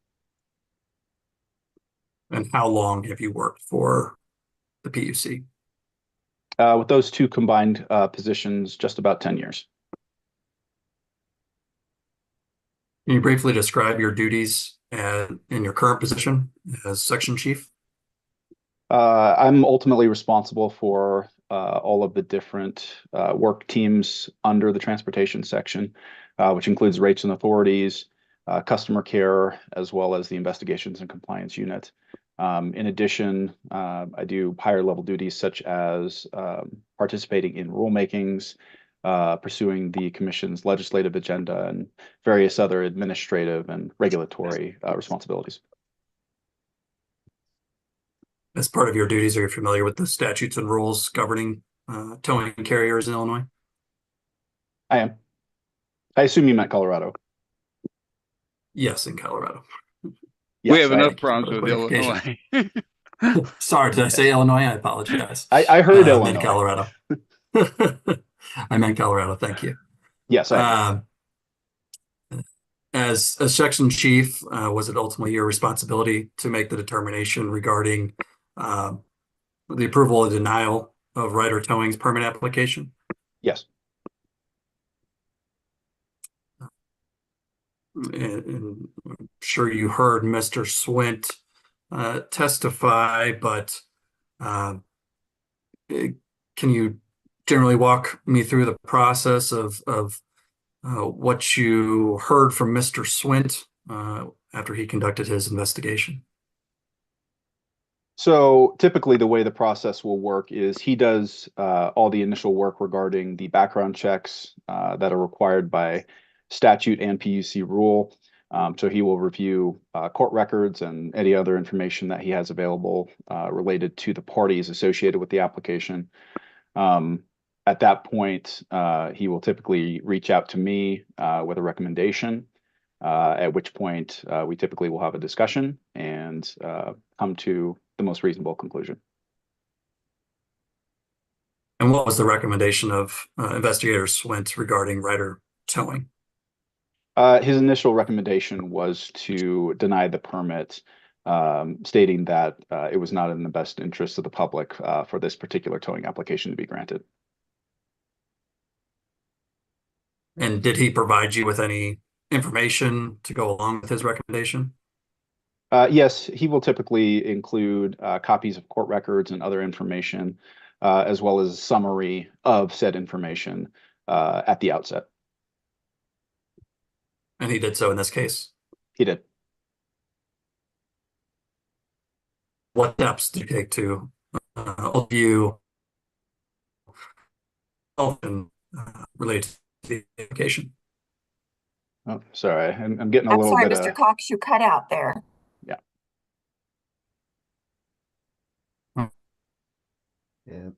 And how long have you worked for the PUC? With those two combined positions, just about 10 years. Can you briefly describe your duties in your current position as section chief? I'm ultimately responsible for all of the different work teams under the transportation section, which includes rates and authorities, customer care, as well as the investigations and compliance unit. In addition, I do higher level duties such as participating in rulemakings, pursuing the commission's legislative agenda, and various other administrative and regulatory responsibilities. As part of your duties, are you familiar with the statutes and rules governing towing carriers in Illinois? I am. I assume you meant Colorado. Yes, in Colorado. Yes, We have enough Thank you for problems the with clarification. Illinois. Sorry, did I say Illinois? I apologize. I heard I Illinois. meant Colorado. I meant Colorado. Thank you. Yes, As a section chief, was it ultimately your responsibility to make the determination regarding the approval or denial of Ryder Towing's permit application? yes. And I'm sure you heard Mr. Swint testify, but can you generally walk me through the process of what you heard from Mr. Swint after he conducted his investigation? So typically the way the process will work is he does all the initial work regarding the background checks that are required by statute and PUC rule. So he will review court records and any other information that he has available related to the parties associated with the application. At that point, he will typically reach out to me with a recommendation, at which point we typically will have a discussion and come to the most reasonable conclusion. And what was the recommendation of Investigator Swint regarding Ryder Towing? His initial recommendation was to deny the permit, stating that it was not in the best interest of the public for this particular towing application to be granted. And did he provide you with any information to go along with his recommendation? Yes, he will typically include copies of court records and other information, as well as summary of said information at the outset. And he did so in this case. He did. What steps did you take to view related to the application? Oh, sorry, I'm getting a I'm little sorry, bit Mr. Cox, you cut out there. Yeah. Yeah.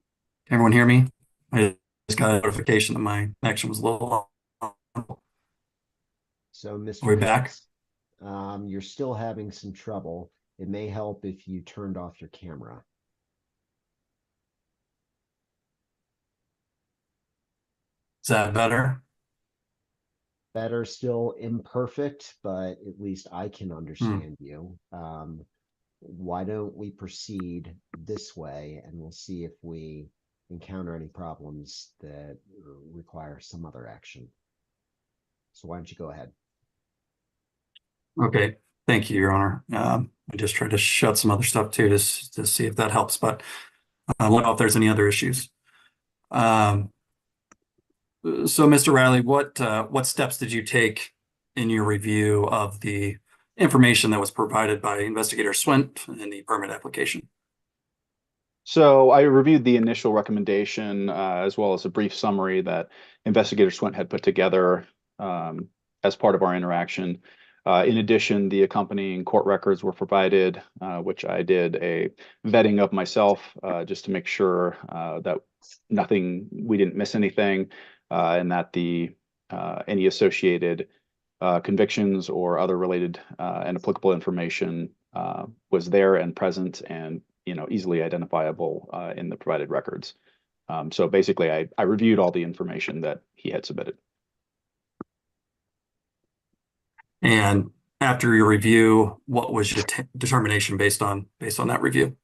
Everyone hear me? I just got a notification that my connection was a little low. So, Mr. Are we back? Cox, you're still having some trouble. It may help if you turned off your camera. Is that better? Better, still imperfect, but at least I can understand you. Why don't we proceed this way, and we'll see if we encounter any problems that require some other action. So why don't you go ahead? Okay, thank you, Your Honor. I just tried to shut some other stuff too to see if that helps, but let me know if there's any other issues. So, Mr. Riley, what steps did you take in your review of the information that was provided by Investigator Swint in the permit application? So I reviewed the initial recommendation as well as a brief summary that Investigator Swint had put together as part of our interaction. In addition, the accompanying court records were provided, which I did a vetting of myself just to make sure that we didn't miss anything, and that any associated convictions or other related and applicable information was there and present and easily identifiable in the provided records. So basically, I reviewed all the information that he had submitted. And after your review, what was your determination based on that review?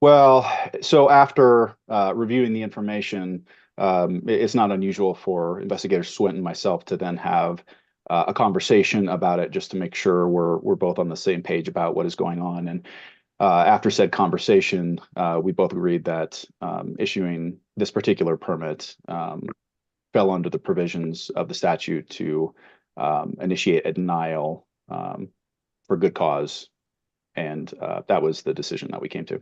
Well, so after reviewing the information, it's not unusual for Investigator Swint and myself to then have a conversation about it just to make sure we're both on the same page about what is going on. And after said conversation, we both agreed that issuing this particular permit fell under the provisions of the statute to initiate a denial for good cause. And that was the decision that we came to.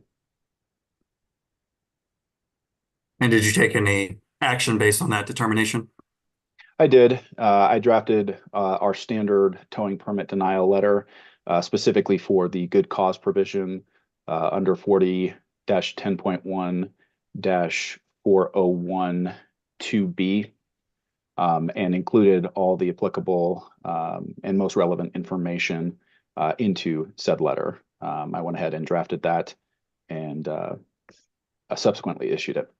And did you take any action based on that determination? I did. I drafted our standard towing permit denial letter specifically for the good cause provision under 40-10.1-4012B, and included all the applicable and most relevant information into said letter. I went ahead and drafted that and subsequently issued it.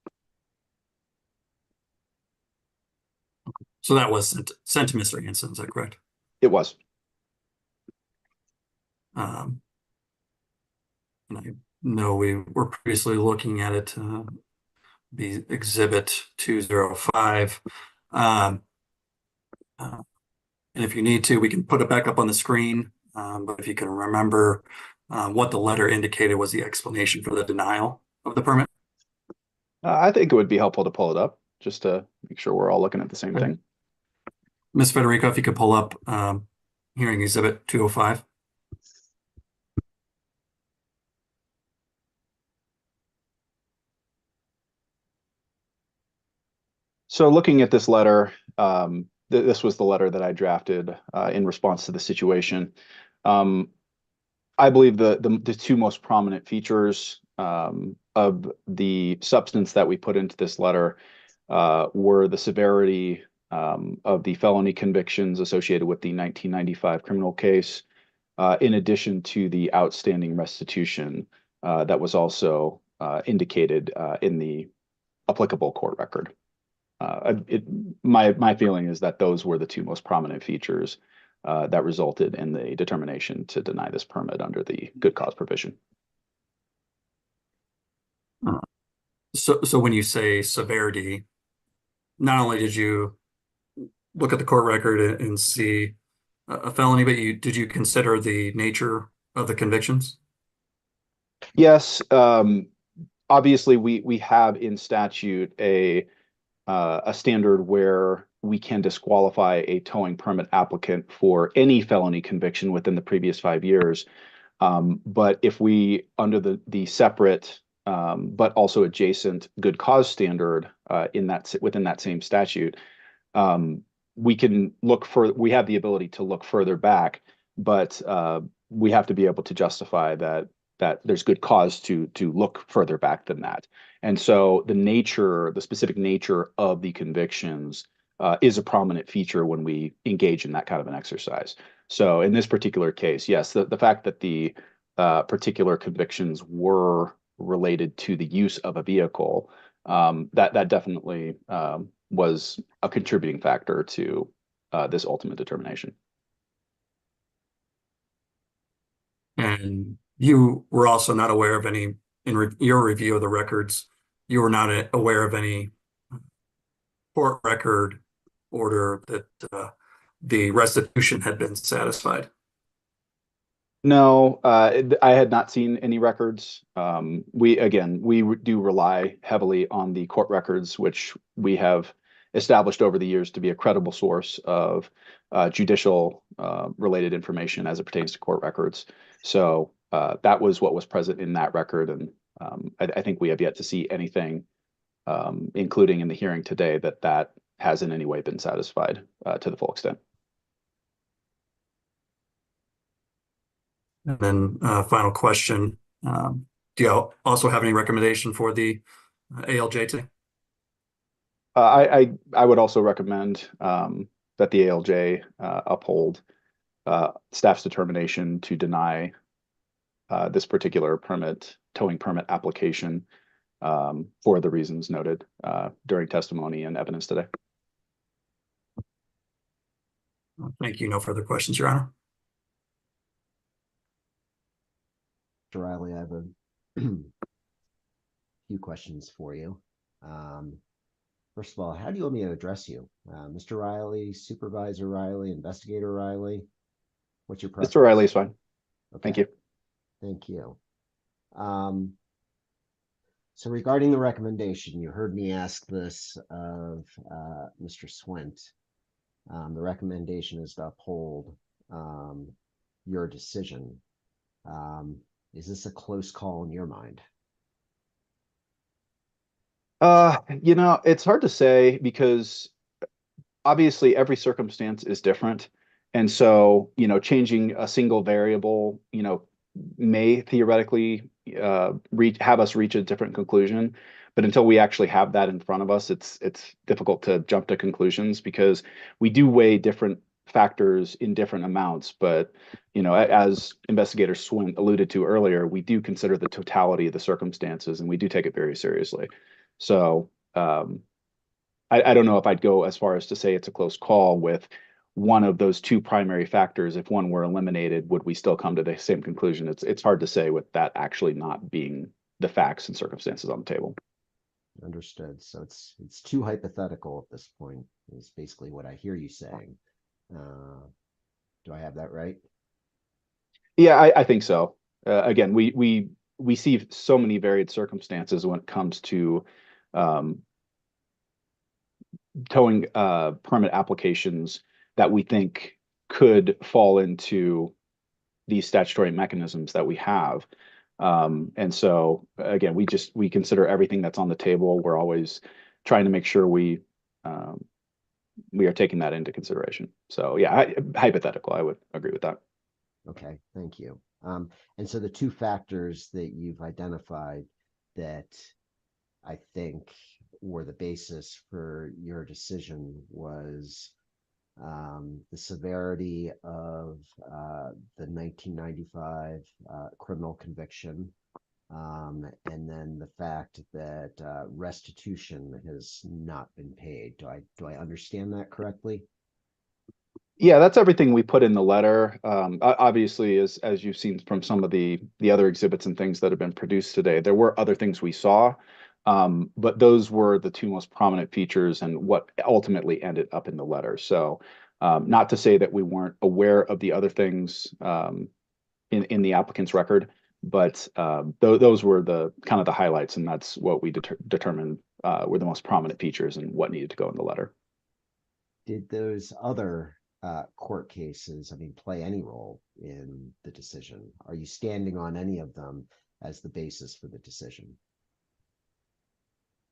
So that was sent to Mr. Hanson, is that correct? It was. And I know we were previously looking at it, be Exhibit 205. And if you need to, we can put it back up on the screen. But if you can remember what the letter indicated was the explanation for the denial of the permit. I think it would be helpful to pull it up just to make sure we're all looking at the same thing. Ms. Federico, if you could pull up hearing Exhibit 205. So looking at this letter, this was the letter that I drafted in response to the situation. I believe the two most prominent features of the substance that we put into this letter were the severity of the felony convictions associated with the 1995 criminal case, in addition to the outstanding restitution that was also indicated in the applicable court record. My feeling is that those were the two most prominent features that resulted in the determination to deny this permit under the good cause provision. So when you say severity, not only did you look at the court record and see a felony, but did you consider the nature of the convictions? Yes, obviously we have in statute a standard where we can disqualify a towing permit applicant for any felony conviction within the previous 5 years. But if we, under the separate but also adjacent good cause standard within that same statute, we have the ability to look further back, but we have to be able to justify that there's good cause to look further back than that. And so the specific nature of the convictions is a prominent feature when we engage in that kind of an exercise. So in this particular case, yes, the fact that the particular convictions were related to the use of a vehicle, that definitely was a contributing factor to this ultimate determination. And you were also not aware of any, your review of the records, you were not aware of any court record order that the restitution had been satisfied? No, I had not seen any records. We do rely heavily on the court records, which we have established over the years to be a credible source of judicial related information as it pertains to court records. So that was what was present in that record. And I think we have yet to see anything, including in the hearing today, that has in any way been satisfied to the full extent. And then final question, do you also have any recommendation for the ALJ today? I would also recommend that the ALJ uphold staff's determination to deny this particular towing permit application for the reasons noted during testimony and evidence today. Thank you. No further questions, Your Honor. Mr. Riley, I have a few questions for you. First of all, how do you want me to address you? Mr. Riley, Supervisor Riley, Investigator Riley? What's your preference? Mr. Riley is fine. Okay. Thank you. Thank you. So regarding the recommendation, you heard me ask this of Mr. Swint. The recommendation is to uphold your decision. Is this a close call in your mind? It's hard to say because obviously every circumstance is different. And so, changing a single variable, may theoretically have us reach a different conclusion. But until we actually have that in front of us, it's difficult to jump to conclusions because we do weigh different factors in different amounts. But, as Investigator Swint alluded to earlier, we do consider the totality of the circumstances and we do take it very seriously. So I don't know if I'd go as far as to say it's a close call with one of those two primary factors. If one were eliminated, would we still come to the same conclusion? It's hard to say with that actually not being the facts and circumstances on the table. Understood. So it's too hypothetical at this point, is basically what I hear you saying. Do I have that right? Yeah, I think so. Again, we see so many varied circumstances when it comes to towing permit applications that we think could fall into these statutory mechanisms that we have. And so again, we consider everything that's on the table. We're always trying to make sure we are taking that into consideration. So yeah, hypothetical, I would agree with that. Okay, thank you. And so the two factors that you've identified that I think were the basis for your decision was the severity of the 1995 criminal conviction, and then the fact that restitution has not been paid. Do I understand that correctly? Yeah, that's everything we put in the letter. Obviously, as you've seen from some of the other exhibits and things that have been produced today, there were other things we saw, but those were the two most prominent features and what ultimately ended up in the letter. So Not to say that we weren't aware of the other things in the applicant's record, but those were the kind of the highlights, and that's what we determined were the most prominent features and what needed to go in the letter. Did those other court cases, play any role in the decision? Are you standing on any of them as the basis for the decision?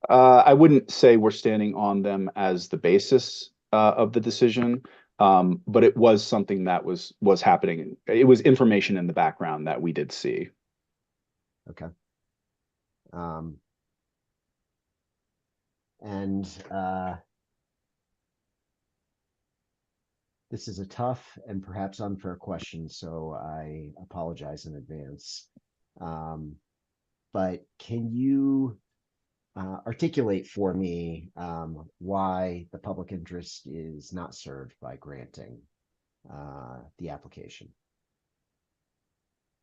I wouldn't say we're standing on them as the basis of the decision, but it was something that was happening. It was information in the background that we did see. Okay. This is a tough and perhaps unfair question, so I apologize in advance. But can you articulate for me why the public interest is not served by granting the application?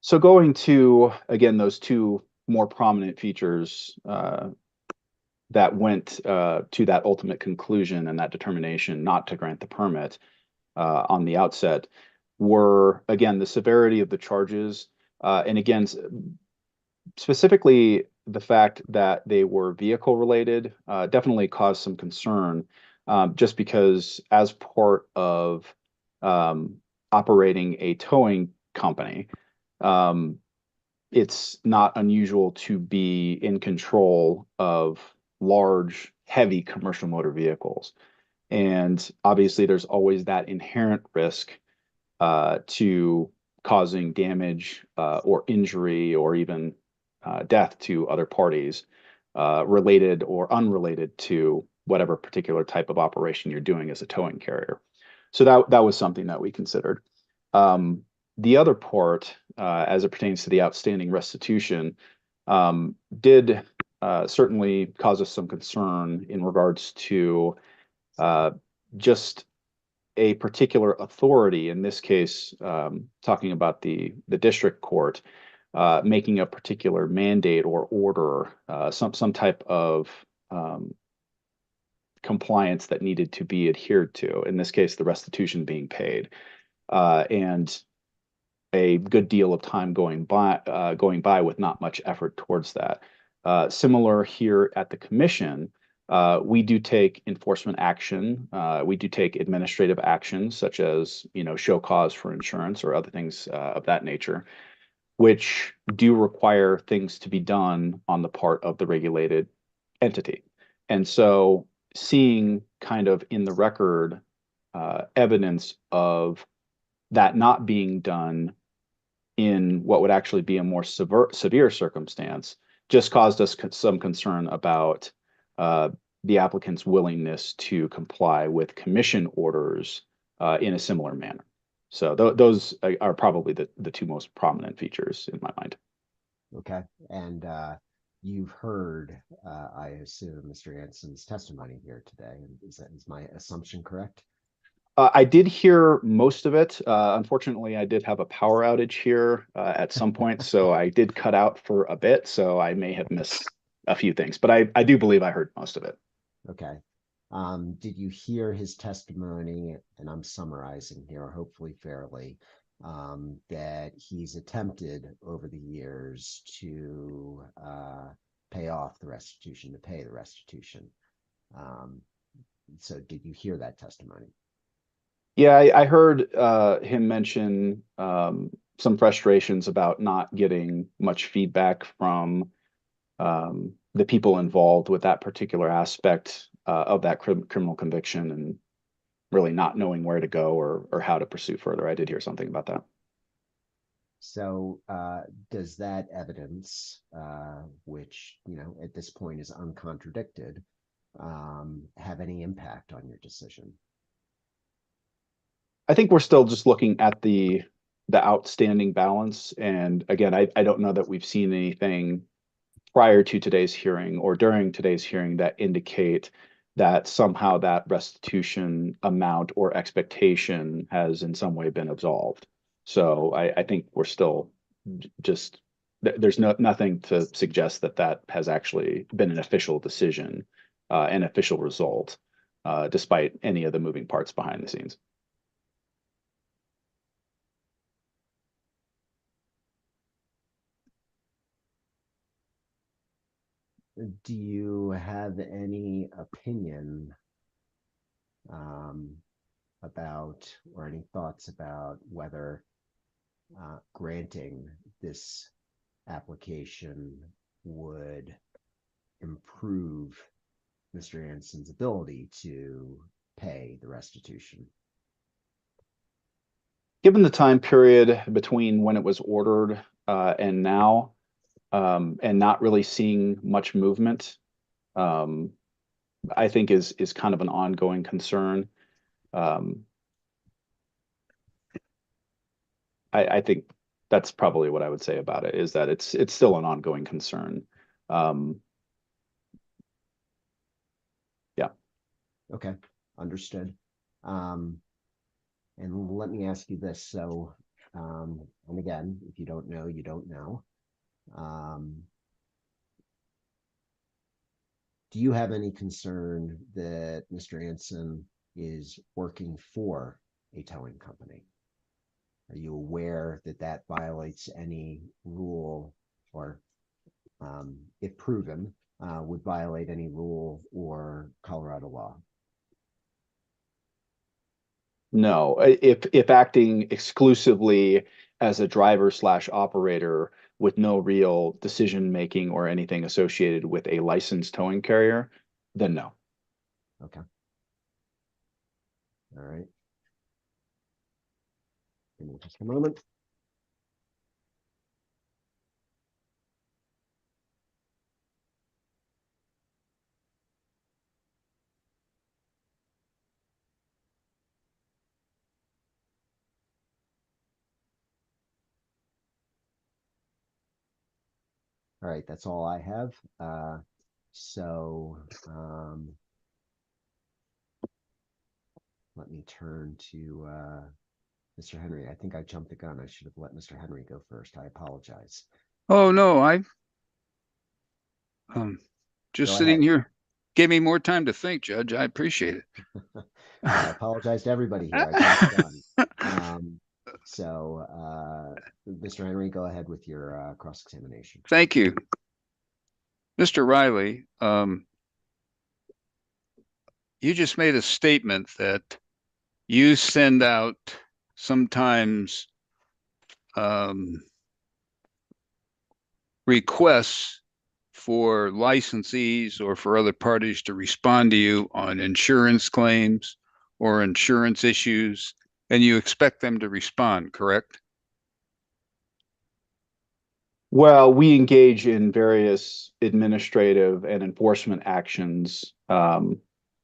So going to, again, those two more prominent features that went to that ultimate conclusion and that determination not to grant the permit on the outset were, again, the severity of the charges, and again, specifically the fact that they were vehicle related definitely caused some concern, just because as part of operating a towing company, it's not unusual to be in control of large, heavy commercial motor vehicles. And obviously there's always that inherent risk to causing damage or injury or even death to other parties related or unrelated to whatever particular type of operation you're doing as a towing carrier. So that was something that we considered. The other part, as it pertains to the outstanding restitution, did certainly cause us some concern in regards to just a particular authority, in this case, talking about the district court, making a particular mandate or order, some type of compliance that needed to be adhered to, in this case, the restitution being paid, and a good deal of time going by with not much effort towards that. Similar here at the commission, we do take enforcement action. We do take administrative actions such as, show cause for insurance or other things of that nature, which do require things to be done on the part of the regulated entity. And so seeing kind of in the record evidence of that not being done in what would actually be a more severe circumstance just caused us some concern about the applicant's willingness to comply with commission orders in a similar manner. So those are probably the two most prominent features in my mind. Okay. And you've heard, I assume, Mr. Anson's testimony here today. Is my assumption correct? I did hear most of it. Unfortunately, I did have a power outage here at some point, so I did cut out for a bit, so I may have missed a few things, but I do believe I heard most of it. Okay. Did you hear his testimony, and I'm summarizing here, hopefully fairly, that he's attempted over the years to pay off the restitution, to pay the restitution? So did you hear that testimony? Yeah, I heard him mention some frustrations about not getting much feedback from the people involved with that particular aspect of that criminal conviction, and really not knowing where to go or how to pursue further. I did hear something about that. So does that evidence, which, at this point is uncontradicted, have any impact on your decision? I think we're still just looking at the outstanding balance. And again, I don't know that we've seen anything prior to today's hearing or during today's hearing that indicate that somehow that restitution amount or expectation has in some way been absolved. So I think we're still just, there's nothing to suggest that has actually been an official decision, an official result, despite any of the moving parts behind the scenes. do you have any opinion about, or any thoughts about whether granting this application would improve Mr. Anson's ability to pay the restitution? Given the time period between when it was ordered and now, and not really seeing much movement, I think is kind of an ongoing concern. I think that's probably what I would say about it, is that it's still an ongoing concern. Yeah. Okay, understood. And let me ask you this. So, and again, if you don't know, you don't know. Do you have any concern that Mr. Anson is working for a towing company? Are you aware that that violates any rule, or if proven, would violate any rule or Colorado law? No, if acting exclusively as a driver / operator with no real decision making or anything associated with a licensed towing carrier, then no. Okay. All right. Give me just a moment. All right, that's all I have. So let me turn to Mr. Henry. I think I jumped the gun. I should have let Mr. Henry go first. I apologize. Oh, no, I just Go sitting ahead. here. Give me more time to think, Judge. I appreciate it. I apologize to everybody here. I jumped the gun. So Mr. Henry, go ahead with your cross-examination. Thank you. Mr. Riley, you just made a statement that you send out sometimes requests for licensees or for other parties to respond to you on insurance claims or insurance issues, and you expect them to respond, correct? Well, we engage in various administrative and enforcement actions,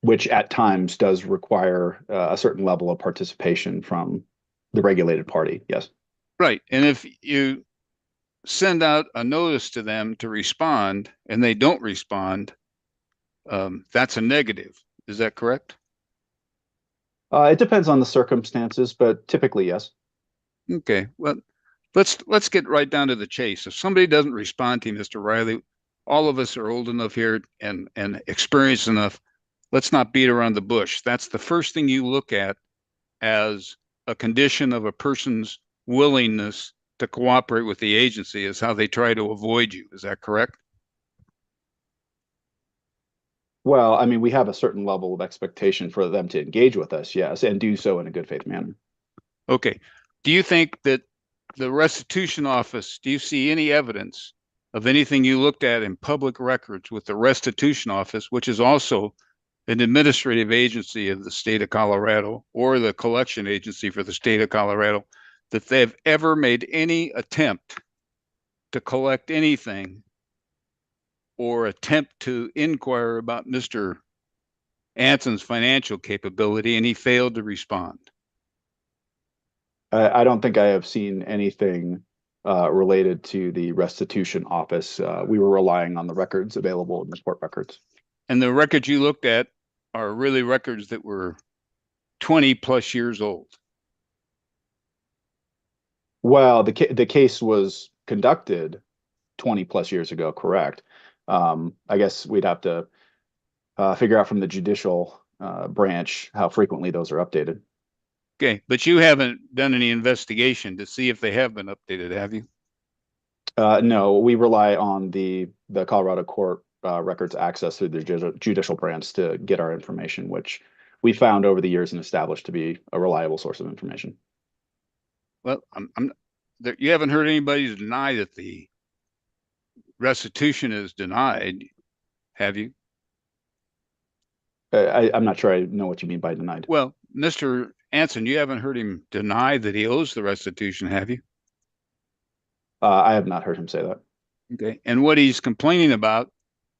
which at times does require a certain level of participation from the regulated party. Yes. Right. And if you send out a notice to them to respond and they don't respond, that's a negative. Is that correct? It depends on the circumstances, but typically, yes. Okay. Well, let's get right down to the chase. If somebody doesn't respond to you, Mr. Riley, all of us are old enough here and experienced enough. Let's not beat around the bush. That's the first thing you look at as a condition of a person's willingness to cooperate with the agency, is how they try to avoid you. Is that correct? Well, I mean, we have a certain level of expectation for them to engage with us, yes, and do so in a good faith manner. Okay. Do you think that the restitution office, do you see any evidence of anything you looked at in public records with the restitution office, which is also an administrative agency of the state of Colorado, or the collection agency for the state of Colorado, that they've ever made any attempt to collect anything or attempt to inquire about Mr. Anson's financial capability, and he failed to respond? I don't think I have seen anything related to the restitution office. We were relying on the records available in the court records. And the records you looked at are really records that were 20 plus years old. Well, the case was conducted 20 plus years ago, correct? I guess we'd have to figure out from the judicial branch how frequently those are updated. Okay, but you haven't done any investigation to see if they have been updated, have you? No, we rely on the Colorado court records access through the judicial branch to get our information, which we found over the years and established to be a reliable source of information. Well, you haven't heard anybody deny that the restitution is denied, have you? I'm not sure I know what you mean by denied. Well, Mr. Anson, you haven't heard him deny that he owes the restitution, have you? I have not heard him say that. Okay. And what he's complaining about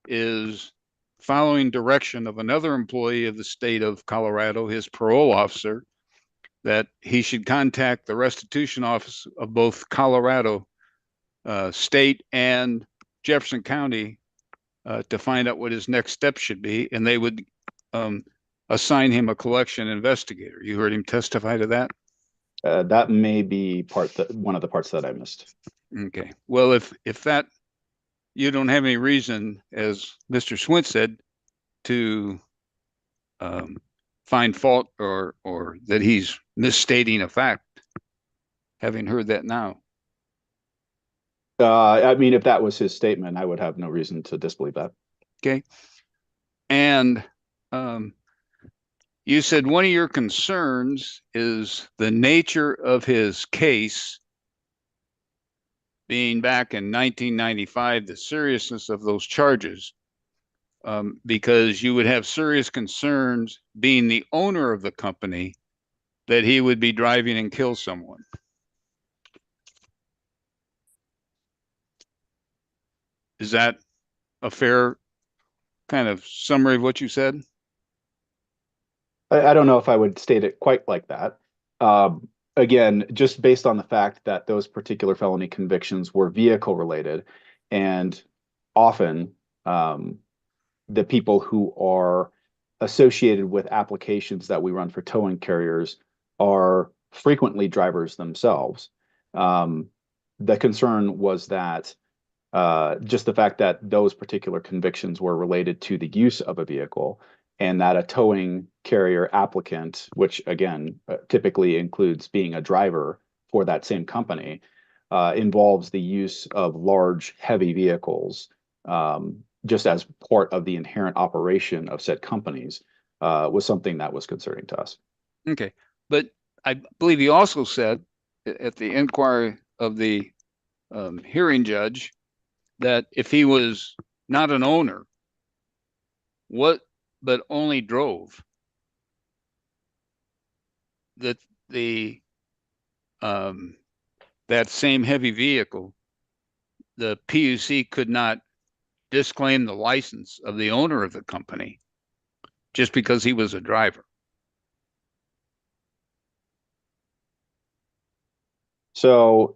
is following direction of another employee of the state of Colorado, his parole officer, that he should contact the restitution office of both Colorado state and Jefferson County to find out what his next step should be, and they would assign him a collection investigator. You heard him testify to that? That may be one of the parts that I missed. Okay. Well, if that, you don't have any reason, as Mr. Swint said, to find fault or that he's misstating a fact, having heard that now. I mean, if that was his statement, I would have no reason to disbelieve that. Okay. And you said one of your concerns is the nature of his case being back in 1995, the seriousness of those charges, because you would have serious concerns being the owner of the company that he would be driving and kill someone. Is that a fair kind of summary of what you said? I don't know if I would state it quite like that. Again, just based on the fact that those particular felony convictions were vehicle related, and often the people who are associated with applications that we run for towing carriers are frequently drivers themselves. The concern was that just the fact that those particular convictions were related to the use of a vehicle, and that a towing carrier applicant, which again typically includes being a driver for that same company, involves the use of large, heavy vehicles just as part of the inherent operation of said companies, was something that was concerning to us. Okay. But I believe he also said at the inquiry of the hearing judge that if he was not an owner, but only drove, that that same heavy vehicle, the PUC could not disclaim the license of the owner of the company just because he was a driver. So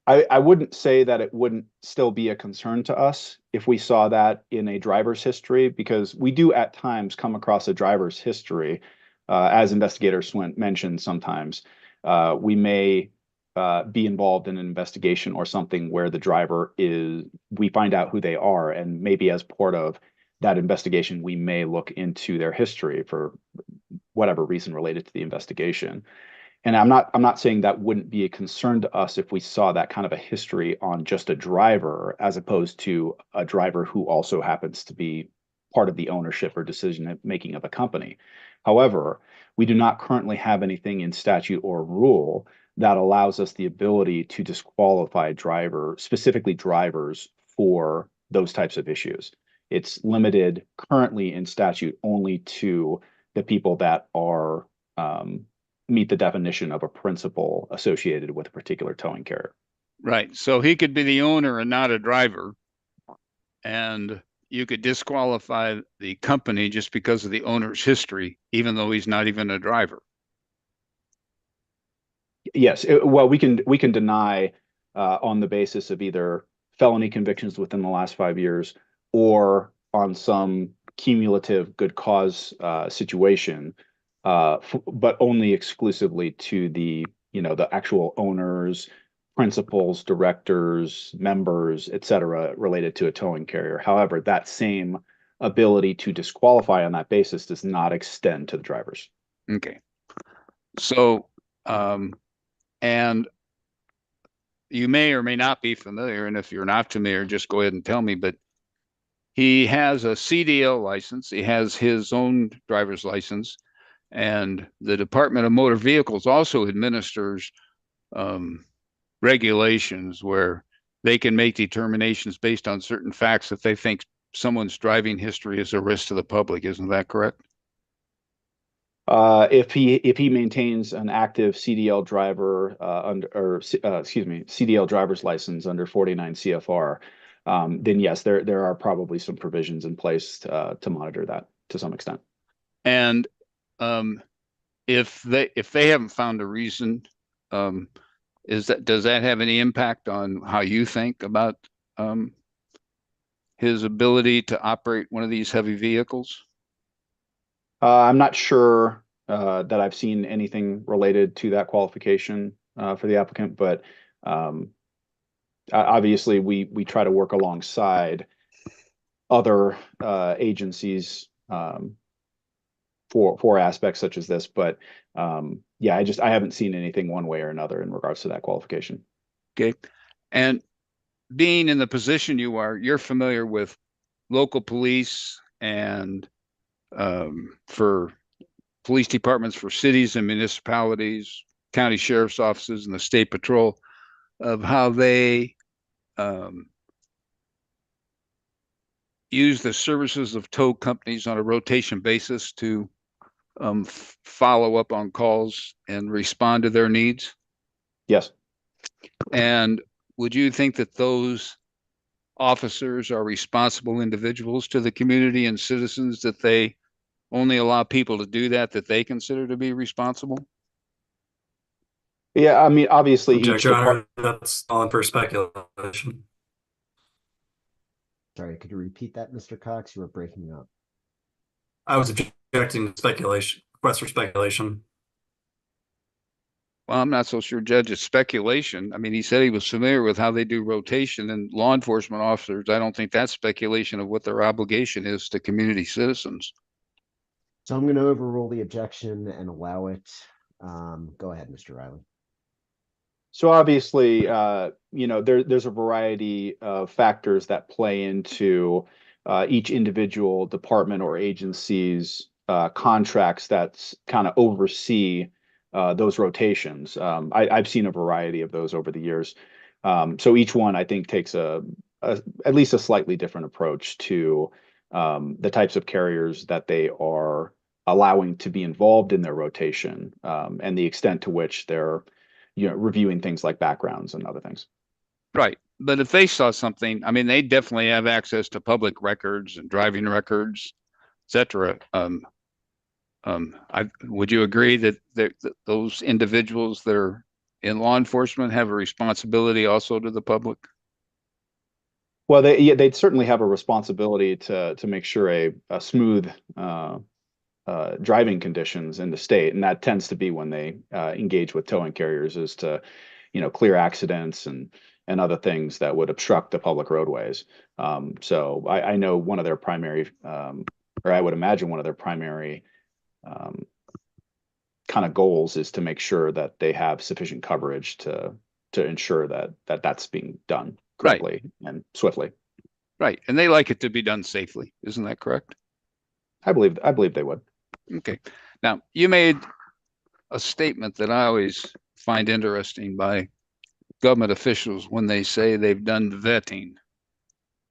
I wouldn't say that it wouldn't still be a concern to us if we saw that in a driver's history, because we do at times come across a driver's history. As Investigator Swint mentioned, sometimes we may be involved in an investigation or something where the driver we find out who they are, and maybe as part of that investigation, we may look into their history for whatever reason related to the investigation. And I'm not saying that wouldn't be a concern to us if we saw that kind of a history on just a driver, as opposed to a driver who also happens to be part of the ownership or decision making of a company. However, we do not currently have anything in statute or rule that allows us the ability to disqualify specifically drivers, for those types of issues. It's limited currently in statute only to the people that are meet the definition of a principal associated with a particular towing carrier. Right. So he could be the owner and not a driver, and you could disqualify the company just because of the owner's history, even though he's not even a driver. Yes. Well, we can deny on the basis of either felony convictions within the last 5 years or on some cumulative good cause situation, but only exclusively to the actual owners, principals, directors, members, et cetera, related to a towing carrier. However, that same ability to disqualify on that basis does not extend to the drivers. Okay. So, and you may or may not be familiar, and if you're not familiar, just go ahead and tell me, but he has a CDL license. He has his own driver's license, and the Department of Motor Vehicles also administers regulations where they can make determinations based on certain facts if they think someone's driving history is a risk to the public. Isn't that correct? If he maintains an active CDL driver CDL driver's license under 49 CFR, then yes, there are probably some provisions in place to monitor that to some extent. And if they haven't found a reason, does that have any impact on how you think about his ability to operate one of these heavy vehicles? I'm not sure that I've seen anything related to that qualification for the applicant, but obviously we try to work alongside other agencies for aspects such as this. But yeah, I haven't seen anything one way or another in regards to that qualification. Okay. And being in the position you are, you're familiar with local police and for police departments for cities and municipalities, county sheriff's offices, and the state patrol, of how they use the services of tow companies on a rotation basis to follow up on calls and respond to their needs. Yes. And would you think that those officers are responsible individuals to the community and citizens, that they only allow people to do that they consider to be responsible? Yeah, I mean, obviously Objection, Your Honor, that's on for speculation. Sorry, could you repeat that, Mr. Cox? You were breaking up. I was objecting to speculation, request for speculation. Well, I'm not so sure, Judge. It's speculation. I mean, he said he was familiar with how they do rotation, and law enforcement officers, I don't think that's speculation of what their obligation is to community citizens. So I'm going to overrule the objection and allow it. Go ahead, Mr. Riley. So obviously, there's a variety of factors that play into each individual department or agency's contracts that kind of oversee those rotations. I've seen a variety of those over the years. So each one, I think, takes at least a slightly different approach to the types of carriers that they are allowing to be involved in their rotation, and the extent to which they're reviewing things like backgrounds and other things. Right. But if they saw something, I mean, they definitely have access to public records and driving records, etc. Would you agree that those individuals that are in law enforcement have a responsibility also to the public? Well, they'd certainly have a responsibility to make sure a smooth driving conditions in the state, and that tends to be when they engage with towing carriers, is to clear accidents and other things that would obstruct the public roadways. So I know one of their primary, or I would imagine one of their primary kind of goals is to make sure that they have sufficient coverage to ensure that's being done correctly and swiftly. Right, and they like it to be done safely. Isn't that correct? I believe they would. Okay. Now, you made a statement that I always find interesting by government officials when they say they've done vetting.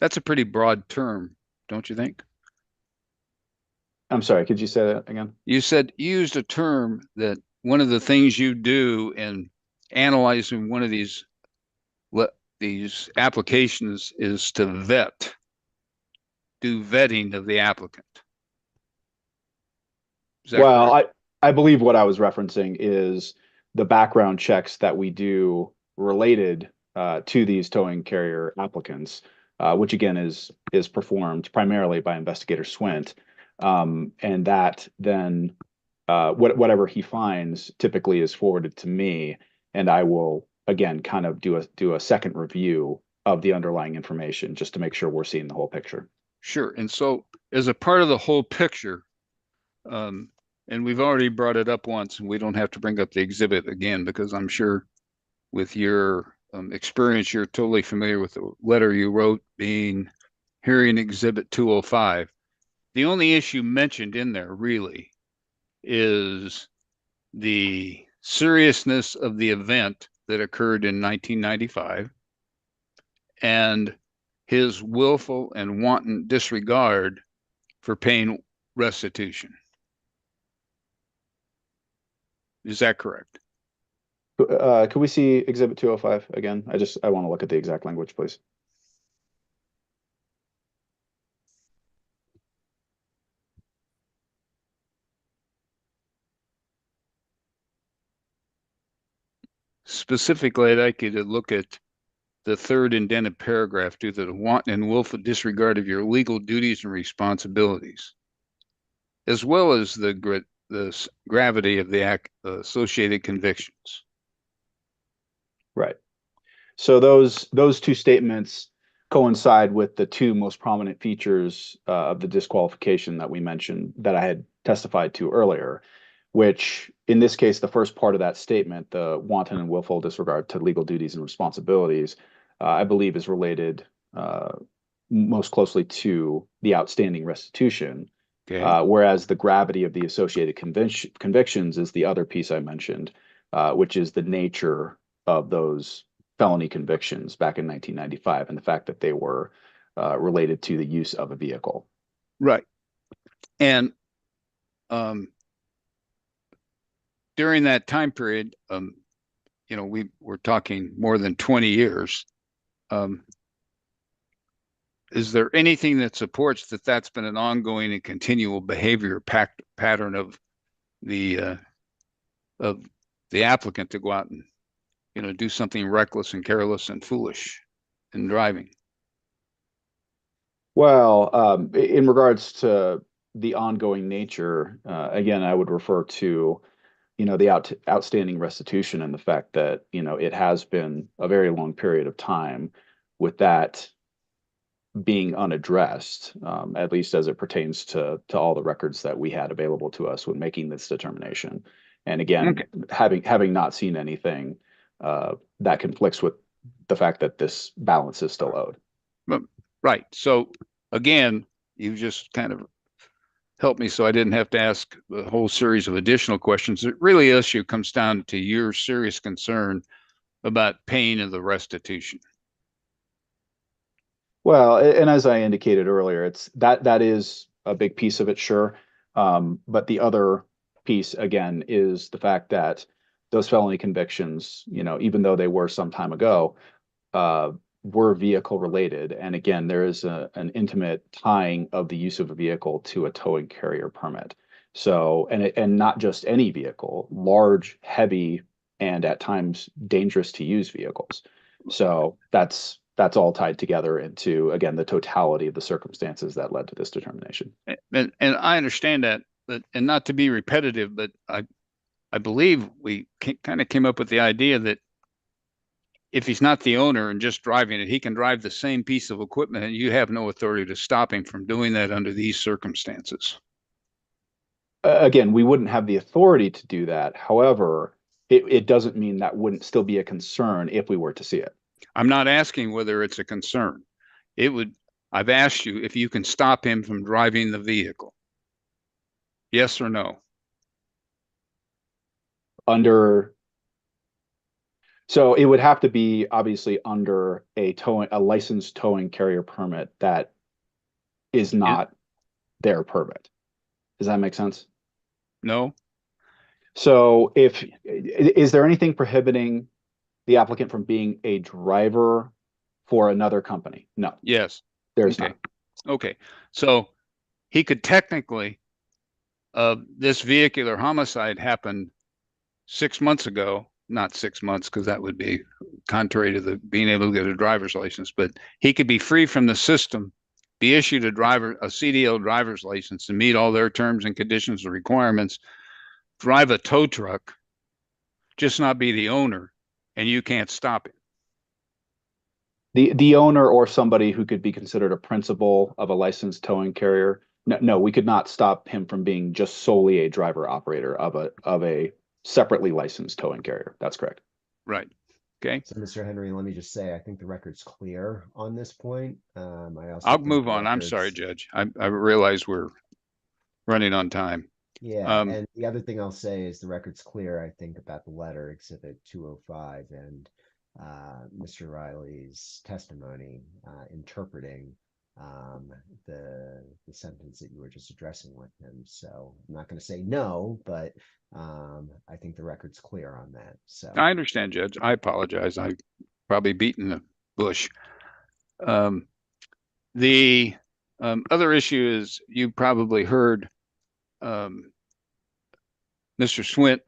That's a pretty broad term, don't you think? I'm sorry, could you say that again? You used a term that one of the things you do in analyzing one of these applications is to do vetting of the applicant. Well, correct? I believe what I was referencing is the background checks that we do related to these towing carrier applicants, which again is performed primarily by Investigator Swint, and that then whatever he finds typically is forwarded to me, and I will again kind of do a second review of the underlying information just to make sure we're seeing the whole picture. Sure. And so as a part of the whole picture, and we've already brought it up once, and we don't have to bring up the exhibit again, because I'm sure with your experience, you're totally familiar with the letter you wrote being hearing exhibit 205. The only issue mentioned in there really is the seriousness of the event that occurred in 1995 and his willful and wanton disregard for paying restitution. Is that correct? Could we see exhibit 205 again? I want to look at the exact language, please. Specifically, I'd like you to look at the third indented paragraph due to the wanton and willful disregard of your legal duties and responsibilities, as well as the gravity of the associated convictions. Right. So those two statements coincide with the two most prominent features of the disqualification that we mentioned that I had testified to earlier, which in this case, the first part of that statement, the wanton and willful disregard to legal duties and responsibilities, I believe is related most closely to the outstanding restitution. Okay. Whereas the gravity of the associated convictions is the other piece I mentioned, which is the nature of those felony convictions back in 1995 and the fact that they were related to the use of a vehicle. Right. And during that time period, we were talking more than 20 years. Is there anything that supports that that's been an ongoing and continual behavior pattern of the applicant to go out and do something reckless and careless and foolish in driving? Well, in regards to the ongoing nature, again, I would refer to the outstanding restitution and the fact that it has been a very long period of time with that being unaddressed, at least as it pertains to all the records that we had available to us when making this determination. And again, having not seen anything that conflicts with the fact that this balance is still owed. Right. So again, you just kind of helped me so I didn't have to ask a whole series of additional questions. It really issue comes down to your serious concern about paying of the restitution. Well, and as I indicated earlier, it's that is a big piece of it, sure. But the other piece, again, is the fact that those felony convictions, even though they were some time ago, were vehicle related. And again, there is an intimate tying of the use of a vehicle to a towing carrier permit. So, and not just any vehicle, large, heavy, and at times dangerous to use vehicles. So that's all tied together into, again, the totality of the circumstances that led to this determination. And I understand that, and not to be repetitive, but I believe we kind of came up with the idea that if he's not the owner and just driving it, he can drive the same piece of equipment and you have no authority to stop him from doing that under these circumstances. Again, we wouldn't have the authority to do that. However, it doesn't mean that wouldn't still be a concern if we were to see it. I'm not asking whether it's a concern. I've asked you if you can stop him from driving the vehicle. Yes or no? So it would have to be obviously under a licensed towing carrier permit that is not their permit. Does that make sense? No. So is there anything prohibiting the applicant from being a driver for another company? No. Yes. There's not. Okay. So he could technically, this vehicular homicide happened 6 months ago, not 6 months, because that would be contrary to the being able to get a driver's license, but he could be free from the system, be issued a CDL driver's license and meet all their terms and conditions and requirements, drive a tow truck, just not be the owner, and you can't stop it. The owner or somebody who could be considered a principal of a licensed towing carrier. No, we could not stop him from being just solely a driver operator of a separately licensed towing carrier. That's correct. Right. Okay, So, Mr. Henry, let me just say, I think the record's clear on this point. I also I'll think move the on. I'm sorry, record's- Judge. I realize we're running on time. Yeah, and the other thing I'll say is the record's clear, I think, about the letter, Exhibit 205, and Mr. Riley's testimony interpreting the sentence that you were just addressing with him. So I'm not going to say no, but I think the record's clear on that. So I understand, Judge. I apologize. I probably beaten the bush. The other issue is you probably heard Mr. Swint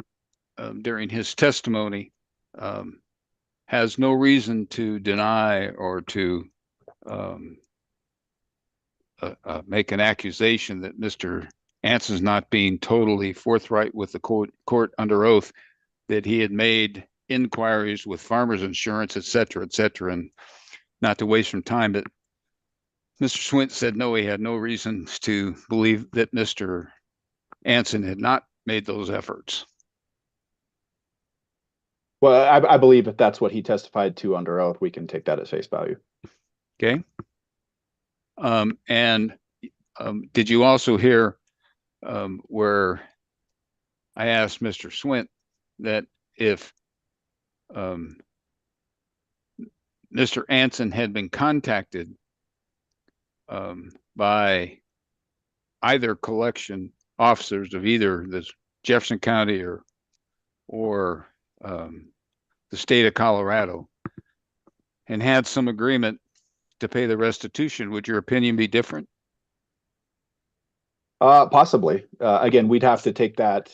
during his testimony has no reason to deny or to make an accusation that Mr. Anson's not being totally forthright with the court under oath, that he had made inquiries with Farmers Insurance, et cetera, and not to waste some time, but Mr. Swint said no, he had no reason to believe that Mr. Anson had not made those efforts. Well, I believe if that's what he testified to under oath, we can take that at face value. Okay. Did you also hear where I asked Mr. Swint that if Mr. Anson had been contacted by either collection officers of either the Jefferson County or the state of Colorado and had some agreement to pay the restitution, would your opinion be different? Possibly. Again, we'd have to take that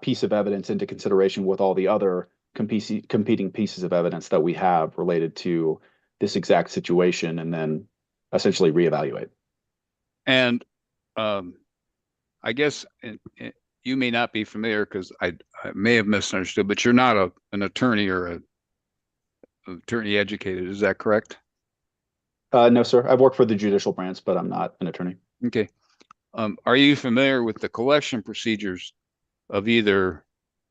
piece of evidence into consideration with all the other competing pieces of evidence that we have related to this exact situation, and then essentially reevaluate. And I guess you may not be familiar because I may have misunderstood, but you're not an attorney or an attorney educated. Is that correct? No, sir. I've worked for the judicial branch, but I'm not an attorney. Okay. Are you familiar with the collection procedures of either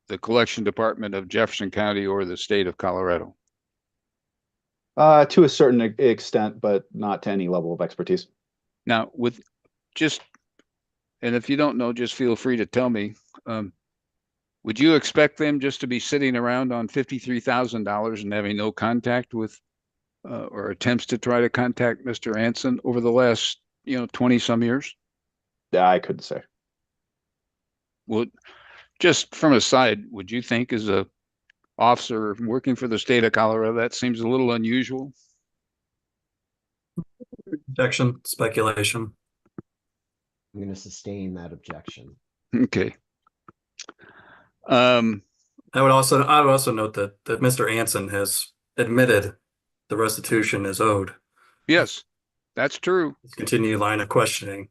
the collection department of Jefferson County or the state of Colorado? To a certain extent, but not to any level of expertise. Now, and if you don't know, just feel free to tell me. Would you expect them just to be sitting around on $53,000 and having no contact with or attempts to try to contact Mr. Anson over the last, 20 some years? Yeah, I couldn't say. Well, just from a side, would you think as a officer working for the state of Colorado, that seems a little unusual? Objection, speculation. I'm going to sustain that objection. Okay. I would also note that Mr. Anson has admitted the restitution is owed. Yes, that's true. Continue line of questioning.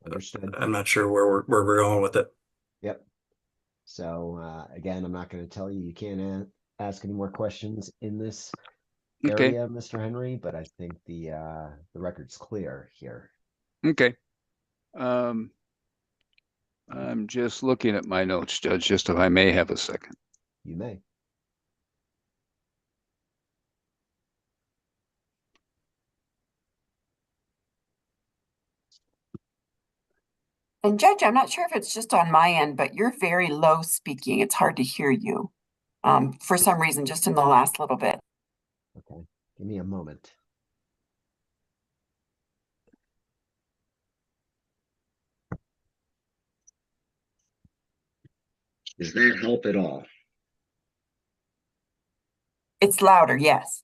Understood. I'm not sure where we're going with it. Yep. So again, I'm not going to tell you you can't ask any more questions in this Okay. area, Mr. Henry, but I think the record's clear here. Okay. I'm just looking at my notes, Judge, just if I may have a second. You may. And Judge, I'm not sure if it's just on my end, but you're very low speaking. It's hard to hear you for some reason, just in the last little bit. Okay. Give me a moment. Does that help at all? It's louder, yes.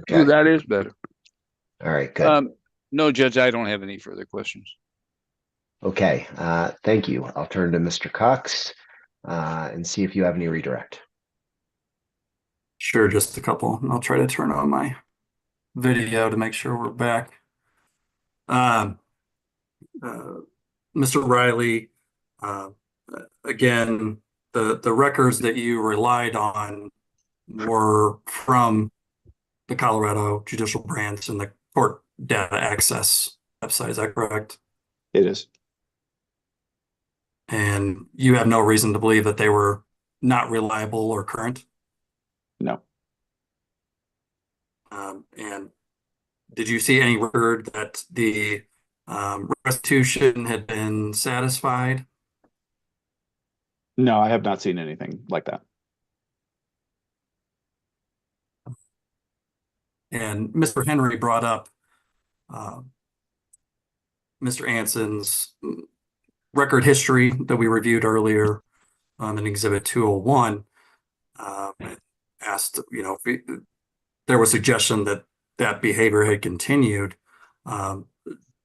Okay. Ooh, that is better. All right, good. No, Judge, I don't have any further questions. Okay, thank you. I'll turn to Mr. Cox and see if you have any redirect. Sure, just a couple. I'll try to turn on my video to make sure we're back. Mr. Riley, again, the records that you relied on were from the Colorado Judicial Branch and the court data access website. Is that correct? It is. And you have no reason to believe that they were not reliable or current? No. And did you see any record that the restitution had been satisfied? No, I have not seen anything like that. And Mr. Henry brought up Mr. Anson's record history that we reviewed earlier in Exhibit 201. Asked, if there was suggestion that that behavior had continued.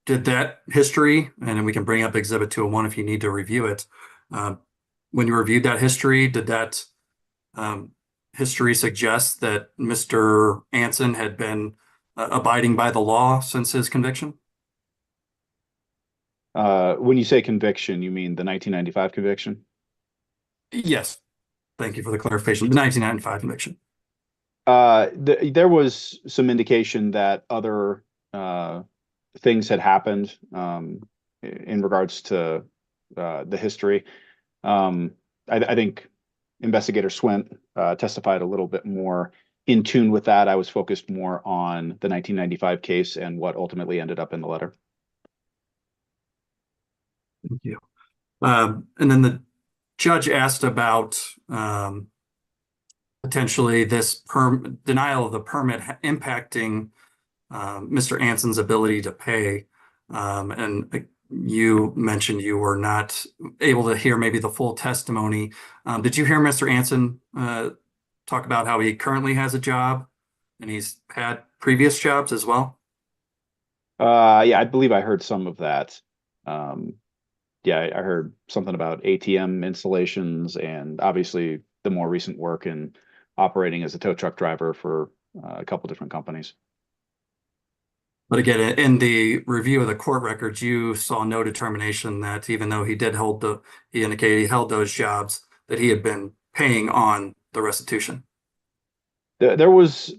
Did that history, and then we can bring up Exhibit 201 if you need to review it. When you reviewed that history, did that history suggest that Mr. Anson had been abiding by the law since his conviction? When you say conviction, you mean the 1995 conviction? Yes. Thank you for the clarification. The 1995 conviction. There was some indication that other things had happened in regards to the history. I think Investigator Swint testified a little bit more in tune with that. I was focused more on the 1995 case and what ultimately ended up in the letter. Thank you. And then the judge asked about potentially this denial of the permit impacting Mr. Anson's ability to pay. And you mentioned you were not able to hear maybe the full testimony. Did you hear Mr. Anson talk about how he currently has a job and he's had previous jobs as well? Yeah, I believe I heard some of that. Yeah, I heard something about ATM installations and obviously the more recent work in operating as a tow truck driver for a couple different companies. But again, in the review of the court records, you saw no determination that even though he indicated he held those jobs, that he had been paying on the restitution. It was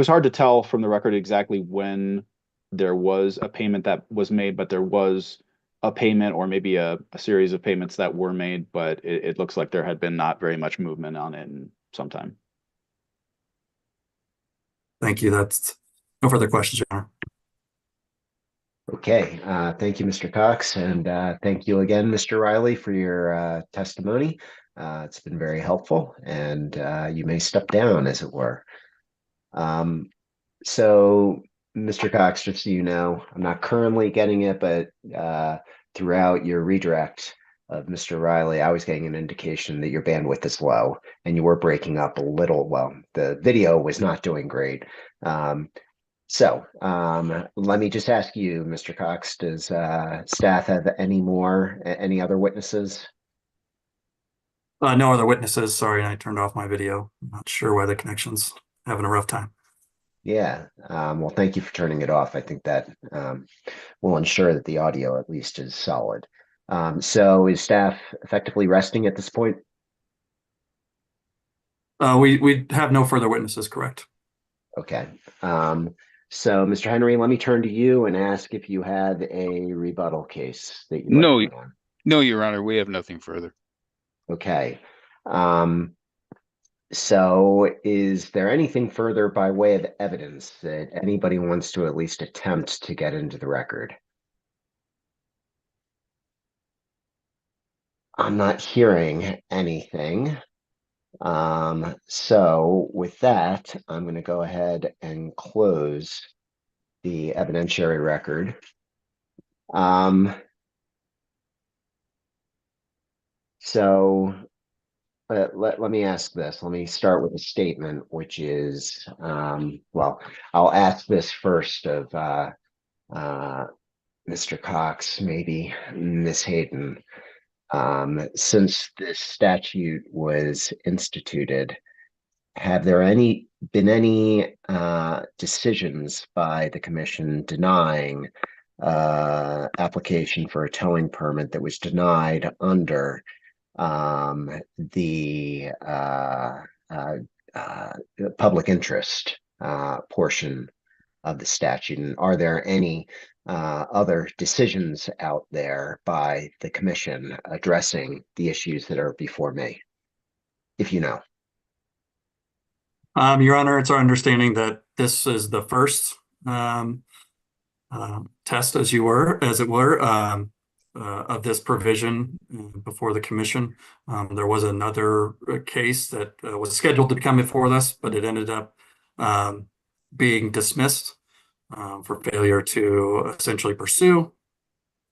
hard to tell from the record exactly when there was a payment that was made, but there was a payment or maybe a series of payments that were made, but it looks like there had been not very much movement on it in some time. Thank you. That's no further questions, Your Honor. Okay, thank you, Mr. Cox, and thank you again, Mr. Riley, for your testimony. It's been very helpful, and you may step down, as it were. So, Mr. Cox, just so you know, I'm not currently getting it, but throughout your redirect of Mr. Riley, I was getting an indication that your bandwidth is low and you were breaking up a little. Well, the video was not doing great. So let me just ask you, Mr. Cox, does staff have any other witnesses? No other witnesses. Sorry, I turned off my video. I'm not sure why the connection's having a rough time. Yeah, well, thank you for turning it off. I think that will ensure that the audio at least is solid. So is staff effectively resting at this point? We have no further witnesses, correct? Okay. So, Mr. Henry, let me turn to you and ask if you had a rebuttal case that you No, like to put on. no, Your Honor, we have nothing further. Okay. So is there anything further by way of evidence that anybody wants to at least attempt to get into the record? I'm not hearing anything. So with that, I'm going to go ahead and close the evidentiary record. So let me ask this. Let me start with a statement, which is, well, I'll ask this first of Mr. Cox, maybe Ms. Hayden. Since this statute was instituted, have there been any decisions by the commission denying application for a towing permit that was denied under the public interest portion of the statute? And are there any other decisions out there by the commission addressing the issues that are before me, if you know? Your Honor, it's our understanding that this is the first test, as it were, of this provision before the commission. There was another case that was scheduled to come before this, but it ended up being dismissed for failure to essentially pursue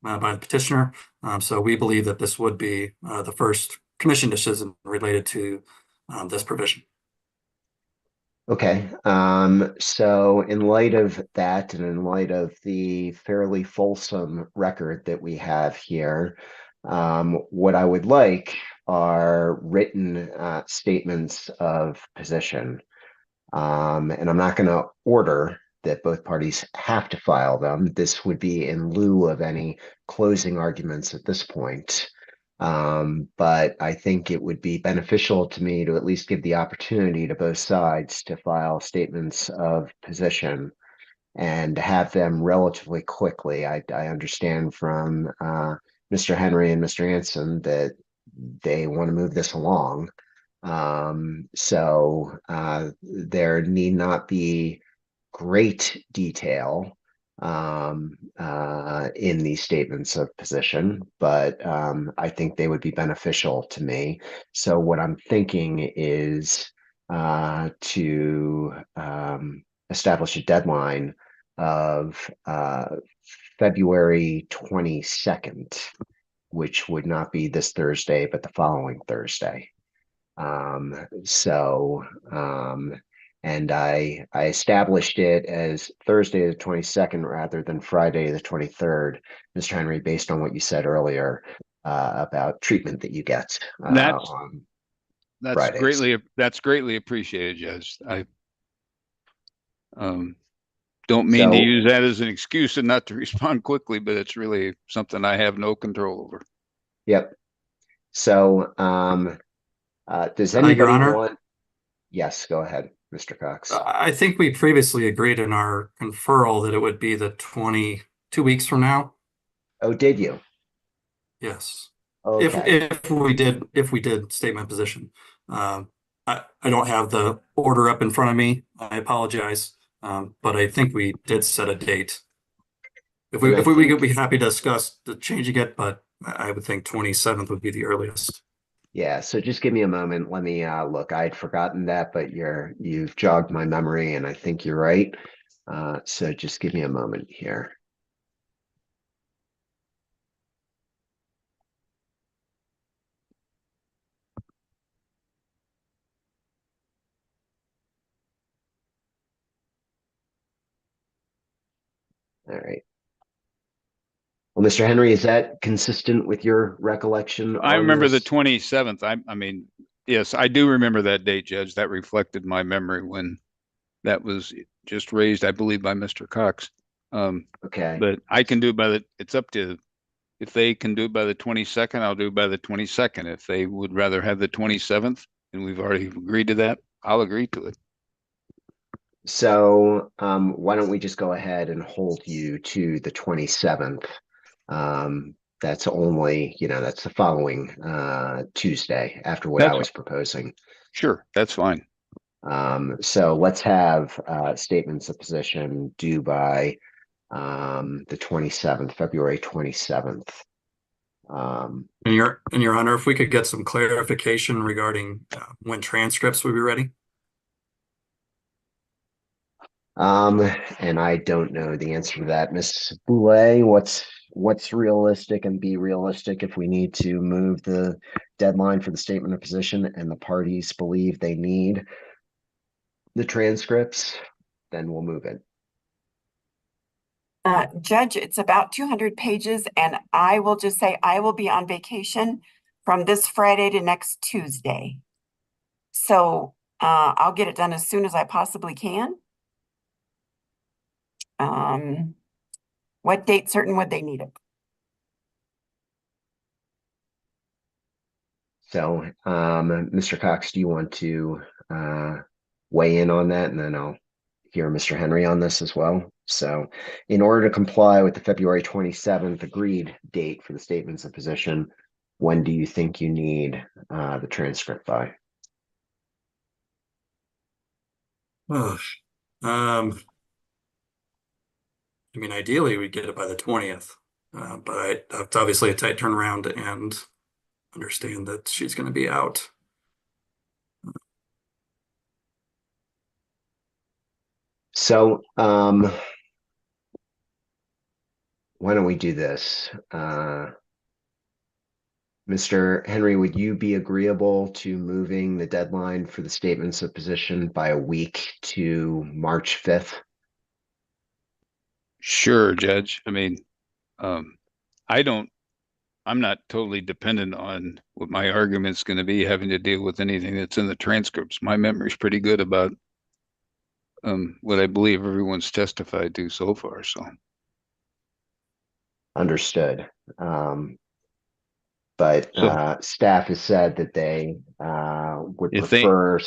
by the petitioner. So we believe that this would be the first commission decision related to this provision. Okay, so in light of that and in light of the fairly fulsome record that we have here, what I would like are written statements of position. And I'm not going to order that both parties have to file them. This would be in lieu of any closing arguments at this point. But I think it would be beneficial to me to at least give the opportunity to both sides to file statements of position and have them relatively quickly. I understand from Mr. Henry and Mr. Anson that they want to move this along. So there need not be great detail in these statements of position, but I think they would be beneficial to me. So what I'm thinking is to establish a deadline of February 22nd, which would not be this Thursday, but the following Thursday. And I established it as Thursday the 22nd rather than Friday the 23rd, Mr. Henry, based on what you said earlier about treatment that you get on Fridays. That's greatly appreciated, Judge. I don't mean to use that as an excuse and not to respond quickly, but it's really something I have no control over. Yep. So does anybody want? Yes, go ahead, Mr. Cox. I think we previously agreed in our conferral that it would be the 22 weeks from now. Oh, did you? Yes. Okay. If we did statement position. I don't have the order up in front of me. I apologize. But I think we did set a date. If we could be happy to discuss the changing it, but I would think 27th would be the earliest. Yeah, so just give me a moment. Let me look. I'd forgotten that, but you've jogged my memory, and I think you're right. So just give me a moment here. All right. Well, Mr. Henry, is that consistent with your recollection? I remember the 27th. I mean, yes, I do remember that date, Judge. That reflected my memory when that was just raised, I believe, by Mr. Cox. Okay. But I can do it's up to, if they can do it by the 22nd, I'll do it by the 22nd. If they would rather have the 27th, and we've already agreed to that, I'll agree to it. So why don't we just go ahead and hold you to the 27th? That's only, that's the following Tuesday after what I was proposing. Sure, that's fine. So let's have statements of position due by the 27th, February 27th. And Your Honor, if we could get some clarification regarding when transcripts would be ready. And I don't know the answer to that. Ms. Boulay, what's realistic and be realistic if we need to move the deadline for the statement of position and the parties believe they need the transcripts, then we'll move it. Judge, it's about 200 pages, and I will just say I will be on vacation from this Friday to next Tuesday. So I'll get it done as soon as I possibly can. What date certain would they need it? So, Mr. Cox, do you want to weigh in on that? And then I'll hear Mr. Henry on this as well. So in order to comply with the February 27th agreed date for the statements of position, when do you think you need the transcript by? Ugh. I mean, ideally we'd get it by the 20th, but it's obviously a tight turnaround and understand that she's going to be out. So, why don't we do this? Mr. Henry, would you be agreeable to moving the deadline for the statements of position by a week to March 5th? Sure, Judge. I mean, um, I'm not totally dependent on what my argument's going to be having to deal with anything that's in the transcripts. My memory's pretty good about what I believe everyone's testified to so far. So Understood. But So- staff has said that they would If they- prefer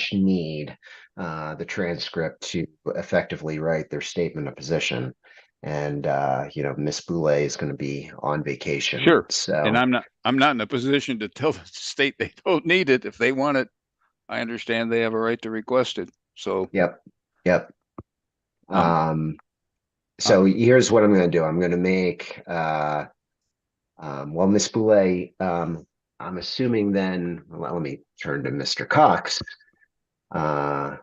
/ need the transcript to effectively write their statement of position. And Miss Boulay is going to be on vacation. Sure. So And I'm not in a position to tell the state they don't need it. If they want it, I understand they have a right to request it. So Yep. Um, So here's what I'm going to do. I'm going to make well, Miss Boulay, I'm assuming then, well, let me turn to Mr. Cox. I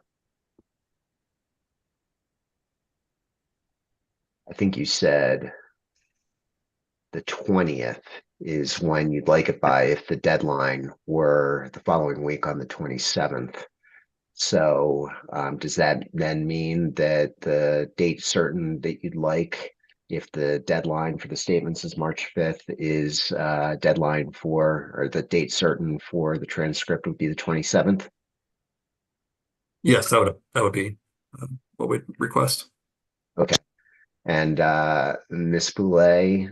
think you said the 20th is when you'd like it by, if the deadline were the following week on the 27th. So does that then mean that the date certain that you'd like, if the deadline for the statements is March 5th, is deadline for, or the date certain for the transcript would be the 27th? Yes, that would be what we'd request. Okay. And Ms. Boulay,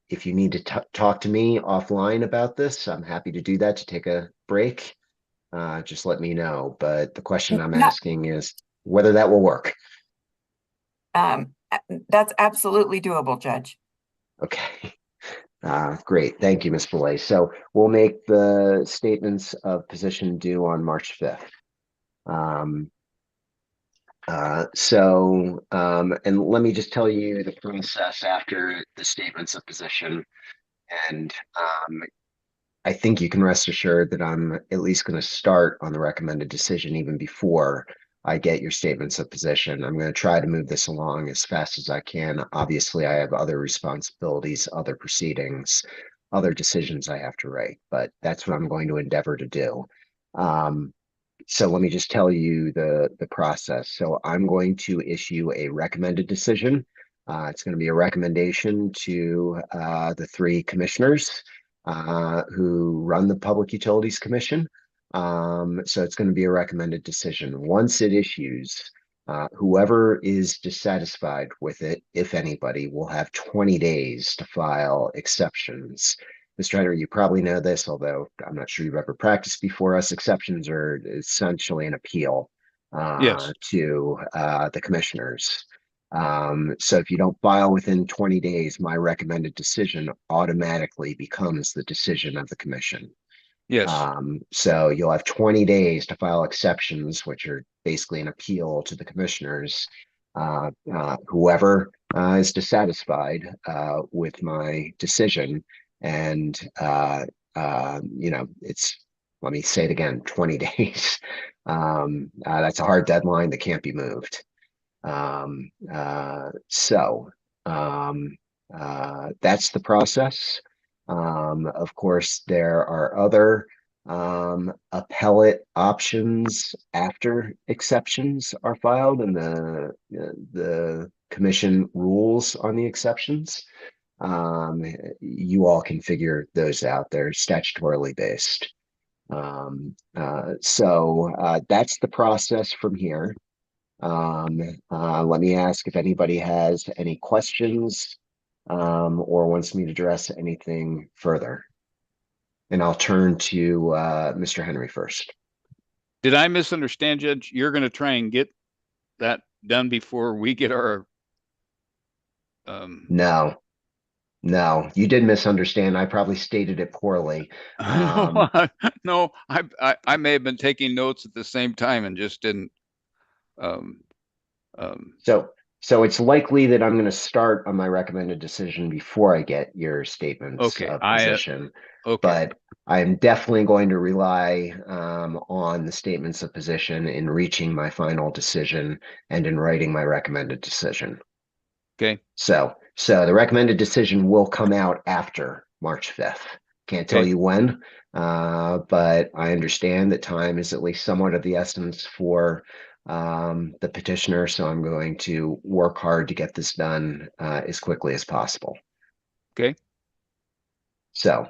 if you need to talk to me offline about this, I'm happy to do that, to take a break. Just let me know. But the question I'm asking is whether that will work. That's absolutely doable, Judge. Okay. Great. Thank you, Ms. Boulay. So we'll make the statements of position due on March 5th. And let me just tell you the process after the statements of position. And I think you can rest assured that I'm at least going to start on the recommended decision even before I get your statements of position. I'm going to try to move this along as fast as I can. Obviously, I have other responsibilities, other proceedings, other decisions I have to write, but that's what I'm going to endeavor to do. So let me just tell you the process. So I'm going to issue a recommended decision. It's going to be a recommendation to the 3 commissioners who run the Public Utilities Commission. So it's going to be a recommended decision. Once it issues, whoever is dissatisfied with it, if anybody, will have 20 days to file exceptions. Mr. Ryder, you probably know this, although I'm not sure you've ever practiced before us. Exceptions are essentially an appeal Yes. to the commissioners. So if you don't file within 20 days, my recommended decision automatically becomes the decision of the commission. Yes. So you'll have 20 days to file exceptions, which are basically an appeal to the commissioners. Whoever is dissatisfied with my decision, and it's, let me say it again, 20 days. That's a hard deadline that can't be moved. That's the process. Of course, there are other appellate options after exceptions are filed, and the commission rules on the exceptions. You all can figure those out. They're statutorily based. That's the process from here. Let me ask if anybody has any questions or wants me to address anything further. And I'll turn to Mr. Henry first. Did I misunderstand, Judge? You're going to try and get that done before we get our No, you did misunderstand. I probably stated it poorly. No, I may have been taking notes at the same time and just didn't. So it's likely that I'm going to start on my recommended decision before I get your statements Okay, of I, position. okay, But I'm definitely going to rely on the statements of position in reaching my final decision and in writing my recommended decision. okay, So the recommended decision will come out after March 5th. Can't tell Okay. you when, but I understand that time is at least somewhat of the essence for the petitioner. So I'm going to work hard to get this done as quickly as possible. okay. So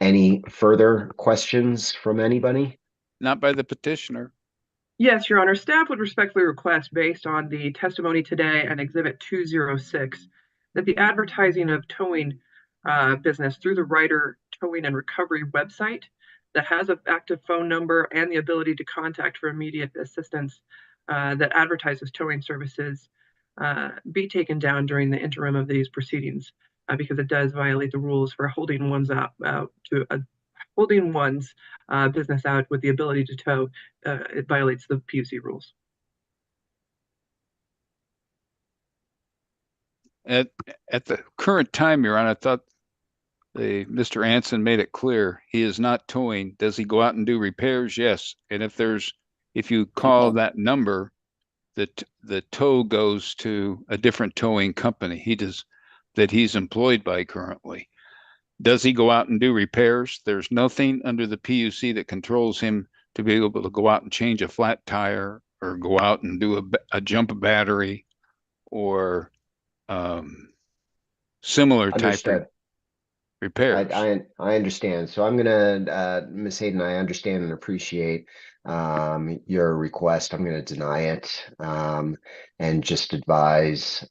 any further questions from anybody? Not by the petitioner. Yes, Your Honor. Staff would respectfully request, based on the testimony today and Exhibit 206, that the advertising of towing business through the Ryder Towing and Recovery website that has an active phone number and the ability to contact for immediate assistance that advertises towing services be taken down during the interim of these proceedings, because it does violate the rules for holding one's business out with the ability to tow. It violates the PUC rules. At the current time, Your Honor, I thought Mr. Anson made it clear he is not towing. Does he go out and do repairs? Yes. And if you call that number, the tow goes to a different towing company that he's employed by currently. Does he go out and do repairs? There's nothing under the PUC that controls him to be able to go out and change a flat tire or go out and do a jump battery or similar type Understood. repairs. I understand. So I'm gonna, Ms. Hayden, I understand and appreciate your request. I'm gonna deny it and just advise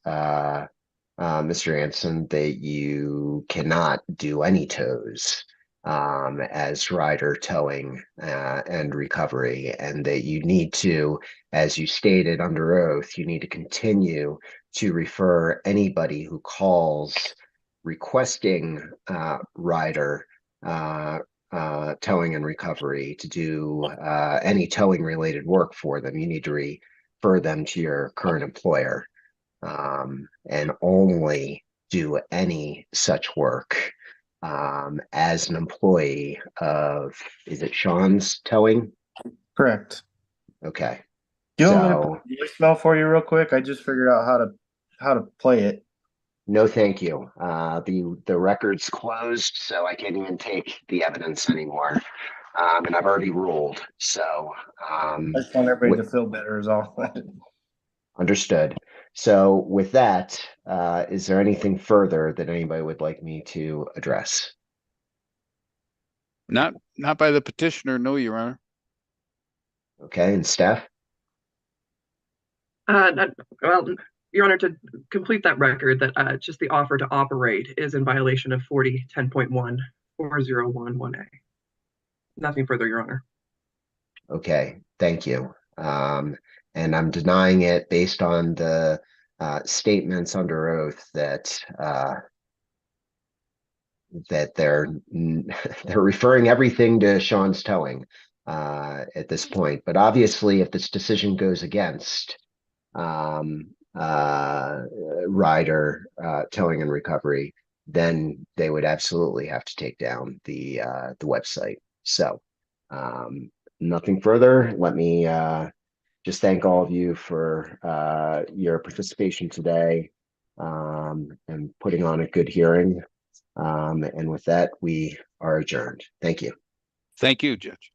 Mr. Anson that you cannot do any tows as Ryder Towing and Recovery, and that you need to, as you stated under oath, you need to continue to refer anybody who calls requesting Ryder Towing and Recovery to do any towing related work for them. You need to refer them to your current employer and only do any such work as an employee of, is it Sean's Towing? Correct. Okay. Do you want me to So, put a voicemail for you real quick? I just figured out how to play it. no, thank you. The record's closed, so I can't even take the evidence anymore. And I've already ruled. So, I just want everybody to feel better is all. understood. So with that, is there anything further that anybody would like me to address? Not by the petitioner, no, Your Honor. Okay, and staff? Well, Your Honor, to complete that record, that just the offer to operate is in violation of 40-10.1 4011A. Nothing further, Your Honor. Okay, thank you. And I'm denying it based on the statements under oath that they're referring everything to Sean's Towing at this point. But obviously, if this decision goes against Ryder Towing and Recovery, then they would absolutely have to take down the website. So nothing further. Let me just thank all of you for your participation today and putting on a good hearing. And with that, we are adjourned. Thank you. Thank you, Judge.